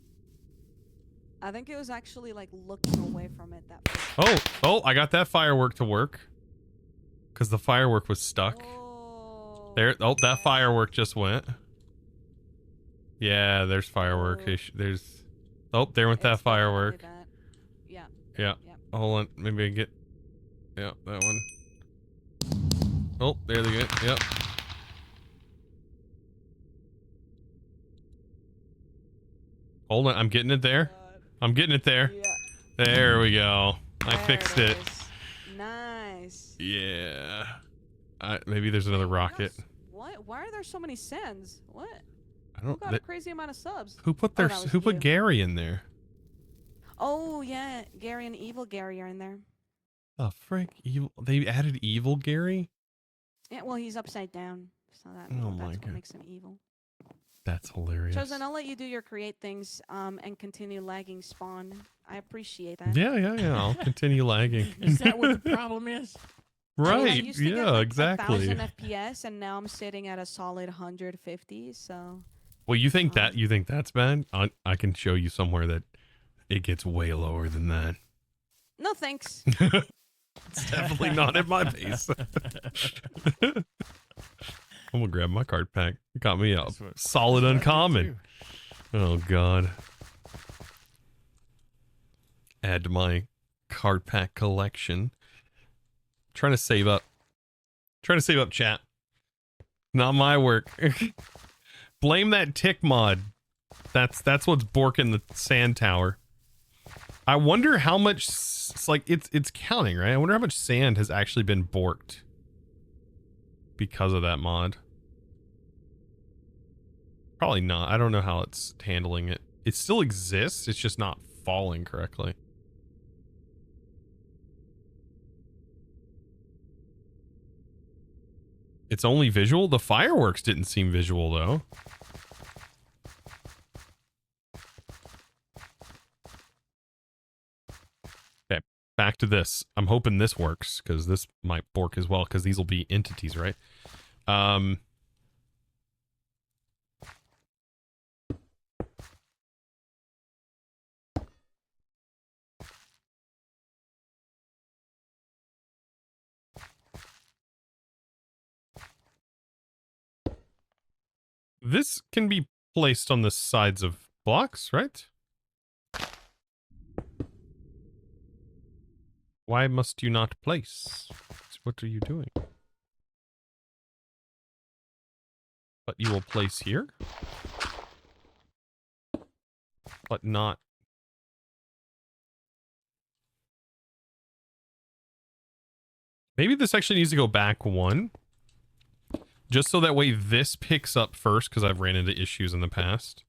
I think it was actually like looking away from it that first. Oh, I got that firework to work. Cause the firework was stuck. There, that firework just went. Yeah, there's firework. There's there went that firework. Yeah. Yeah. Hold on, maybe I get. Yeah, that one. Oh, there they go. Yep. Hold on, I'm getting it there. I'm getting it there. There we go. I fixed it. Nice. Yeah. Maybe there's another rocket. What? Why are there so many sends? What? I Who don't. got a crazy amount of subs? Who put Oh, that was who put you. Gary in there? Oh yeah, Gary and Evil Gary are in there. Oh frick! Evil. They added evil Gary. Yeah, well he's upside down, so Oh that's my what God. makes him evil. That's hilarious. Chosen, I'll let you do your create things and continue lagging spawn. I appreciate that. Yeah. I'll continue lagging. Is that what the problem is? I Right. used to get Yeah. like Exactly. 1,000 FPS, and now I'm sitting at a solid 150. So. Well, you think that's bad? I can show you somewhere that it gets way lower than that. No thanks. It's definitely not at my base. I'm gonna grab my card pack. It got me a solid uncommon. Oh God. Add to my card pack collection. Trying to save up. Chat. Not my work. Blame that tick mod. That's what's borking the sand tower. I wonder how much it's counting, right? I wonder how much sand has actually been borked because of that mod. Probably not. I don't know how it's handling it. It still exists. It's just not falling correctly. It's only visual? The fireworks didn't seem visual though. Okay, back to this. I'm hoping this works because this might bork as well because these will be entities, right? This can be placed on the sides of blocks, right? Why must you not place? What are you doing? But you will place here? But not... Maybe this actually needs to go back one. Just so that way this picks up first, because I've ran into issues in the past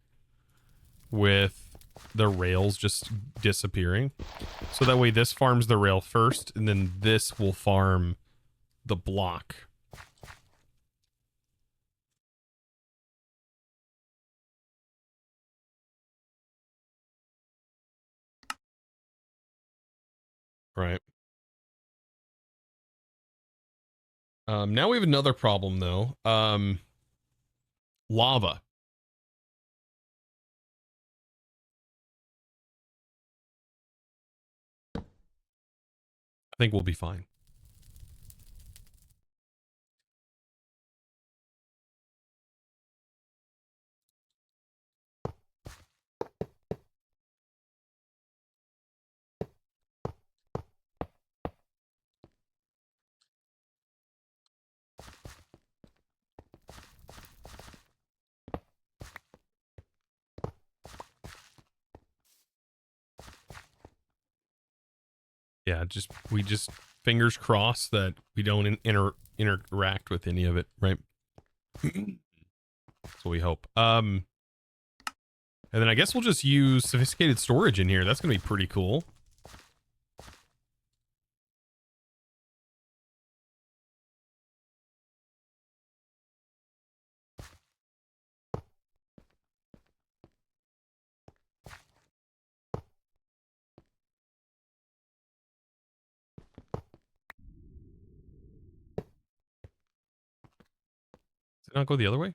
with the rails just disappearing. So that way this farms the rail first, and then this will farm the block. Right. Now we have another problem, though. Lava. I think we'll be fine. Yeah, we just fingers crossed that we don't interact with any of it, right? That's what we hope. And then I guess we'll just use sophisticated storage in here. That's gonna be pretty cool. Does it not go the other way?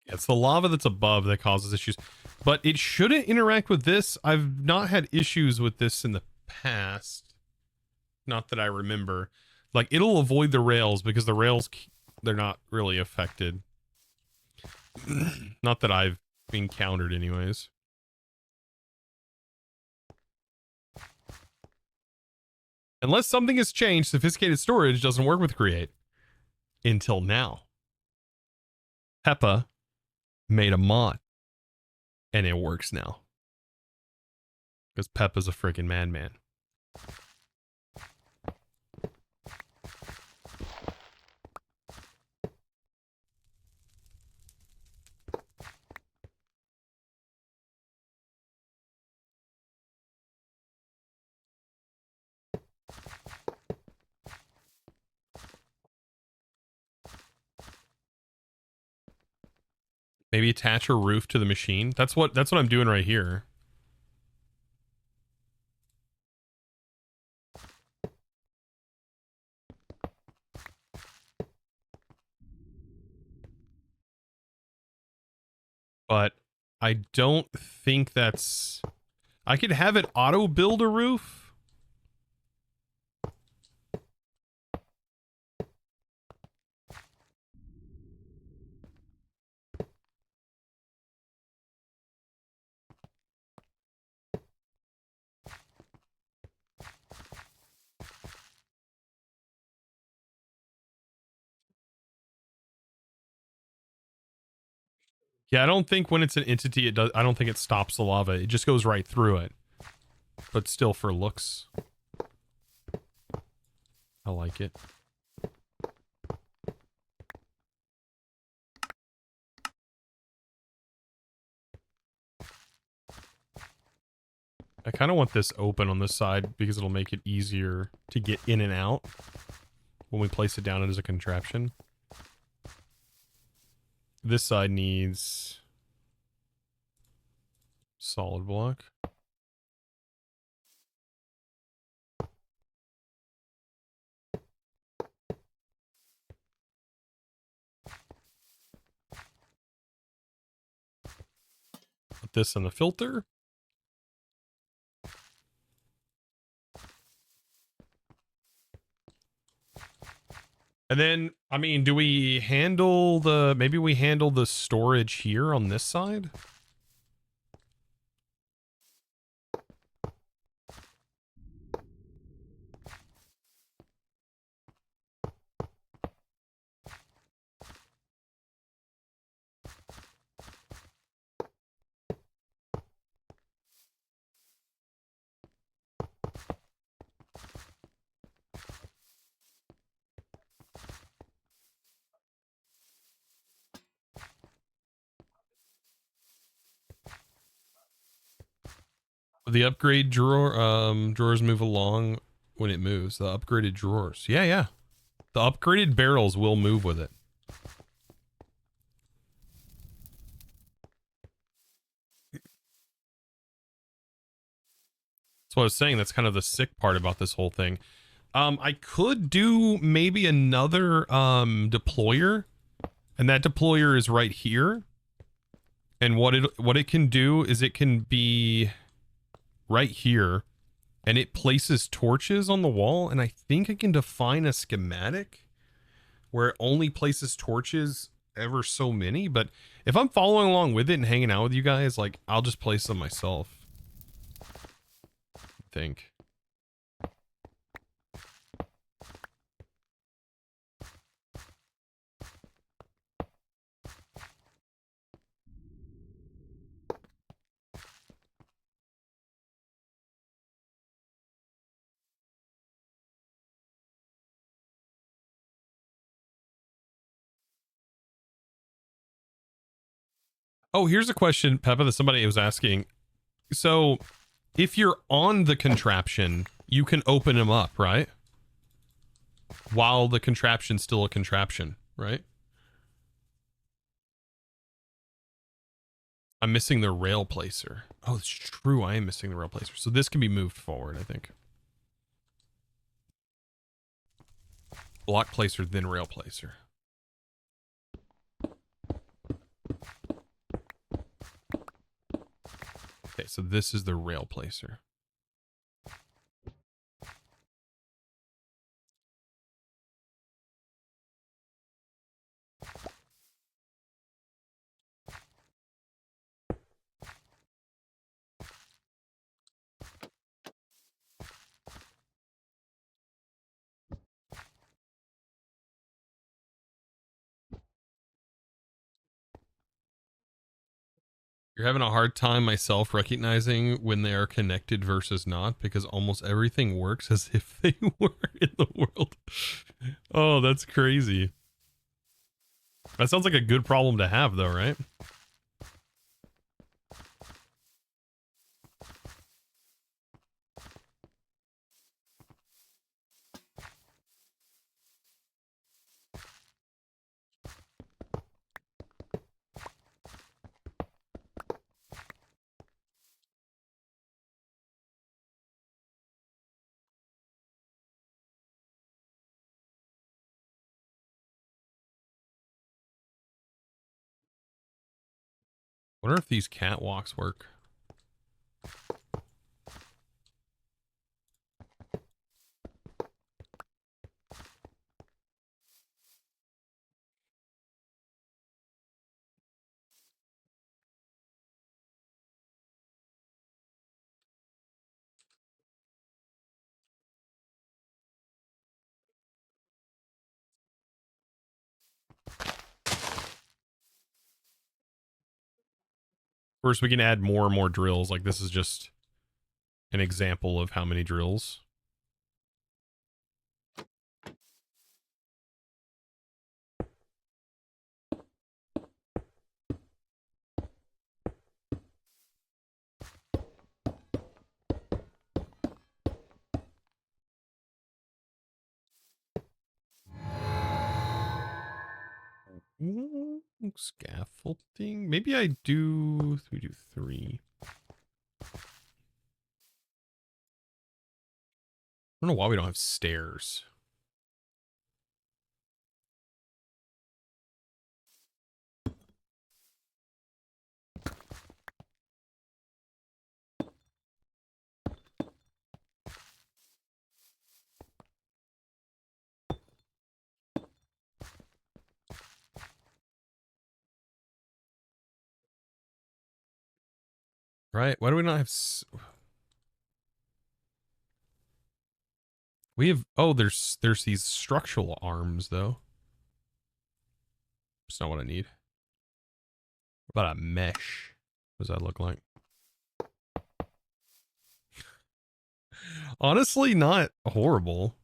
It's the lava that's above that causes issues, but it shouldn't interact with this. I've not had issues with this in the past. Not that I remember. Like, it'll avoid the rails because the rails, they're not really affected. Not that I've encountered anyways. Unless something has changed, sophisticated storage doesn't work with Create. Until now. Peppa made a mod. And it works now. Because Peppa's a freaking madman. Maybe attach a roof to the machine. That's what I'm doing right here. But I don't think that's... I could have it auto build a roof. Yeah, I don't think when it's an entity, it does. I don't think it stops the lava. It just goes right through it. But still, for looks, I like it. I kind of want this open on this side because it'll make it easier to get in and out when we place it down as a contraption. This side needs solid block. this in the filter. And then, I mean, do we handle the, maybe we handle the storage here on this side? The upgrade drawer, drawers move along when it moves. The upgraded drawers. Yeah, yeah. The upgraded barrels will move with it. That's what I was saying. That's kind of the sick part about this whole thing. I could do maybe another deployer, and that deployer is right here. And what it can do is it can be right here, and it places torches on the wall, and I think I can define a schematic where it only places torches ever so many. But if I'm following along with it and hanging out with you guys, like, I'll just place them myself, I think. Oh, here's a question, Peppa, that somebody was asking. So, if you're on the contraption, you can open them up, right? While the contraption's still a contraption, right? I'm missing the rail placer. Oh, it's true. I am missing the rail placer. So this can be moved forward, I think. Block placer, then rail placer. Okay, so this is the rail placer. You're having a hard time myself recognizing when they are connected versus not, because almost everything works as if they were in the world. Oh, that's crazy. That sounds like a good problem to have, though, right? Wonder if these catwalks work. Of course, we can add more and more drills. Like, this is just an example of how many drills. Ooh, scaffolding. Maybe I do. We do 3. I don't know why we don't have stairs. Right? Why do we not have... We have... Oh, there's these structural arms, though. That's not what I need. What about a mesh? What does that look like? Honestly, not horrible.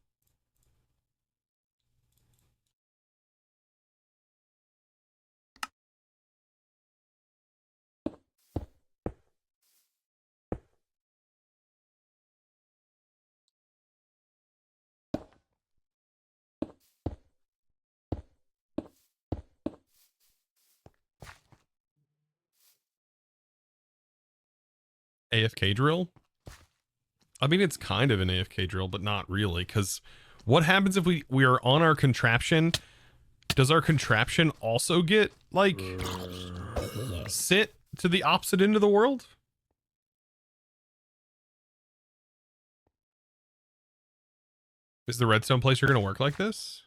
AFK drill? I mean, it's kind of an AFK drill, but not really, because what happens if we are on our contraption? Does our contraption also get, like, sent to the opposite end of the world? Is the redstone placer going to work like this?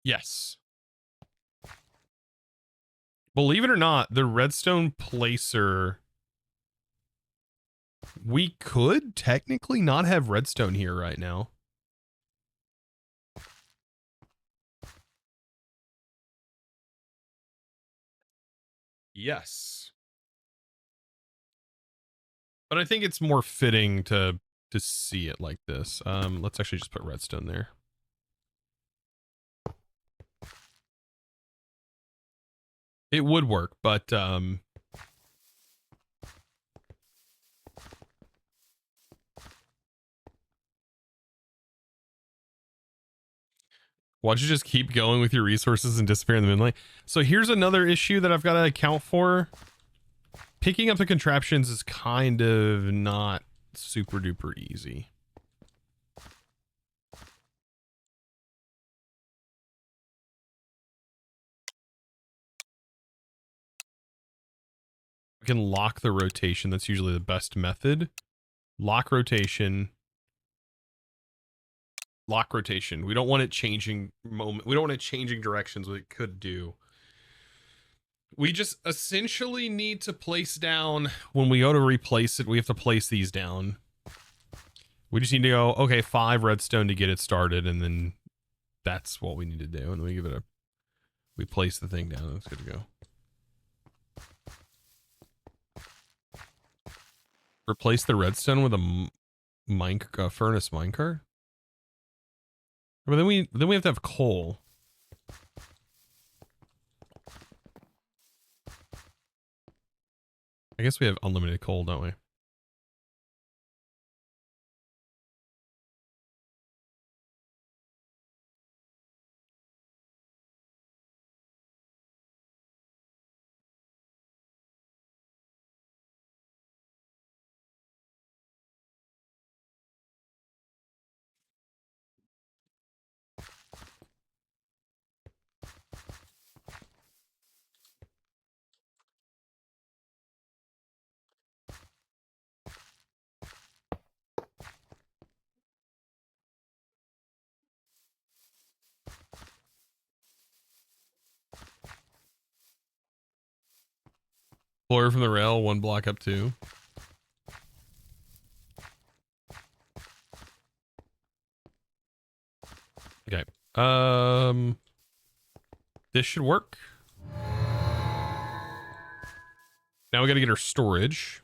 Yes. Believe it or not, the redstone placer... We could technically not have redstone here right now. Yes. But I think it's more fitting to see it like this. Let's actually just put redstone there. It would work, but why don't you just keep going with your resources and disappear in the moonlight? So here's another issue that I've got to account for. Picking up the contraptions is kind of not super duper easy. We can lock the rotation. That's usually the best method. Lock rotation. Lock rotation. We don't want it changing moment. We don't want it changing directions, what it could do. We just essentially need to place down, when we go to replace it, we have to place these down. We just need to go, okay, 5 redstone to get it started, and then that's what we need to do. And then we give it a, we place the thing down, and it's good to go. Replace the redstone with a furnace minecart? But then we have to have coal. I guess we have unlimited coal, don't we? Floor from the rail, 1 block up 2. Okay. This should work. Now we got to get our storage.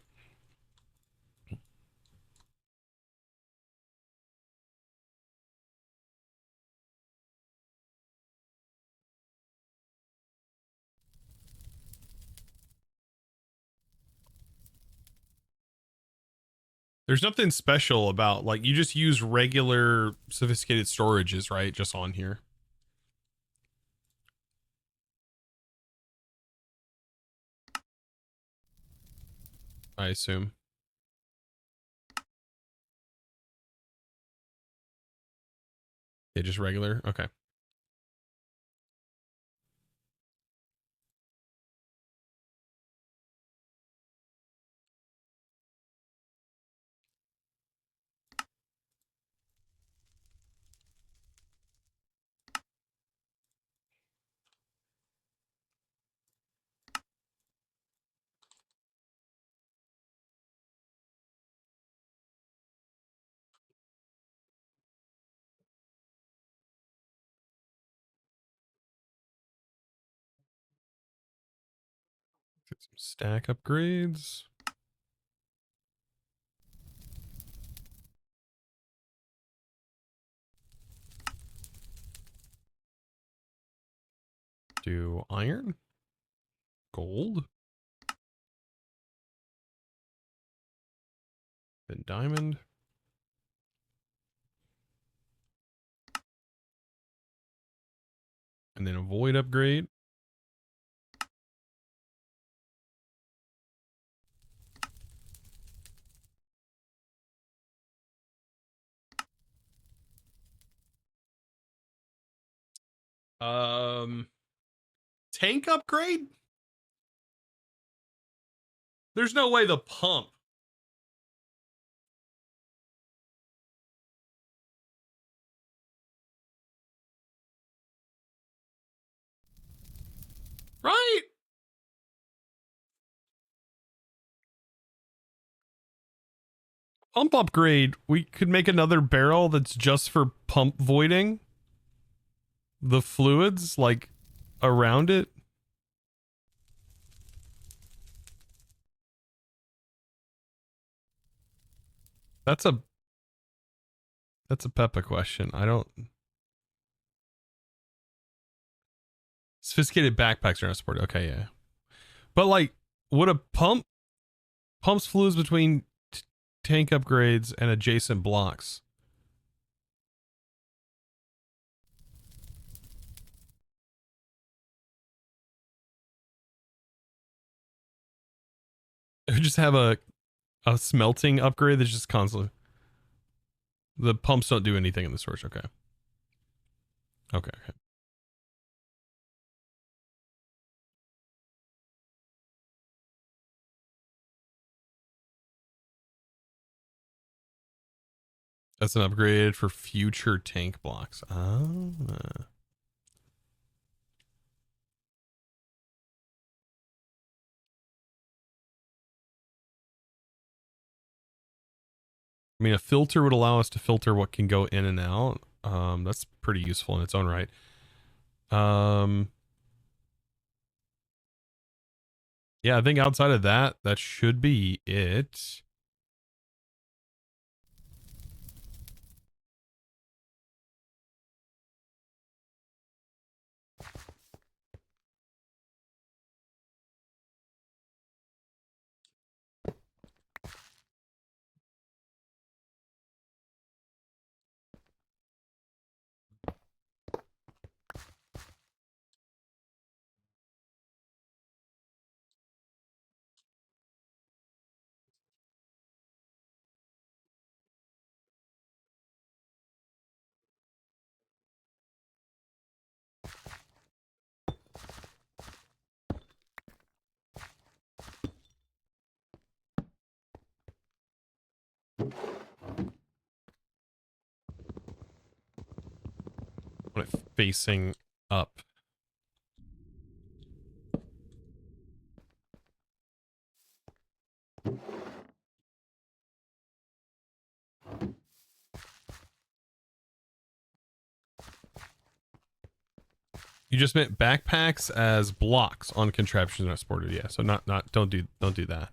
There's nothing special about, like, you just use regular sophisticated storages, right? Just on here. I assume. Yeah, just regular. Okay. Get some stack upgrades. Do iron, gold, then diamond. And then a void upgrade. Tank upgrade? There's no way the pump. Right? Pump upgrade. We could make another barrel that's just for pump voiding the fluids, like, around it. That's a Peppa question. I don't. Sophisticated backpacks are not supported. Okay, yeah. But like, would a pumps fluids between tank upgrades and adjacent blocks? It would just have a smelting upgrade that's just constantly. The pumps don't do anything in the storage. Okay. Okay. That's an upgrade for future tank blocks. Oh. I mean, a filter would allow us to filter what can go in and out. That's pretty useful in its own right. Yeah, I think outside of that, that should be it. Put it facing up. You just meant backpacks as blocks on contraptions not supported. Yeah, so not don't do that.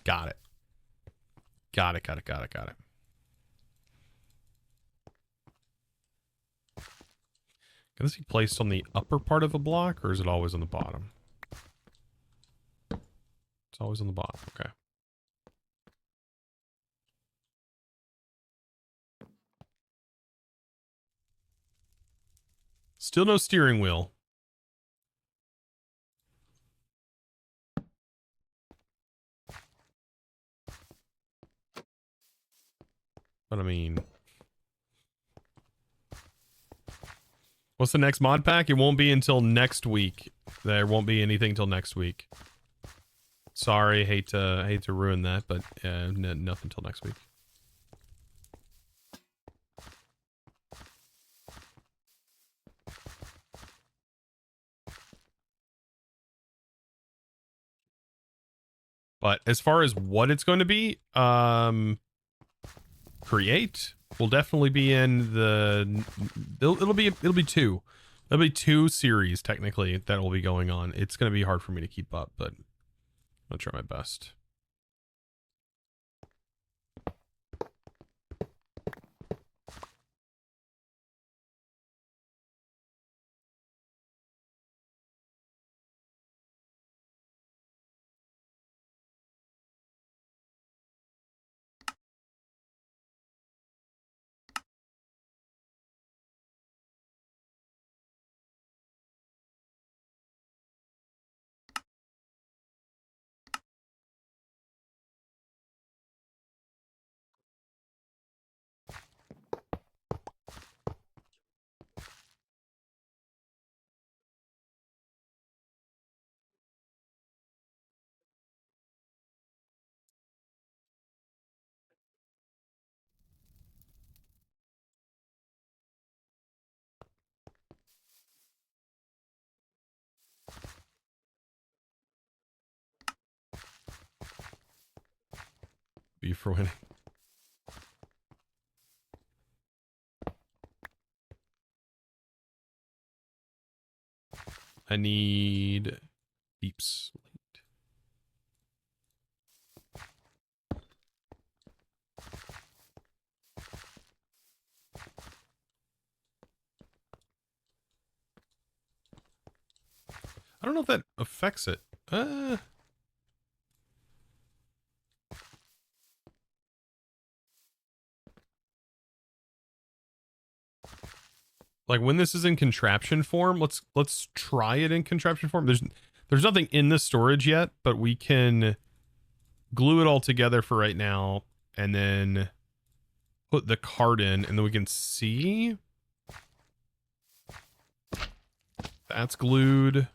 Got it. Got it. Can this be placed on the upper part of a block, or is it always on the bottom? It's always on the bottom. Okay. Still no steering wheel. But I mean, what's the next mod pack? It won't be until next week. There won't be anything until next week. Sorry, hate to ruin that, but nothing until next week. But as far as what it's going to be, create will definitely be in the. It'll be two. There'll be two series technically that will be going on. It's going to be hard for me to keep up, but I'll try my best. B for winning. I need deep slate. I don't know if that affects it. Like when this is in contraption form, let's try it in contraption form. There's nothing in the storage yet, but we can glue it all together for right now and then put the card in and then we can see. That's glued.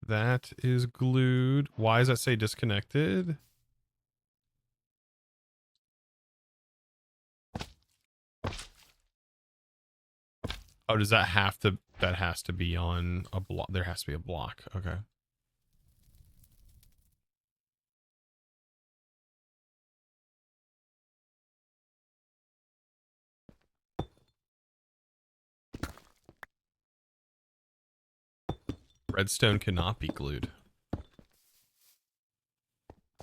That is glued. Why does that say disconnected? Oh, does that have to, that has to be on a block? There has to be a block. Okay. Redstone cannot be glued.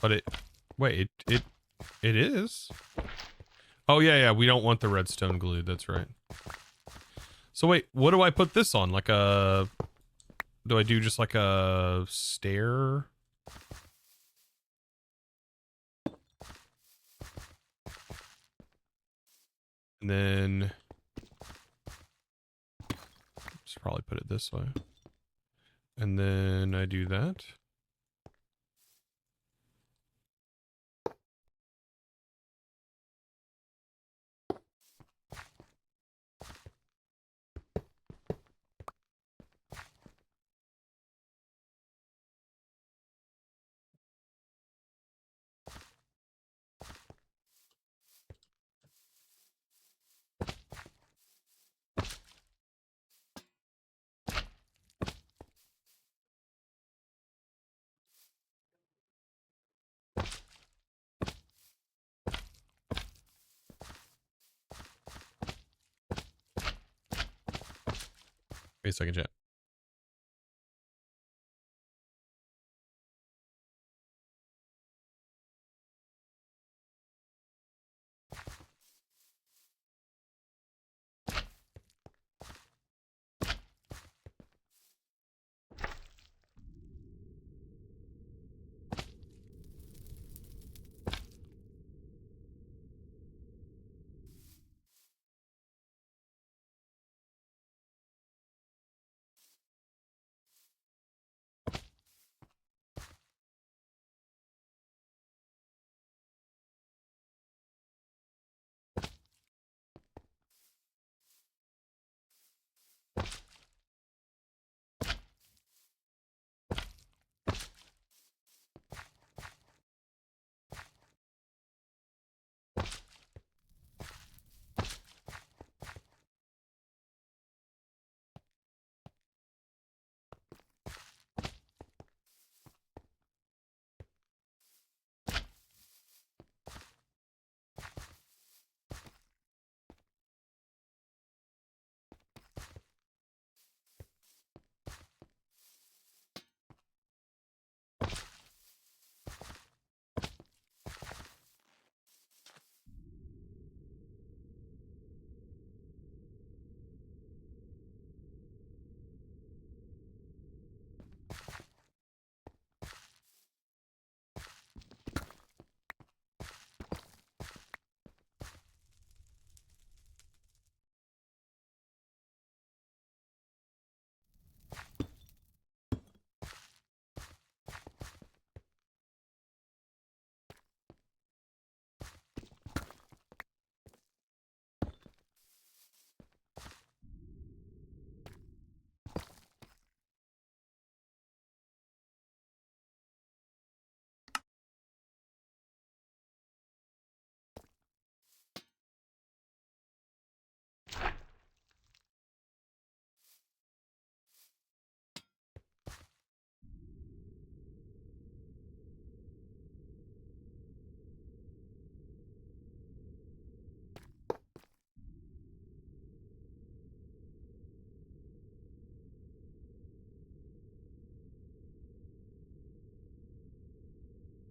But it, wait, it is. Oh yeah, we don't want the redstone glued. That's right. So wait, what do I put this on? Like a, do I do just like a stair? And then, just probably put it this way. And then I do that. Wait a second, chat.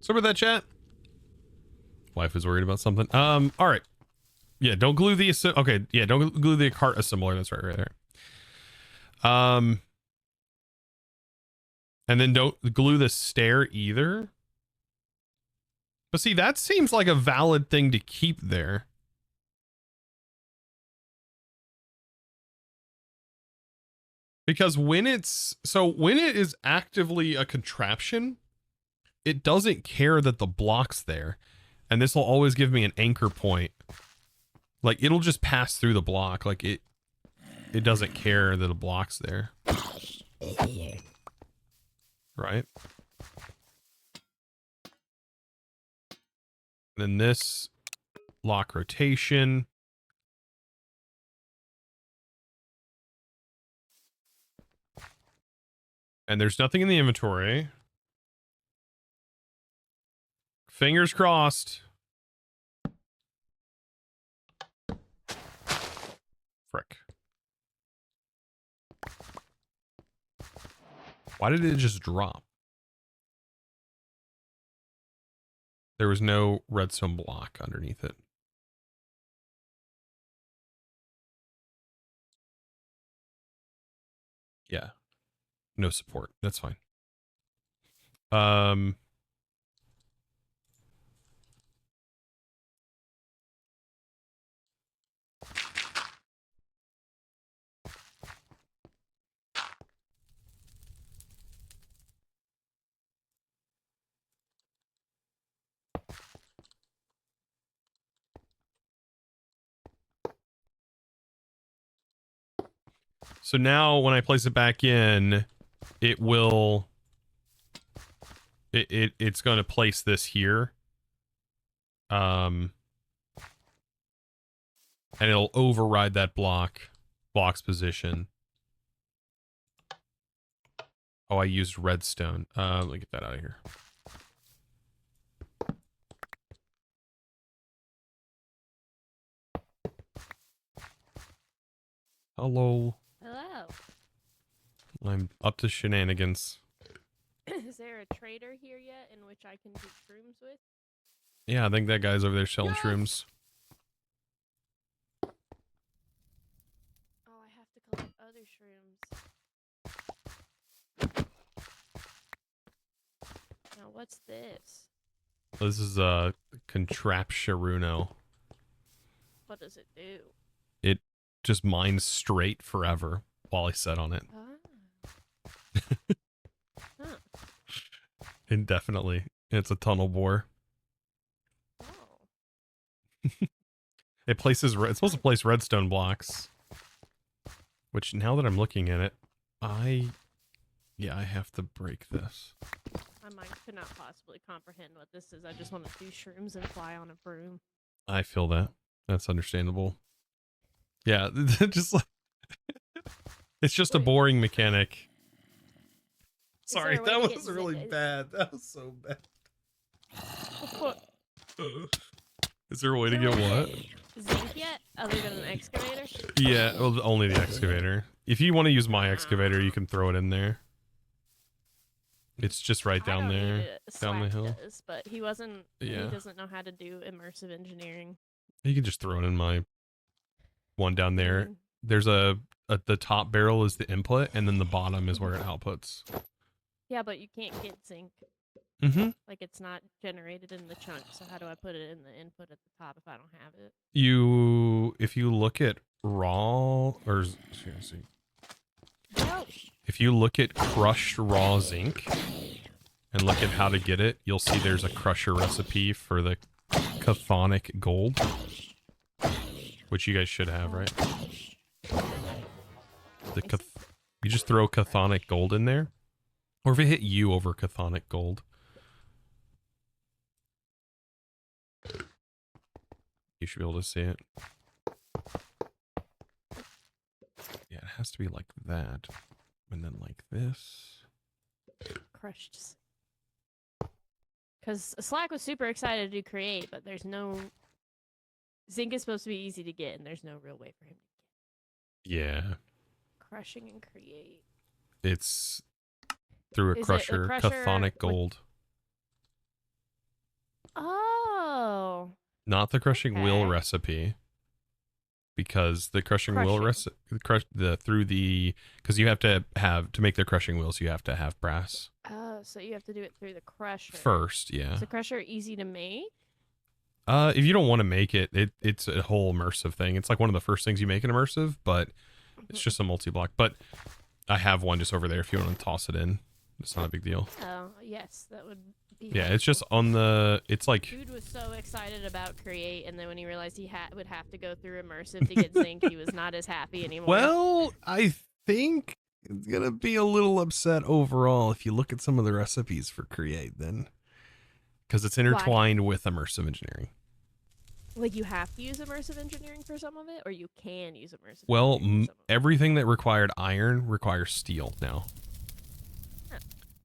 Sorry about that, chat. Wife is worried about something. All right. Yeah, don't glue the okay. Yeah, don't glue the cart assembler. That's right there. And then don't glue the stair either. But see, that seems like a valid thing to keep there. Because when it is actively a contraption, it doesn't care that the block's there. And this will always give me an anchor point. Like, it'll just pass through the block. Like, it doesn't care that a block's there. Right? Then this lock rotation. And there's nothing in the inventory. Fingers crossed. Frick. Why did it just drop? There was no redstone block underneath it. Yeah. No support. That's fine. So now when I place it back in, it will it's going to place this here. And it'll override that block's position. Oh, I used redstone. Let me get that out of here. Hello. Hello. I'm up to shenanigans. Is there a trader here yet in which I can do shrooms with? Yeah, I think that guy's over there selling shrooms. Oh, I have to collect other shrooms. Now, what's this? This is a Contraption. What does it do? It just mines straight forever while I set on it. Huh. Indefinitely. It's a tunnel bore. Oh. It's supposed to place redstone blocks. Which, now that I'm looking at it, I have to break this. My mind could not possibly comprehend what this is. I just want to do shrooms and fly on a broom. I feel that. That's understandable. Yeah, just like it's just a boring mechanic. Sorry, that was really bad. That was so bad. Is there a way to get what? Zinc yet, other than an excavator? Yeah, well, only the excavator. If you want to use my excavator, you can throw it in there. It's just right down there, down the hill. Does, but he wasn't. Yeah. He doesn't know how to do immersive engineering. You can just throw it in my one down there. There's the top barrel is the input, and then the bottom is where it outputs. Yeah, but you can't get zinc. Mm-hmm. Like, it's not generated in the chunk, so how do I put it in the input at the top if I don't have it? If you look at raw, or seriously, if you look at crushed raw zinc and look at how to get it, you'll see there's a crusher recipe for the chthonic gold, which you guys should have, right? You just throw chthonic gold in there, or if it hit you over chthonic gold. You should be able to see it. Yeah, it has to be like that. And then like this. Crushed. Because Slack was super excited to create, but there's no... Zinc is supposed to be easy to get, and there's no real way for him to get. Yeah. Crushing and create. It's through a crusher, chthonic gold. Oh. Not the crushing wheel Okay. recipe. Because the crushing wheel Crushing. because you have to make the crushing wheels, you have to have brass Oh, so you have to do it through the crusher. first. Yeah. Is the crusher easy to make? If you don't want to make it, it's a whole immersive thing. It's like one of the first things you make in immersive, but it's just a multi-block. But I have one just over there if you want to toss it in. It's not a big deal. Oh, yes, that would be Yeah, it's just on the. It's like. Dude was so excited about create, and then when he realized he would have to go through immersive to get zinc, he was not as happy anymore. Well, I think it's gonna be a little upset overall if you look at some of the recipes for create, then, because it's intertwined with immersive engineering. Like you have to use immersive engineering for some of it, or you can use immersive. Well, engineering for some of everything that required iron requires steel now. Huh.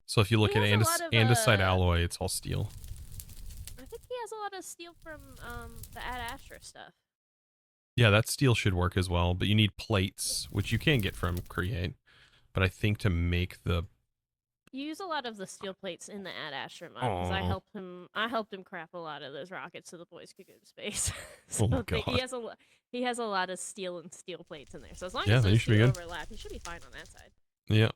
So if you look He at has a lot of, andesite alloy, it's all steel. I think he has a lot of steel from the Ad Astra stuff. Yeah, that steel should work as well, but you need plates, which you can get from create. But I think to make the You use a lot of the steel plates in the Ad Astra mod because I helped him craft a lot of those rockets so the boys could go to space. So Oh my God. he has a lot of steel and steel plates in there. So as long Yeah, as then you those should be two good. overlap, he should be fine on that side. Yeah.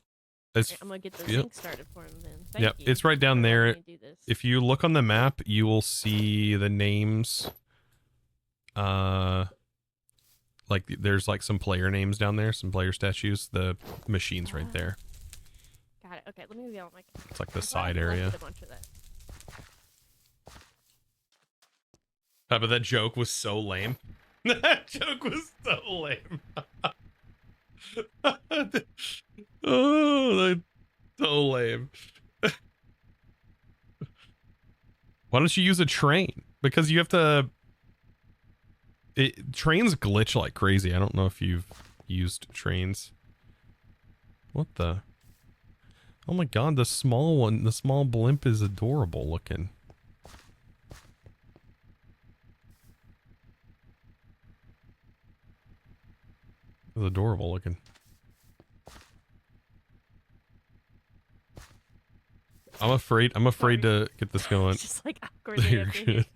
Alright, I'm gonna get the zinc started for him then. Thank Yep, you it's right down for there. letting me do this. If you look on the map, you will see the names. Like there's like some player names down there, some player statues. The machine's right there. Got it. Okay, let me get on my. It's like the I'm glad side I collected area. A bunch of that. But that joke was so lame. That joke was so lame. Oh, that's so lame. Why don't you use a train? Because you have to. Trains glitch like crazy. I don't know if you've used trains. What the? Oh my God, the small one, the small blimp is adorable looking. It's adorable looking. I'm afraid to get this going. It's just like awkwardly You're up in good.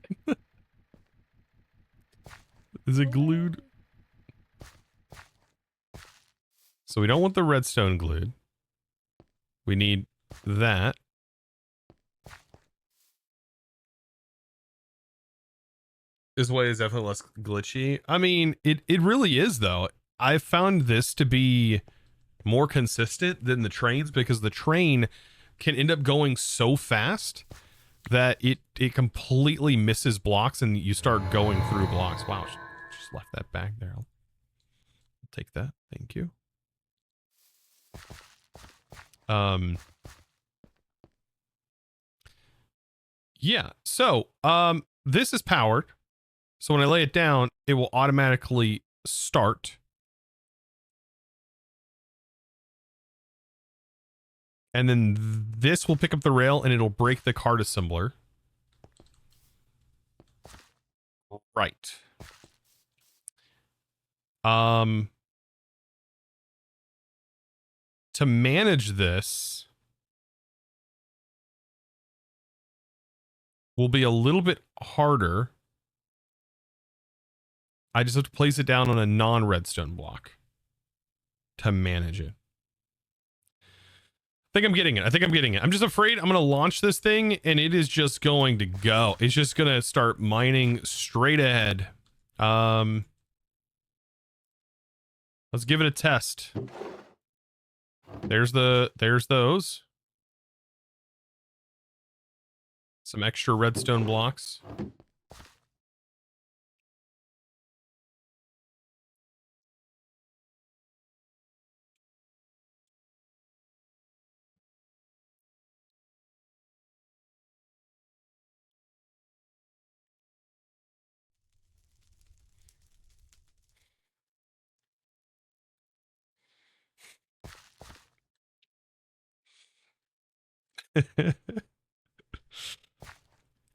Is it glued? So we don't want the redstone glued. We need that. This way is definitely less glitchy. I mean, it really is though. I've found this to be more consistent than the trains because the train can end up going so fast that it completely misses blocks and you start going through blocks. Wow, just left that back there. I'll take that. Thank you. Yeah, so this is powered. So when I lay it down, it will automatically start. And then this will pick up the rail and it'll break the card assembler. Right. To manage this will be a little bit harder. I just have to place it down on a non-redstone block to manage it. I think I'm getting it. I'm just afraid I'm going to launch this thing and it is just going to go. It's just going to start mining straight ahead. Let's give it a test. There's those. Some extra redstone blocks.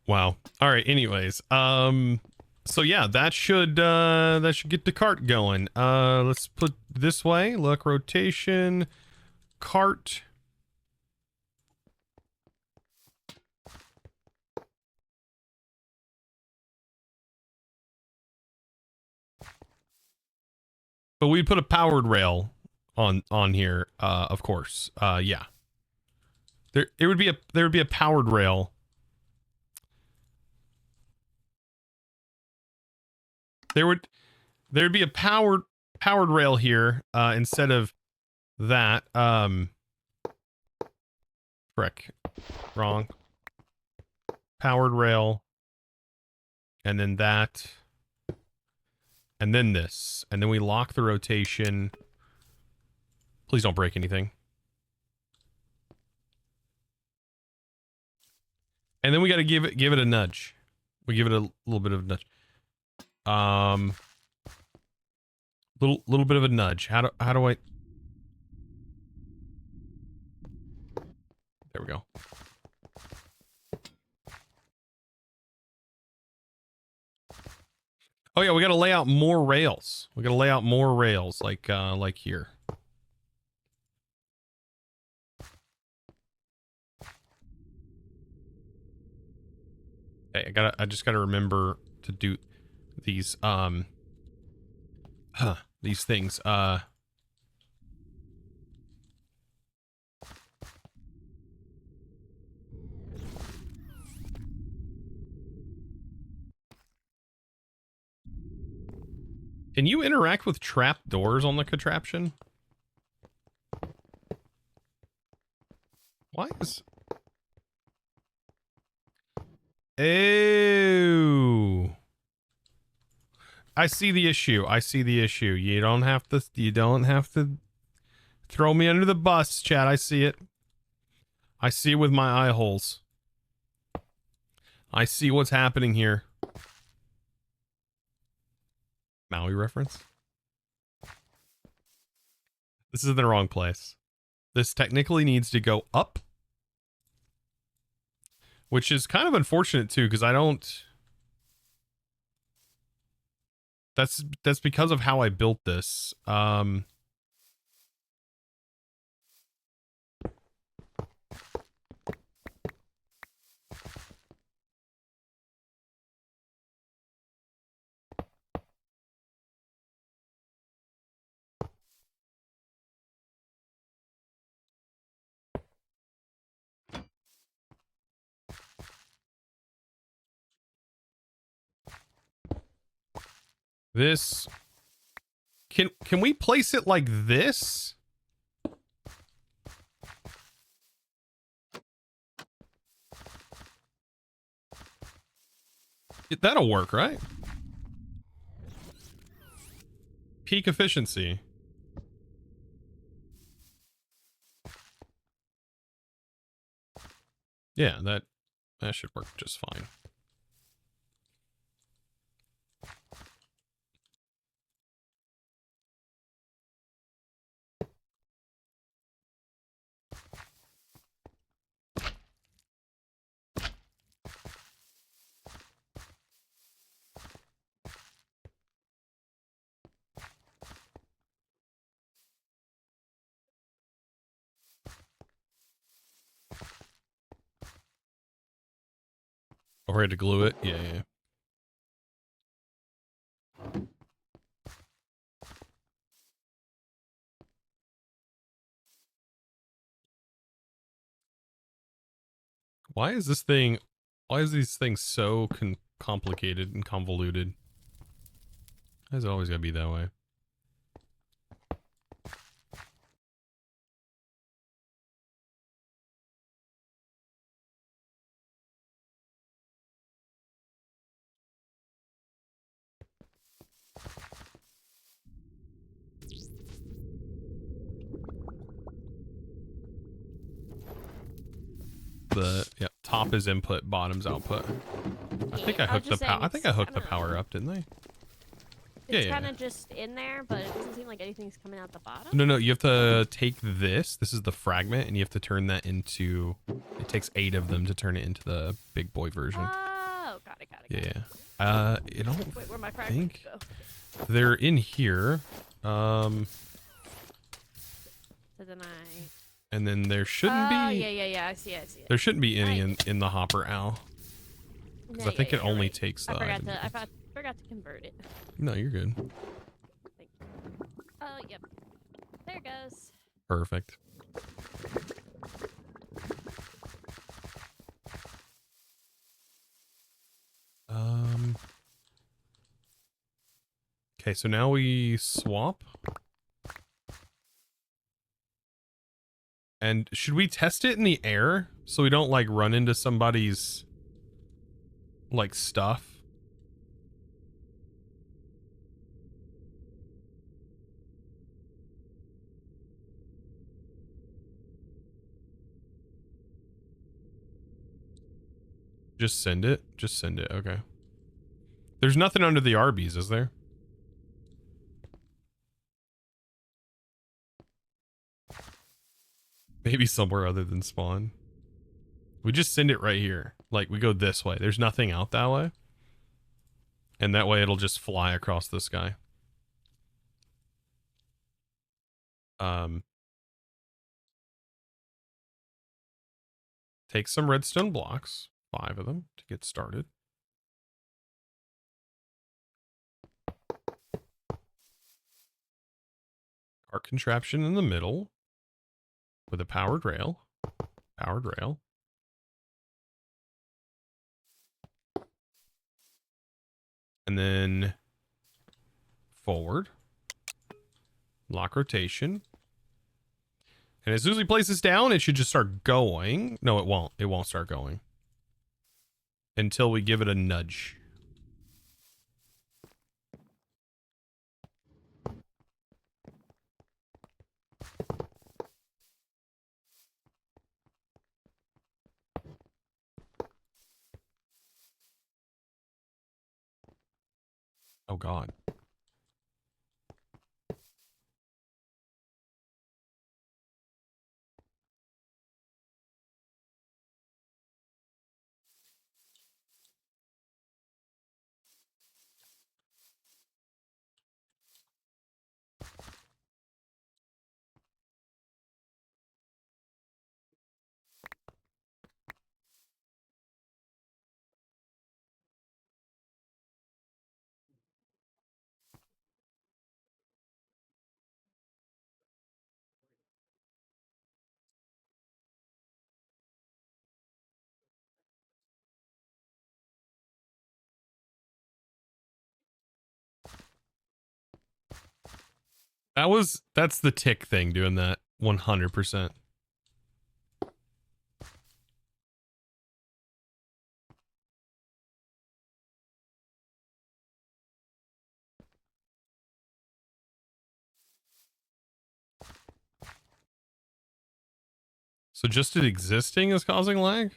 Wow. All right, anyways. So yeah, that should get the cart going. Let's put this way. Look, rotation, cart. But we'd put a powered rail on here, of course. Yeah. There would be a powered rail. There'd be a powered rail here instead of that. Frick. Wrong. Powered rail. And then that. And then this. And then we lock the rotation. Please don't break anything. And then we got to give it a nudge. We give it a little bit of a nudge. Little bit of a nudge. How do I? There we go. Oh yeah, we got to lay out more rails. We got to lay out more rails, like here. Hey, I just gotta remember to do these these things. Can you interact with trap doors on the contraption? Why is... Oh. I see the issue. I see the issue. You don't have to throw me under the bus, chat. I see it. I see it with my eye holes. I see what's happening here. Maui reference? This is in the wrong place. This technically needs to go up. Which is kind of unfortunate too, because I don't... That's because of how I built this. This... Can we place it like this? That'll work, right? Peak efficiency. Yeah, that should work just fine. Or we had to glue it? Yeah, yeah. Why is these things so complicated and convoluted? Why is it always gotta be that way? The top is input, bottom's output. I think I hooked the power. I think I hooked the power up, didn't I? It's kind of just in there, but it doesn't seem like anything's coming out the bottom. No, you have to take this. This is the fragment, and you have to turn that into... It takes 8 of them to turn it into the big boy version. Oh, got it. Yeah. I don't Wait, where my fragments go? They're in here. So then And then there shouldn't be... yeah, I see it. There shouldn't be any in the hopper, Al. Because I think it only takes the... I forgot to convert it. No, you're good. Oh, yep. There it goes. Perfect. Okay, so now we swap. And should we test it in the air so we don't like run into somebody's like stuff? Just send it. Just send it. Okay. There's nothing under the Arby's, is there? Maybe somewhere other than spawn. We just send it right here. Like we go this way. There's nothing out that way. And that way it'll just fly across the sky. Take some redstone blocks, 5 of them to get started. Our contraption in the middle with a powered rail. Powered rail. And then forward. Lock rotation. And as soon as we place this down, it should just start going. No, it won't. It won't start going. Until we give it a nudge. Oh, God. That's the tick thing doing that 100%. So just it existing is causing lag?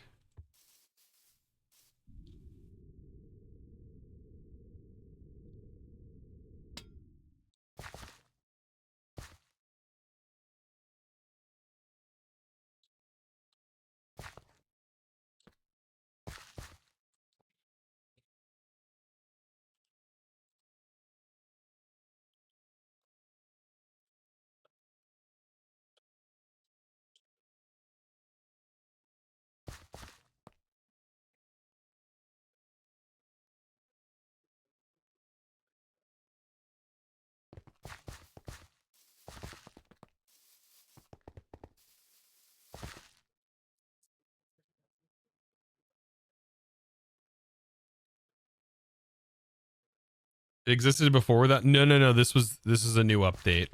It existed before that? No. This is a new update.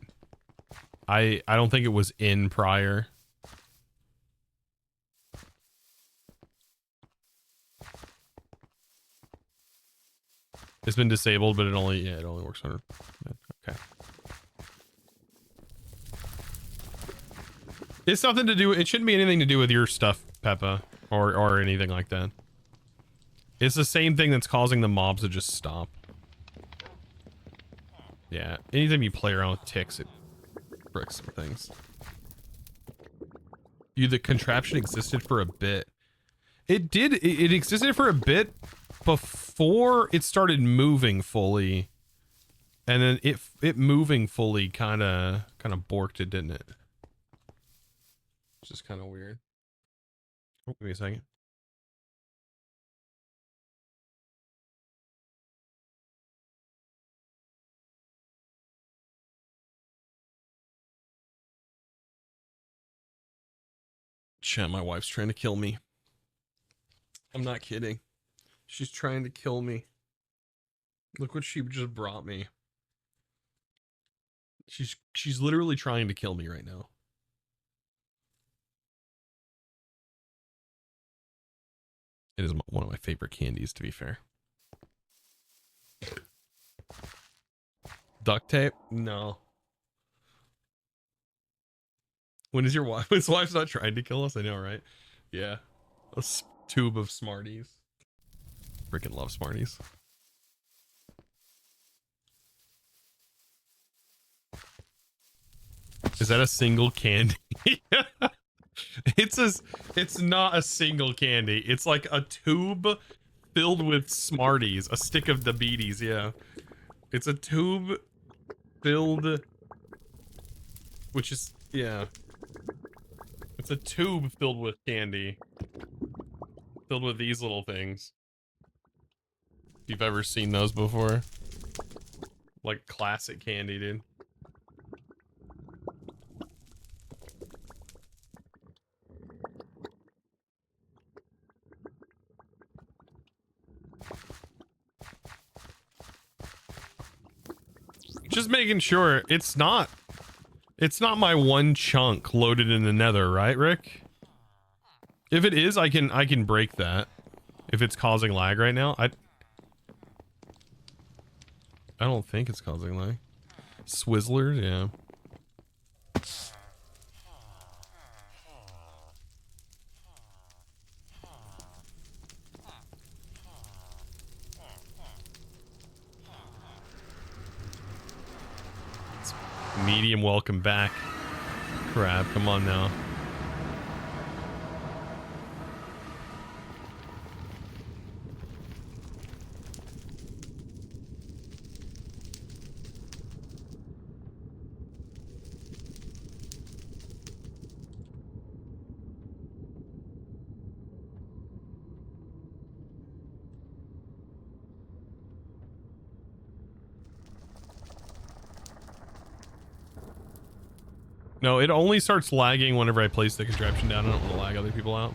I don't think it was in prior. It's been disabled, but it only works on. Okay. It's nothing to do. It shouldn't be anything to do with your stuff, Peppa, or anything like that. It's the same thing that's causing the mobs to just stop. Yeah. Anytime you play around with ticks, it breaks some things. The contraption existed for a bit. It did. It existed for a bit before it started moving fully, and then it moving fully kind of borked it, didn't it? It's just kind of weird. Oh, give me a second. Chat, my wife's trying to kill me. I'm not kidding. She's trying to kill me. Look what she just brought me. She's literally trying to kill me right now. It is one of my favorite candies, to be fair. Duct tape? No. When is your wife? His wife's not trying to kill us? I know, right? Yeah. A tube of Smarties. Freaking love Smarties. Is that a single candy? It's not a single candy. It's like a tube filled with Smarties, a stick of diabetes, yeah. It's a tube filled, which is, yeah. It's a tube filled with candy. Filled with these little things. If you've ever seen those before. Like classic candy, dude. Just making sure it's not my one chunk loaded in the nether, right, Rick? If it is, I can break that. If it's causing lag right now, I don't think it's causing lag. Swizzlers, yeah. Medium, welcome back. Crab, come on now. No, it only starts lagging whenever I place the contraption down. I don't want to lag other people out.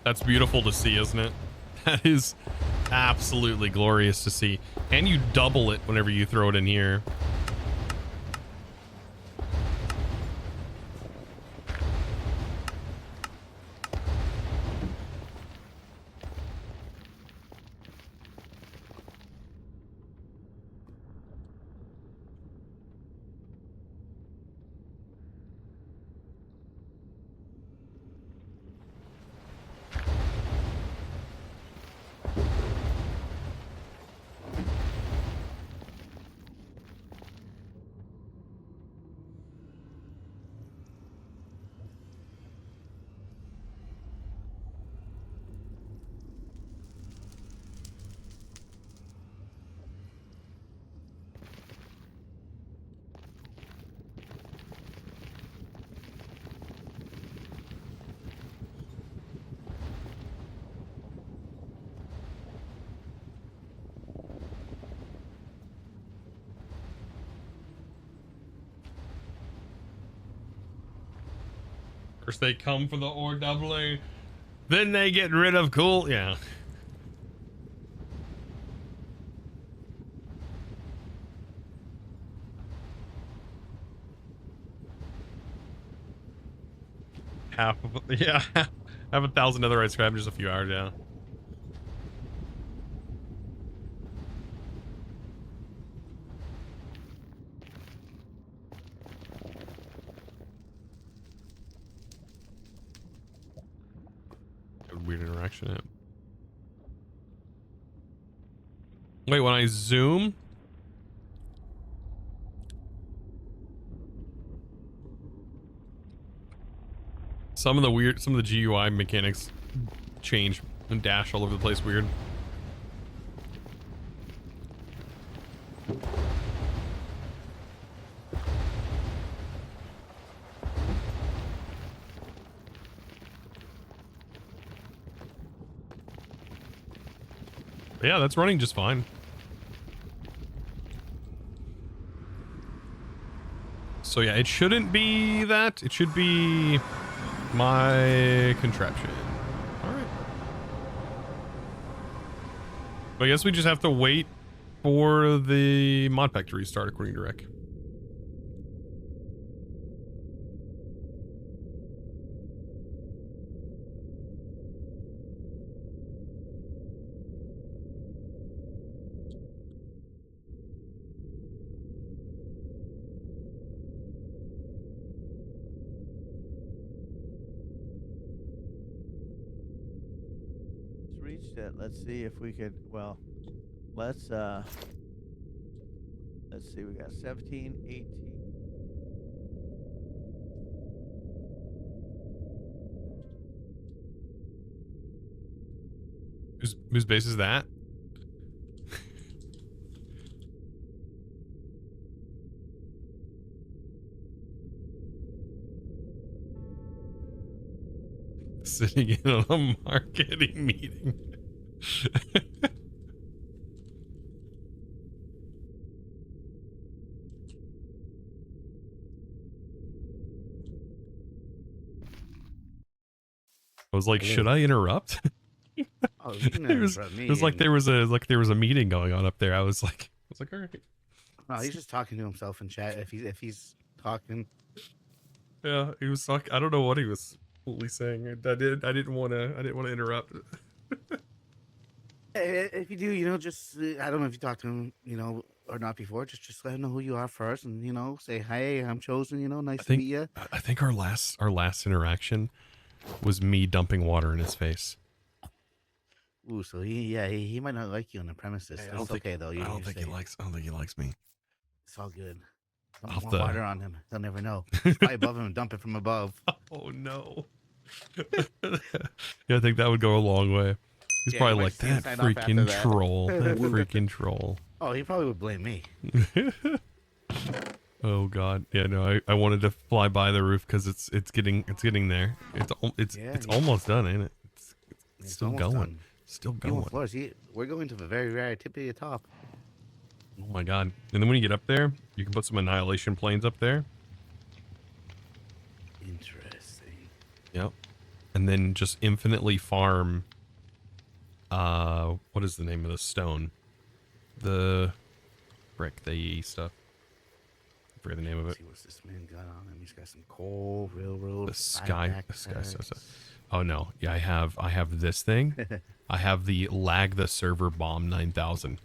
That's beautiful to see, isn't it? That is absolutely glorious to see. And you double it whenever you throw it in here. First they come for the ore doubling, then they get rid of cool. Yeah. Half of, yeah, have 1,000 netherite scrap in just a few hours, yeah. Weird interaction. Wait, when I zoom, some of the GUI mechanics change and dash all over the place. Weird. Yeah, that's running just fine. So yeah, it shouldn't be that. It should be my contraption. All right. I guess we just have to wait for the mod pack to restart according to Rick. Reached it. Let's see if we could. Well, let's see. We got 17, 18. Whose base is that? Sitting in on a marketing meeting. I was like, should I interrupt? Oh, you can It was, interrupt me. it was like there was a meeting going on up there. I was like, all right. No, he's just talking to himself in chat. If he's talking. Yeah, he was talking. I don't know what he was fully saying. I didn't want to interrupt. If you do, just I don't know if you talked to him, or not before. Just let him know who you are first, and say, "Hey, I'm Chosen." Nice to meet you. I think our last interaction was me dumping water in his face. Ooh, so he might not like you on the premises. Hey, It's okay though. I don't think he likes me. It's all good. I'll Don't pour water on him. He'll never know. Fly above him and dump it from above. Oh no. Yeah, I think that would go a long way. He's probably like, that freaking troll. That freaking troll. Oh, he probably would blame me. Oh god. Yeah, no, I wanted to fly by the roof because it's getting there. It's almost done, ain't it? It's still going. Done. Still You going. want floors. We're going to the very rare tip of the top. Oh my god. And then when you get up there, you can put some annihilation planes up there. Interesting. Yep. And then just infinitely farm what is the name of the stone? The the stuff. I forget the name of it. Let's see what's this man got on him. He's got some coal, railroad, The sky stuff. Oh no. Yeah, I have this thing. I have the lag the server bomb 9000.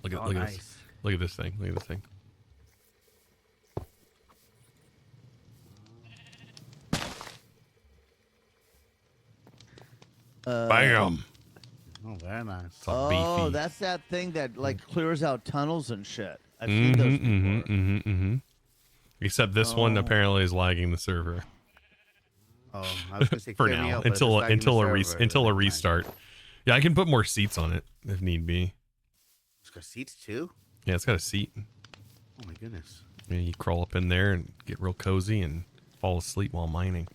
Look at this. Look at this thing. Look at this thing. Bam. Oh, very nice. Oh, that's that thing that clears out tunnels and shit. I've seen those before. Except this one apparently is lagging the server. Oh, I was gonna say for clear me now out, but until it's lagging the server. a restart. Yeah, I can put more seats on it if need be. It's got seats too. Yeah, it's got a seat. Oh my goodness. Yeah, you crawl up in there and get real cozy and fall asleep while mining.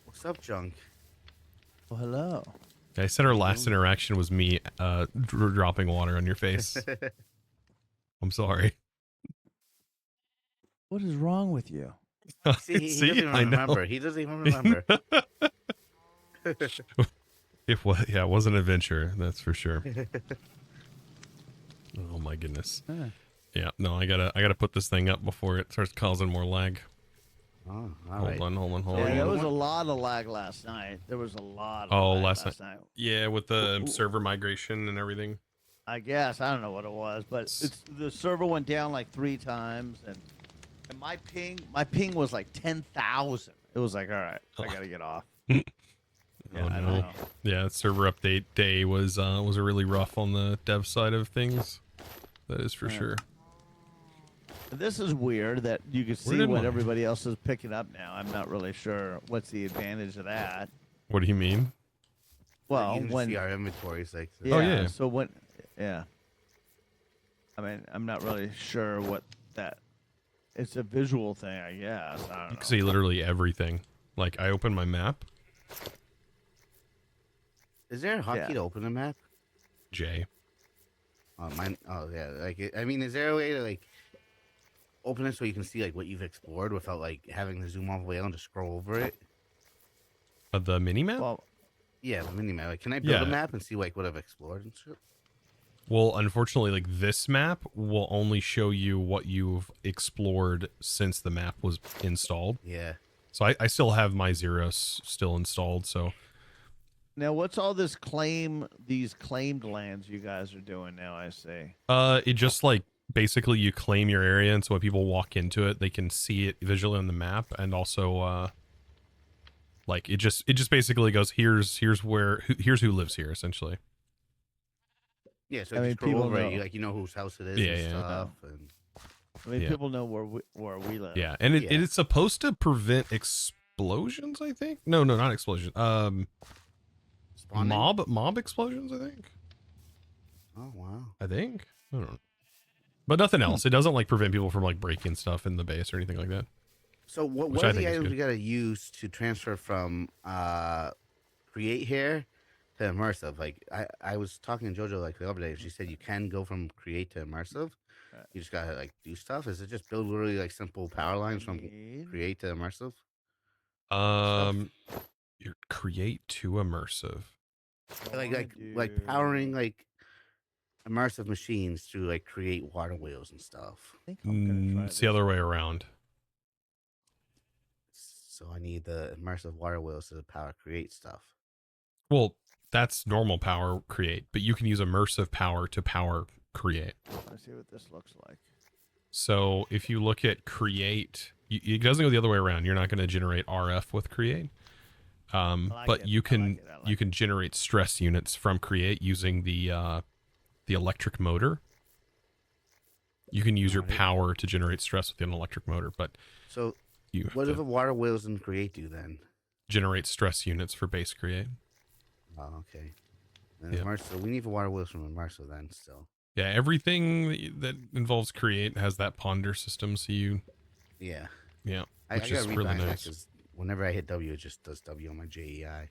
What's up, Junk? Well, hello. I said our last interaction was me dropping water on your face. I'm sorry. What is wrong with you? See, he doesn't even remember. He doesn't even remember. It was an adventure, that's for sure. Oh my goodness. Yeah, no, I gotta put this thing up before it starts causing more lag. Oh, hold on. Yeah, there was a lot of lag last night. There was a lot of lag last night. Yeah, with the server migration and everything. I guess. I don't know what it was, but the server went down like 3 times, and my ping was like 10,000. It was like, all right, I gotta get off. Oh no. Yeah, server update day was really rough on the dev side of things. That is for sure. This is weird that you can see what everybody else is picking up now. I'm not really sure what's the advantage of that. What do you mean? Well, you can when see our inventories like this. yeah, Oh, yeah. So when I mean, I'm not really sure what that. It's a visual thing, I guess. I don't know. You can see literally everything. Like I open my map. Is there a hotkey to open a map? J. Oh, mine. Oh, yeah. Like, I mean, is there a way to open it so you can see like what you've explored without like having to zoom all the way out and just scroll over it? The mini map? Well, yeah, the mini map. Like, can I build a Yeah. map and see like what I've explored and shit? Well, unfortunately, like this map will only show you what you've explored since the map was installed. Yeah. So I still have my Zeros still installed. So now what's all this these claimed lands you guys are doing now? I see. it just like basically you claim your area, and so when people walk into it, they can see it visually on the map, and also like it just basically goes here's who lives here essentially. Yeah, so I you mean, just scroll people over know. it, like you know whose house it is Yeah, and yeah. stuff. And... I mean, Yeah. people know where we live. Yeah, and it Yeah. is supposed to prevent explosions, I think. No, not explosions. Spawning? Mob explosions, I think. Oh wow. I think. I don't know. But nothing else. It doesn't like prevent people from like breaking stuff in the base or anything like that. So Which what I are the think is items good. we gotta use to transfer from create here to immersive? Like I was talking to JoJo like the other day. She said you can go from create to immersive. You just gotta like do stuff. Is it just build literally like simple power lines from create to immersive? You create to immersive. Like powering like immersive machines to like create water wheels and stuff. I think I'm gonna try It's the other way around. So I need the immersive water wheels to power create stuff. Well, that's normal power create, but you can use immersive power to power create. Let's see what this looks like. So if you look at create, it doesn't go the other way around. You're not going to generate RF with create. But you can you can generate stress units from create using the electric motor. You can use your power to generate stress with an electric motor, but So you what do the water wheels in create do then? generate stress units for base create. Oh, okay. And Yeah. immersive, we need the water wheels from immersive then still. Yeah, everything that involves create has that ponder system. So Yeah. yeah, I which gotta is read really behind that nice. 'cause whenever I hit W, it just does W on my JEI.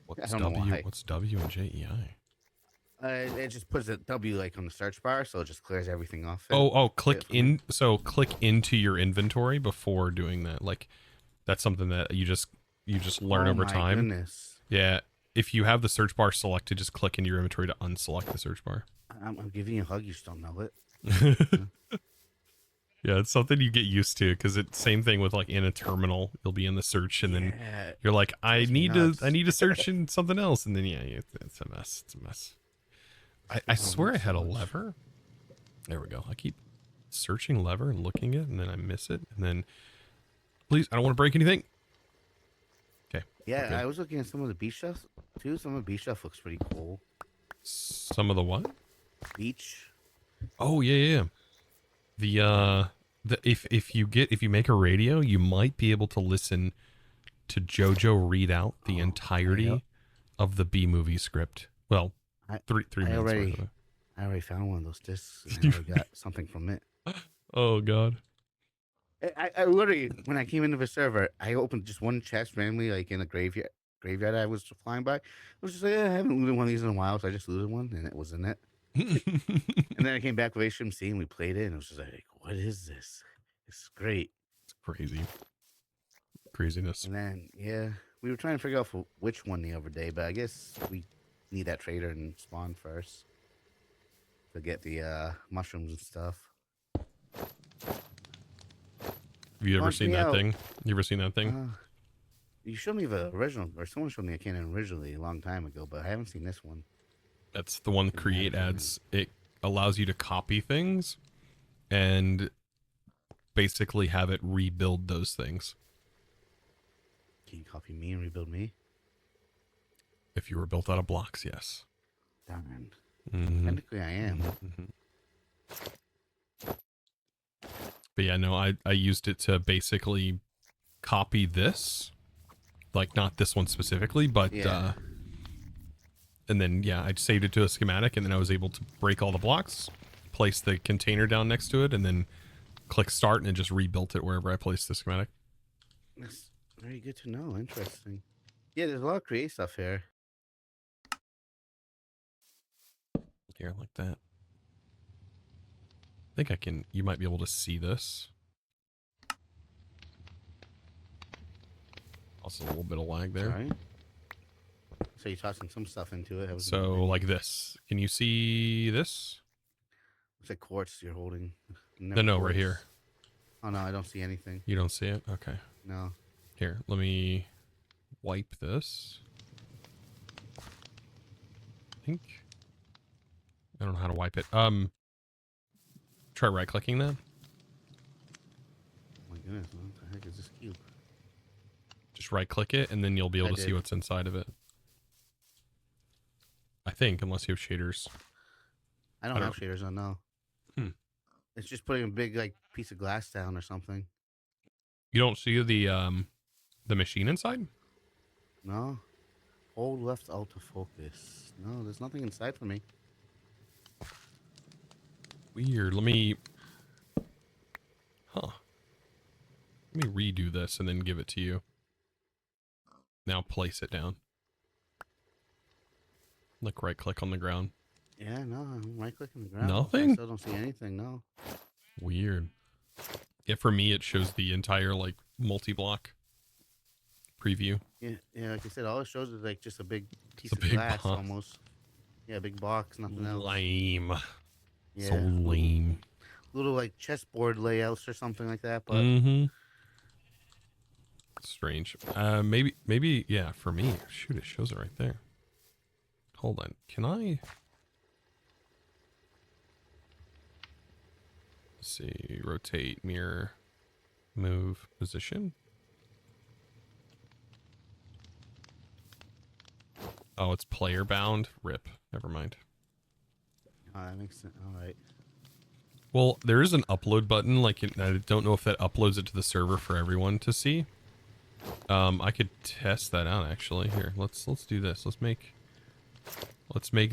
What's I don't know W? why. What's W and JEI? It just puts a W like on the search bar, so it just clears everything off. Click in. So click into your inventory before doing that. Like that's something that you just learn over my time. Goodness. Yeah. If you have the search bar selected, just click into your inventory to unselect the search bar. I'm giving you a hug. You just don't know it. Yeah, it's something you get used to because it's same thing with like in a terminal. You'll be in the search and then Yeah, you're like, I drives me need nuts. to search in something else, and then it's a mess. It's a mess. I swear I had a lever. There we go. I keep searching lever and looking at it, and then I miss it, and then please, I don't want to break anything. Okay. Yeah, okay. I was looking at some of the beach stuff too. Some of the beach stuff looks pretty cool. Some of the what? Beach. Oh yeah. If you make a radio, you might be able to listen to JoJo read out the entirety of the B movie script. Well, three minutes worth of it. I already found one of those discs. And I already got something from it. Oh god. I literally, when I came into the server, I opened just one chest randomly, like in a graveyard I was flying by. I was just like, I haven't looted one of these in a while, so I just looted one, and it was in it. And then I came back with HMC, and we played it, and it was just like, what is this? It's great. It's crazy. Craziness. And then, yeah, we were trying to figure out which one the other day, but I guess we need that trader and spawn first to get the mushrooms and stuff. Have you ever Launch seen me that out. thing? You ever seen that thing? You showed me the original, or someone showed me a cannon originally a long time ago, but I haven't seen this one. That's the one create adds. It allows you to copy things and basically have it rebuild those things. Can you copy me and rebuild me? If you were built out of blocks, yes. Darn. Mhm. Technically, I am. Mhm. But yeah, no, I used it to basically copy this, like not this one specifically, but Yeah. and then yeah, I saved it to a schematic, and then I was able to break all the blocks, place the container down next to it, and then click start, and it just rebuilt it wherever I placed the schematic. That's very good to know. Interesting. Yeah, there's a lot of create stuff here. Here, like that. think I can, you might be able to see this. Also a little bit of lag there. Sorry. So you're tossing some stuff into it. So like this. Can you see this? It's like quartz you're holding. No, right here. Oh no, I don't see anything. You don't see it? Okay. No. Here, let me wipe this. I think. I don't know how to wipe it. Try right clicking that. Oh my goodness, what the heck is this cube? Just right click it and then you'll be able to see what's inside of it. I think, unless you have shaders. I don't have shaders on, no. It's just putting a big like piece of glass down or something. You don't see the machine inside? No. Hold left autofocus. No, there's nothing inside for me. Weird. Let me redo this and then give it to you. Now place it down. Like right click on the ground. Yeah, no, I'm right clicking the ground. Nothing? I still don't see anything, no. Weird. Yeah, for me it shows the entire like multi-block preview. Yeah, like I said, all it shows is like just a big piece of glass almost. Yeah, big box, nothing else. Lame. Yeah. So lame. Little like chessboard layouts or something like that, but strange. Maybe yeah, for me. Shoot, it shows it right there. Hold on. Can I? Let's see. Rotate, mirror, move, position. Oh, it's player bound. Rip. Never mind. Oh, that makes sense. All right. Well, there is an upload button. Like, I don't know if that uploads it to the server for everyone to see. I could test that out actually. Here, let's do this. Let's make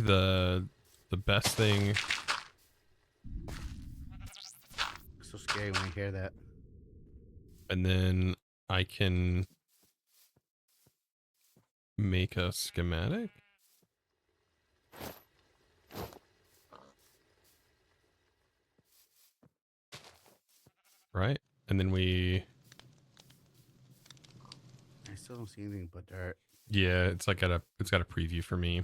the best thing. So scary when you hear that. And then I can make a schematic. Right? And then I still don't see anything but dirt. yeah, it's got a preview for me.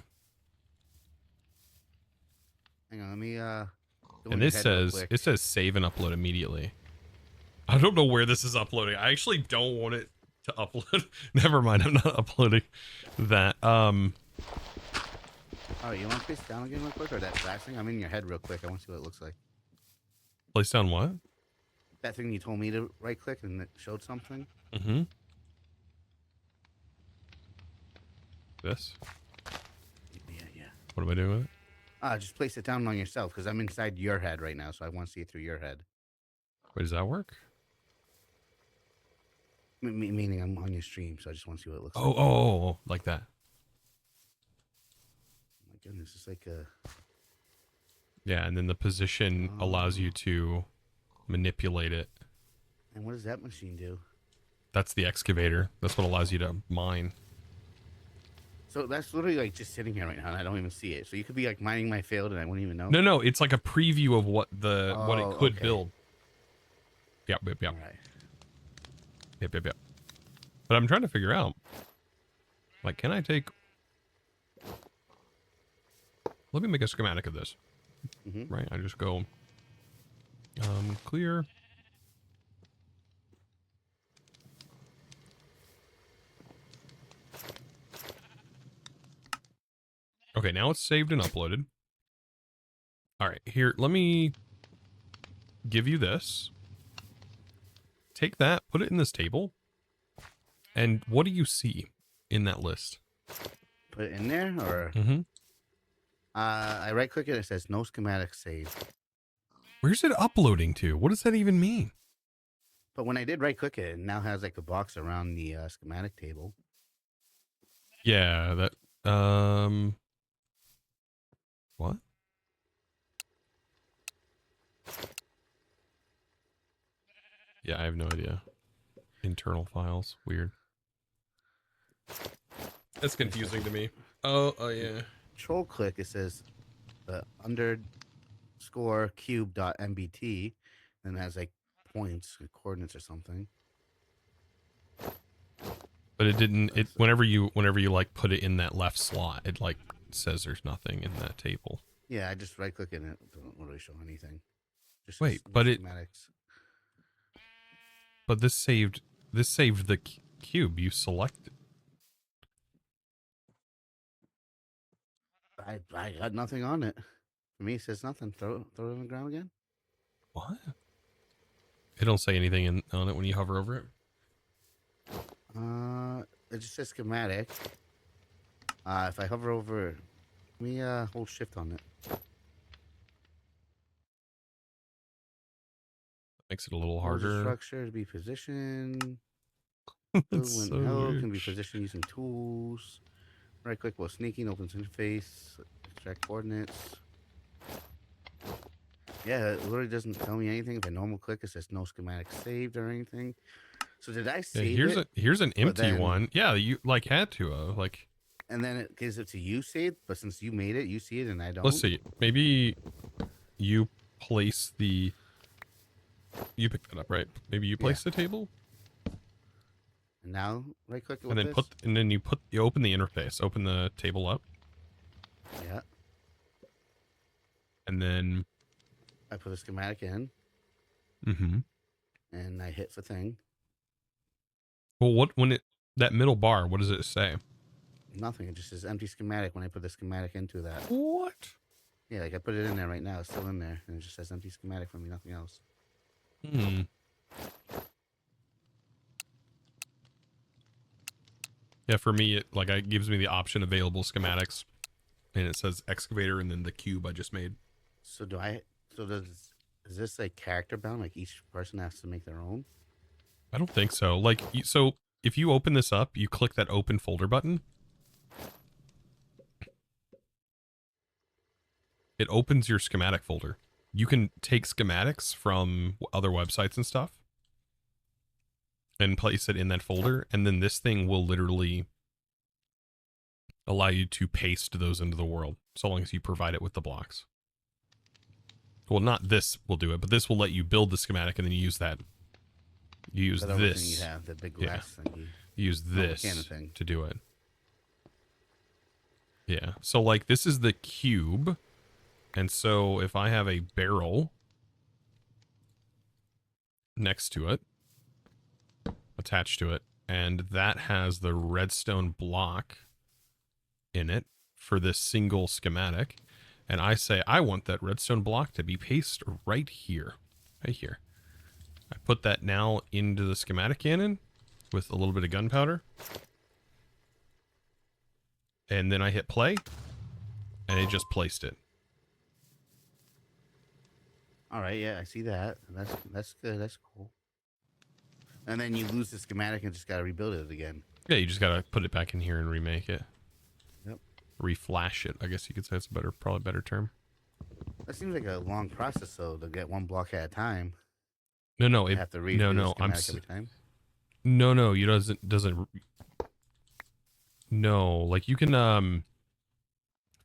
Hang on, let me And this says save and upload immediately. I don't know where this is uploading. I actually don't want it to upload. Never mind, I'm not uploading that. Oh, you want to place down again real quick, or that last thing? I'm in your head real quick. I want to see what it looks like. Place down what? That thing you told me to right click and it showed something. Mm-hmm. This? Yeah. What am I doing with it? Just place it down on yourself, because I'm inside your head right now, so I want to see it through your head. Wait, does that work? Meaning I'm on your stream, so I just want to see what it looks like. Oh, like that. Oh my goodness, it's like a... Yeah, and then the position allows you to manipulate it. And what does that machine do? That's the excavator. That's what allows you to mine. So that's literally like just sitting here right now, and I don't even see it. So you could be like mining my field, and I wouldn't even know. No, it's like a preview of what it could build. Yep. All right. Yep. But I'm trying to figure out, like, can I take? Let me make a schematic of this. Right, I just go, clear. Okay, now it's saved and uploaded. All right, here, let me give you this. Take that, put it in this table. And what do you see in that list? Put it in there, or? I right click it, it says no schematic saved. Where's it uploading to? What does that even mean? But when I did right click it, it now has like a box around the schematic table. Yeah, that, what? Yeah, I have no idea. Internal files, weird. That's confusing to me. Oh yeah. Control click, it says under score cube.mbt, and it has like points, coordinates or something. But it didn't. It whenever you like put it in that left slot, it like says there's nothing in that table. Yeah, I just right click in it. Doesn't really show anything. Just Wait, but it. schematics. But this saved the cube. You selected. I got nothing on it. For me, it says nothing. Throw it on the ground again. What? It don't say anything on it when you hover over it. It just says schematic. If I hover over it, let me hold shift on it. Makes it a little Hold the harder. structure to be positioned. That's When so held weird. can be positioned using tools. Right click while sneaking, opens interface, extract coordinates. Yeah, it literally doesn't tell me anything. If I normal click, it says no schematic saved or anything. So did I Yeah, save here's it? here's an but empty then- one. Yeah, you like had to like. And then it gives it to you saved, but since you made it, you see it and I don't. Let's see. Maybe you place the. You picked that up, right? Maybe you place the table, And now right click it and with then this. you open the interface, open the table up, Yeah. and then. I put a schematic in. Mm-hmm. And I hit the thing. Well, that middle bar? What does it say? Nothing. It just says empty schematic when I put the schematic into that. What? Yeah, like I put it in there right now. It's still in there. And it just says empty schematic for me, nothing else. Hmm. Yeah, for me, it gives me the option available schematics, and it says excavator and then the cube I just made. So is this like character bound? Like each person has to make their own? I don't think so. Like, so if you open this up, you click that open folder button. It opens your schematic folder. You can take schematics from other websites and stuff and place it in that folder, and then this thing will literally allow you to paste those into the world, so long as you provide it with the blocks. Well, not this will do it, but this will let you build the schematic, and then you use that. You use That other thing this. you have, the big Yeah. glass thing. You use this cannon thing. to do it. Yeah. So, like, this is the cube. And so, if I have a barrel next to it, attached to it, and that has the redstone block in it for this single schematic, and I say I want that redstone block to be pasted right here. Right here. I put that now into the schematic cannon with a little bit of gunpowder. And then I hit play, and it just placed it. All right, yeah, I see that. That's good. That's cool. And then you lose the schematic and just gotta rebuild it again. Yeah, you just gotta put it back in here and remake it. Yep. Reflash it, I guess you could say. It's probably a better term. That seems like a long process, though, to get one block at a time. No, You it, have to redo no, the I'm schematic every time. no, you doesn't. No, like you can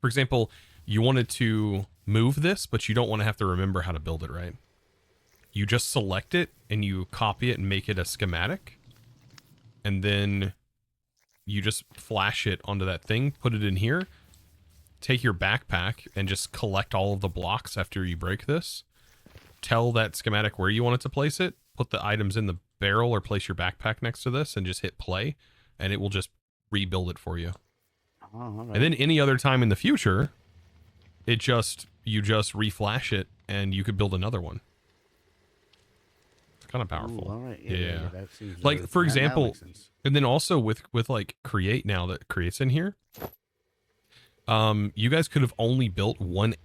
for example, you wanted to move this, but you don't want to have to remember how to build it, right? You just select it and you copy it and make it a schematic, and then you just flash it onto that thing, put it in here, take your backpack and just collect all of the blocks after you break this. Tell that schematic where you want it to place it, put the items in the barrel or place your backpack next to this and just hit play, and it will just rebuild it for you. Oh, all right. And then any other time in the future, you just reflash it and you could build another one. It's kind of powerful. Ooh, all right. Yeah. That seems Like, really- for that example, makes sense. and then also with like create now that creates in here, you guys could have only built 1/4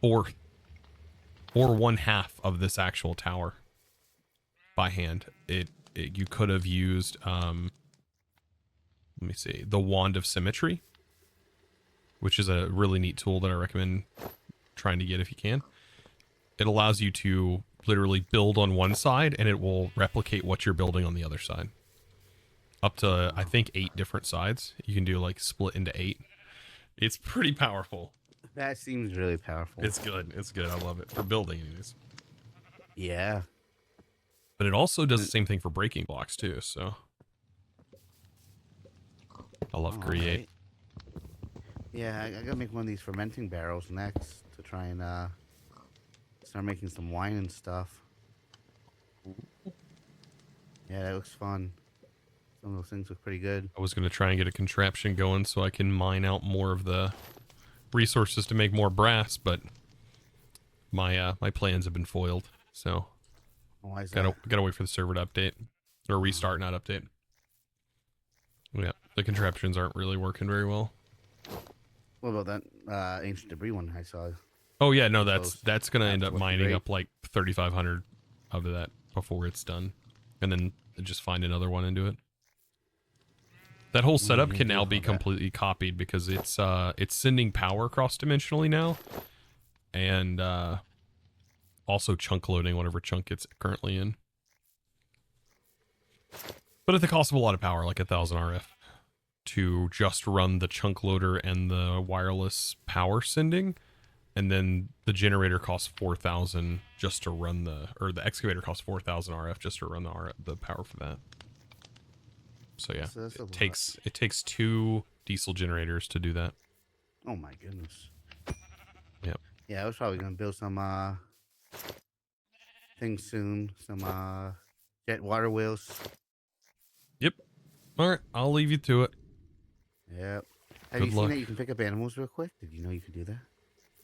or 1/2 of this actual tower by hand. You could have used let me see, the Wand of Symmetry, which is a really neat tool that I recommend trying to get if you can. It allows you to literally build on one side and it will replicate what you're building on the other side. Up to, I think, 8 different sides. You can do like split into 8. It's pretty powerful. That seems really powerful. It's good. It's good. I love it for building anyways. Yeah. But it also does the same thing for breaking blocks too. So I love create. Right. Yeah, I gotta make one of these fermenting barrels next to try and start making some wine and stuff. Yeah, that looks fun. Some of those things look pretty good. I was gonna try and get a contraption going so I can mine out more of the resources to make more brass, but my my plans have been foiled. So Why is gotta wait for the server to update or restart, not update. Yeah, the contraptions aren't really working very well. What about that ancient debris one I saw? Oh yeah, no, that's gonna end up what's mining great. up like 3,500 of that before it's done, and then just find another one and do it. That whole setup can now be completely copied because it's sending power cross dimensionally now, and also chunk loading whatever chunk it's currently in. But at the cost of a lot of power, like 1,000 RF, to just run the chunk loader and the wireless power sending, and then the generator costs 4,000 just to run the excavator costs 4,000 RF just to run the power for that. So yeah, So that's a lot. it takes 2 diesel generators to do that. Oh my goodness. Yep. Yeah, I was probably gonna build some things soon. Some jet water wheels. Yep. All right, I'll leave you to it. Yep. Have Good you seen luck. that you can pick up animals real quick? Did you know you could do that?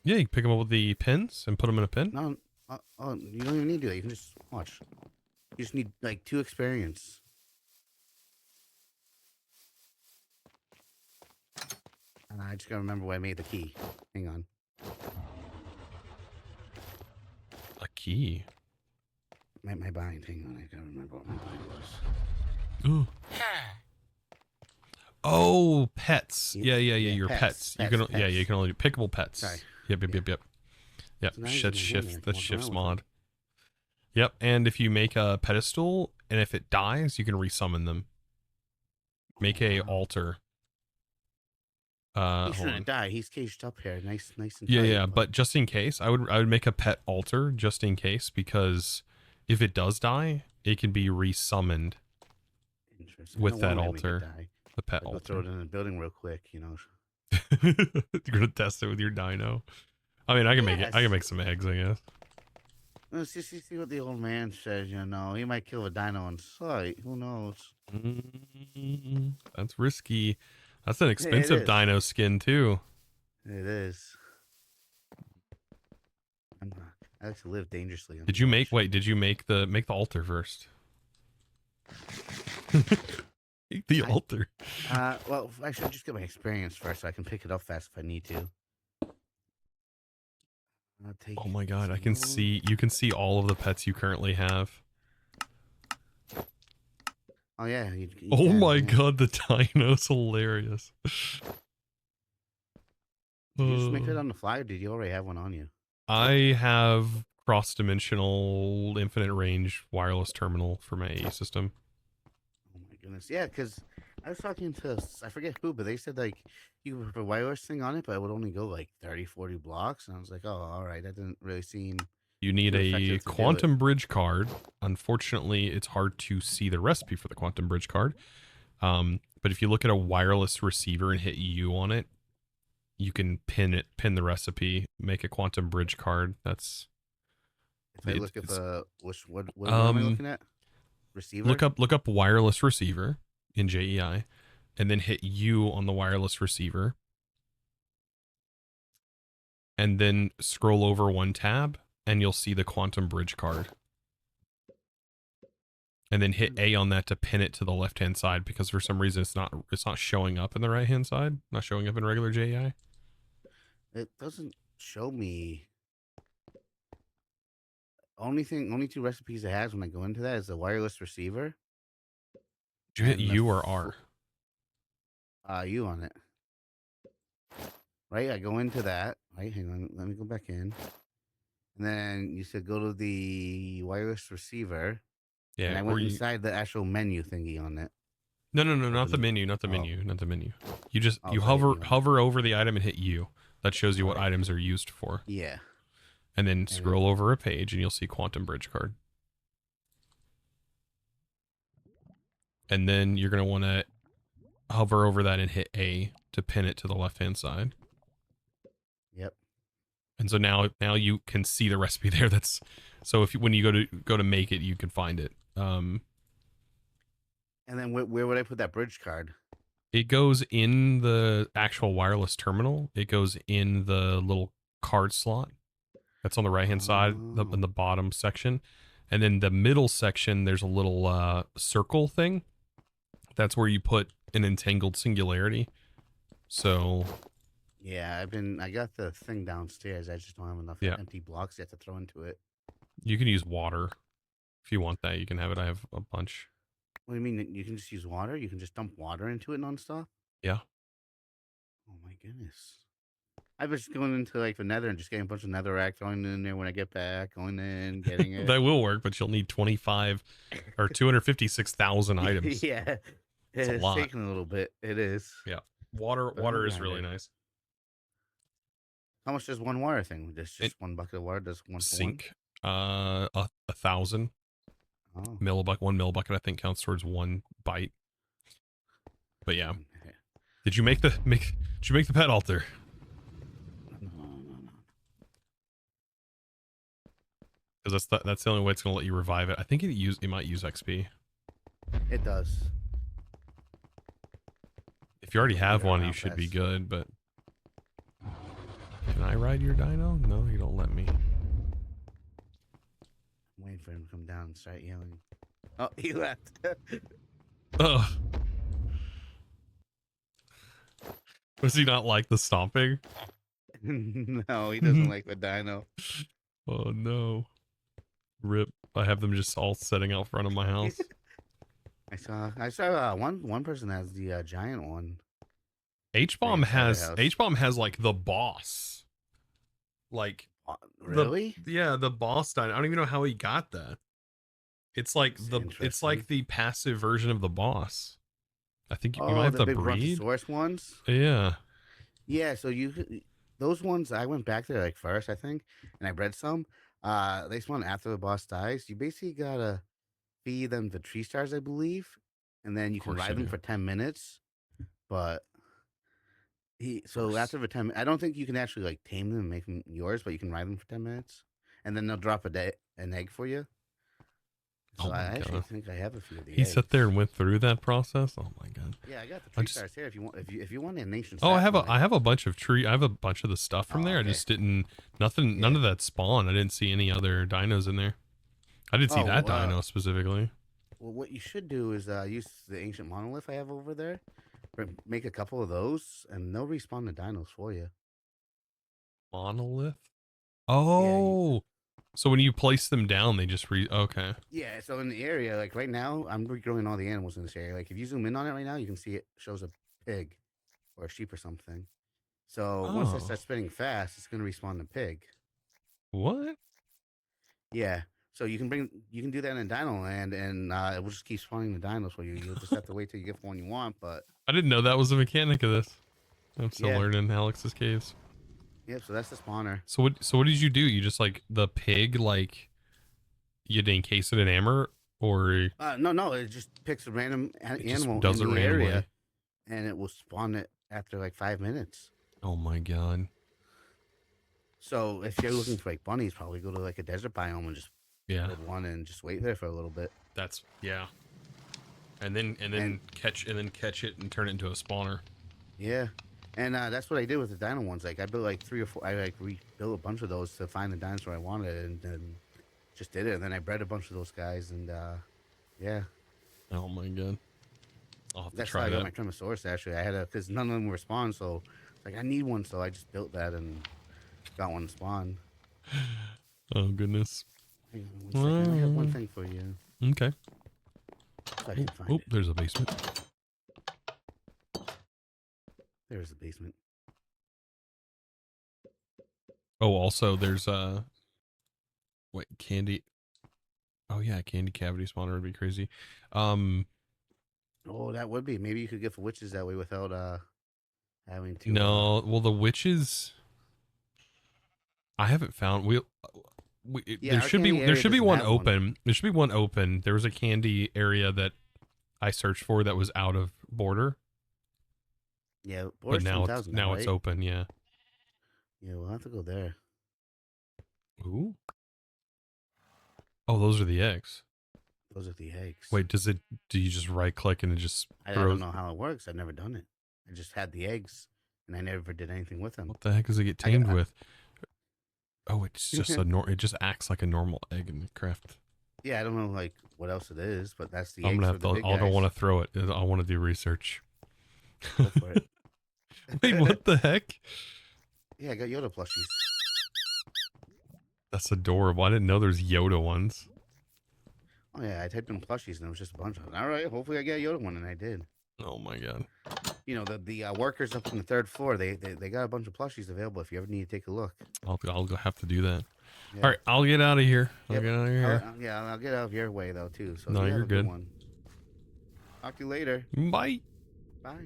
Yeah, you can pick them up with the pins and put them in a pin. No, you don't even need to do that. You can just watch. You just need like 2 experience. And I just gotta remember where I made the key. Hang on. A key. My bind. Hang on. I gotta remember what my bind was. Ooh. Oh, pets. Yeah, your pets. pets. You can yeah, you can only do pickable pets. Sorry. Yep. Yep. So now That's you can walk shifts around with mod. Yep, and if you make a pedestal and if it dies, you can resummon them. Make a altar. He Hold shouldn't on. have died. He's caged up here, nice and Yeah, tight. yeah, but just in case, I would make a pet altar just in case, because if it does die, it can be resummoned Interesting. with No that wonder I make it altar. die. The pet I'll go throw it altar. in the building real quick, you know. You're gonna test it with your dino. I mean, I can make it. I Yes. can make some eggs, I guess. Let's just see what the old man says. You know, he might kill a dino on sight. Who knows? That's risky. That's an expensive is. dino skin too. It is. I like to live dangerously. Did you make? Wait, did you make the altar first? Make the altar. Well, I should just get my experience first, so I can pick it up fast if I need to. Oh my god, I can see. You can see all of the pets you currently have. Oh yeah. You Oh can, my yeah. god, the dino's hilarious. Did you just make it on the fly, or did you already have one on you? I have cross-dimensional infinite range wireless terminal for my AE system. Oh my goodness. Yeah, because I was talking to, I forget who, but they said like you could put a wireless thing on it, but it would only go like 30, 40 blocks. And I was like, oh, all right. That didn't really seem. You need too a effective to do quantum bridge card. Unfortunately, it's hard to see the recipe for the quantum bridge card. But if you look at a wireless receiver and hit U on it, you can pin the recipe, make a quantum bridge card. That's. If I look at the what am I looking at? Receiver. Look up wireless receiver in JEI, and then hit U on the wireless receiver, and then scroll over one tab, and you'll see the quantum bridge card. And then hit A on that to pin it to the left hand side, because for some reason it's not showing up in the right hand side, not showing up in regular JEI. It doesn't show me. Only 2 recipes it has when I go into that is the wireless receiver. Did you hit and the U or R? U on it. Right, I go into that. Right, hang on, let me go back in. And then you said go to the wireless receiver. Yeah, and I or went you- inside the actual menu thingy on it. No, not the menu, not the menu. You just Oh, you so I hit hover U on it. hover over the item and hit U That shows you what items are used for. Yeah. And then scroll over a page and you'll see Quantum Bridge card. And then you're going to want to hover over that and hit A to pin it to the left-hand side. Yep. And so now you can see the recipe there. That's so if you, when you go to make it, you can find it. And then where would I put that bridge card? It goes in the actual wireless terminal. It goes in the little card slot that's on the right-hand side in the bottom section. And then the middle section, there's a little circle thing. That's where you put an entangled singularity. So Yeah, I got the thing downstairs. I just don't have enough empty blocks yet to throw into it. you can use water if you want that. You can have it. I have a bunch. What do you mean? You can just use water? You can just dump water into it nonstop? Yeah. Oh my goodness. I was going into like the nether and just getting a bunch of netherrack, throwing it in there when I get back, going in, getting it. That will work, but you'll need 25 or 256,000 items. Yeah. It's a lot. Taking a little bit. It is. Yeah. Water is really nice. How much does one water thing? Just one bucket of water does one Sink. 1,000. Oh. One mill bucket I think counts towards one bite. But yeah. Did you make the pet altar? No. Because that's the only way it's gonna let you revive it. I think it might use XP. It does. If you already have one, you should be good, but can I ride your dino? No, you don't let me. I'm waiting for him to come down and start yelling. Oh, he left. Ugh. Does he not like the stomping? No, he doesn't like the dino. Oh no. Rip. I have them just all setting out front of my house. I saw one person has the giant one. H-Bomb has like the boss. Like really? The boss dino. I don't even know how he got that. It's like the passive version of the boss. I think you might have to breed. Source ones? Yeah. Yeah, so those ones I went back there like first, I think, and I bred some. They spawn after the boss dies. You basically gotta feed them the tree stars, I believe, and then you can ride them for 10 minutes. But after the 10, I don't think you can actually like tame them and make them yours, but you can ride them for 10 minutes, and then they'll drop an egg for you. So I actually think I have a few of these. He sat there and went through that process. Oh my god! Yeah, I got the tree stars here. If you want a nation. Oh, I have a bunch of I have a bunch of the stuff from there. Okay. I just didn't none of that spawn. I didn't see any other dinos in there. I didn't see that dino specifically. Well, what you should do is use the ancient monolith I have over there. Make a couple of those, and they'll respawn the dinos for you. Monolith. Oh. Yeah, so when you place them down, they just okay. Yeah, so in the area, like right now, I'm regrowing all the animals in this area. Like if you zoom in on it right now, you can see it shows a pig or a sheep or something. So once it starts spinning fast, it's gonna respawn the pig. What? Yeah. So you can do that in Dino Land, and it will just keep spawning the dinos for you. You'll just have to wait till you get the one you want. But I didn't know that was a mechanic of this. I'm still learning Alex's caves. Yep, so that's the spawner. So what did you do? You just like the pig, like you encase it in amber, or no, it just picks a random animal in the area, and it will spawn it after like 5 minutes. Oh my god! So if you're looking for like bunnies, probably go to like a desert biome and just build one and just wait there for a little bit. That's and then catch it and turn it into a spawner. Yeah. And that's what I did with the dino ones. Like I built like 3 or 4. I like rebuilt a bunch of those to find the dinosaur I wanted, and then just did it. And then I bred a bunch of those guys, and yeah. Oh my god! I'll have to That's try how I that. got my Trimosaurus. Actually, I had because none of them were spawned, so like I need one, so I just built that and got one spawned. Oh goodness! Hang on 1 second. I have one thing for you. Okay. Oh, there's a basement. There's the basement. Oh, also there's candy. Oh yeah, candy cavity spawner would be crazy. Oh, that would be. Maybe you could get the witches that way without having to. No, well the witches. I haven't found there our should be candy area doesn't one have open. There should be one open. There was a candy area that I searched for that was out of border. Yeah, But Border's now it's 10,000 now it's right? open. Yeah. Yeah, we'll have to go there. Ooh. Oh, those are the eggs. Those are the eggs. Wait, do you just right click and it just I throws? don't know how it works. I've never done it. I just had the eggs, and I never did anything with them. What the heck does it get tamed with? Oh, it's just it just acts like a normal egg in Craft. Yeah, I don't know like what else it is, but that's the I'm eggs gonna for have the to. big I don't guys. want to throw it. I want to do research. Go for it. Wait, what the heck? Yeah, I got Yoda plushies. That's adorable. I didn't know there's Yoda ones. Oh yeah, I typed in plushies and it was just a bunch of them. All right, hopefully I get a Yoda one, and I did. Oh my god. You know the workers up on the 3rd floor. They got a bunch of plushies available if you ever need to take a look. I'll have to do that. Yeah. All right, I'll get out of here. Yep. I'll get out of here. Yeah, I'll get out of your way though too. So No, you have you're a good good. one. Talk to you later. Bye. Bye.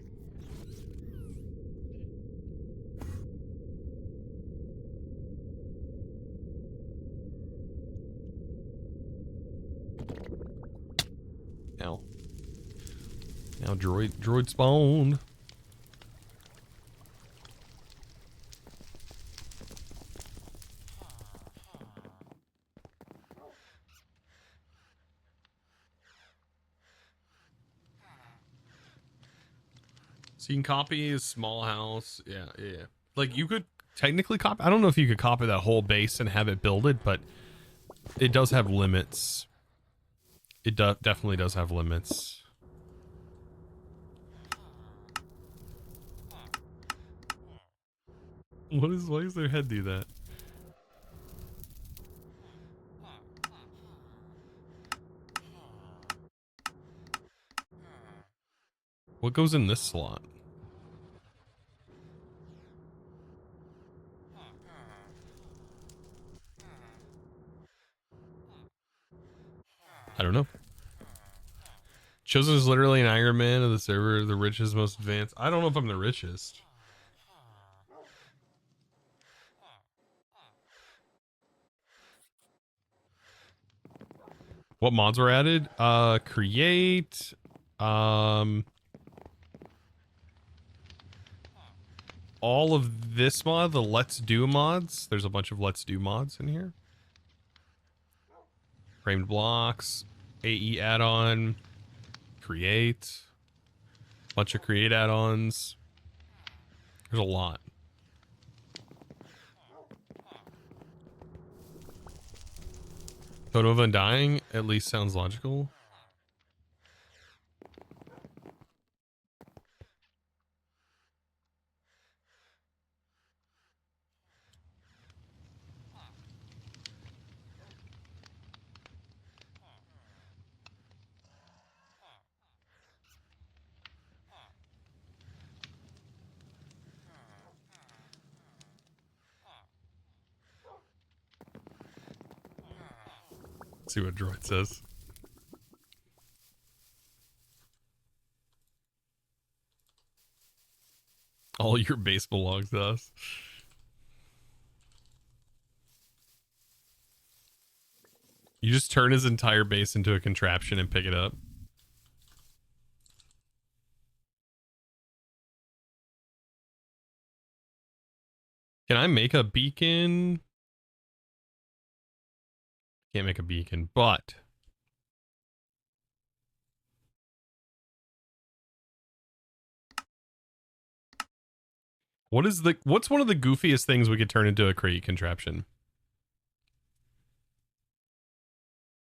Now droid spawned. So you can copy a small house. Yeah. Like you could technically copy. I don't know if you could copy that whole base and have it builded, but it does have limits. It definitely does have limits. Why does their head do that? What goes in this slot? I don't know. Chosen is literally an Iron Man of the server, the richest, most advanced. I don't know if I'm the richest. What mods were added? Create. All of this mod, the Let's Do mods. There's a bunch of Let's Do mods in here. Framed blocks, AE add-on, create, bunch of create add-ons. There's a lot. Totem of Undying at least sounds logical. See what droid says. All your base belongs to us. You just turn his entire base into a contraption and pick it up. Can I make a beacon? Can't make a beacon, but what's one of the goofiest things we could turn into a crate contraption?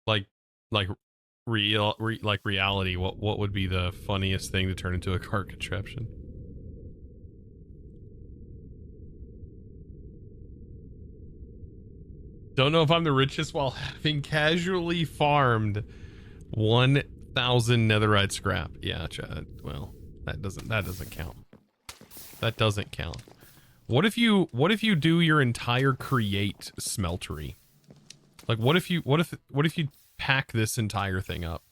Like reality. What would be the funniest thing to turn into a cart contraption? Don't know if I'm the richest while having casually farmed 1,000 netherite scrap. Yeah, Chad. Well, that doesn't count. That doesn't count. What if you do your entire create smeltery? Like what if you pack this entire thing up?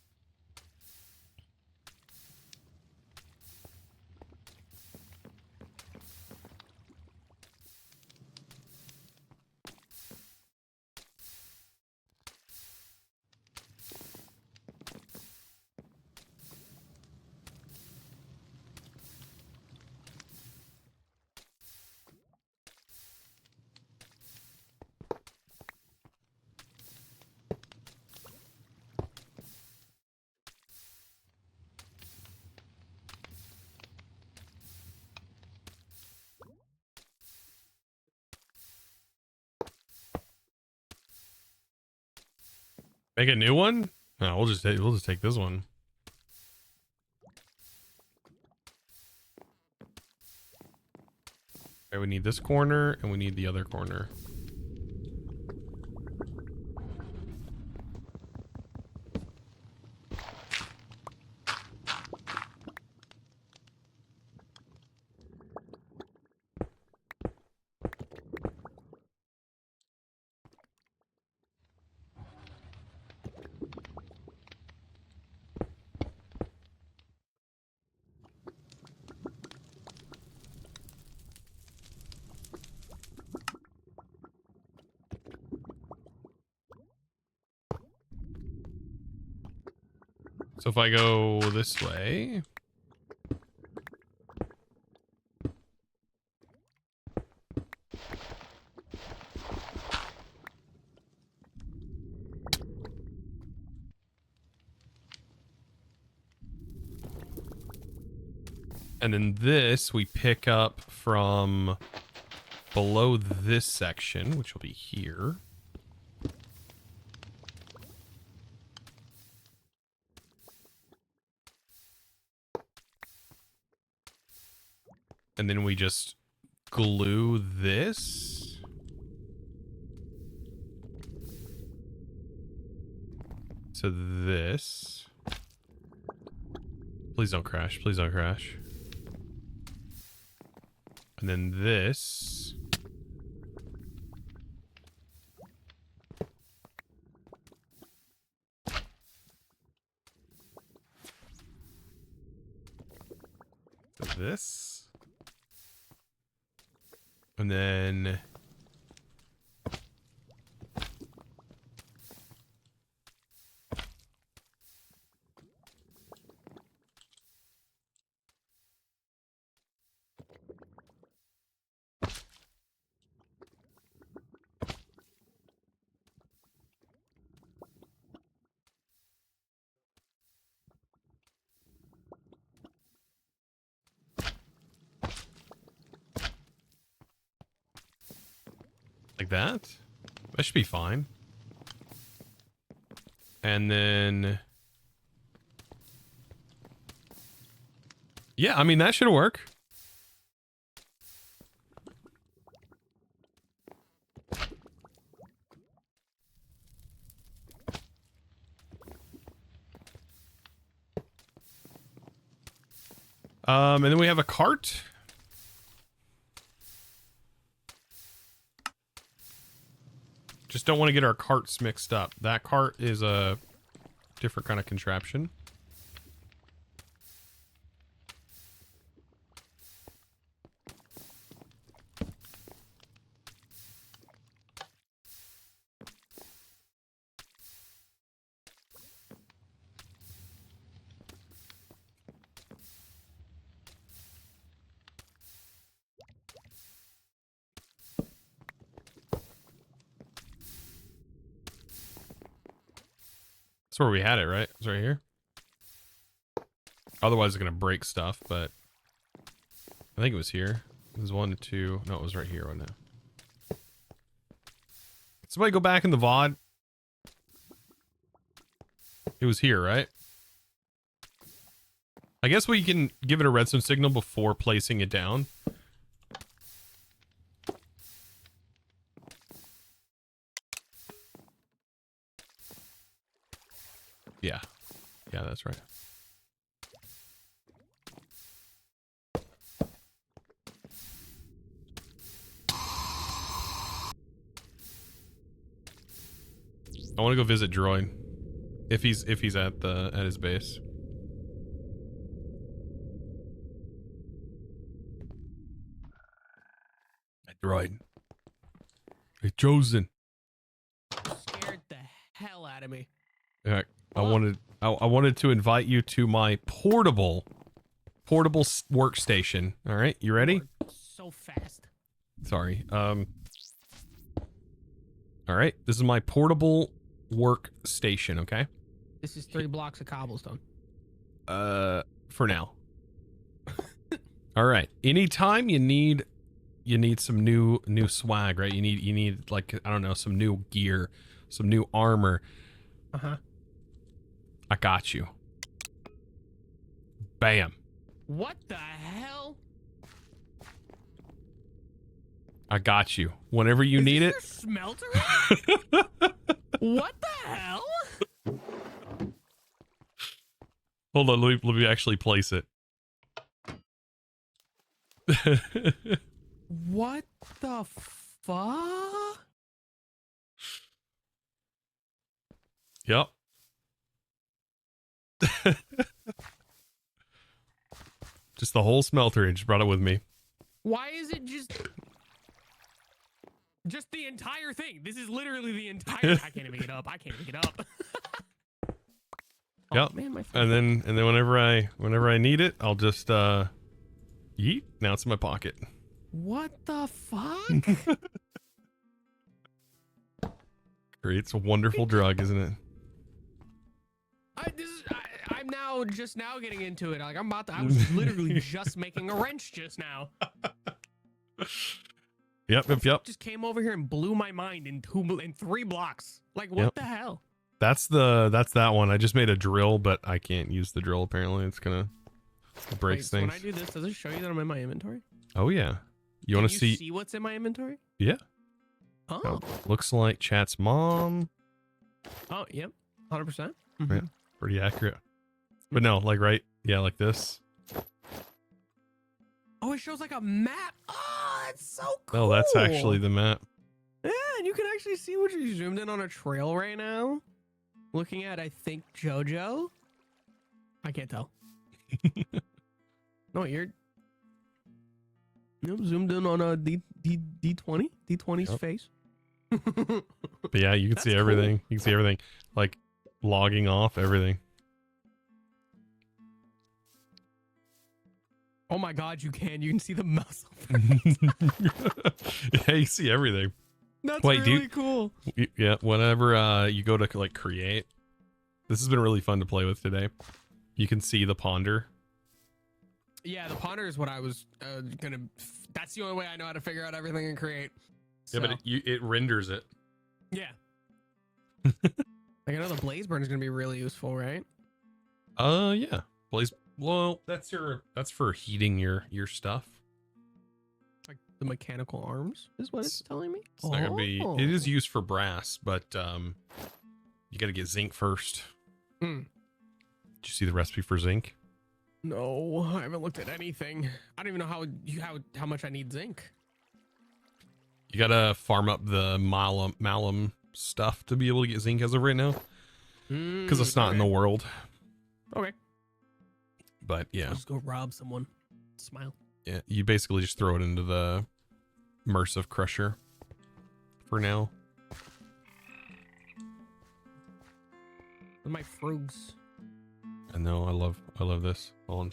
Make a new one? No, we'll just take this one. Okay, we need this corner and we need the other corner. So if I go this way, and then this we pick up from below this section, which will be here. And then we just glue this. To this. Please don't crash. Please don't crash. And then this. To this. And then like that. That should be fine. And then yeah, I mean that should work. And then we have a cart. Just don't want to get our carts mixed up. That cart is a different kind of contraption. That's where we had it, right? It's right here. Otherwise, it's going to break stuff, but I think it was here. It was 1 to 2. No, it was right here. Right now. Somebody go back in the VOD. It was here, right? I guess we can give it a redstone signal before placing it down. Yeah. Yeah, that's right. I want to go visit Droid. If he's at his base. Droid. Hey, Chosen. Scared the hell out of me. Alright. I wanted to invite you to my portable workstation. All right, you ready? So fast. Sorry. All right, this is my portable workstation. Okay. This is 3 blocks of cobblestone. For now. All right. Anytime you need some new swag, right? You need like, I don't know, some new gear, some new armor. Uh-huh. I got you. Bam. What the hell? I got you. Whenever you need it. Smelter? What the hell? Hold on, let me actually place it. What the fuck? Yep. Just the whole smelter. I just brought it with me. Why is it just the entire thing? This is literally the entire. I can't even make it up. I can't make it up. Yep. Man, my and then whenever I need it, I'll just yeet. Now it's in my pocket. What the fuck? Creates a wonderful drug, isn't it? I'm now just now getting into it. Like I was literally just making a wrench just now. Yep. Just came over here and blew my mind in 3 blocks. Like what Yep. the hell? That's that one. I just made a drill, but I can't use the drill apparently. It's gonna break So things. when I do this, does it show you that I'm in my inventory? Oh yeah. You want to Can you see? see what's in my inventory? Yeah. Oh. Looks like chat's mom. Oh, yep. 100%. Yeah, pretty accurate. But no, like right, yeah, like this. Oh, it shows like a map. Oh, that's so cool. Oh, that's actually the map. Yeah, and you can actually see what you zoomed in on a trail right now. Looking at, I think, JoJo. I can't tell. No, you're zoomed in on a D20. D20's face. But yeah, you can see everything. Cool. You can see everything. Like logging off everything. Oh my god, you can. You can see the muscle. Yeah, you see everything. That's Wait, really cool. Yeah, whenever you go to like create, this has been really fun to play with today. You can see the ponder. Yeah, the ponder is what I was gonna. That's the only way I know how to figure out everything and create. Yeah, but it renders it. Yeah. Like I know the blaze burn is gonna be really useful, right? Yeah. Blaze. Well, that's for heating your stuff. Like the mechanical arms is what it's telling me. It's not gonna be. It is used for brass, but you got to get zinc first. Hmm. Did you see the recipe for zinc? No, I haven't looked at anything. I don't even know how much I need zinc. You gotta farm up the malum stuff to be able to get zinc as of right now, because it's not in the world. Okay. But yeah, I'll just go rob someone. Smile. yeah, you basically just throw it into the immersive crusher for now. My frugs. I know, I love this. Hold on.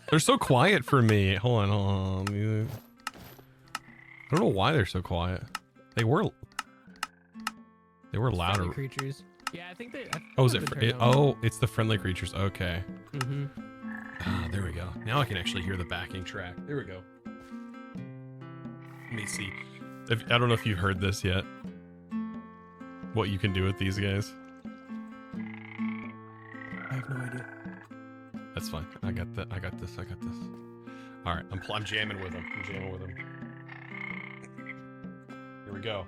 They're so quiet for me. Hold on. I don't know why they're so quiet. They were louder. Friendly creatures. Yeah, I think they. Oh, is it? It's the friendly creatures. Okay. Mm-hmm. Ah, there we go. Now I can actually hear the backing track. There we go. Let me see. I don't know if you've heard this yet. What you can do with these guys. I have no idea. That's fine. I got this. All right, I'm jamming with them. Here we go.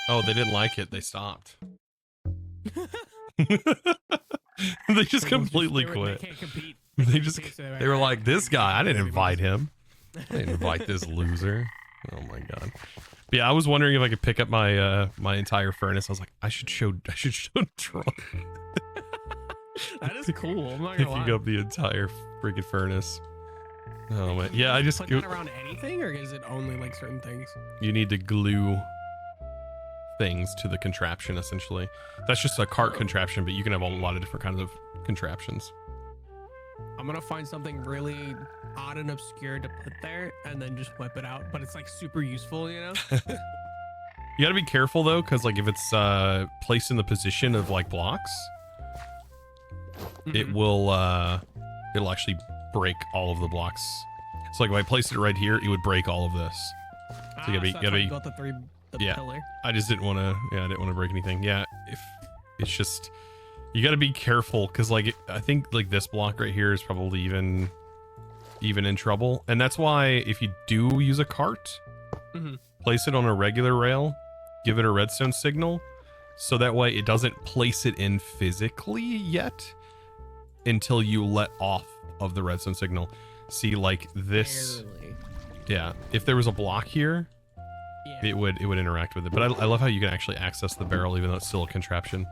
Oh, they didn't like it. They stopped. They just completely quit. They can't compete. They were like, this guy, I didn't invite him. I didn't invite this loser. Oh my god. But yeah, I was wondering if I could pick up my my entire furnace. I was like, I should show Troy. That is cool. I'm not gonna Picking lie. up the entire freaking furnace. Oh man, yeah. I just Put that around anything, or is it only like certain things? you need to glue things to the contraption essentially. That's just a cart contraption, but you can have a lot of different kinds of contraptions. I'm gonna find something really odd and obscure to put there, and then just whip it out. But it's like super useful, you know. You gotta be careful though, because like if it's placed in the position of like blocks, it will it'll actually break all of the blocks. So like if I placed it right here, it would break all of this. So you gotta be, built the yeah. pillar. I just didn't want to. Yeah, I didn't want to break anything. Yeah, if it's just you got to be careful because like I think like this block right here is probably even in trouble, and that's why if you do use a cart, place it on a regular rail, give it a redstone signal, so that way it doesn't place it in physically yet until you let off of the redstone signal. See, like this. Barely. Yeah, if there was a block here. Yeah. It would interact with it, but I love how you can actually access the barrel even though it's still a contraption.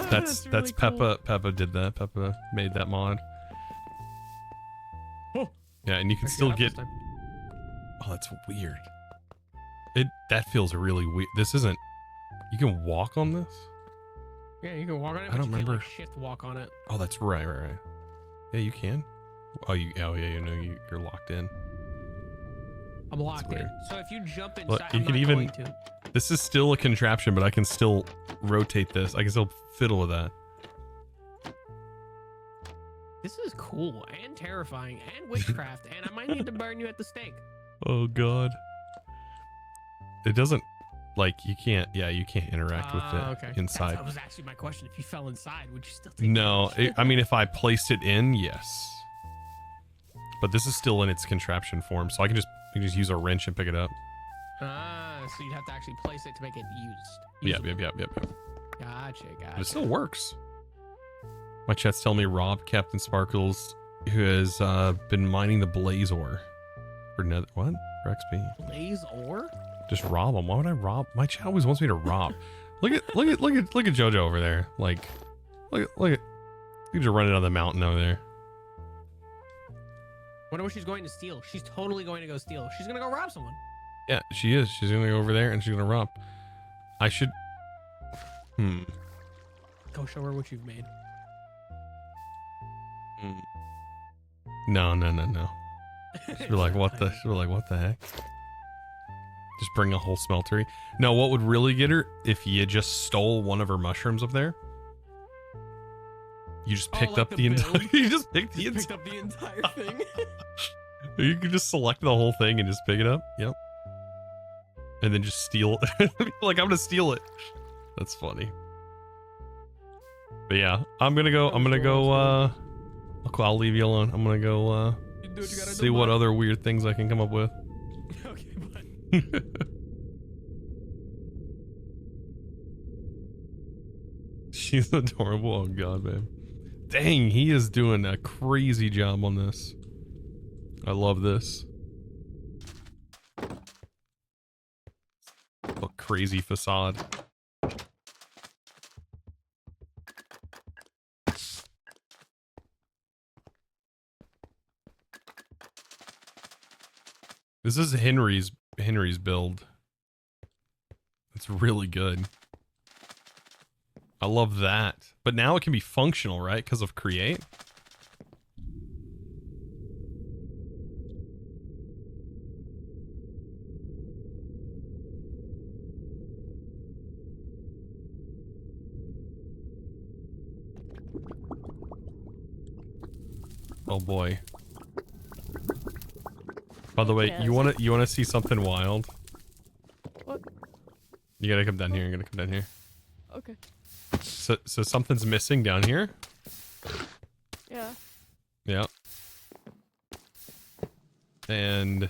That's really Peppa. cool. Peppa did that. Peppa made that mod. Oh. Yeah, and you can still get. Oh, that's weird. That feels really weird. This isn't. You can walk on this. Yeah, you can walk on it. I But don't you can't, remember. like, shift walk on it. Oh, that's right. Yeah, you can. Oh, yeah, you know you're locked in. I'm locked in. weird. So if you jump inside, Look, you I'm can not even. going to. This is still a contraption, but I can still rotate this. I can still fiddle with that. This is cool and terrifying and witchcraft, and I might need to burn you at the stake. Oh God. It doesn't like you can't interact with it Okay. inside. That was actually my question. If you fell inside, would you still take No, damage? I mean if I placed it in, yes. But this is still in its contraption form, so I can just use a wrench and pick it up. So you'd have to actually place it to make it used. Yep. Gotcha. But it still works. My chat's telling me rob Captain Sparkles, who has been mining the blaze ore for nether. What? For XP. Blaze ore? Just rob him. Why would I rob? My chat always wants me to rob. Look at JoJo over there. Like, look at you just running down the mountain over there. Wonder what she's going to steal. She's totally going to go steal. She's gonna go rob someone. Yeah, she is. She's gonna go over there and she's gonna rob. I should. Go show her what you've made. No. She'll be like, what the? She'll be like, what the heck? Just bring a whole smeltery. No, what would really get her if you just stole one of her mushrooms up there? You just picked up the entire. You just picked the Picked up the entire thing. You can just select the whole thing and just pick it up. Yep. And then just steal it. Like, I'm gonna steal it. That's funny. But yeah, I'm gonna go. I'll leave you alone. I'm gonna go see what other weird things I can come up with. Okay, bud. She's adorable. Oh god, man. Dang, he is doing a crazy job on this. I love this. A crazy facade. This is Henry's build. It's really good. I love that. But now it can be functional, right? Because of create. Oh boy. By the way, Yeah, you wanna see something wild? What? You gotta come down here. You gotta come down here. Okay. So something's missing down here. Yeah. Yeah. And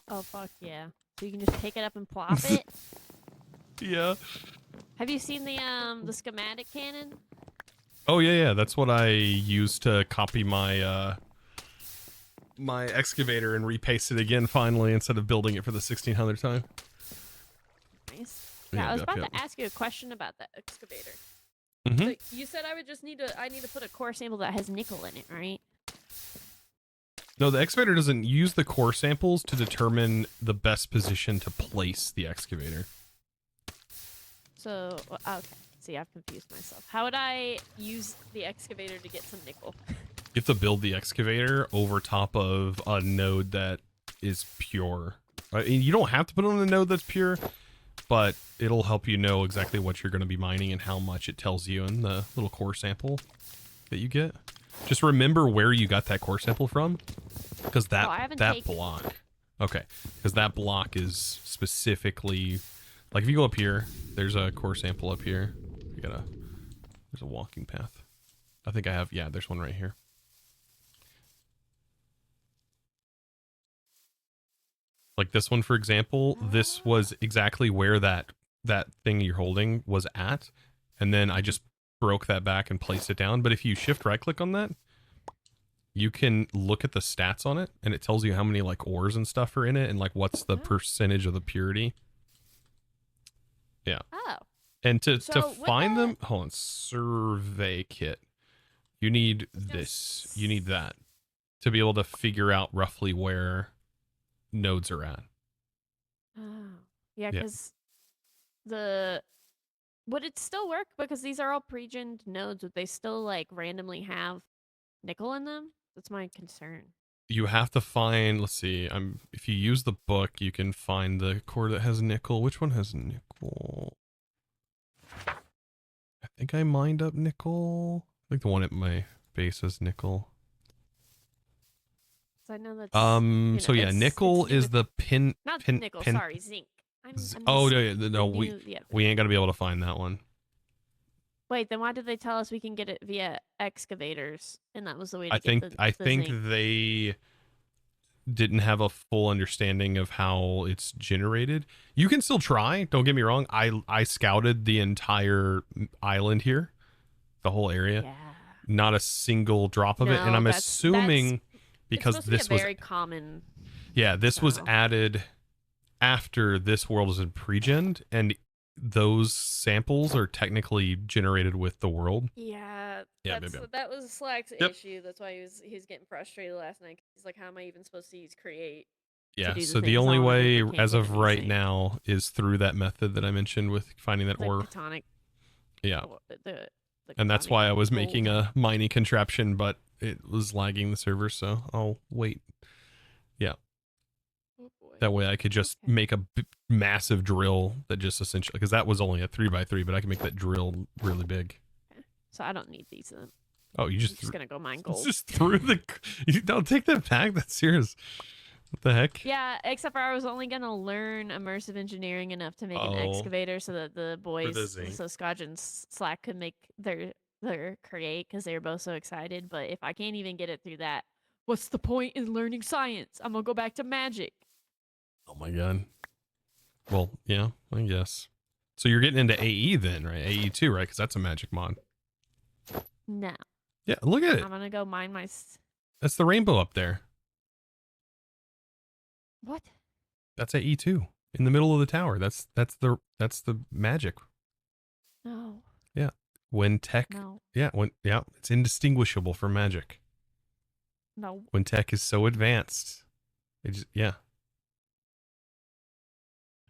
Oh fuck yeah. So you can just pick it up and plop it? yeah. Have you seen the schematic cannon? Oh yeah, that's what I use to copy my my excavator and repaste it again finally instead of building it for the 1600th time. Nice. Yeah, I was Yep, about yep. to ask you a question about that excavator. Mhm. So you said I would just need to. I need to put a core sample that has nickel in it, right? No, the excavator doesn't use the core samples to determine the best position to place the excavator. So okay. See, I've confused myself. How would I use the excavator to get some nickel? You have to build the excavator over top of a node that is pure. You don't have to put it on a node that's pure, but it'll help you know exactly what you're going to be mining and how much it tells you in the little core sample that you get. Just remember where you got that core sample from, because I haven't that taken it. block. Okay, because that block is specifically, like if you go up here, there's a core sample up here. There's a walking path. I think I have, yeah, there's one right here. Like this one, for example, this was exactly where that thing you're holding was at. And then I just broke that back and placed it down. But if you shift right click on that, you can look at the stats on it and it tells you how many like ores and stuff are in it and like what's the percentage of the purity. Yeah. Oh. And to So find them, hold on, survey kit. You need this. You need that to be able to figure out roughly where nodes are at. Oh. Yeah, Yeah. because would it still work? Because these are all pre-gened nodes. Would they still like randomly have nickel in them? That's my concern. You have to find, let's see, if you use the book, you can find the core that has nickel. Which one has nickel? I think I mined up nickel. I think the one at my base has nickel. So I know that's So yeah, nickel is the pin. not pin, nickel. pin- Sorry, zinc. I'm Oh missing no, the we new- yeah. ain't gonna be able to find that one. Wait, then why did they tell us we can get it via excavators? And that was the way to I get think the zinc. they didn't have a full understanding of how it's generated. You can still try. Don't get me wrong. I scouted the entire island here, the whole area. Yeah. Not a single drop of it, and No, I'm that's- assuming because it's supposed this to be a was very common. yeah, this was added after this world was pre-gened, and those samples are technically generated with the world. Yeah, Yeah, that's, maybe. that was Slack's Yep. issue. That's why he was getting frustrated last night. He's like, "How am I even supposed to use create?" to Yeah, do so the things only on if way we can't as get of any right zinc?" now is through that method that I mentioned with finding that Like ore. Catonic. Yeah. The And that's why I was gold. making a mining contraption, but it was lagging the server, so I'll wait. Yeah. Oh, That way I could just make a massive drill that just essentially, because that was only a 3x3, but I can make that drill really big. So I don't need these. Then. Oh, you I'm just just gonna go mine gold. just threw the. You don't take that back. That's serious. What the heck? Yeah, except for I was only gonna learn immersive engineering enough to make an Oh. excavator so that the boys, the zinc. so Scotch and Slack, could make their create because they were both so excited. But if I can't even get it through that, what's the point in learning science? I'm gonna go back to magic. Oh my god. Well, yeah, I guess. So you're getting into AE then, right? AE2, right? Because that's a magic mod. No. Yeah, look at it. I'm gonna go mine my. That's the rainbow up there. What? That's AE2 in the middle of the tower. That's the magic. No. Yeah. When tech. No. Yeah. It's indistinguishable from magic. No. When tech is so advanced, yeah.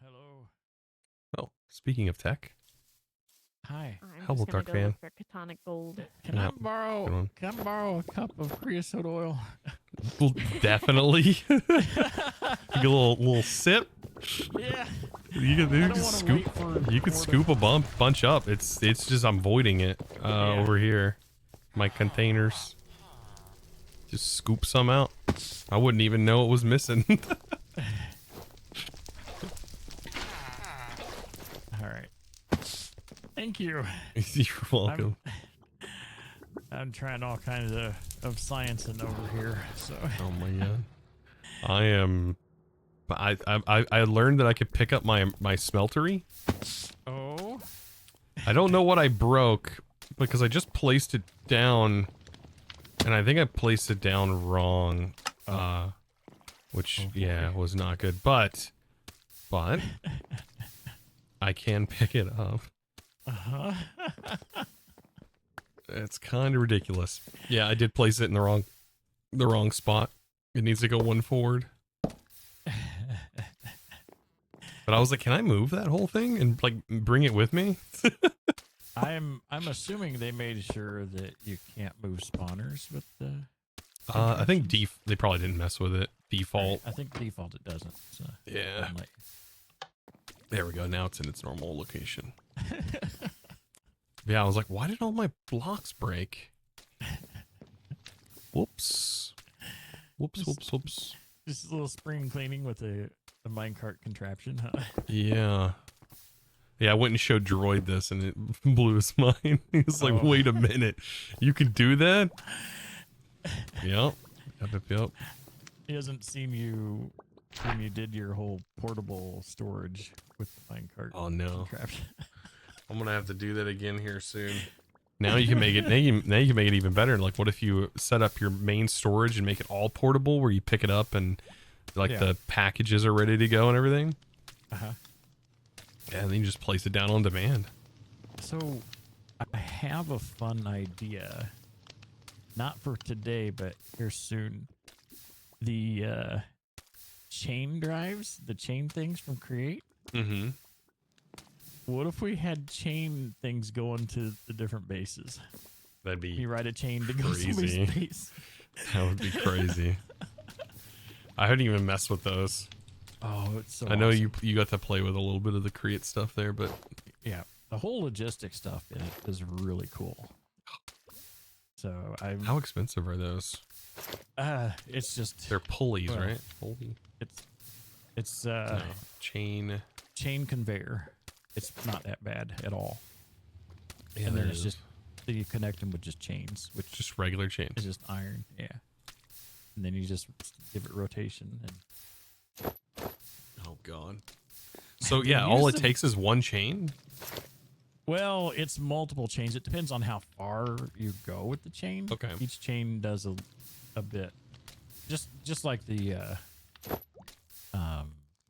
Hello. Oh, speaking of tech. Hi. I'm Humble just gonna Dark go Fan. look for Catonic gold. Can Yeah, I good borrow? one. Can I borrow a cup of creosote oil? Well, definitely. You get a little sip. Yeah. You can I don't just wanna scoop. wait for You could more scoop a bunch up. It's just I'm voiding it over here. My containers. Just scoop some out. I wouldn't even know it was missing. All right. Thank you. You're welcome. I'm trying all kinds of sciencing over here. So. Oh my god. I am. I learned that I could pick up my smeltery. Oh. I don't know what I broke because I just placed it down, and I think I placed it down wrong. which yeah was not good. But I can pick it up. It's kind of ridiculous. Yeah, I did place it in the wrong spot. It needs to go one forward. But I was like, can I move that whole thing and like bring it with me? I'm assuming they made sure that you can't move spawners with the. I think they probably didn't mess with it. Default. I think default it doesn't. So yeah. There we go. Now it's in its normal location. Yeah, I was like, why did all my blocks break? Whoops. Whoops. Just a little spring cleaning with a minecart contraption, huh? Yeah. Yeah, I went and showed Droid this and it blew his mind. He was like, wait a minute. You can do that? Yep. He hasn't seen you when you did your whole portable storage with the minecart. Oh no. Contraption. I'm gonna have to do that again here soon. Now you can make it. Now you can make it even better. Like, what if you set up your main storage and make it all portable, where you pick it up and like the packages are ready to go and everything? Yeah, and then you just place it down on demand. So, I have a fun idea. Not for today, but here soon. The chain drives, the chain things from Create. Mm-hmm. What if we had chain things going to the different bases? That'd be you ride a chain to crazy. go somebody's base. That would be crazy. I hadn't even messed with those. Oh, it's so I know awesome. you got to play with a little bit of the Create stuff there, but yeah, the whole logistic stuff in it is really cool. So how expensive are those? It's just they're pulleys, right? Pulley. It's no, chain conveyor. It's not that bad at all. Yeah, and then there it's is. just you connect them with just chains, which just regular chains. It's just iron, yeah. And then you just give it rotation and. Oh God. So yeah, all it takes is one chain. Well, it's multiple chains. It depends on how far you go with the chain. Okay. Each chain does a bit, just like the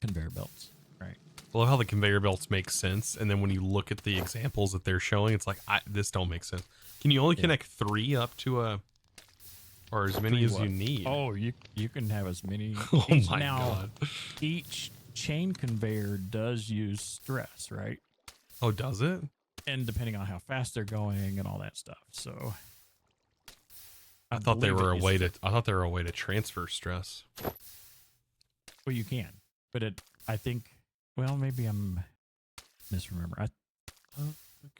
conveyor belts, right? I love how the conveyor belts make sense, and then when you look at the examples that they're showing, it's like this don't make sense. Can you only connect 3 up to a, or as many as you need? Oh, you can have as many. Oh my God! Each chain conveyor does use stress, right? Oh, does it? And depending on how fast they're going and all that stuff. So I thought they were a way to. I thought they were a way to transfer stress. Well, you can, but I think. Well, maybe I'm misremember.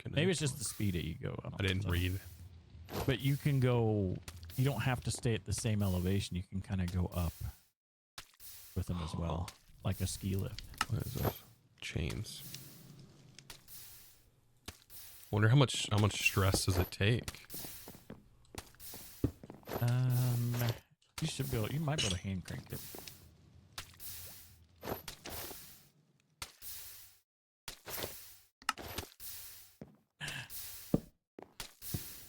Maybe it's just the speed that you go. I didn't read. But you can go. You don't have to stay at the same elevation. You can kind of go up with them as well, like a ski lift. What is this? Chains. Wonder how much stress does it take? You should be able. You might be able to hand crank it.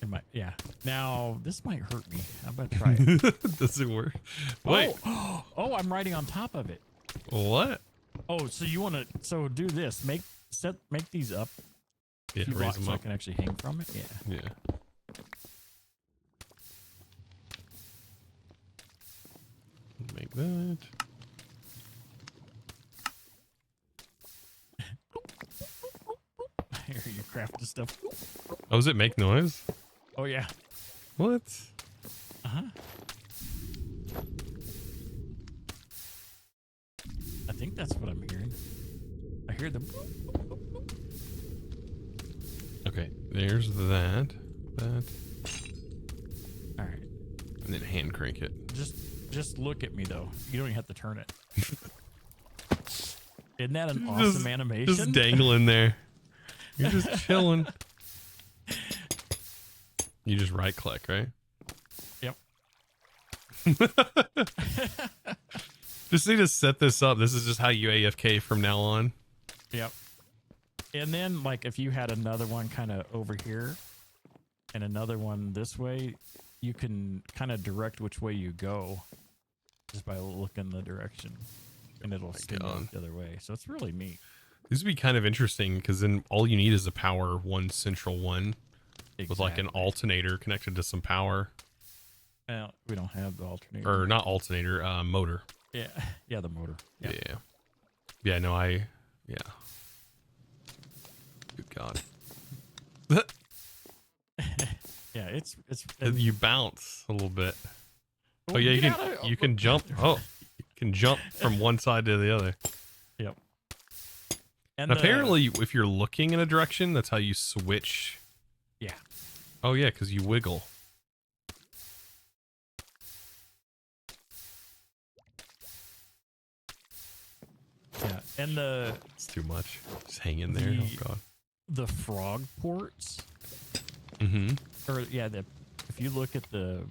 It might. Yeah. Now this might hurt me. How about try it? Does it work? Wait. Oh, I'm riding on top of it. What? Oh, so you want to? So do this. Make these up. Yeah, raise them so up. I can actually hang from it. Yeah. Yeah. Make that. Here, you craft the stuff. Oh, does it make noise? Oh yeah. What? Uh-huh. I think that's what I'm hearing. I hear them. Okay, there's that. All right. And then hand crank it. Just look at me though. You don't even have to turn it. Isn't that an awesome animation? Just dangling there. You're just chilling. You just right click, right? Yep. Just need to set this up. This is just how you AFK from now on. Yep. And then, like, if you had another one kind of over here and another one this way, you can kind of direct which way you go. just by looking the direction, and it'll spin out the other way. So it's really neat. This would be kind of interesting because then all you need is a power one central one with like an alternator connected to some power. Well, we don't have the alternator. Or not alternator, motor. Yeah, yeah, the motor. Yeah. Yeah, no, yeah. Good God. Yeah, it's you bounce a little bit. Oh yeah, you can jump. Oh, you can jump from one side to the other. Yep. And apparently, if you're looking in a direction, that's how you switch. Yeah. Oh yeah, because you wiggle. Yeah, and it's too much. Just hang in there. Oh God. The frog ports. Mm-hmm. Or yeah, if you look at the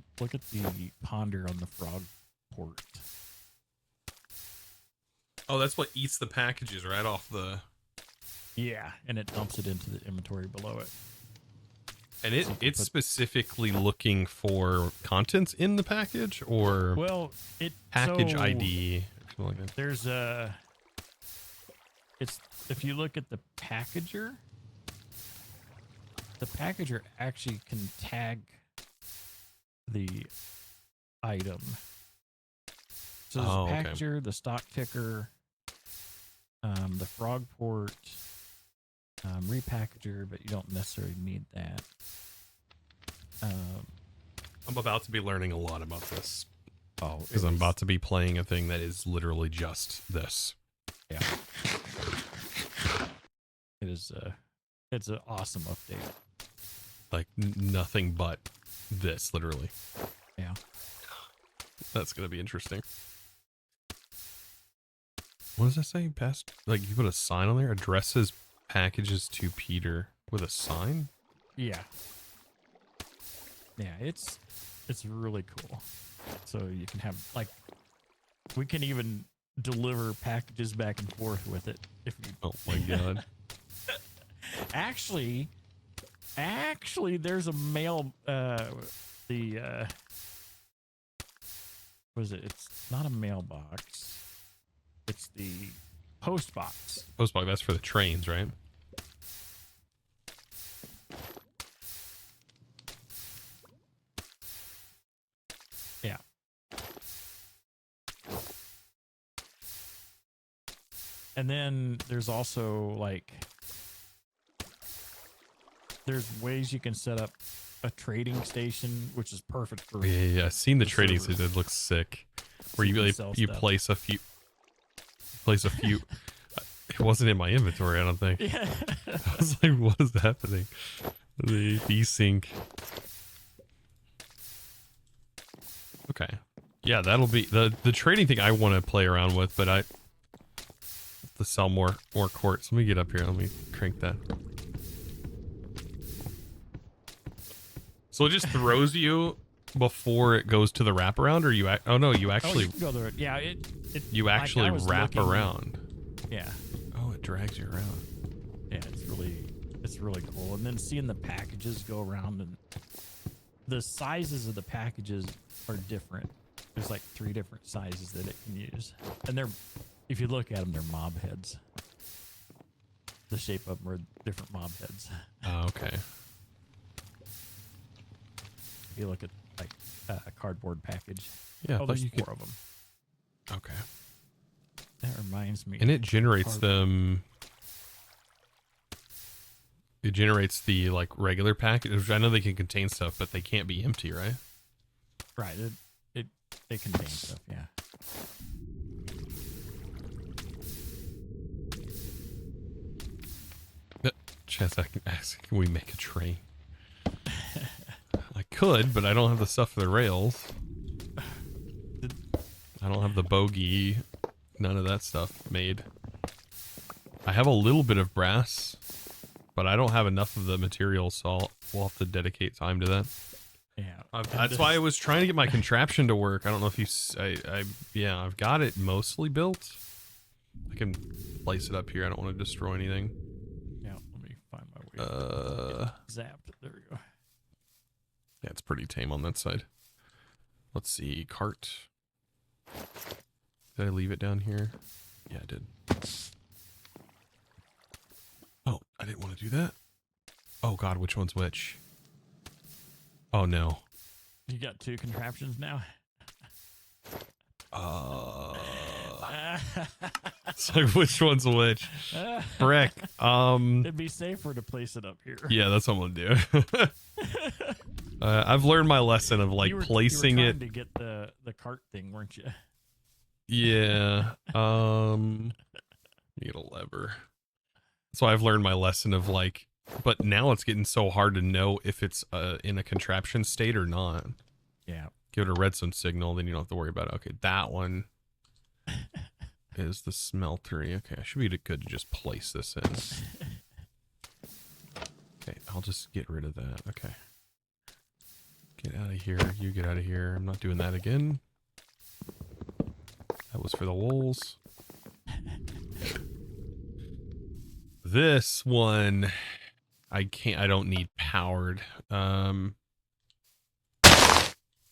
ponder on the frog port. Oh, that's what eats the packages right off the. Yeah, and it dumps it into the inventory below it. And it's specifically looking for contents in the package, or package ID. Or something like that. There's if you look at the packager actually can tag the item. So there's the packager, the stock ticker, the frog port, repackager, but you don't necessarily need that. I'm about to be learning a lot about this. Oh, because I'm about to be playing a thing that is literally just this. Yeah. It is it's an awesome update. Like nothing but this, literally. Yeah. That's gonna be interesting. What does that say? Past, like you put a sign on there? Addresses packages to Peter with a sign? Yeah. Yeah, it's really cool. So you can have we can even deliver packages back and forth with it if you. Oh my God. Actually, there's a mail. What is it? It's not a mailbox. It's the post box. Post box. That's for the trains, right? Yeah. And then there's also there's ways you can set up a trading station, which is perfect for. Yeah. I've seen the trading station. It looks sick. Where you place a few. It wasn't in my inventory, I don't think. Yeah. I was like, what is happening? The desync. Okay. Yeah, that'll be the trading thing I want to play around with, but I have to sell more quartz. Let me get up here. Let me crank that. So it just throws you before it goes to the wraparound, or you? Oh no, you actually. Oh, you go there. Yeah, you actually wrap around. Yeah. Oh, it drags you around. Yeah, it's really cool. And then seeing the packages go around, and the sizes of the packages are different. There's like 3 different sizes that it can use, and if you look at them, they're mob heads. The shape of them are different mob heads. Oh, okay. If you look at a cardboard package, yeah, there's you 4 of them. Okay. That reminds me. And it generates them. It generates the regular package, which I know they can contain stuff, but they can't be empty, right? Right. They contain stuff, yeah. Chance, I can ask, can we make a train? I could, but I don't have the stuff for the rails. I don't have the bogey. None of that stuff made. I have a little bit of brass, but I don't have enough of the material, so we'll have to dedicate time to that. Yeah. That's why I was trying to get my contraption to work. I don't know if you... yeah, I've got it mostly built. I can place it up here. I don't want to destroy anything. Yeah, let me find my way. Zapped. There we go. Yeah, it's pretty tame on that side. Let's see. Cart. Did I leave it down here? Yeah, I did. Oh, I didn't want to do that. Oh god, which one's which? Oh no. You got 2 contraptions now? It's like which one's which? Frick. It'd be safer to place it up here. Yeah, that's what I'm gonna do. I've learned my lesson of like placing you were it. trying to get the cart thing, weren't you? Yeah. Need a lever. So I've learned my lesson of like, but now it's getting so hard to know if it's in a contraption state or not. Yeah. Give it a redstone signal, then you don't have to worry about it. Okay, that one is the smeltery. Okay, I should be good to just place this in. Okay, I'll just get rid of that. Okay. Get out of here. You get out of here. I'm not doing that again. That was for the wolves. This one, I don't need powered.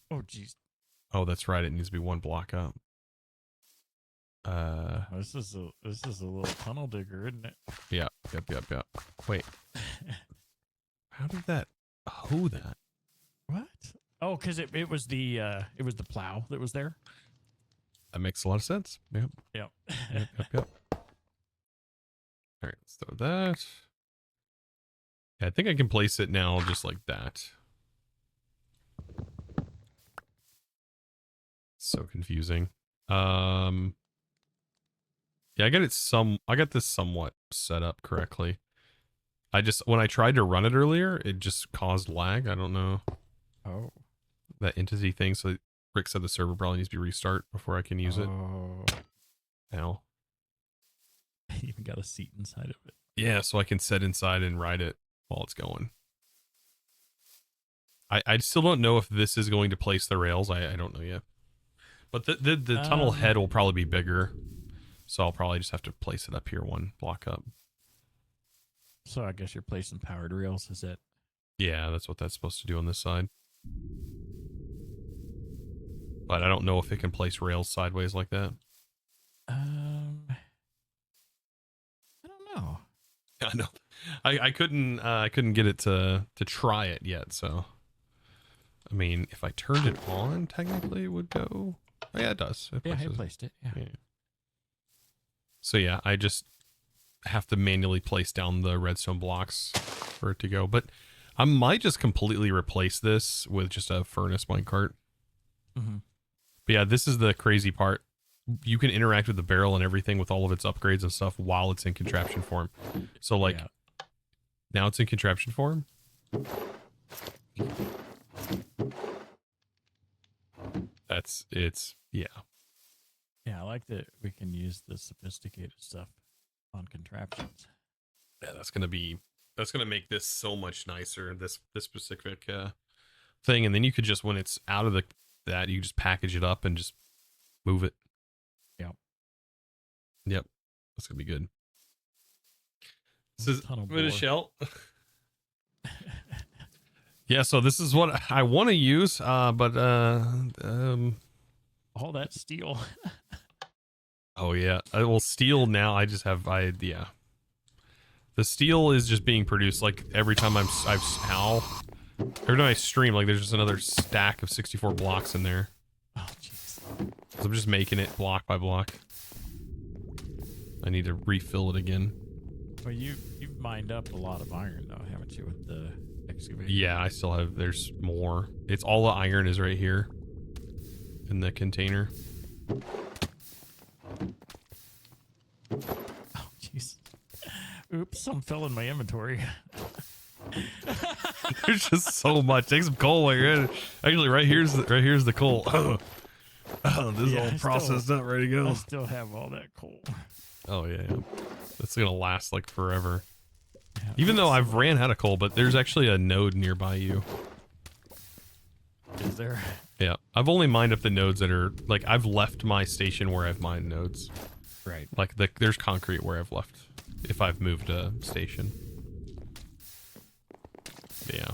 Oh, jeez. Oh, that's right. It needs to be 1 block up. This is a little tunnel digger, isn't it? Yeah. Yep. Wait. How did that hoe that? What? Oh, because it was the plow that was there. That makes a lot of sense. Yep. Yep. Yep. All right, let's throw that. Yeah, I think I can place it now just like that. So confusing. Yeah, I got this somewhat set up correctly. When I tried to run it earlier, it just caused lag. I don't know. Oh. That entity thing. So Rick said the server probably needs to be restart before I can use it. Now. You even got a seat inside of it. Yeah, so I can sit inside and ride it while it's going. I still don't know if this is going to place the rails. I don't know yet. But the tunnel head will probably be bigger. So I'll probably just have to place it up here 1 block up. So I guess you're placing powered rails, is it? Yeah, that's what that's supposed to do on this side. But I don't know if it can place rails sideways like that. I don't know. I know. I couldn't get it to try it yet, so I mean, if I turned it on, technically it would go. Oh, yeah, it does. Yeah, I placed it. Yeah. So yeah, I just have to manually place down the redstone blocks for it to go. But I might just completely replace this with just a furnace minecart. Mm-hmm. But yeah, this is the crazy part. You can interact with the barrel and everything with all of its upgrades and stuff while it's in contraption form. So like, now it's in contraption form. Yeah. Yeah, I like that we can use the sophisticated stuff on contraptions. Yeah, that's gonna make this so much nicer. This specific thing, and then you could just, when it's out of that, you just package it up and just move it. Yep, that's gonna be good. This is Michelle. Yeah, so this is what I want to use, but all that steel. Oh yeah, well, steel now. The steel is just being produced like every time every time I stream, like there's just another stack of 64 blocks in there. Oh jeez. So I'm just making it block by block. I need to refill it again. Well, you've mined up a lot of iron though, haven't you, with the excavator? Yeah, I still have. There's more. It's all the iron is right here in the container. Oh jeez. Oops, I'm filling my inventory. There's just so much. Take some coal while you're at it. Actually, right here's the coal. Oh, this is all processed up, ready to go. I still have all that coal. Oh yeah. That's gonna last like forever. Yeah, even though I've ran out of coal, but there's actually a node nearby you. Is there? Yeah, I've only mined up the nodes that are like, I've left my station where I've mined nodes. Right. Like there's concrete where I've left if I've moved a station. But yeah.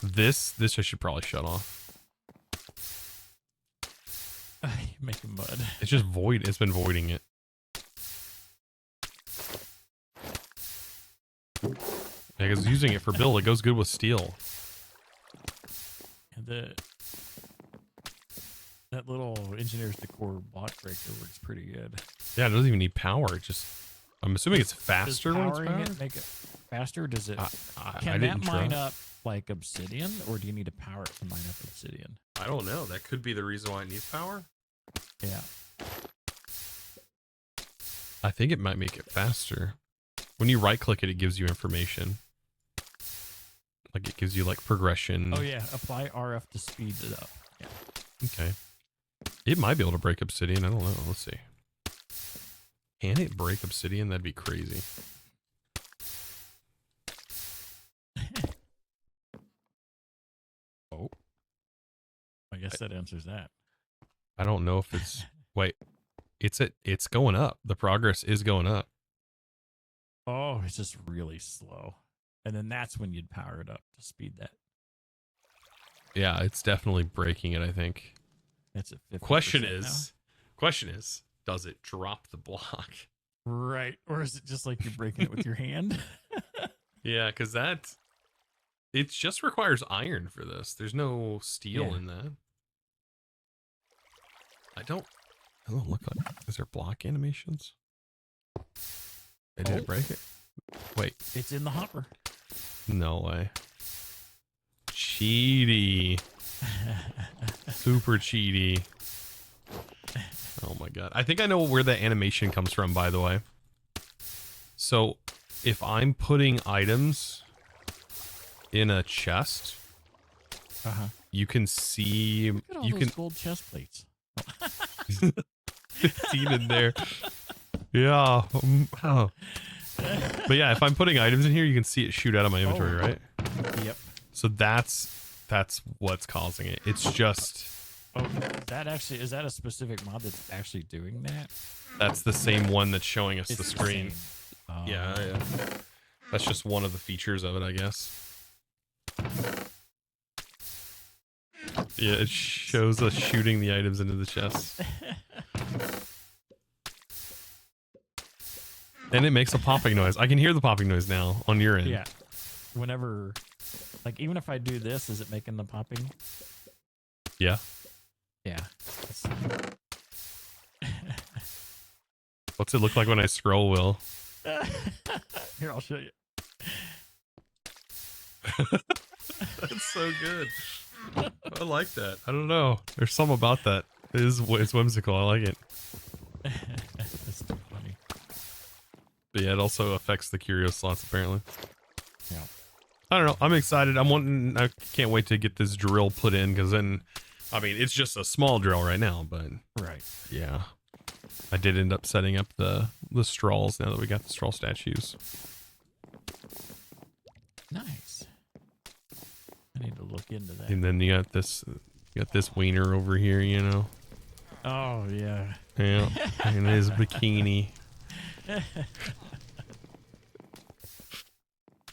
This I should probably shut off. Make them mud. It's just void. It's been voiding it. Yeah, because using it for build, it goes good with steel. And that little engineer's decor block breaker works pretty good. Yeah, it doesn't even need power. It just, I'm assuming it's Does faster when it's powering powered. it make it faster? Does it? I Can didn't that try. mine up like obsidian, or do you need to power it to mine up obsidian? I don't know. That could be the reason why it needs power. Yeah. I think it might make it faster. When you right click it, it gives you information. Like it gives you like progression. Oh yeah, apply RF to speed it up. Yeah. Okay. It might be able to break obsidian. I don't know. Let's see. Can it break obsidian? That'd be crazy. Oh. I guess that answers that. I don't know if it's wait. It's going up. The progress is going up. Oh, it's just really slow. And then that's when you'd power it up to speed that. Yeah, it's definitely breaking it, I think. That's at 50% Question now. is, does it drop the block? Right. Or is it just like you're breaking it with your hand? Yeah, because it just requires iron for this. There's no steel in that. I don't look like. Is there block animations? Did it break it? Wait. It's in the hopper. No way. Cheaty. Super cheaty. Oh my god. I think I know where the animation comes from, by the way. So, if I'm putting items in a chest, you can see... Look at all you those can gold chest plates. 15 in there. Yeah. Oh. But yeah, if I'm putting items in here, you can see it shoot out of my inventory, right? Yep. So that's what's causing it. It's just... Oh, is that a specific mod that's actually doing that? That's the same one that's showing us It's the the screen. same. Oh. Yeah. That's just one of the features of it, I guess. Yeah, it shows us shooting the items into the chest. And it makes a popping noise. I can hear the popping noise now on your end. Yeah. Whenever, like, even if I do this, is it making the popping? Yeah. Yeah. What's it look like when I scroll, Will? Here, I'll show you. That's so good. I like that. I don't know. There's something about that. It's whimsical. I like it. That's too funny. But yeah, it also affects the curio slots apparently. Yeah. I don't know. I'm excited. I can't wait to get this drill put in because then, I mean, it's just a small drill right now, but right. Yeah. I did end up setting up the straws now that we got the straw statues. Nice. I need to look into that. And then you got this wiener over here, you know. Oh yeah. Yeah. And his bikini.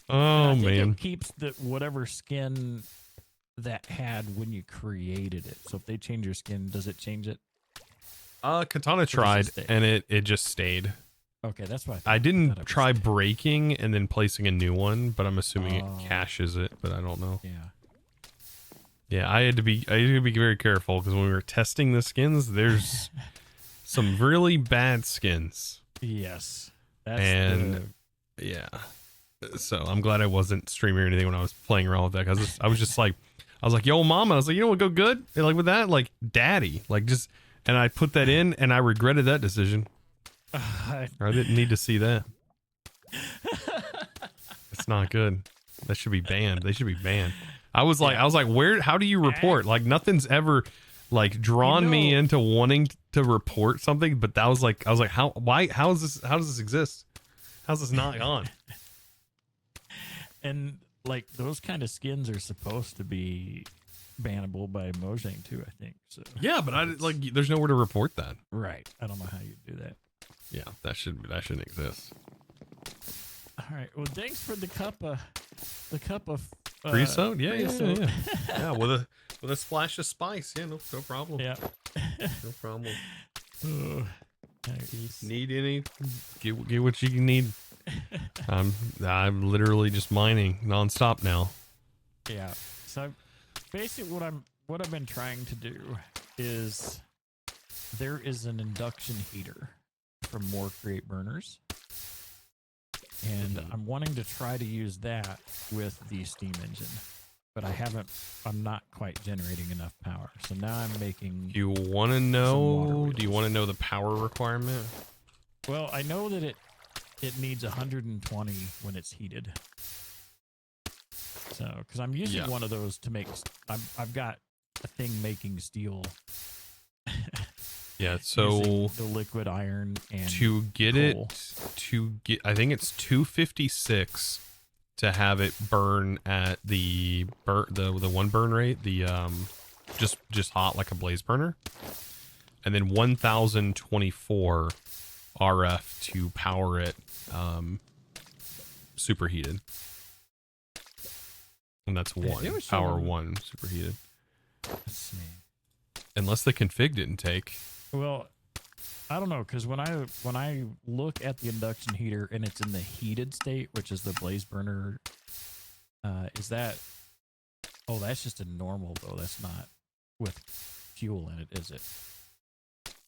Oh I think man. it keeps the whatever skin that had when you created it. So if they change your skin, does it change it? Katana tried and it just stayed. Okay, that's why I didn't try breaking and then placing a new one, but I'm assuming it Oh. caches it, but I don't know. Yeah. Yeah, I had to be very careful because when we were testing the skins, there's some really bad skins. Yes. That's And yeah. So I'm glad I wasn't streaming or anything when I was playing around with that because I was just like, yo, mama. I was like, you know what would go good? And like with that, like daddy, like just, and I put that in and I regretted that decision. I didn't need to see that. It's not good. That should be banned. They should be banned. I was like, how do you report? Like nothing's ever like drawn me into wanting to report something, but that was like, I was like, how does this exist? How's this not on? And like those kind of skins are supposed to be bannable by Mojang too, I think. So Yeah, but there's nowhere to report that. right. I don't know how you do that. Yeah, that shouldn't exist. All right. Well, thanks for the cup of Creosote? Yeah. creosote. Yeah, with a splash of spice. Yeah, no problem. Yeah. No problem. Need any? Get what you need. I'm literally just mining nonstop now. Yeah. So basically, what I've been trying to do is there is an induction heater from more create burners, and I'm wanting to try to use that with the steam engine, but I'm not quite generating enough power. So now I'm making. Do you want to know? Do you want to know the power requirement? Well, I know that it needs 120 when it's heated. So, because I'm using one of those to make, I've got a thing making steel. Yeah, so the liquid iron and to get coal. I think it's 256 to have it burn at the one burn rate, the just hot like a blaze burner, and then 1024 RF to power it superheated. And that's one. Power one superheated. Let's see. Unless the config didn't take. Well, I don't know, because when I look at the induction heater and it's in the heated state, which is the blaze burner, is that? Oh, that's just a normal though. That's not with fuel in it, is it?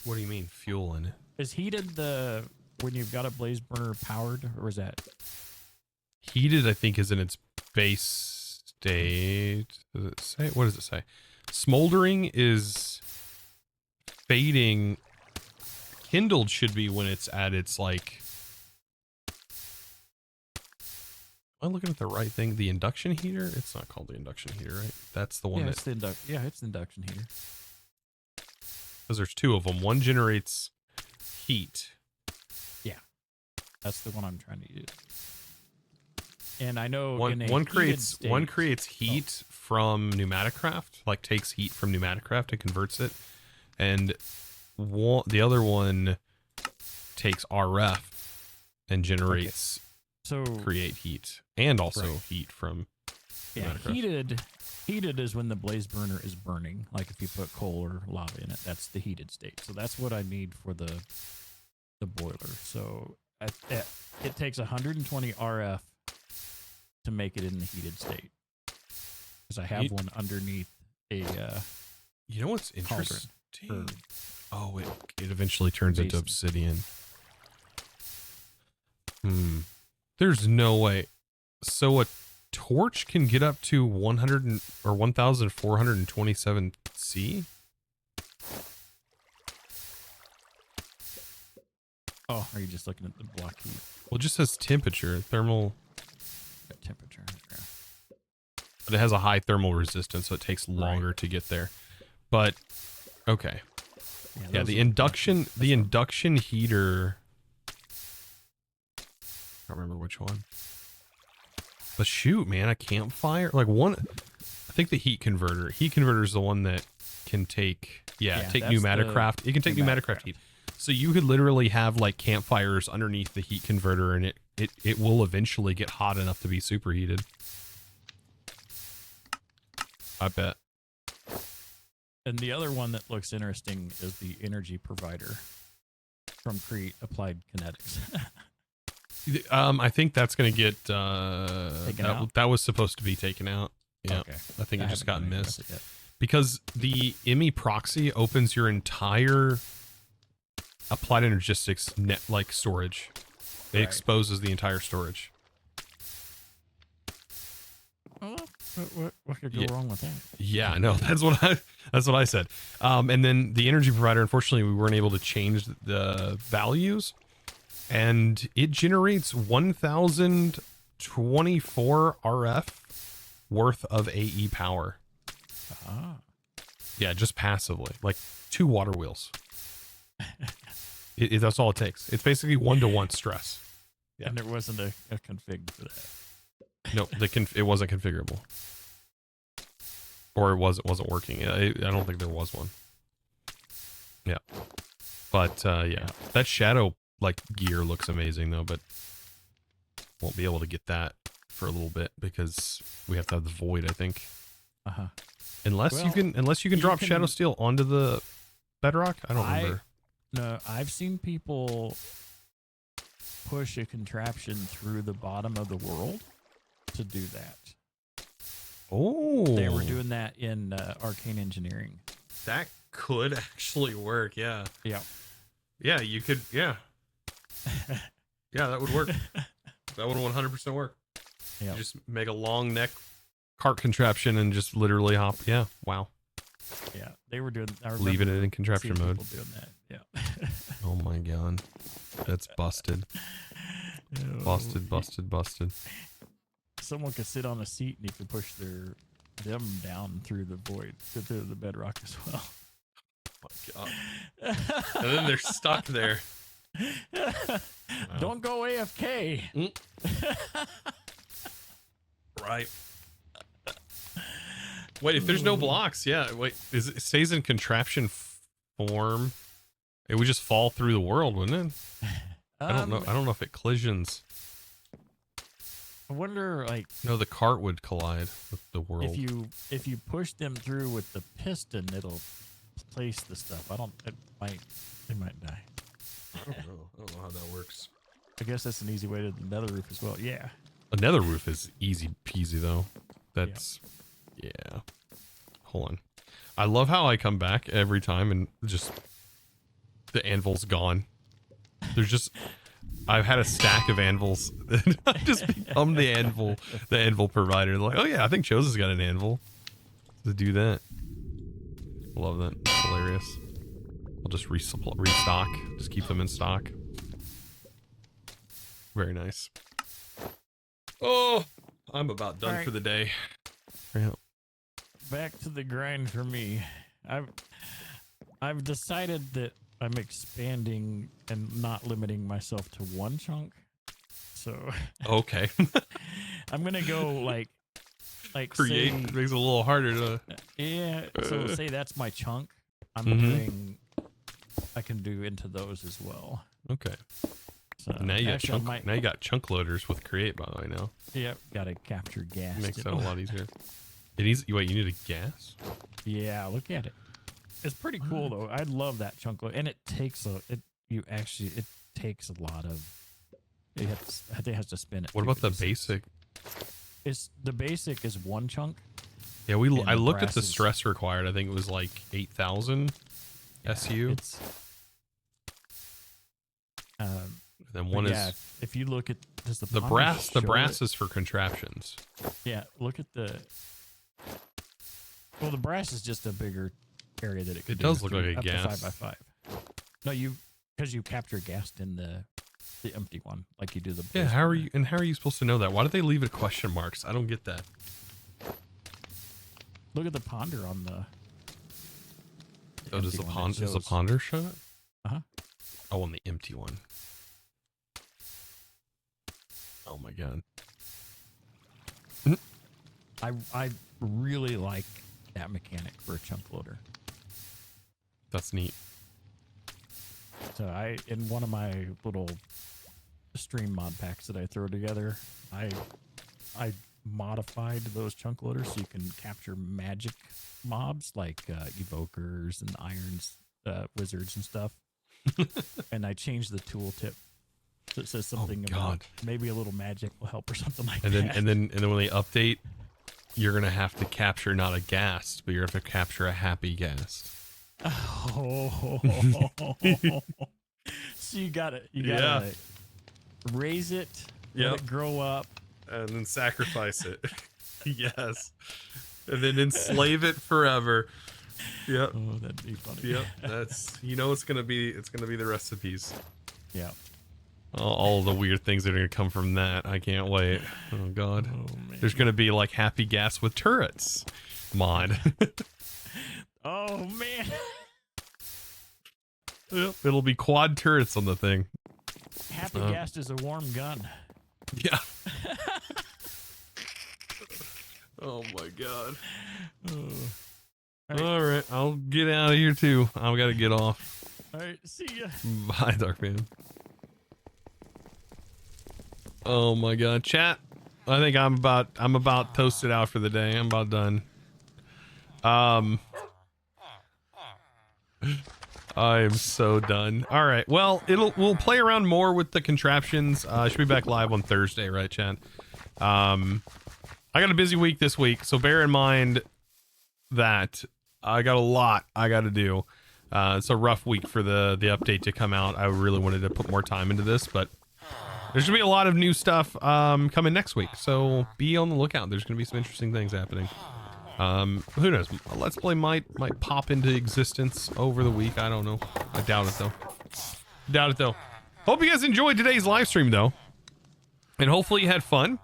What do you mean fuel in it? Is heated when you've got a blaze burner powered, or is that heated? I think is in its base state. Does it say? What does it say? Smoldering is fading. Kindled should be when it's at its like. Am I looking at the right thing? The induction heater? It's not called the induction heater, right? That's the one it's the it's the induction heater. Because there's two of them. One generates heat. Yeah, that's the one I'm trying to use. And I know one creates heat from Pneumaticraft, like takes heat from Pneumaticraft and converts it, and the other one takes RF and generates create heat and also heat from Pneumaticraft. Heated is when the blaze burner is burning, like if you put coal or lava in it. That's the heated state. So that's what I need for the boiler. So it takes 120 RF to make it in the heated state, because I have one underneath a you know what's interesting? Oh, it eventually turns into obsidian. There's no way. So a torch can get up to 100 or 1427 C? Oh, are you just looking at the block heat? Well, it just says temperature, thermal temperature. Yeah. But it has a high thermal resistance, so it takes longer to get there. But okay. Yeah, the induction heater. I can't remember which one. But shoot, man, a campfire, like one. I think the heat converter. Heat converter is the one that can take. Take Pneumaticraft. It can take Pneumaticraft heat. So you could literally have like campfires underneath the heat converter, and it will eventually get hot enough to be superheated. I bet. And the other one that looks interesting is the energy provider from Create Applied Kinetics. I think that's going to get that was supposed to be taken out. Yeah, okay. I think it just got missed because the ME proxy opens your entire Applied Energistics net like storage. It exposes the entire storage. Oh, what could go wrong with that? Yeah, no, that's what I said. And then the energy provider, unfortunately, we weren't able to change the values, and it generates 1024 RF worth of AE power. Yeah, just passively, like 2 water wheels. That's all it takes. It's basically 1-to-1 stress. Yeah. And there wasn't a config for that. No, it wasn't configurable, or it wasn't working. I don't think there was one. Yeah, but yeah, that shadow like gear looks amazing though, but won't be able to get that for a little bit because we have to have the void, I think. Unless you can drop shadow steel onto the bedrock. I don't remember. No, I've seen people push a contraption through the bottom of the world to do that. Oh. They were doing that in Arcane Engineering. That could actually work, yeah. Yeah. Yeah, you could, yeah. Yeah, that would work. That would 100% work. Yeah. You just make a long neck cart contraption and just literally hop. Yeah, wow. Yeah, they were doing. Leaving it in contraption seeing mode. people doing that. Yeah. Oh my god, that's busted. Busted, busted, busted. Someone could sit on a seat and you could push them down through the void, through the bedrock as well. Oh my god. And then they're stuck there. Wow. Don't go AFK. Right. Wait, if there's no blocks, yeah. Wait, it stays in contraption form. It would just fall through the world, wouldn't it? I don't know. I don't know if it collisions. I wonder, like, no, the cart would collide with the world. If you push them through with the piston, it'll place the stuff. It might die. I don't know. I don't know how that works. I guess that's an easy way to the nether roof as well. Yeah. A nether roof is easy peasy though. That's yeah. Hold on. I love how I come back every time and just the anvil's gone. There's just I've had a stack of anvils. I just become the anvil provider. Like, oh yeah, I think Jose's got an anvil to do that. Love that. It's hilarious. I'll just restock. Just keep them in stock. Very nice. Oh, I'm about done Right. for the day. Yeah. Back to the grind for me. I've decided that I'm expanding and not limiting myself to one chunk. So Okay. I'm gonna go like Create say, makes it a little harder to. yeah. So say that's my chunk. I'm Mhm. doing. I can do into those as well. Okay. So Now you got actually, I chunk. might- Now you got chunk loaders with create. By the way, now. Yep. Gotta capture gas. Makes you that a know? lot easier. It needs. Wait, you need a gas? Yeah, look at it. It's pretty cool though. I love that chunk load, and it takes it takes a lot of. I think it has to spin it. What too, about the because basic? The basic is one chunk. Yeah, and I the looked at the brass is- stress required. I think it was like 8,000 SU. It's then but one yeah, is if you look at does the ponder brass. The show brass it? is for contraptions. Yeah, look at the. Well, the brass is just a bigger area that it could. It does look like a up gas. to 5x5. No, because you capture gas in the empty one, like you do the. Yeah, how are you supposed to know that? Why did they leave it question marks? I don't get that. Look at the ponder on the. Oh, does empty the one, it ponder does the shows- ponder show it? Uh-huh. Oh, on the empty one. Oh my god. I really like that mechanic for a chunk loader. That's neat. So in one of my little stream mod packs that I throw together, I modified those chunk loaders so you can capture magic mobs like evokers and irons, wizards and stuff. And I changed the tooltip so it says something about maybe a little magic will help or something like And that. then when they update, you're gonna have to capture not a ghast, but you're gonna have to capture a happy ghast. Oh. So you gotta raise it, let it grow up, and then sacrifice it. Yes, and then enslave it forever. Yep. Oh, that'd be funny. Yep. That's it's gonna be the recipes. Yeah. All the weird things that are gonna come from that. I can't wait. Oh god. Oh, man. There's gonna be like happy gas with turrets mod. Oh man. Yep. It'll be quad turrets on the thing. Happy gas is a warm gun. Yeah. Oh my god. All right, I'll get out of here too. I've got to get off. All right, see ya. Bye, Darkman. Oh my god, chat. I think I'm about toasted out for the day. I'm about done. I am so done. All right. Well, we'll play around more with the contraptions. I should be back live on Thursday, right, Chad? I got a busy week this week, so bear in mind that I got a lot I got to do. It's a rough week for the update to come out. I really wanted to put more time into this, but there's gonna be a lot of new stuff coming next week, so be on the lookout. There's gonna be some interesting things happening. Who knows? Let's Play might pop into existence over the week. I don't know. I doubt it though. Hope you guys enjoyed today's live stream though, and hopefully you had fun.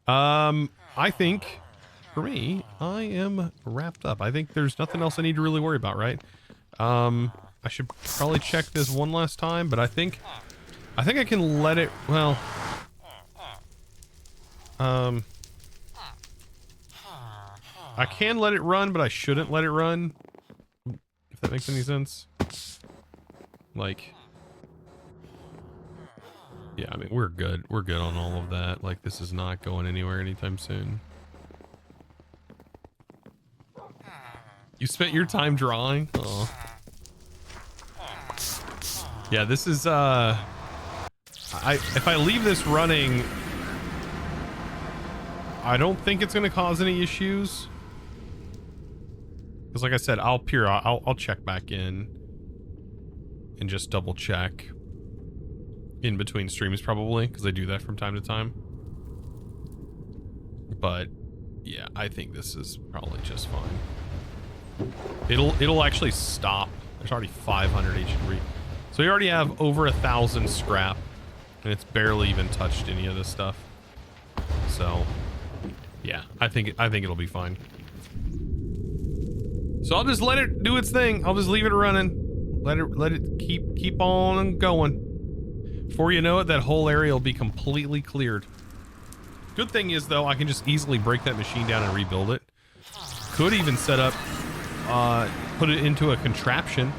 I think for me, I am wrapped up. I think there's nothing else I need to really worry about, right? I should probably check this one last time, but I think I can let it, well, I can let it run, but I shouldn't let it run, if that makes any sense. Like, yeah, I mean, we're good on all of that. Like, this is not going anywhere anytime soon. You spent your time drawing? Oh. Yeah, this is, if I leave this running, I don't think it's going to cause any issues. Because like I said, I'll check back in and just double check in between streams probably, because I do that from time to time. But yeah, I think this is probably just fine. It'll actually stop. There's already 500 H3. So we already have over 1,000 scrap, and it's barely even touched any of this stuff. So yeah, I think it'll be fine. So I'll just let it do its thing. I'll just leave it running. Let it keep on going. Before you know it, that whole area will be completely cleared. Good thing is though, I can just easily break that machine down and rebuild it. Could even set up, put it into a contraption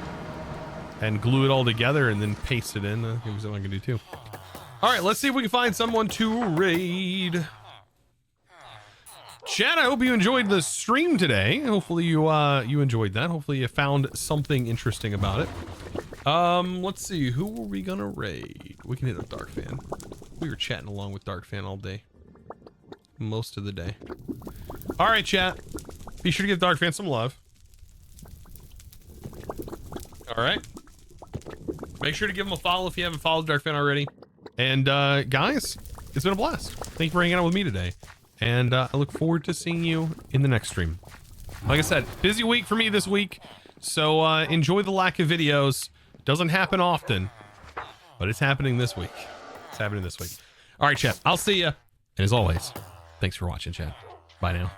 and glue it all together and then paste it in. Give me something I can do too. All right, let's see if we can find someone to raid. Chat, I hope you enjoyed the stream today. Hopefully you enjoyed that. Hopefully you found something interesting about it. Let's see, who are we gonna raid? We can hit up Dark Fan. We were chatting along with Dark Fan all day. Most of the day. All right, chat. Be sure to give Dark Fan some love. All right. Make sure to give him a follow if you haven't followed Dark Fan already. And guys, it's been a blast. Thank you for hanging out with me today. And I look forward to seeing you in the next stream. Like I said, busy week for me this week. So enjoy the lack of videos. Doesn't happen often, but it's happening this week. It's happening this week. All right, chat. I'll see ya. And as always, thanks for watching, chat. Bye now.